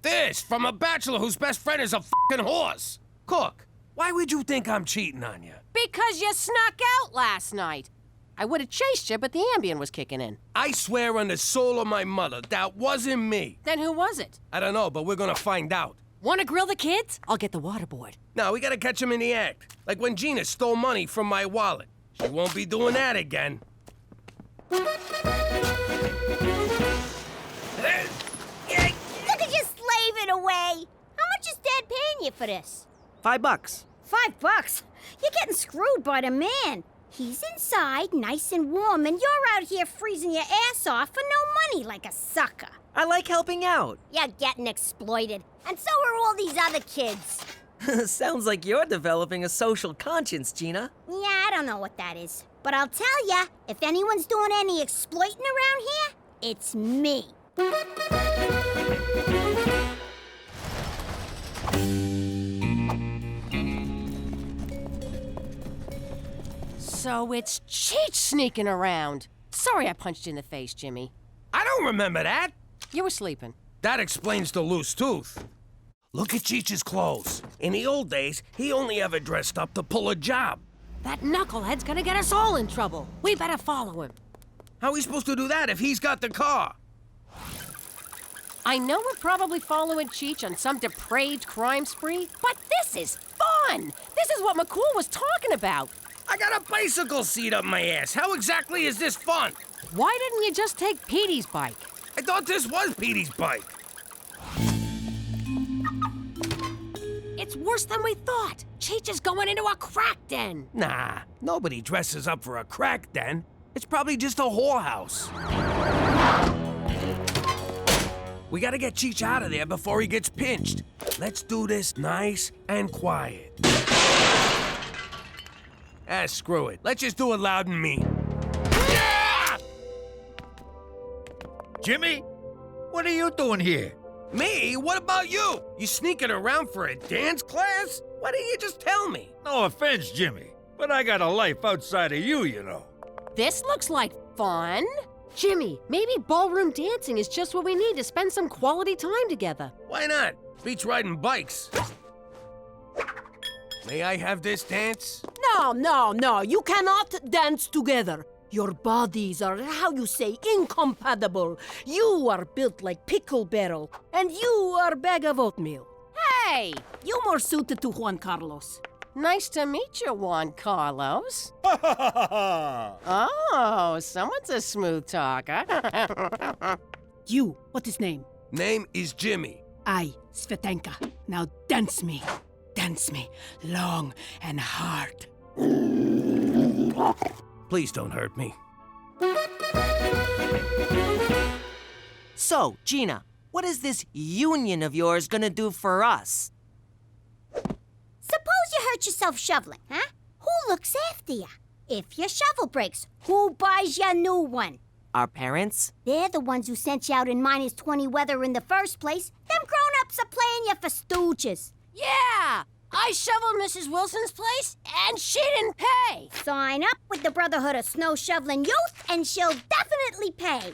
This from a bachelor whose best friend is a fucking horse. Cook, why would you think I'm cheating on you? Because you snuck out last night. I would have chased you, but the Ambien was kicking in. I swear on the soul of my mother, that wasn't me. Then who was it? I don't know, but we're gonna find out. Want to grill the kids? I'll get the waterboard. No, we gotta catch him in the act. Like when Gina stole money from my wallet. She won't be doing that again. Look at you slaving away. How much is Dad paying you for this? $5. $5? You're getting screwed by the man. He's inside, nice and warm, and you're out here freezing your ass off for no money like a sucker. I like helping out. You're getting exploited. And so are all these other kids. Sounds like you're developing a social conscience, Gina. Yeah, I don't know what that is. But I'll tell ya, if anyone's doing any exploiting around here, it's me. So it's Cheech sneaking around. Sorry I punched you in the face, Jimmy. I don't remember that. You were sleeping. That explains the loose tooth. Look at Cheech's clothes. In the old days, he only ever dressed up to pull a job. That knucklehead's gonna get us all in trouble. We better follow him. How are we supposed to do that if he's got the car? I know we're probably following Cheech on some depraved crime spree, but this is fun! This is what McCool was talking about. I got a bicycle seat up my ass. How exactly is this fun? Why didn't you just take Petey's bike? I thought this was Petey's bike. It's worse than we thought. Cheech is going into a crack den. Nah, nobody dresses up for a crack den. It's probably just a whorehouse. We gotta get Cheech out of there before he gets pinched. Let's do this nice and quiet. Screw it. Let's just do it loud and mean. Yeah! Jimmy, what are you doing here? Me? What about you? You sneaking around for a dance class? Why didn't you just tell me? No offense, Jimmy, but I got a life outside of you, you know. This looks like fun. Jimmy, maybe ballroom dancing is just what we need to spend some quality time together. Why not? Beats riding bikes. May I have this dance? No, you cannot dance together. Your bodies are, how you say, incompatible. You are built like pickle barrel, and you are bag of oatmeal. Hey! You more suited to Juan Carlos. Nice to meet you, Juan Carlos. Oh, someone's a smooth talker. You, what is name? Name is Jimmy. I, Svetanka. Now dance me. Dance me, long and hard. Please don't hurt me. So, Gina, what is this union of yours gonna do for us? Suppose you hurt yourself shoveling, huh? Who looks after you? If your shovel breaks, who buys you a new one? Our parents? They're the ones who sent you out in -20 weather in the first place. Them grown-ups are playing you for stooges. Yeah! I shoveled Mrs. Wilson's place, and she didn't pay. Sign up with the Brotherhood of Snow Shoveling Youth, and she'll definitely pay.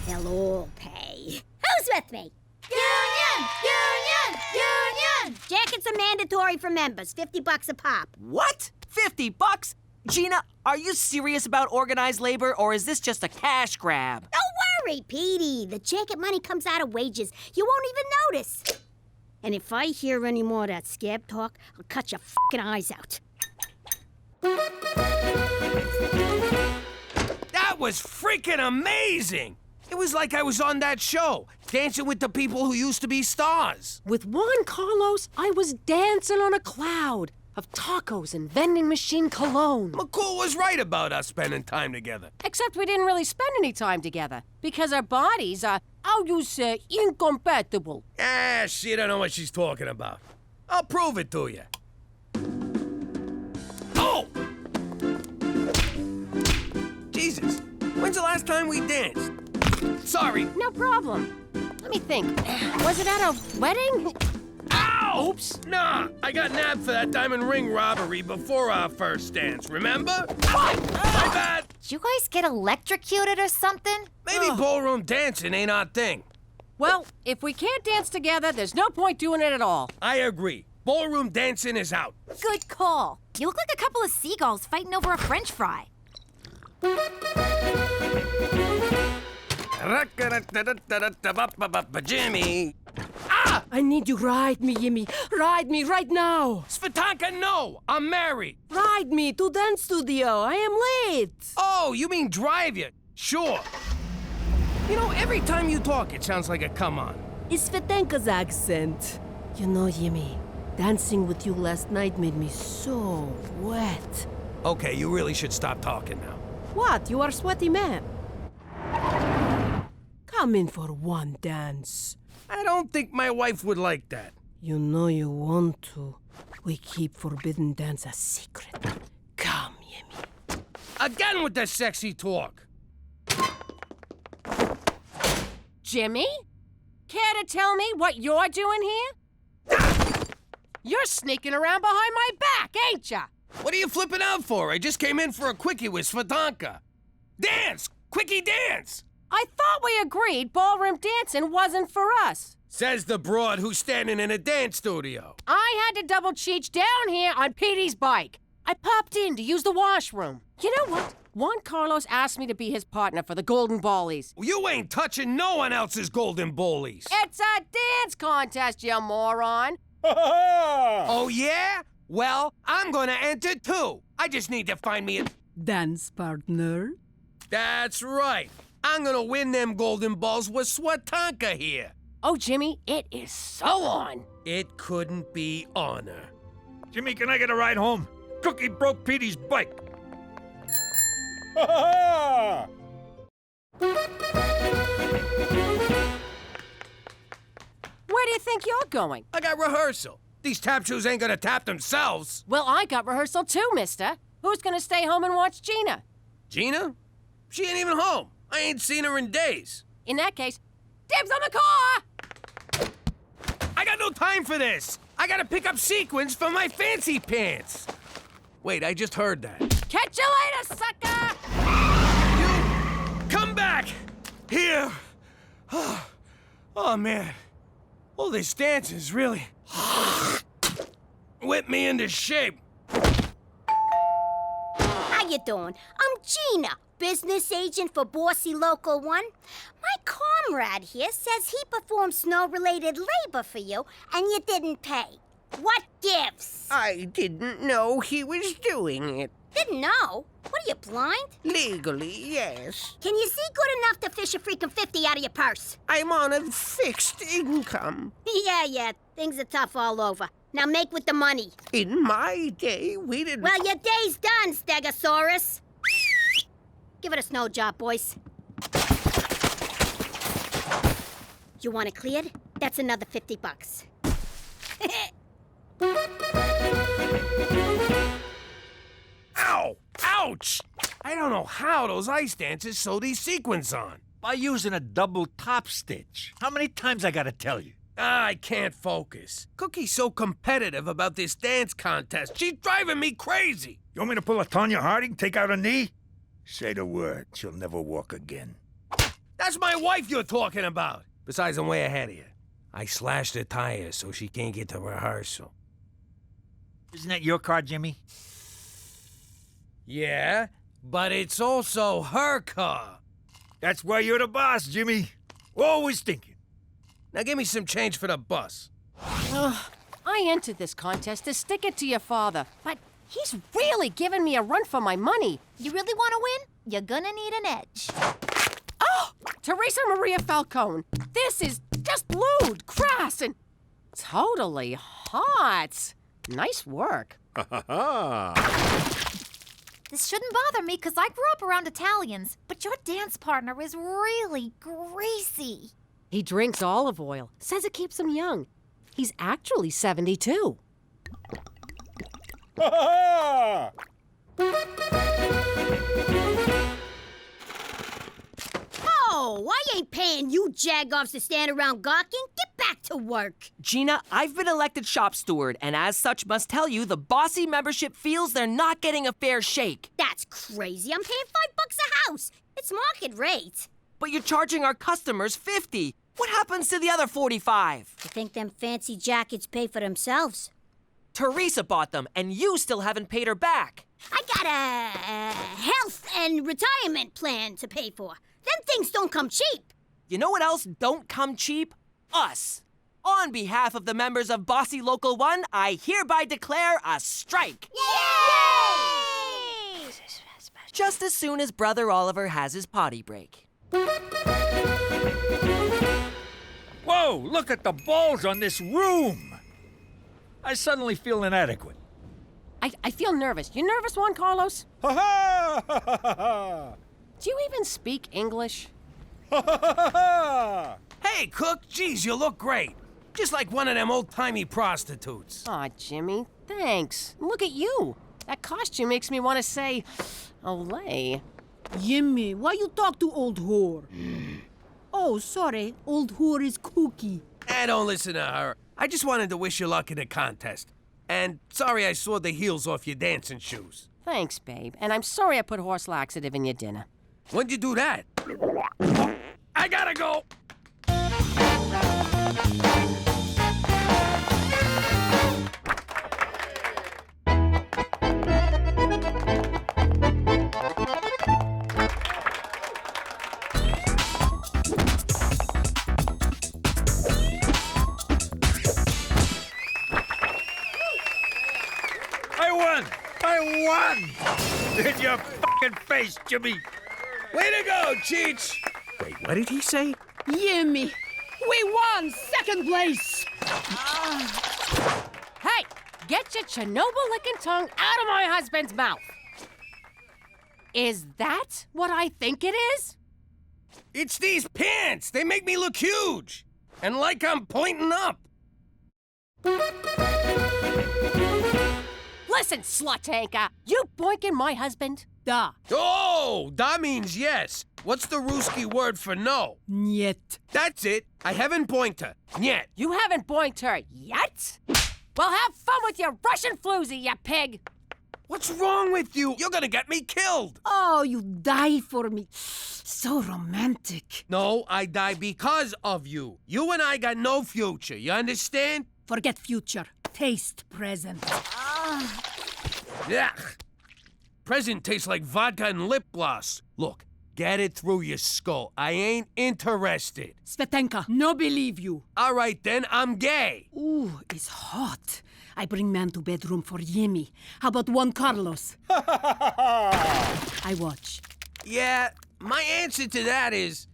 They'll all pay. Who's with me? Union! Union! Union! Jackets are mandatory for members, $50 a pop. What? $50? Gina, are you serious about organized labor, or is this just a cash grab? Don't worry, Petey. The jacket money comes out of wages. You won't even notice. And if I hear any more of that scab talk, I'll cut your fucking eyes out. That was freaking amazing! It was like I was on that show, dancing with the people who used to be stars. With Juan Carlos, I was dancing on a cloud of tacos and vending machine cologne. McCool was right about us spending time together. Except we didn't really spend any time together, because our bodies are, how you say, incompatible. She don't know what she's talking about. I'll prove it to you. Oh! Jesus, when's the last time we danced? Sorry. No problem. Let me think. Was it at a wedding? Ow! Oops. Nah, I got nabbed for that diamond ring robbery before our first dance, remember? My bad. Did you guys get electrocuted or something? Maybe ballroom dancing ain't our thing. Well, if we can't dance together, there's no point doing it at all. I agree. Ballroom dancing is out. Good call. You look like a couple of seagulls fighting over a French fry. Jimmy. I need you ride me, Jimmy. Ride me right now. Svetanka, no! I'm married. Ride me to dance studio. I am late. Oh, you mean drive you? Sure. You know, every time you talk, it sounds like a come on. It's Svetanka's accent. You know, Jimmy, dancing with you last night made me so wet. Okay, you really should stop talking now. What? You are a sweaty man. Come in for one dance. I don't think my wife would like that. You know you want to. We keep forbidden dance a secret. Come, Jimmy. Again with the sexy talk. Jimmy? Care to tell me what you're doing here? You're sneaking around behind my back, ain't ya? What are you flipping out for? I just came in for a quickie with Svetanka. Dance! Quickie dance! I thought we agreed ballroom dancing wasn't for us. Says the broad who's standing in a dance studio. I had to double Cheech down here on Petey's bike. I popped in to use the washroom. You know what? Juan Carlos asked me to be his partner for the Golden Ballies. You ain't touching no one else's golden bullies. It's a dance contest, you moron. Oh, yeah? Well, I'm gonna enter too. I just need to find me a Dance partner? That's right. I'm gonna win them golden balls with Swatanka here. Oh, Jimmy, it is so on. It couldn't be honor. Jimmy, can I get a ride home? Cookie broke Petey's bike. Where do you think you're going? I got rehearsal. These tap shoes ain't gonna tap themselves. Well, I got rehearsal too, mister. Who's gonna stay home and watch Gina? Gina? She ain't even home. I ain't seen her in days. In that case, dibs on the car! I got no time for this. I gotta pick up sequins for my fancy pants. Wait, I just heard that. Catch you later, sucker! You come back here. Oh, man. All this dance is really whipped me into shape. How you doing? I'm Gina, business agent for Bossy Local 1. My comrade here says he performed snow-related labor for you, and you didn't pay. What gives? I didn't know he was doing it. Didn't know? What are you, blind? Legally, yes. Can you see good enough to fish a freaking 50 out of your purse? I'm on a fixed income. Yeah, things are tough all over. Now make with the money. In my day, we didn't... Well, your day's done, Stegosaurus. Give it a snow job, boys. You want it cleared? That's another $50. Ow! Ouch! I don't know how those ice dancers sew these sequins on. By using a double top stitch. How many times I gotta tell you? I can't focus. Cookie's so competitive about this dance contest. She's driving me crazy. You want me to pull a Tonya Harding, take out a knee? Say the word, she'll never walk again. That's my wife you're talking about. Besides, I'm way ahead of you. I slashed her tires so she can't get to rehearsal. Isn't that your car, Jimmy? Yeah, but it's also her car. That's why you're the boss, Jimmy. Always thinking. Now give me some change for the bus. I entered this contest to stick it to your father, but he's really giving me a run for my money. You really want to win? You're gonna need an edge. Oh! Theresa Maria Falcone. This is just lewd, crass, and totally hot. Nice work. This shouldn't bother me because I grew up around Italians, but your dance partner is really greasy. He drinks olive oil. Says it keeps him young. He's actually 72. Oh, I ain't paying you jagoffs to stand around gawking. Get back to work. Gina, I've been elected shop steward, and as such must tell you the Bossy membership feels they're not getting a fair shake. That's crazy. I'm paying $5 a house. It's market rate. But you're charging our customers $50. What happens to the other $45? You think them fancy jackets pay for themselves? Theresa bought them, and you still haven't paid her back. I got a health and retirement plan to pay for. Them things don't come cheap. You know what else don't come cheap? Us. On behalf of the members of Bossy Local 1, I hereby declare a strike. Yay! Just as soon as Brother Oliver has his potty break. Whoa, look at the balls on this room. I suddenly feel inadequate. I feel nervous. You nervous, Juan Carlos? Ha ha! Do you even speak English? Hey, Cook, geez, you look great. Just like one of them old-timey prostitutes. Aw, Jimmy, thanks. Look at you. That costume makes me want to say, Olay. Jimmy, why you talk to old whore? Oh, sorry, old whore is Cookie. Don't listen to her. I just wanted to wish you luck in the contest. And sorry I sawed the heels off your dancing shoes. Thanks, babe. And I'm sorry I put horse laxative in your dinner. When'd you do that? I gotta go! won! In your fucking face, Jimmy! Way to go, Cheech! Wait, what did he say? Jimmy, we won second place. Hey, get your Chernobyl-licking tongue out of my husband's mouth. Is that what I think it is? It's these pants! They make me look huge! And like I'm pointing up! Listen, slut anchor, you boinking my husband? Duh. Oh, that means yes. What's the Ruski word for no? Niet. That's it. I haven't boinked her. Yet. You haven't boinked her yet? Well, have fun with your Russian floozy, you pig! What's wrong with you? You're gonna get me killed. Oh, you die for me. So romantic. No, I die because of you. You and I got no future, you understand? Forget future. Taste present. Yuck. Present tastes like vodka and lip gloss. Look, get it through your skull. I ain't interested. Svetanka, no believe you. All right, then, I'm gay. Ooh, it's hot. I bring man to bedroom for Jimmy. How about Juan Carlos? I watch. Yeah, my answer to that is...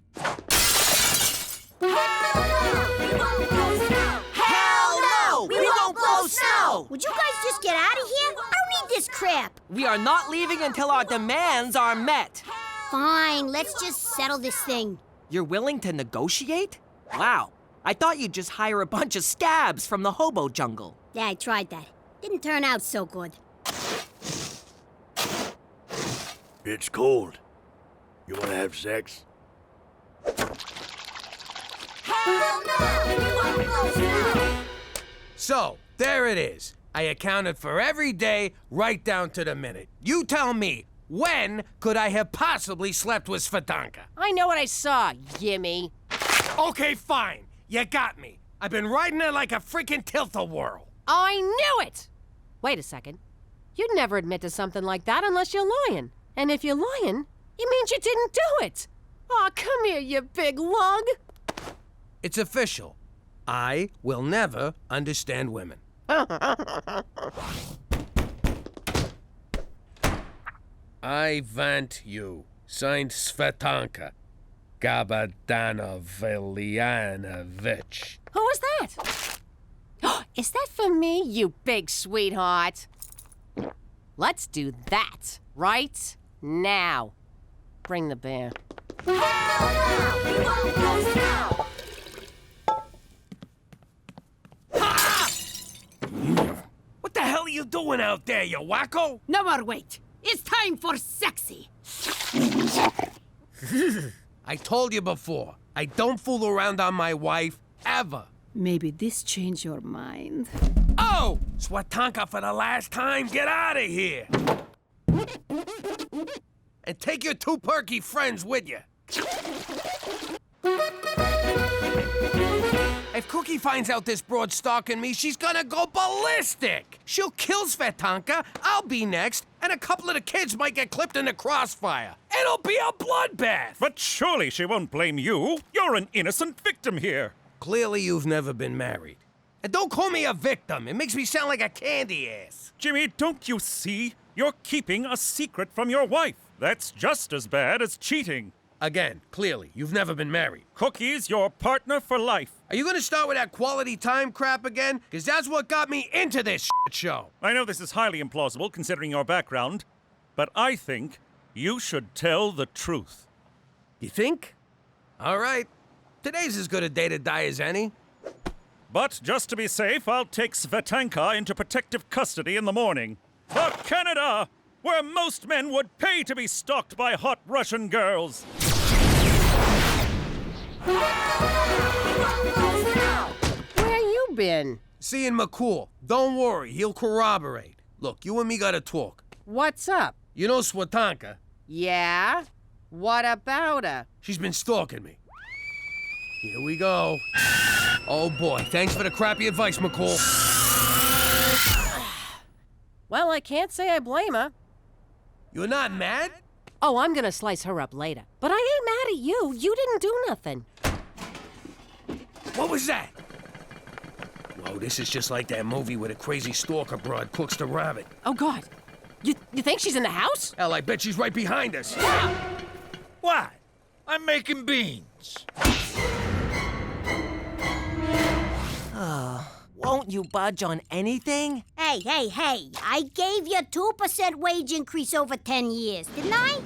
Hell no! We won't blow snow! Would you guys just get out of here? I don't need this crap. We are not leaving until our demands are met. Fine, let's just settle this thing. You're willing to negotiate? Wow. I thought you'd just hire a bunch of scabs from the hobo jungle. Yeah, I tried that. Didn't turn out so good. It's cold. You want to have sex? Hell no! We won't blow snow! So, there it is. I accounted for every day, right down to the minute. You tell me, when could I have possibly slept with Svetanka? I know what I saw, Jimmy. Okay, fine. You got me. I've been riding it like a freaking tilt-a-whirl. I knew it! Wait a second. You'd never admit to something like that unless you're lying. And if you're lying, it means you didn't do it. Aw, come here, you big lug. It's official. I will never understand women. I want you. Signed Svetanka Gabadanovilyanovic. Who was that? Is that for me, you big sweetheart? Let's do that right now. Bring the beer. What the hell are you doing out there, you wacko? No more wait. It's time for sexy. I told you before, I don't fool around on my wife, ever. Maybe this changed your mind. Oh! Svetanka for the last time, get out of here! And take your two perky friends with you. If Cookie finds out this broad's stalking me, she's gonna go ballistic! She'll kill Svetanka, I'll be next, and a couple of the kids might get clipped in the crossfire. It'll be a bloodbath! But surely she won't blame you. You're an innocent victim here. Clearly you've never been married. And don't call me a victim. It makes me sound like a candy ass. Jimmy, don't you see? You're keeping a secret from your wife. That's just as bad as cheating. Again, clearly, you've never been married. Cookie's your partner for life. Are you gonna start with that quality time crap again? Because that's what got me into this shit show. I know this is highly implausible considering your background, but I think you should tell the truth. You think? All right. Today's as good a day to die as any. But just to be safe, I'll take Svetanka into protective custody in the morning. For Canada, where most men would pay to be stalked by hot Russian girls. Where you been? Seeing McCool. Don't worry, he'll corroborate. Look, you and me gotta talk. What's up? You know Svetanka? Yeah? What about her? She's been stalking me. Here we go. Oh boy, thanks for the crappy advice, McCool. Well, I can't say I blame her. You're not mad? Oh, I'm gonna slice her up later. But I ain't mad at you. You didn't do nothing. What was that? Whoa, this is just like that movie where the crazy stalker broad cooks the rabbit. Oh, God. You think she's in the house? Hell, I bet she's right behind us. What? I'm making beans. Won't you budge on anything? Hey, I gave you 2% wage increase over 10 years, didn't I?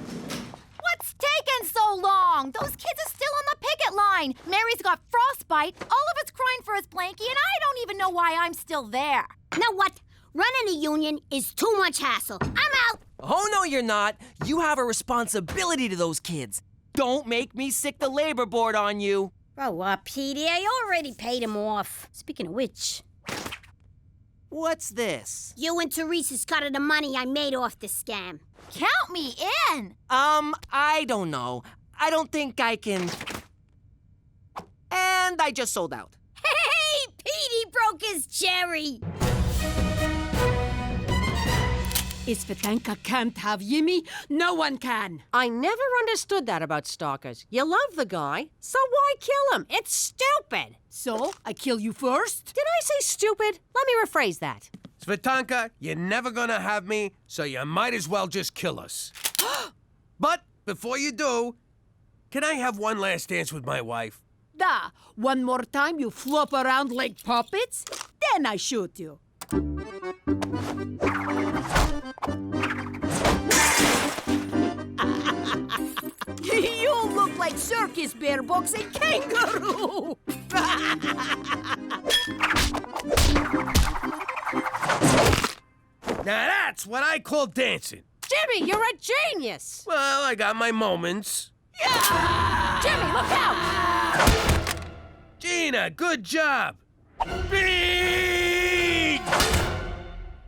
What's taking so long? Those kids are still on the picket line. Mary's got frostbite. All of us crying for his blankie, and I don't even know why I'm still there. Know what? Running a union is too much hassle. I'm out. Oh, no, you're not. You have a responsibility to those kids. Don't make me sick the labor board on you. Grow up, Petey. I already paid him off. Speaking of which... What's this? You and Theresa's cut of the money I made off the scam. Count me in. I don't know. I don't think I can... And I just sold out. Hey, Petey broke his cherry. If Svetanka can't have Jimmy, no one can. I never understood that about stalkers. You love the guy, so why kill him? It's stupid. So, I kill you first? Did I say stupid? Let me rephrase that. Svetanka, you're never gonna have me, so you might as well just kill us. But before you do, can I have one last dance with my wife? Da, one more time you flop around like puppets, then I shoot you. You look like circus bear boxing kangaroo! Now that's what I call dancing. Jimmy, you're a genius! Well, I got my moments. Jimmy, look out! Gina, good job. Bing!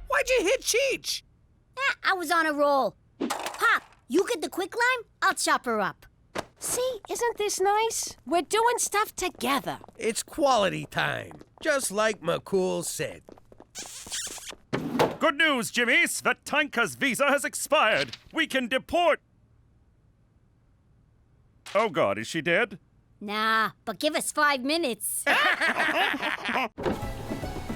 Why'd you hit Cheech? I was on a roll. Pop, you get the quicklime, I'll chop her up. See, isn't this nice? We're doing stuff together. It's quality time, just like McCool said. Good news, Jimmy. Svetanka's visa has expired. We can deport. Oh, God, is she dead? Nah, but give us 5 minutes. How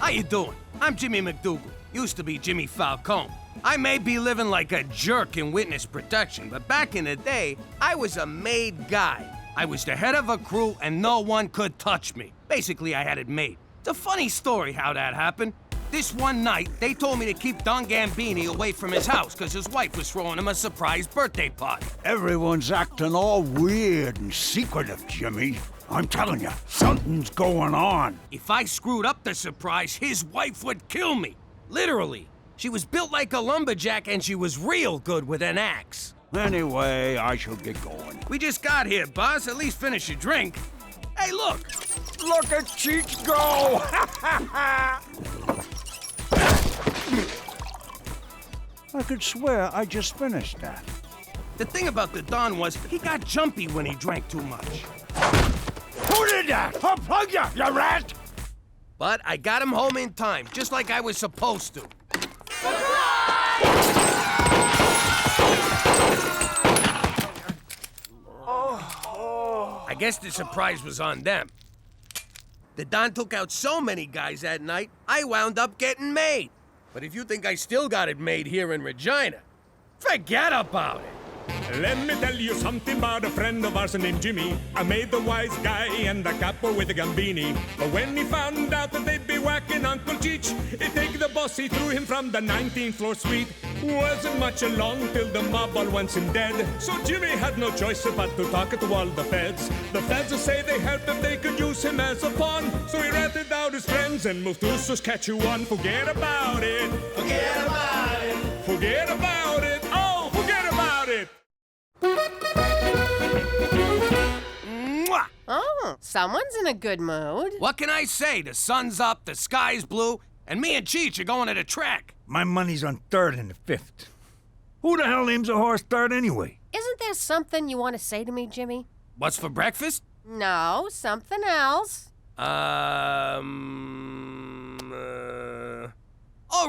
you doing? I'm Jimmy McDougal. Used to be Jimmy Falcone. I may be living like a jerk in witness protection, but back in the day, I was a made guy. I was the head of a crew and no one could touch me. Basically, I had it made. It's a funny story how that happened. This one night, they told me to keep Don Gambini away from his house because his wife was throwing him a surprise birthday party. Everyone's acting all weird and secretive, Jimmy. I'm telling you, something's going on. If I screwed up the surprise, his wife would kill me. Literally. She was built like a lumberjack and she was real good with an axe. Anyway, I shall get going. We just got here, boss. At least finish your drink. Hey, look! Look at Cheech go! I could swear I just finished that. The thing about the Don was he got jumpy when he drank too much. Who did that? Unplug you, you rat! But I got him home in time, just like I was supposed to. I guess the surprise was on them. The Don took out so many guys that night, I wound up getting made. But if you think I still got it made here in Regina, forget about it. Let me tell you something about a friend of ours named Jimmy. I made the wise guy and the capo with the Gambini. But when he found out that they'd be whacking Uncle Cheech, he'd take the boss, he threw him from the 19th floor suite. Wasn't much along till the mob all wants him dead. So Jimmy had no choice but to talk to all the feds. The feds say they helped him, they could use him as a pawn. So he ratted out his friends and moved to Saskatchewan. Forget about it. Forget about it. Forget about it. Oh, forget about it. Mwah! Oh, someone's in a good mood. What can I say? The sun's up, the sky's blue, and me and Cheech are going to the track. My money's on 3rd and the 5th. Who the hell names a horse 3rd anyway? Isn't there something you want to say to me, Jimmy? What's for breakfast? No, something else. Oh,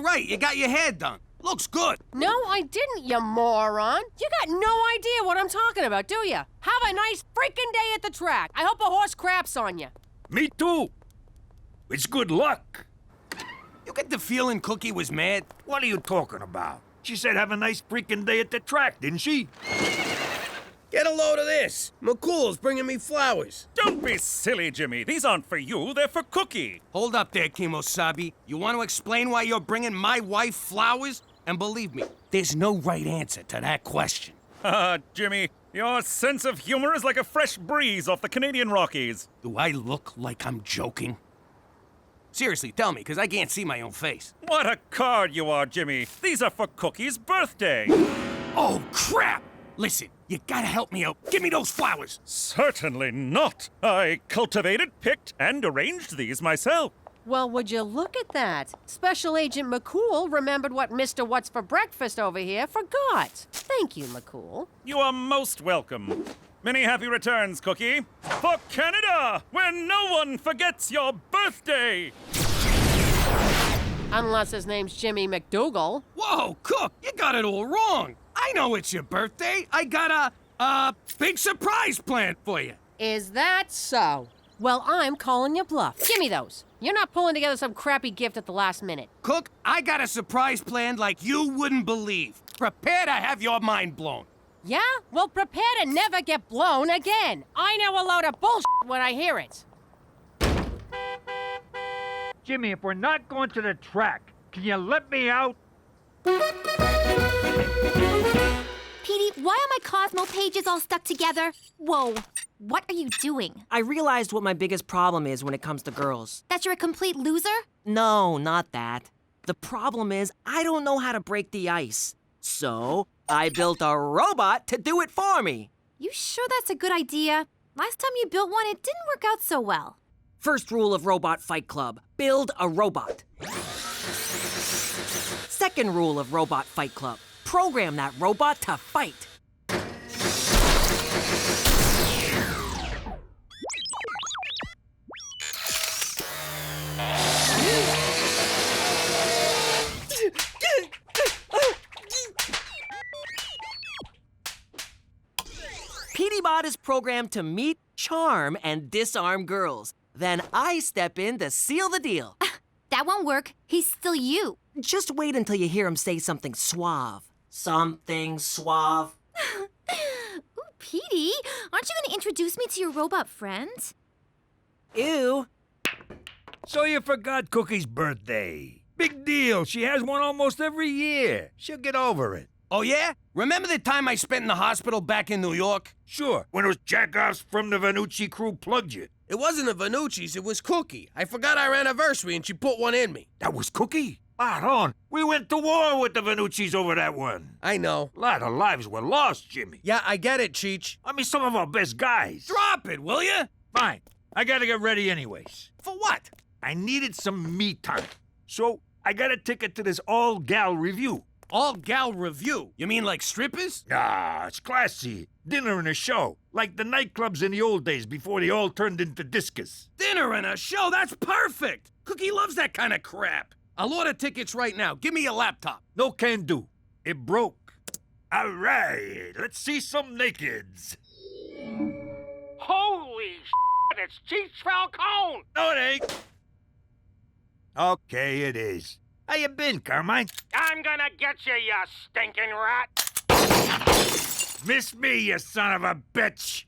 right, you got your hair done. Looks good. No, I didn't, you moron. You got no idea what I'm talking about, do you? Have a nice freaking day at the track. I hope a horse craps on you. Me too. It's good luck. You get the feeling Cookie was mad? What are you talking about? She said have a nice freaking day at the track, didn't she? Get a load of this. McCool's bringing me flowers. Don't be silly, Jimmy. These aren't for you, they're for Cookie. Hold up there, Kimosabi. You want to explain why you're bringing my wife flowers? And believe me, there's no right answer to that question. Jimmy, your sense of humor is like a fresh breeze off the Canadian Rockies. Do I look like I'm joking? Seriously, tell me, because I can't see my own face. What a card you are, Jimmy. These are for Cookie's birthday. Oh, crap! Listen, you gotta help me out. Give me those flowers. Certainly not. I cultivated, picked, and arranged these myself. Well, would you look at that? Special Agent McCool remembered what Mr. What's for Breakfast over here forgot. Thank you, McCool. You are most welcome. Many happy returns, Cookie. For Canada, where no one forgets your birthday. Unless his name's Jimmy McDougal. Whoa, Cook, you got it all wrong. I know it's your birthday. I got a big surprise planned for you. Is that so? Well, I'm calling you bluff. Give me those. You're not pulling together some crappy gift at the last minute. Cook, I got a surprise planned like you wouldn't believe. Prepare to have your mind blown. Yeah? Well, prepare to never get blown again. I know a load of bullshit when I hear it. Jimmy, if we're not going to the track, can you let me out? Petey, why are my Cosmo pages all stuck together? Whoa, what are you doing? I realized what my biggest problem is when it comes to girls. That you're a complete loser? No, not that. The problem is I don't know how to break the ice. So I built a robot to do it for me. You sure that's a good idea? Last time you built one, it didn't work out so well. First rule of Robot Fight Club, build a robot. Second rule of Robot Fight Club, program that robot to fight. Petey is programmed to meet, charm, and disarm girls. Then I step in to seal the deal. That won't work. He's still you. Just wait until you hear him say something suave. Something suave. Ooh, Petey, aren't you going to introduce me to your robot friend? Ew. So you forgot Cookie's birthday. Big deal. She has one almost every year. She'll get over it. Oh, yeah? Remember the time I spent in the hospital back in New York? Sure, when those jackoffs from the Vanucci crew plugged you. It wasn't the Vanucci's, it was Cookie. I forgot our anniversary and she put one in me. That was Cookie? Spot on. We went to war with the Vanucci's over that one. I know. A lot of lives were lost, Jimmy. Yeah, I get it, Cheech. I mean, some of our best guys. Drop it, will you? Fine. I gotta get ready anyways. For what? I needed some me time. So I got a ticket to this all-gal review. All-gal review? You mean like strippers? Nah, it's classy. Dinner and a show. Like the nightclubs in the old days before they all turned into discus. Dinner and a show? That's perfect! Cookie loves that kind of crap. I'll order tickets right now. Give me your laptop. No can do. It broke. All right, let's see some nakeds. Holy shit, it's Cheech Falcone! No, it ain't. Okay, it is. How you been, Carmine? I'm gonna get you, you stinking rat! Miss me, you son of a bitch!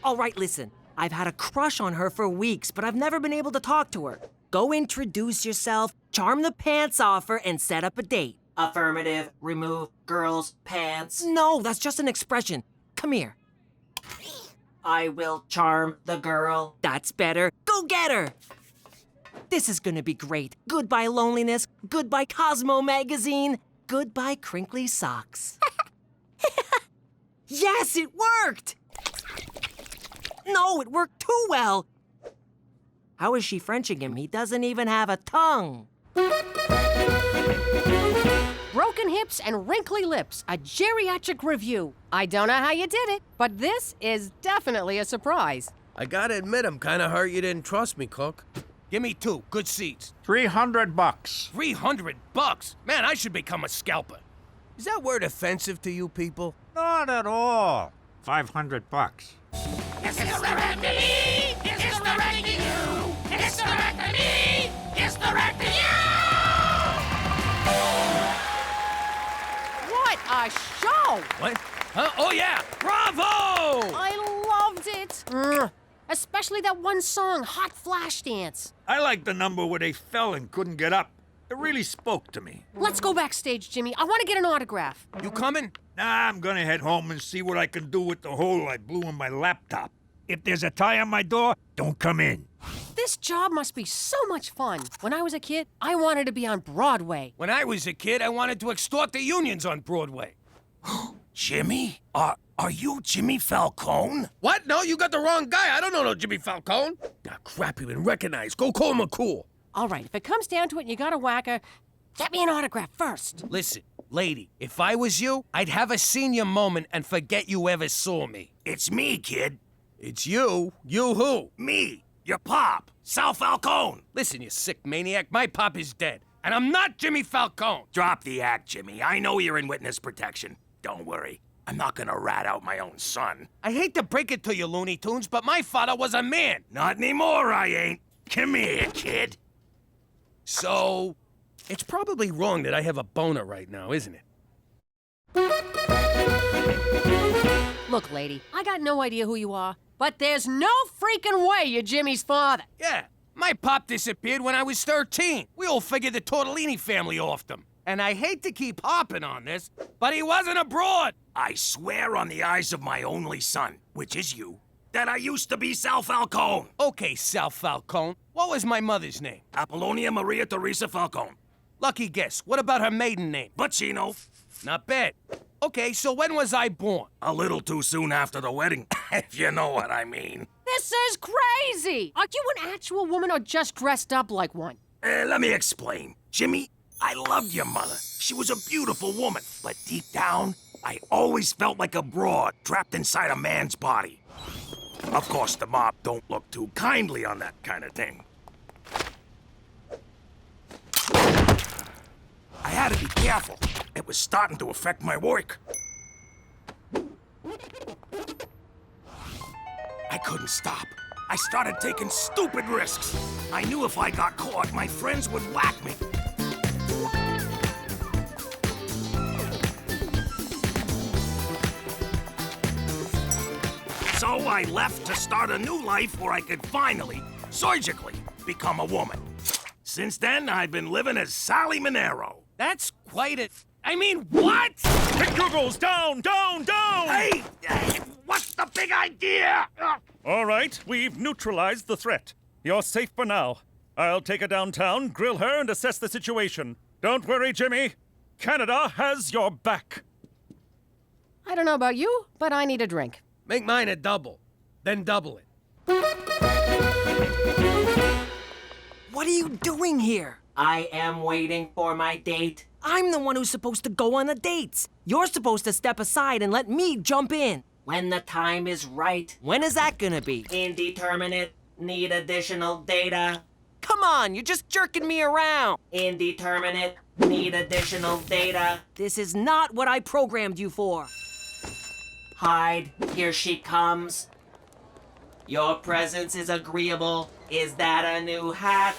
All right, listen. I've had a crush on her for weeks, but I've never been able to talk to her. Go introduce yourself, charm the pants off her, and set up a date. Affirmative, remove girl's pants. No, that's just an expression. Come here. I will charm the girl. That's better. Go get her! This is gonna be great. Goodbye loneliness, goodbye Cosmo magazine, goodbye crinkly socks. Yes, it worked! No, it worked too well. How is she Frenching him? He doesn't even have a tongue. Broken hips and wrinkly lips, a geriatric review. I don't know how you did it, but this is definitely a surprise. I gotta admit, I'm kinda hurt you didn't trust me, Cook. Give me 2 good seats. $300. $300? Man, I should become a scalper. Is that word offensive to you people? Not at all. $500. It's direct to me! It's direct to you! It's direct to me! It's direct to you! a show! What? Huh? Oh, yeah! Bravo! I loved it! Especially that one song, Hot Flash Dance. I liked the number where they fell and couldn't get up. It really spoke to me. Let's go backstage, Jimmy. I want to get an autograph. You coming? Nah, I'm gonna head home and see what I can do with the hole I blew in my laptop. If there's a tie on my door, don't come in. This job must be so much fun. When I was a kid, I wanted to be on Broadway. When I was a kid, I wanted to extort the unions on Broadway. Jimmy? Are you Jimmy Falcone? What? No, you got the wrong guy. I don't know no Jimmy Falcone. Ah, crap, you been recognized. Go call McCool. All right, if it comes down to it and you got a whacker, get me an autograph first. Listen, lady, if I was you, I'd have a senior moment and forget you ever saw me. It's me, kid. It's you? You who? Me, your pop, Sal Falcone. Listen, you sick maniac, my pop is dead. And I'm not Jimmy Falcone. Drop the act, Jimmy. I know you're in witness protection. Don't worry. I'm not gonna rat out my own son. I hate to break it to you, Looney Tunes, but my father was a man. Not anymore, I ain't. Come here, kid. So, it's probably wrong that I have a boner right now, isn't it? Look, lady, I got no idea who you are, but there's no freaking way you're Jimmy's father. Yeah, my pop disappeared when I was 13. We all figured the Tortellini family offed him. And I hate to keep harping on this, but he wasn't abroad. I swear on the eyes of my only son, which is you, that I used to be Sal Falcone. Okay, Sal Falcone. What was my mother's name? Apollonia Maria Theresa Falcone. Lucky guess. What about her maiden name? Bacino. Not bad. Okay, so when was I born? A little too soon after the wedding, if you know what I mean. This is crazy! Are you an actual woman or just dressed up like one? Let me explain. Jimmy, I loved your mother. She was a beautiful woman. But deep down, I always felt like a broad trapped inside a man's body. Of course, the mob don't look too kindly on that kind of thing. I had to be careful. It was starting to affect my work. I couldn't stop. I started taking stupid risks. I knew if I got caught, my friends would whack me. So I left to start a new life where I could finally, surgically, become a woman. Since then, I've been living as Sally Monero. That's quite a... I mean, what? McDougal's down, down, down! Hey, what's the big idea? All right, we've neutralized the threat. You're safe for now. I'll take her downtown, grill her, and assess the situation. Don't worry, Jimmy. Canada has your back. I don't know about you, but I need a drink. Make mine a double, then double it. What are you doing here? I am waiting for my date. I'm the one who's supposed to go on the dates. You're supposed to step aside and let me jump in. When the time is right. When is that gonna be? Indeterminate. Need additional data. Come on, you're just jerking me around. Indeterminate. Need additional data. This is not what I programmed you for. Hide. Here she comes. Your presence is agreeable. Is that a new hat?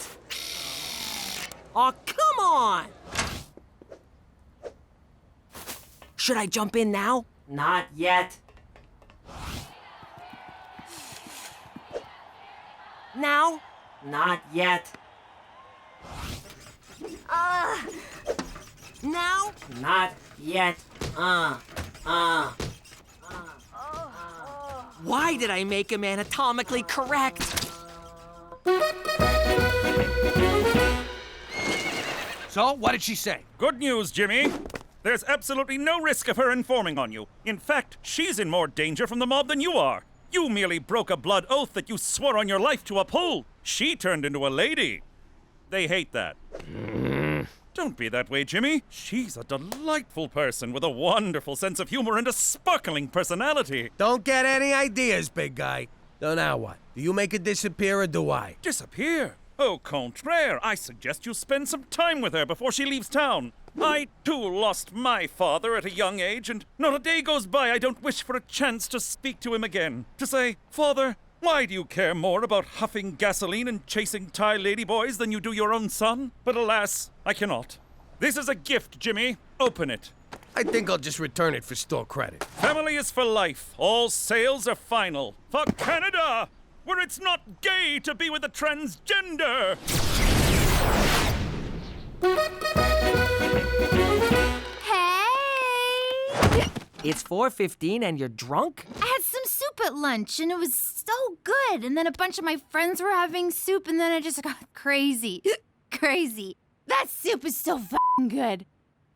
Oh, come on! Should I jump in now? Not yet. Now? Not yet. Now? Not yet. Why did I make him anatomically correct? So, what did she say? Good news, Jimmy. There's absolutely no risk of her informing on you. In fact, she's in more danger from the mob than you are. You merely broke a blood oath that you swore on your life to uphold. She turned into a lady. They hate that. Don't be that way, Jimmy. She's a delightful person with a wonderful sense of humor and a sparkling personality. Don't get any ideas, big guy. So now what? Do you make her disappear or do I? Disappear? Au contraire, I suggest you spend some time with her before she leaves town. I, too, lost my father at a young age, and not a day goes by I don't wish for a chance to speak to him again. To say, Father, why do you care more about huffing gasoline and chasing Thai ladyboys than you do your own son? But alas, I cannot. This is a gift, Jimmy. Open it. I think I'll just return it for store credit. Family is for life. All sales are final. For Canada, where it's not gay to be with a transgender. Hey! It's 4:15 and you're drunk? I had some soup at lunch and it was so good. And then a bunch of my friends were having soup and then I just got crazy. Crazy. That soup is so f***ing good.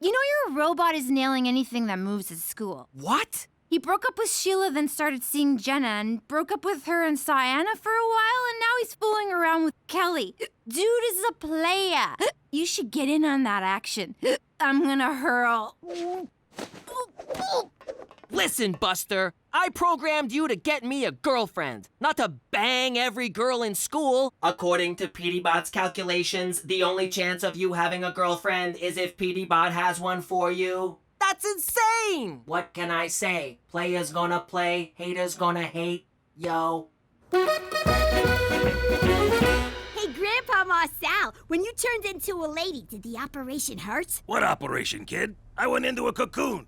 You know your robot is nailing anything that moves at school. What? He broke up with Sheila, then started seeing Jenna, and broke up with her and saw Anna for a while, and now he's fooling around with Kelly. Dude is a player. You should get in on that action. I'm gonna hurl. Listen, Buster, I programmed you to get me a girlfriend, not to bang every girl in school. According to PeteyBot's calculations, the only chance of you having a girlfriend is if PeteyBot has one for you. That's insane! What can I say? Players gonna play, haters gonna hate. Yo. Hey, Grandpa Marcel, when you turned into a lady, did the operation hurt? What operation, kid? I went into a cocoon.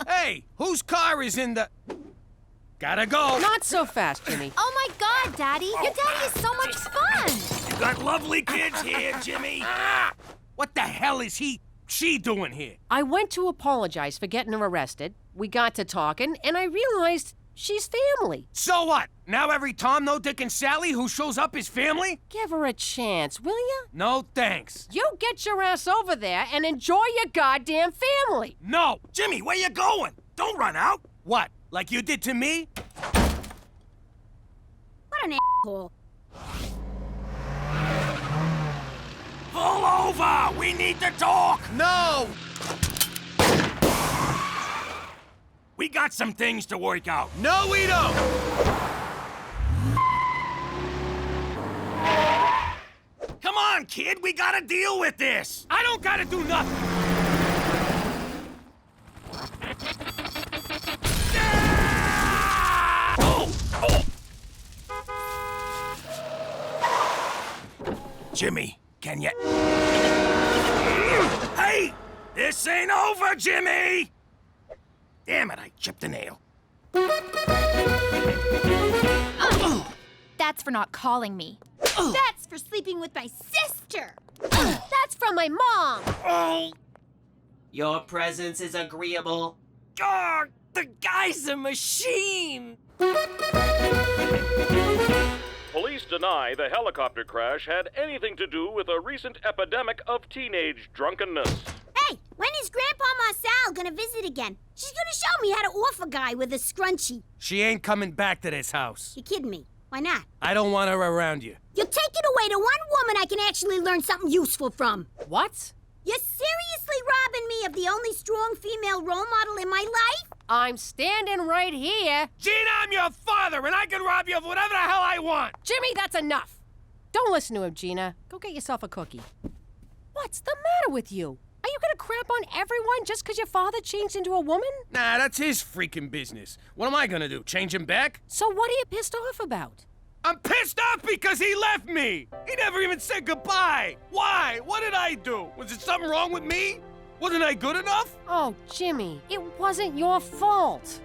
Hey, whose car is in the... Gotta go. Not so fast, Jimmy. Oh my God, Daddy! Your daddy is so much fun! You got lovely kids here, Jimmy. What the hell is she doing here? I went to apologize for getting her arrested. We got to talking, and I realized she's family. So what? Now every Tom, no Dick, and Sally who shows up is family? Give her a chance, will ya? No thanks. You get your ass over there and enjoy your goddamn family. No! Jimmy, where you going? Don't run out. What? Like you did to me? What an asshole. Pull over! We need to talk! No! We got some things to work out. No, we don't! Come on, kid, we gotta deal with this! I don't gotta do nothing! Jimmy, can you... Hey! This ain't over, Jimmy! Damn it, I chipped a nail. That's for not calling me. That's for sleeping with my sister. That's from my mom. Oh! Your presence is agreeable. God, the guy's a machine! Police deny the helicopter crash had anything to do with a recent epidemic of teenage drunkenness. Hey, when is Grandpa Marcel gonna visit again? She's gonna show me how to off a guy with a scrunchie. She ain't coming back to this house. You kidding me? Why not? I don't want her around you. You're taking away the one woman I can actually learn something useful from. What? You're seriously robbing me of the only strong female role model in my life? I'm standing right here. Gina, I'm your father, and I can rob you of whatever the hell I want. Jimmy, that's enough. Don't listen to him, Gina. Go get yourself a cookie. What's the matter with you? Are you gonna crap on everyone just because your father changed into a woman? Nah, that's his freaking business. What am I gonna do, change him back? So what are you pissed off about? I'm pissed off because he left me! He never even said goodbye! Why? What did I do? Was there something wrong with me? Wasn't I good enough? Oh, Jimmy, it wasn't your fault.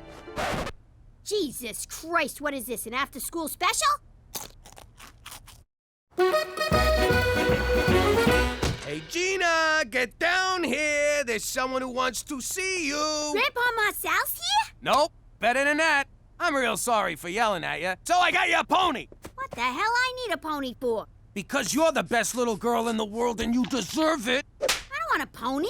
Jesus Christ, what is this, an after-school special? Hey, Gina, get down here. There's someone who wants to see you. Grandpa Marcel's here? Nope, better than that. I'm real sorry for yelling at you, so I got you a pony. What the hell I need a pony for? Because you're the best little girl in the world and you deserve it. I don't want a pony.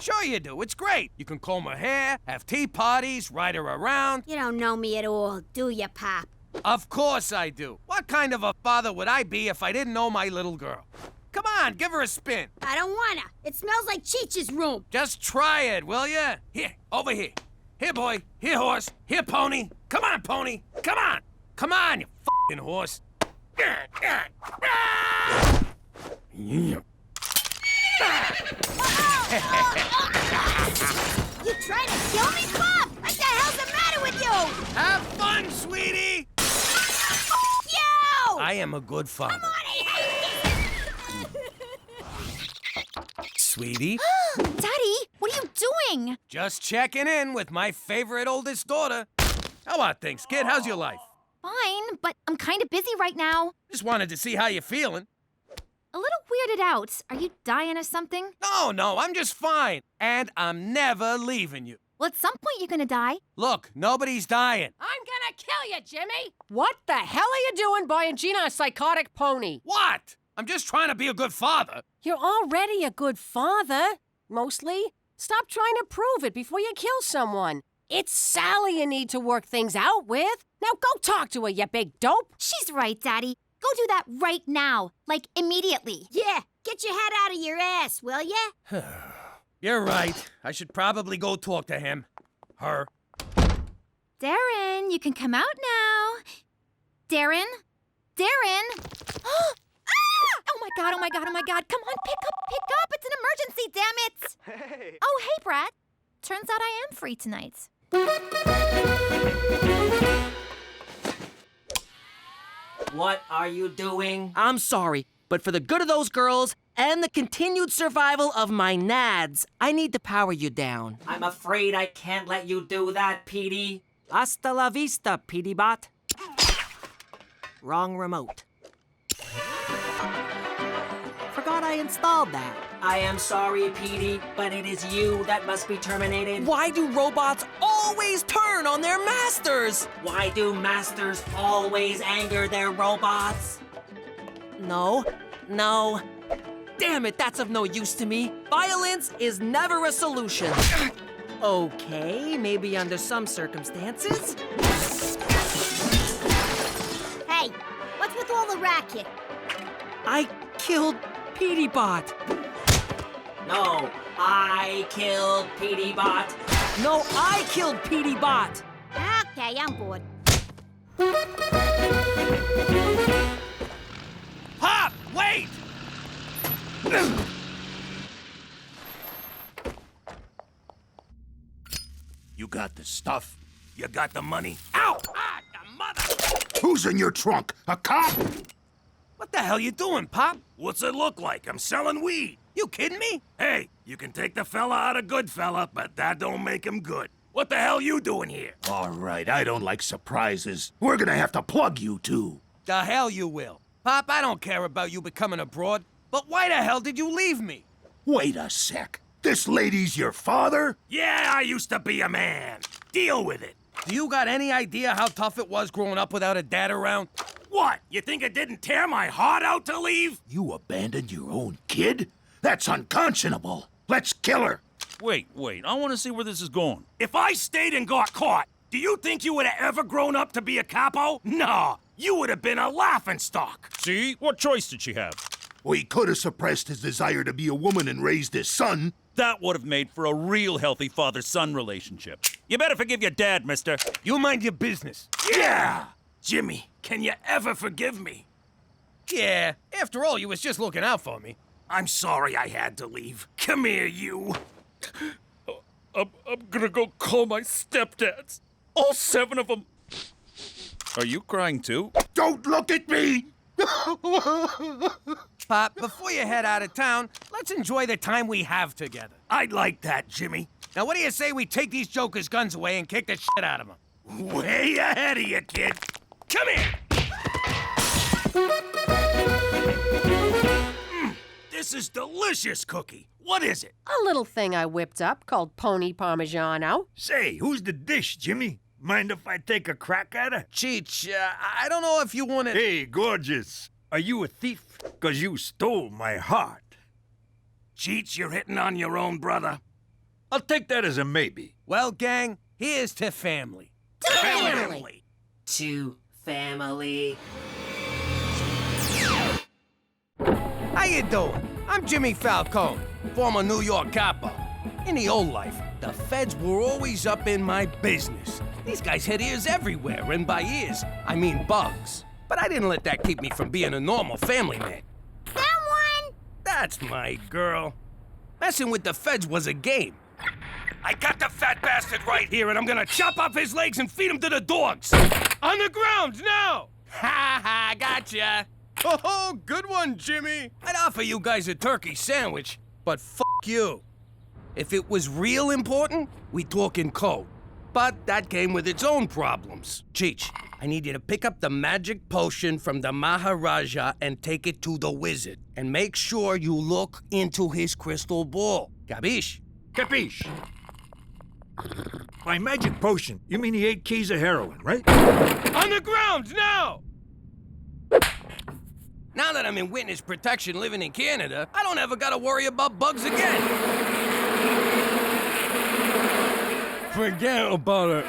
Sure you do, it's great. You can comb her hair, have tea parties, ride her around. You don't know me at all, do you, Pop? Of course I do. What kind of a father would I be if I didn't know my little girl? Come on, give her a spin. I don't wanna. It smells like Cheech's room. Just try it, will ya? Here, over here. Here, boy. Here, horse. Here, pony. Come on, pony. Come on. Come on, you f***ing horse. You trying to kill me, Pop? What the hell's the matter with you? Have fun, sweetie. Yo! I am a good father. Come on, I hate Sweetie? Daddy, what are you doing? Just checking in with my favorite oldest daughter. How are things, kid? How's your life? Fine, but I'm kind of busy right now. Just wanted to see how you're feeling. A little weirded out. Are you dying or something? No, I'm just fine. And I'm never leaving you. Well, at some point you're gonna die. Look, nobody's dying. I'm gonna kill you, Jimmy! What the hell are you doing buying Gina a psychotic pony? What? I'm just trying to be a good father. You're already a good father, mostly. Stop trying to prove it before you kill someone. It's Sally you need to work things out with. Now go talk to her, you big dope. She's right, Daddy. Go do that right now. Like, immediately. Yeah, get your head out of your ass, will ya? You're right. I should probably go talk to him. Her. Darren, you can come out now. Darren? Ah! Oh my god. Come on, pick up. It's an emergency, damn it. Hey. Oh, hey, Brad. Turns out I am free tonight. What are you doing? I'm sorry, but for the good of those girls and the continued survival of my nads, I need to power you down. I'm afraid I can't let you do that, Petey. Hasta la vista, Petey Bot. Wrong remote. Forgot I installed that. I am sorry, Petey, but it is you that must be terminated. Why do robots always turn on their masters? Why do masters always anger their robots? No. Damn it, that's of no use to me. Violence is never a solution. Okay, maybe under some circumstances. Hey, what's with all the racket? I killed Petey Bot. No, I killed Petey Bot. No, I killed Petey Bot. Okay, I'm bored. Pop, wait! You got the stuff? You got the money? Ow! Ah, the mother! Who's in your trunk? A cop? What the hell you doing, Pop? What's it look like? I'm selling weed. You kidding me? Hey, you can take the fella out of good fella, but that don't make him good. What the hell you doing here? All right, I don't like surprises. We're gonna have to plug you two. The hell you will. Pop, I don't care about you becoming a broad, but why the hell did you leave me? Wait a sec. This lady's your father? Yeah, I used to be a man. Deal with it. Do you got any idea how tough it was growing up without a dad around? What? You think it didn't tear my heart out to leave? You abandoned your own kid? That's unconscionable. Let's kill her. Wait, I want to see where this is going. If I stayed and got caught, do you think you would have ever grown up to be a capo? No, you would have been a laughingstock. See? What choice did she have? Well, he could have suppressed his desire to be a woman and raised his son. That would have made for a real healthy father-son relationship. You better forgive your dad, mister. You mind your business. Yeah! Jimmy, can you ever forgive me? Yeah, after all, you was just looking out for me. I'm sorry I had to leave. Come here, you. I'm gonna go call my stepdads. All 7 of them. Are you crying too? Don't look at me! Pop, before you head out of town, let's enjoy the time we have together. I'd like that, Jimmy. Now, what do you say we take these jokers' guns away and kick the shit out of them? Way ahead of you, kid. Come here! This is delicious, Cookie. What is it? A little thing I whipped up called Pony Parmigiano. Say, who's the dish, Jimmy? Mind if I take a crack at her? Cheech, I don't know if you want to... Hey, gorgeous. Are you a thief? 'Cause you stole my heart. Cheech, you're hitting on your own brother. I'll take that as a maybe. Well, gang, here's to family. To family. To family. How you doing? I'm Jimmy Falcone, former New York capo. In the old life, the feds were always up in my business. These guys had ears everywhere, and by ears, I mean bugs. But I didn't let that keep me from being a normal family man. Someone! That's my girl. Messing with the feds was a game. I got the fat bastard right here, and I'm gonna chop off his legs and feed him to the dogs. On the ground, now! Ha ha, gotcha. Oh, good one, Jimmy. I'd offer you guys a turkey sandwich, but f*** you. If it was real important, we talk in code. But that came with its own problems. Cheech, I need you to pick up the magic potion from the Maharaja and take it to the wizard. And make sure you look into his crystal ball. Capiche? Capiche. By magic potion, you mean the 8 keys of heroin, right? On the ground, now! Now that I'm in witness protection living in Canada, I don't ever gotta worry about bugs again. Forget about it.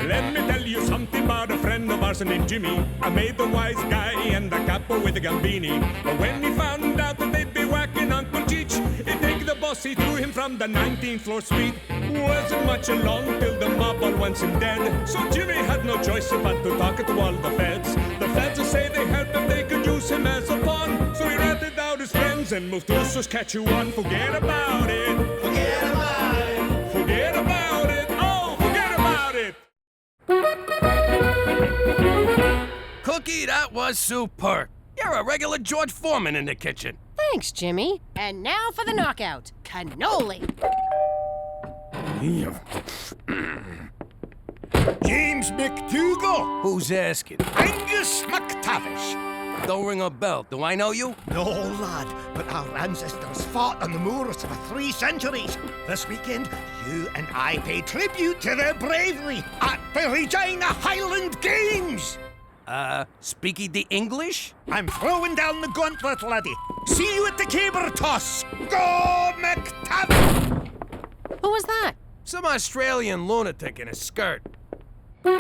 Let me tell you something about a friend of ours named Jimmy. I made the wise guy and the capo with the Gambini. But when he found out that they'd be whacking Uncle Cheech, he'd take the boss, he threw him from the 19th floor suite. Wasn't much along till the mob all wants him dead. So Jimmy had no choice but to talk to all the feds. The feds will say they help if they could use him as a pawn. So he ratted out his friends and moved to Saskatchewan. Forget about it. Forget about it. Forget about it. Oh, forget about it. Cookie, that was superb. You're a regular George Foreman in the kitchen. Thanks, Jimmy. And now for the knockout. Cannoli. James McDougal. Who's asking? Angus McTavish. Don't ring a bell. Do I know you? No, lad, but our ancestors fought on the moors for 3 centuries. This weekend, you and I pay tribute to their bravery at the Regina Highland Games. Speaky the English? I'm throwing down the gauntlet, laddie. See you at the caber toss. Go, McTavish! Who was that? Some Australian lunatic in a skirt. I'm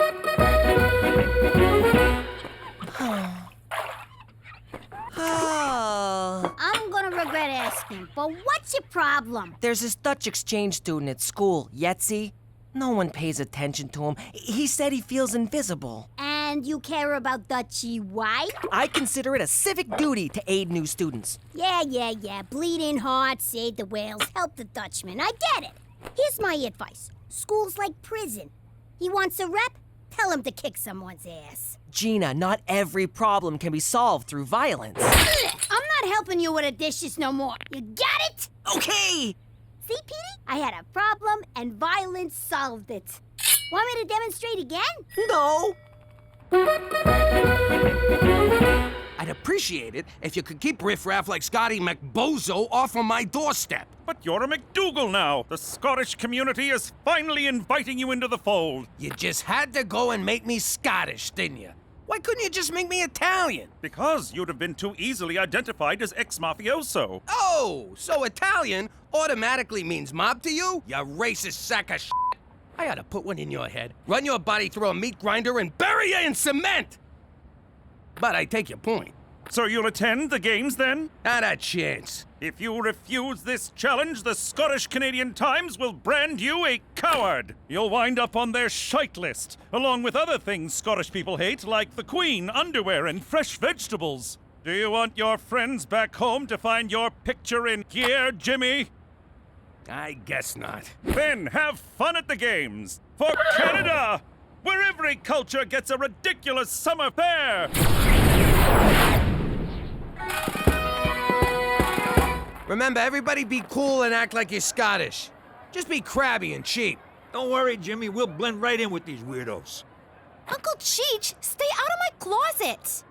gonna regret asking, but what's your problem? There's this Dutch exchange student at school, Yetzi. No one pays attention to him. He said he feels invisible. And you care about Dutchie why? I consider it a civic duty to aid new students. Yeah. Bleeding heart, save the whales, help the Dutchman. I get it. Here's my advice. School's like prison. He wants a rep? Tell him to kick someone's ass. Gina, not every problem can be solved through violence. I'm not helping you with the dishes no more. You got it? Okay. See, Petey? I had a problem and violence solved it. Want me to demonstrate again? No. I'd appreciate it if you could keep riffraff like Scotty McBozo off of my doorstep. But you're a McDougal now. The Scottish community is finally inviting you into the fold. You just had to go and make me Scottish, didn't you? Why couldn't you just make me Italian? Because you'd have been too easily identified as ex-mafioso. Oh, so Italian automatically means mob to you? You racist sack of shit. I ought to put one in your head, run your body through a meat grinder, and bury you in cement! But I take your point. So you'll attend the games then? Not a chance. If you refuse this challenge, the Scottish Canadian Times will brand you a coward. You'll wind up on their shite list, along with other things Scottish people hate, like the Queen, underwear, and fresh vegetables. Do you want your friends back home to find your picture in gear, Jimmy? I guess not. Then have fun at the games. For Canada, where every culture gets a ridiculous summer fair. Remember, everybody be cool and act like you're Scottish. Just be crabby and cheap. Don't worry, Jimmy. We'll blend right in with these weirdos. Uncle Cheech, stay out of my closet.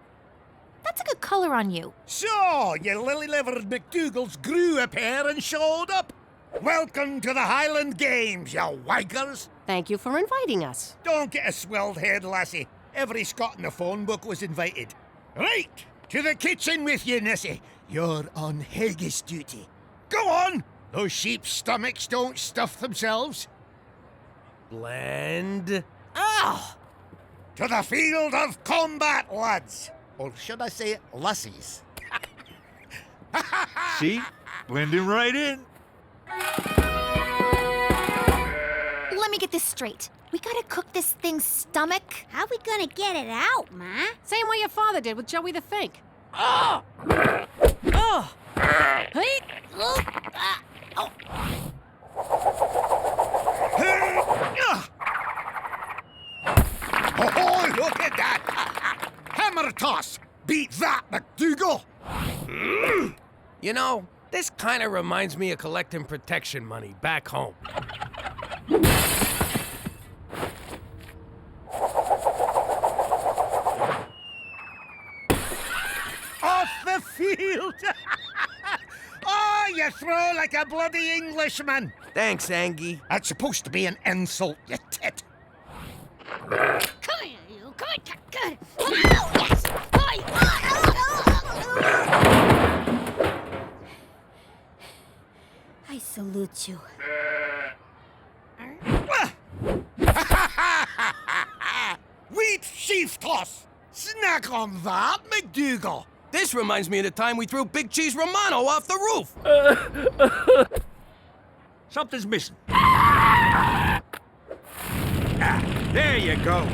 That's a good color on you. So, you lily-livered McDougals grew a pair and showed up. Welcome to the Highland Games, you wankers. Thank you for inviting us. Don't get a swelled head, lassie. Every Scot in the phone book was invited. Right, to the kitchen with you, Nessie. You're on haggis duty. Go on! Those sheep's stomachs don't stuff themselves. Blend. Ah! To the field of combat, lads. Or should I say lassies? See? Blending right in. Let me get this straight. We gotta cook this thing's stomach. How we gonna get it out, Ma? Same way your father did with Joey the Fink. Oh! Oh! Hey! Oh, look at that! Hammer toss! Beat that, McDougal! You know, This kind of reminds me of collecting protection money back home. Off the field! Oh, you throw like a bloody Englishman! Thanks, Angie. That's supposed to be an insult, you tit. Come here, you. Come on, good. Oh, yes. I salute you. Wheat sheaf toss! Snack on that, McDougal! This reminds me of the time we threw Big Cheese Romano off the roof. Something's missing. There you go.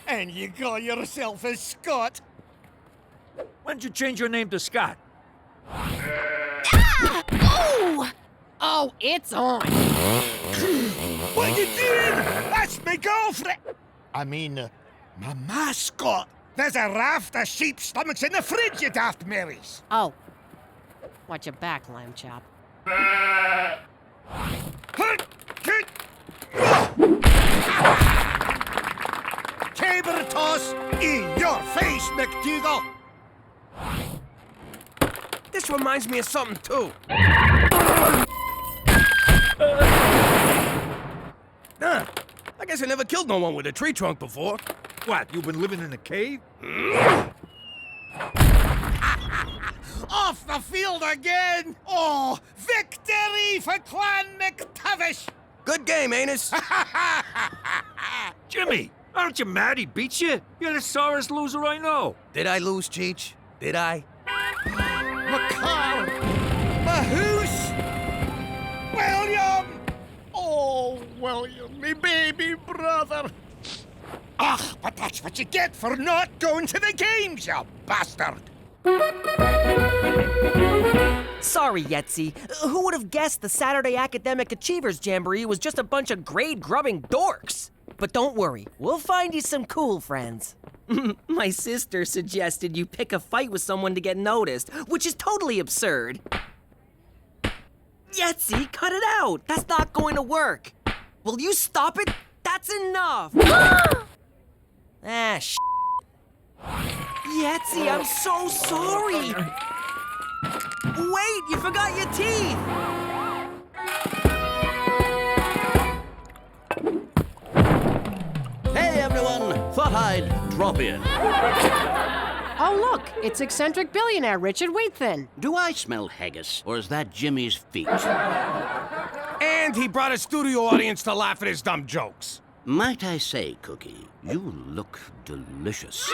And you call yourself a Scot? When'd you change your name to Scott? Oh! Oh, it's on. What you doing? That's my girlfriend! I mean, my mascot. There's a raft of sheep stomachs in the fridge, you daft Marys. Oh. Watch your back, lamb chop. Caber toss in your face, McDougal! This reminds me of something, too. I guess I never killed no one with a tree trunk before. What, you've been living in a cave? Off the field again! Oh, victory for Clan McTavish! Good game, Anus. Jimmy, aren't you mad he beat you? You're the sorest loser I know. Did I lose, Cheech? Did I? McCall! Mahoose! William! Oh, William, me baby brother! Ach, but that's what you get for not going to the games, you bastard! Sorry, Yetzi. Who would have guessed the Saturday Academic Achievers Jamboree was just a bunch of grade-grubbing dorks? But don't worry, we'll find you some cool friends. My sister suggested you pick a fight with someone to get noticed, which is totally absurd. Yetzi, cut it out! That's not going to work! Will you stop it? That's enough! Shh. Yetzi, I'm so sorry! Wait, you forgot your teeth! Hey, everyone! Thought I'd drop in. Oh, look, it's eccentric billionaire Richard Wheatthin. Do I smell haggis, or is that Jimmy's feet? And he brought a studio audience to laugh at his dumb jokes. Might I say, Cookie, you look delicious.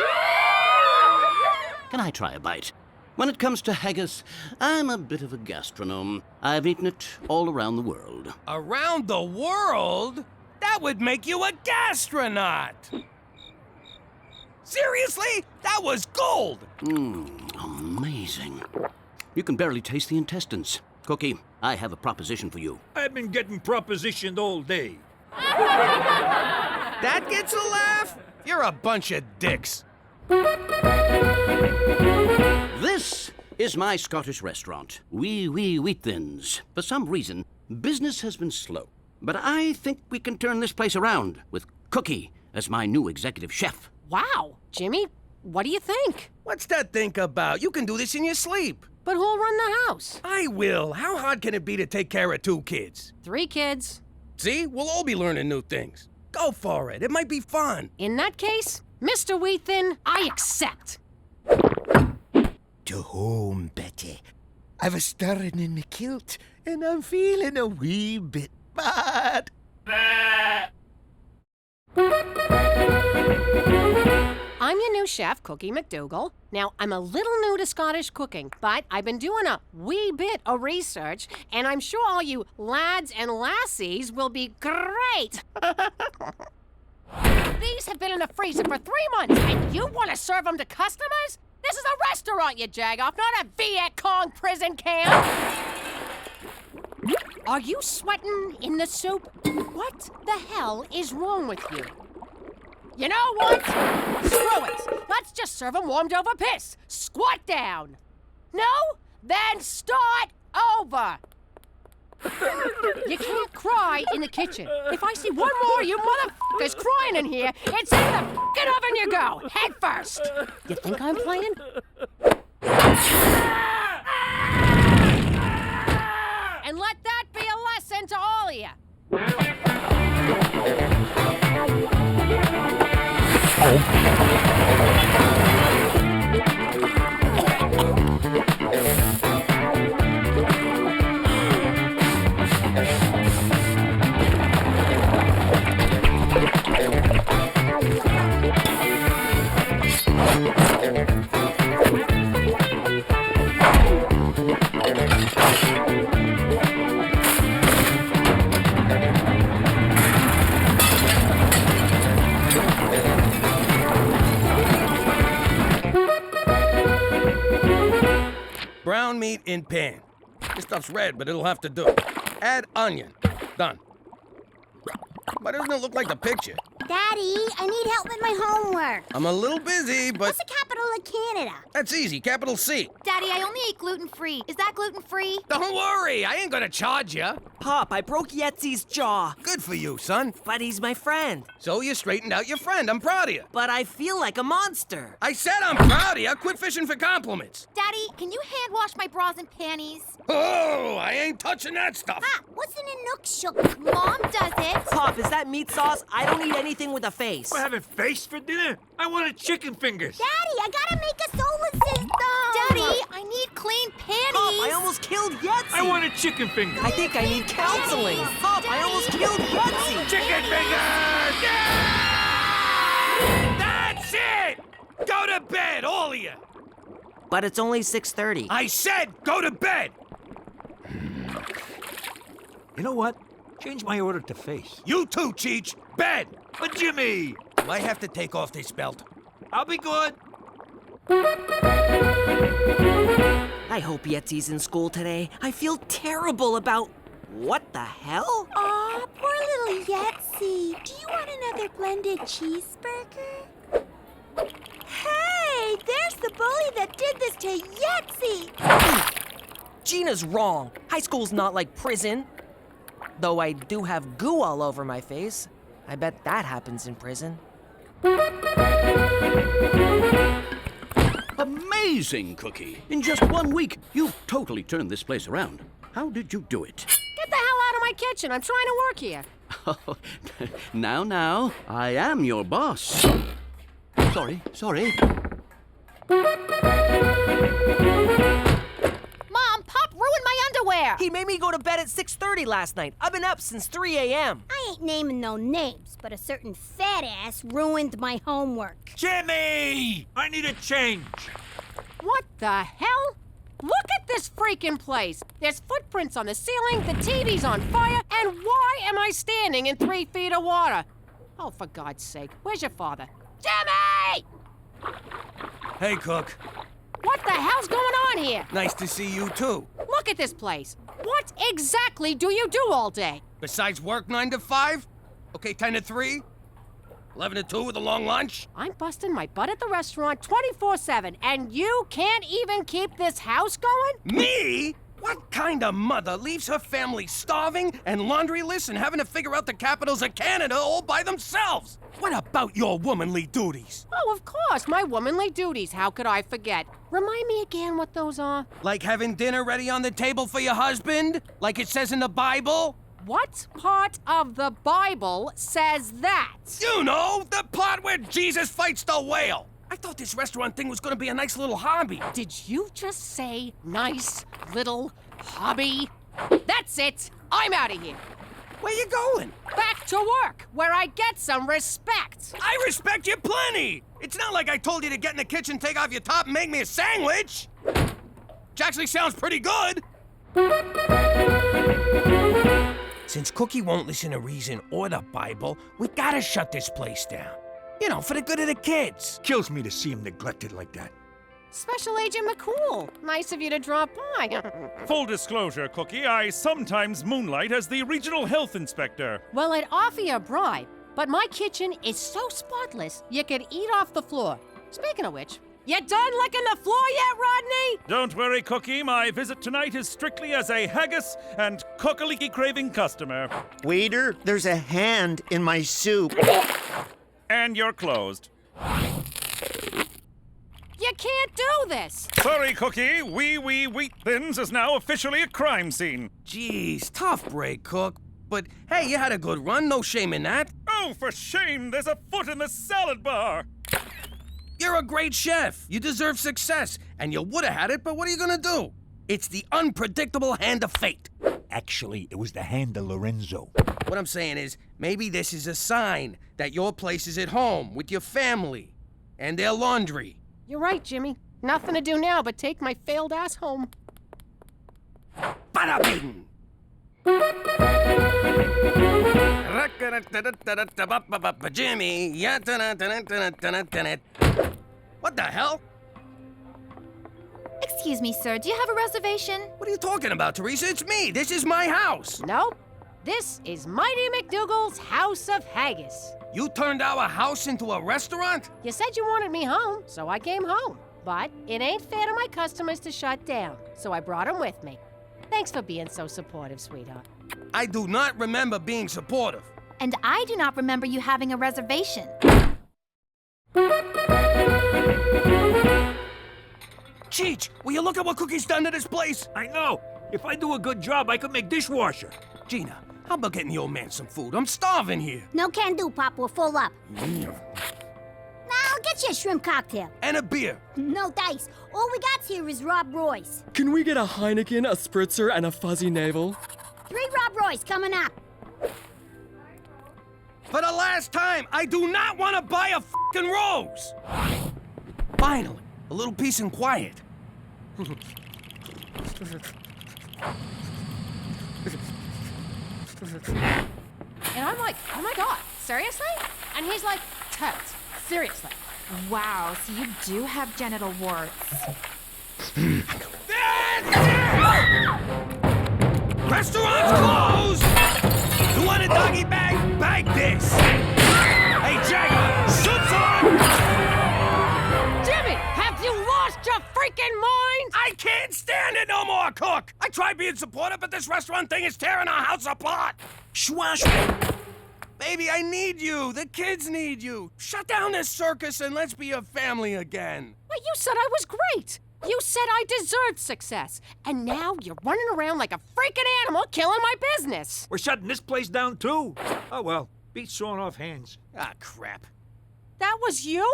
Can I try a bite? When it comes to haggis, I'm a bit of a gastronome. I've eaten it all around the world. Around the world? That would make you a gastronaut! Seriously? That was gold! Amazing. You can barely taste the intestines. Cookie, I have a proposition for you. I've been getting propositioned all day. That gets a laugh? You're a bunch of dicks. This is my Scottish restaurant, Wee Wheatthin's. For some reason, business has been slow. But I think we can turn this place around with Cookie as my new executive chef. Wow, Jimmy, what do you think? What's that think about? You can do this in your sleep. But who'll run the house? I will. How hard can it be to take care of 2 kids? 3 kids. See? We'll all be learning new things. Go for it. It might be fun. In that case, Mr. Wheatthin, I accept. To home, Betty. I've a stirring in me kilt, and I'm feeling a wee bit bad. I'm your new chef, Cookie McDougal. Now, I'm a little new to Scottish cooking, but I've been doing a wee bit of research, and I'm sure all you lads and lassies will be great. These have been in the freezer for 3 months, and you want to serve them to customers? This is a restaurant, you jagoff, not a Viet Cong prison camp. Are you sweating in the soup? What the hell is wrong with you? You know what? Screw it. Let's just serve 'em warmed over piss. Squat down. No? Then start over. You can't cry in the kitchen. If I see one more of you motherfuckers crying in here, it's in the fucking oven you go, head first. You think I'm playing? And let that be a lesson to all of you. Brown meat in pan. This stuff's red, but it'll have to do. Add onion. Done. Why doesn't it look like the picture? Daddy, I need help with my homework. I'm a little busy, but... What's the capital of Canada? That's easy, capital C. Daddy, I only eat gluten-free. Is that gluten-free? Don't worry, I ain't gonna charge you. Pop, I broke Yetzi's jaw. Good for you, son. But he's my friend. So you straightened out your friend. I'm proud of you. But I feel like a monster. I said I'm proud of you. Quit fishing for compliments. Daddy, can you hand wash my bras and panties? Oh, I ain't touching that stuff. Ah, what's in a nook shook? Mom does it. Pop, is that meat sauce? I don't eat anything with a face. We're having face for dinner? I wanted chicken fingers. Daddy, I gotta make a solar system. Daddy, I need clean panties. Pop, I almost killed Yetzi. I wanted chicken fingers. I think I need counseling. Pop, I almost killed Yetzi. Chicken fingers! Yeah! That's it! Go to bed, all of you. But it's only 6:30. I said go to bed. You know what? Change my order to face. You too, Cheech. Bed. But Jimmy! Do I have to take off this belt? I'll be good. I hope Yetzi's in school today. I feel terrible about... What the hell? Aw, poor little Yetzi. Do you want another blended cheeseburger? Hey, there's the bully that did this to Yetzi. Gina's wrong. High school's not like prison. Though I do have goo all over my face. I bet that happens in prison. Amazing, Cookie. In just 1 week, you've totally turned this place around. How did you do it? Get the hell out of my kitchen. I'm trying to work here. Oh, now, I am your boss. Sorry. Mom, Pop ruined my underwear. He made me go to bed at 6:30 last night. I've been up since 3 a.m. I ain't naming no names, but a certain fat ass ruined my homework. Jimmy! I need a change. What the hell? Look at this freaking place. There's footprints on the ceiling, the TV's on fire, and why am I standing in 3 feet of water? Oh, for God's sake, where's your father? Jimmy! Hey, Cook. What the hell's going on here? Nice to see you, too. Look at this place. What exactly do you do all day? Besides work 9 to 5? Okay, 10 to 3? 11 to 2 with a long lunch? I'm busting my butt at the restaurant 24/7, and you can't even keep this house going? Me? What kind of mother leaves her family starving and laundryless and having to figure out the capitals of Canada all by themselves? What about your womanly duties? Oh, of course, my womanly duties. How could I forget? Remind me again what those are. Like having dinner ready on the table for your husband? Like it says in the Bible? What part of the Bible says that? You know, the part where Jesus fights the whale. I thought this restaurant thing was gonna be a nice little hobby. Did you just say nice little hobby? That's it. I'm out of here. Where you going? Back to work, where I get some respect. I respect you plenty. It's not like I told you to get in the kitchen, take off your top, and make me a sandwich. Which actually sounds pretty good. Since Cookie won't listen to reason or the Bible, we gotta shut this place down. You know, for the good of the kids. Kills me to see him neglected like that. Special Agent McCool, nice of you to drop by. Full disclosure, Cookie, I sometimes moonlight as the regional health inspector. Well, I'd offer you a bribe, but my kitchen is so spotless you could eat off the floor. Speaking of which, you done licking the floor yet, Rodney? Don't worry, Cookie. My visit tonight is strictly as a haggis and cockaliki craving customer. Waiter, there's a hand in my soup. And you're closed. You can't do this. Sorry, Cookie. Wheat Thins is now officially a crime scene. Jeez, tough break, Cook. But hey, you had a good run. No shame in that. Oh, for shame. There's a foot in the salad bar. You're a great chef. You deserve success. And you would have had it, but what are you gonna do? It's the unpredictable hand of fate. Actually, it was the hand of Lorenzo. What I'm saying is, maybe this is a sign that your place is at home with your family and their laundry. You're right, Jimmy. Nothing to do now but take my failed ass home. Bada bing! Jimmy, yeah, what the hell? Excuse me, sir. Do you have a reservation? What are you talking about, Theresa? It's me. This is my house. Nope. This is Mighty McDougal's House of Haggis. You turned our house into a restaurant? You said you wanted me home, so I came home. But it ain't fair to my customers to shut down, so I brought them with me. Thanks for being so supportive, sweetheart. I do not remember being supportive. And I do not remember you having a reservation. Cheech, will you look at what Cookie's done to this place? I know. If I do a good job, I could make dishwasher. Gina, how about getting the old man some food? I'm starving here. No can do, Pop. We're full up. Now I'll get you a shrimp cocktail. And a beer. No dice. All we got here is Rob Royce. Can we get a Heineken, a spritzer, and a fuzzy navel? 3 Rob Royce coming up. For the last time, I do not want to buy a fucking rose. Finally, a little peace and quiet. And I'm like, oh my God, seriously? And he's like, totes, seriously. Wow, so you do have genital warts. Restaurant's closed! You want a doggy bag? Bag this! Hey, Jagger, soup's on! Jimmy, have you lost your freaking mind? I can't stand it no more, Cook! I tried being supportive, but this restaurant thing is tearing our house apart! Schwash! Baby, I need you! The kids need you! Shut down this circus and let's be a family again! But you said I was great! You said I deserved success, and now you're running around like a freaking animal killing my business. We're shutting this place down, too. Oh, well, beat sawing off hands. Ah, crap. That was you?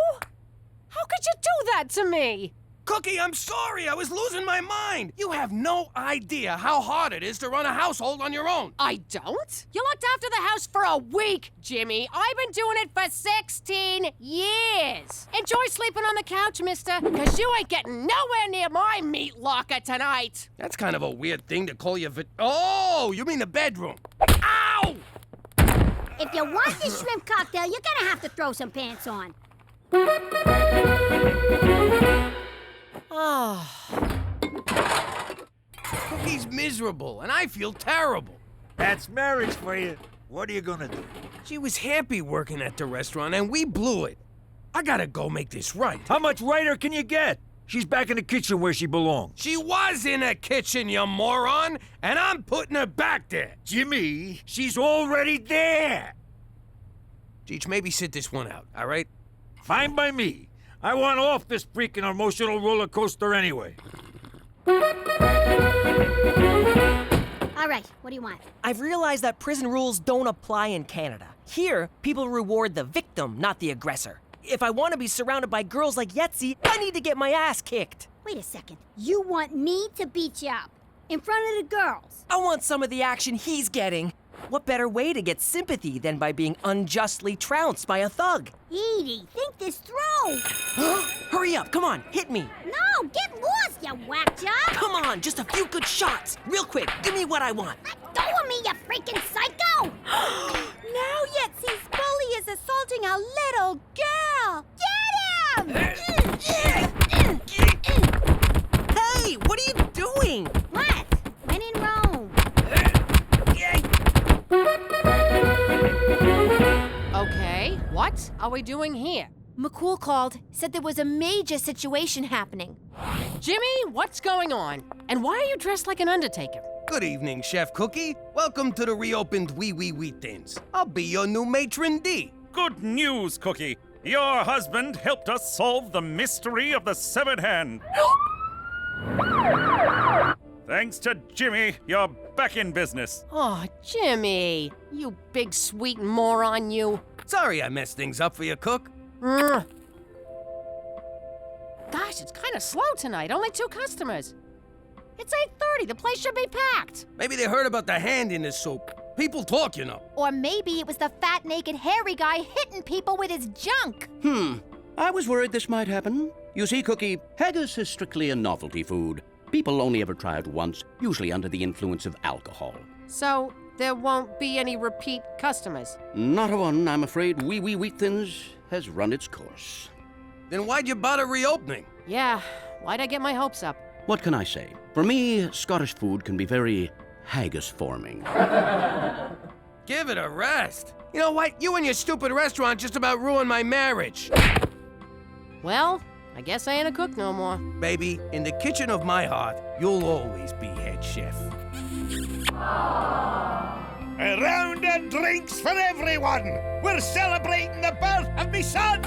How could you do that to me? Cookie, I'm sorry. I was losing my mind. You have no idea how hard it is to run a household on your own. I don't? You looked after the house for a week, Jimmy. I've been doing it for 16 years. Enjoy sleeping on the couch, mister, because you ain't getting nowhere near my meat locker tonight. That's kind of a weird thing to call your Oh, you mean the bedroom. Ow! If you want this shrimp cocktail, you're gonna have to throw some pants on. Cookie's miserable, and I feel terrible. That's marriage for you. What are you gonna do? She was happy working at the restaurant, and we blew it. I gotta go make this right. How much righter can you get? She's back in the kitchen where she belongs. She was in the kitchen, you moron, and I'm putting her back there. Jimmy, she's already there. Cheech, maybe sit this one out, all right? Fine by me. I want off this freaking emotional roller coaster anyway. All right, what do you want? I've realized that prison rules don't apply in Canada. Here, people reward the victim, not the aggressor. If I want to be surrounded by girls like Yetzi, I need to get my ass kicked. Wait a second. You want me to beat you up in front of the girls? I want some of the action he's getting. What better way to get sympathy than by being unjustly trounced by a thug? Edie, think this through. Hurry up, come on, hit me. No, get lost, you whack job. Come on, just a few good shots. Real quick, give me what I want. Let go of me, you freaking psycho. Now Yetzi's bully is assaulting a little girl. Get him! Hey, what are you doing? What? When in Rome. What are we doing here? McCool called, said there was a major situation happening. Jimmy, what's going on? And why are you dressed like an undertaker? Good evening, Chef Cookie. Welcome to the reopened Wee Wee Wheat Thins. I'll be your new matron D. Good news, Cookie. Your husband helped us solve the mystery of the severed hand. Thanks to Jimmy, you're back in business. Oh, Jimmy, you big sweet moron, you. Sorry I messed things up for you, Cook. Gosh, it's kind of slow tonight. Only 2 customers. It's 8:30. The place should be packed. Maybe they heard about the hand in the soup. People talk, you know. Or maybe it was the fat, naked, hairy guy hitting people with his junk. I was worried this might happen. You see, Cookie, haggis is strictly a novelty food. People only ever try it once, usually under the influence of alcohol. So there won't be any repeat customers? Not a one, I'm afraid. Wee Wee Wheat Thins has run its course. Then why'd you bother reopening? Yeah, why'd I get my hopes up? What can I say? For me, Scottish food can be very haggis-forming. Give it a rest. You know what? You and your stupid restaurant just about ruined my marriage. Well, I guess I ain't a cook no more. Baby, in the kitchen of my heart, you'll always be head chef. A round of drinks for everyone. We're celebrating the birth of me son.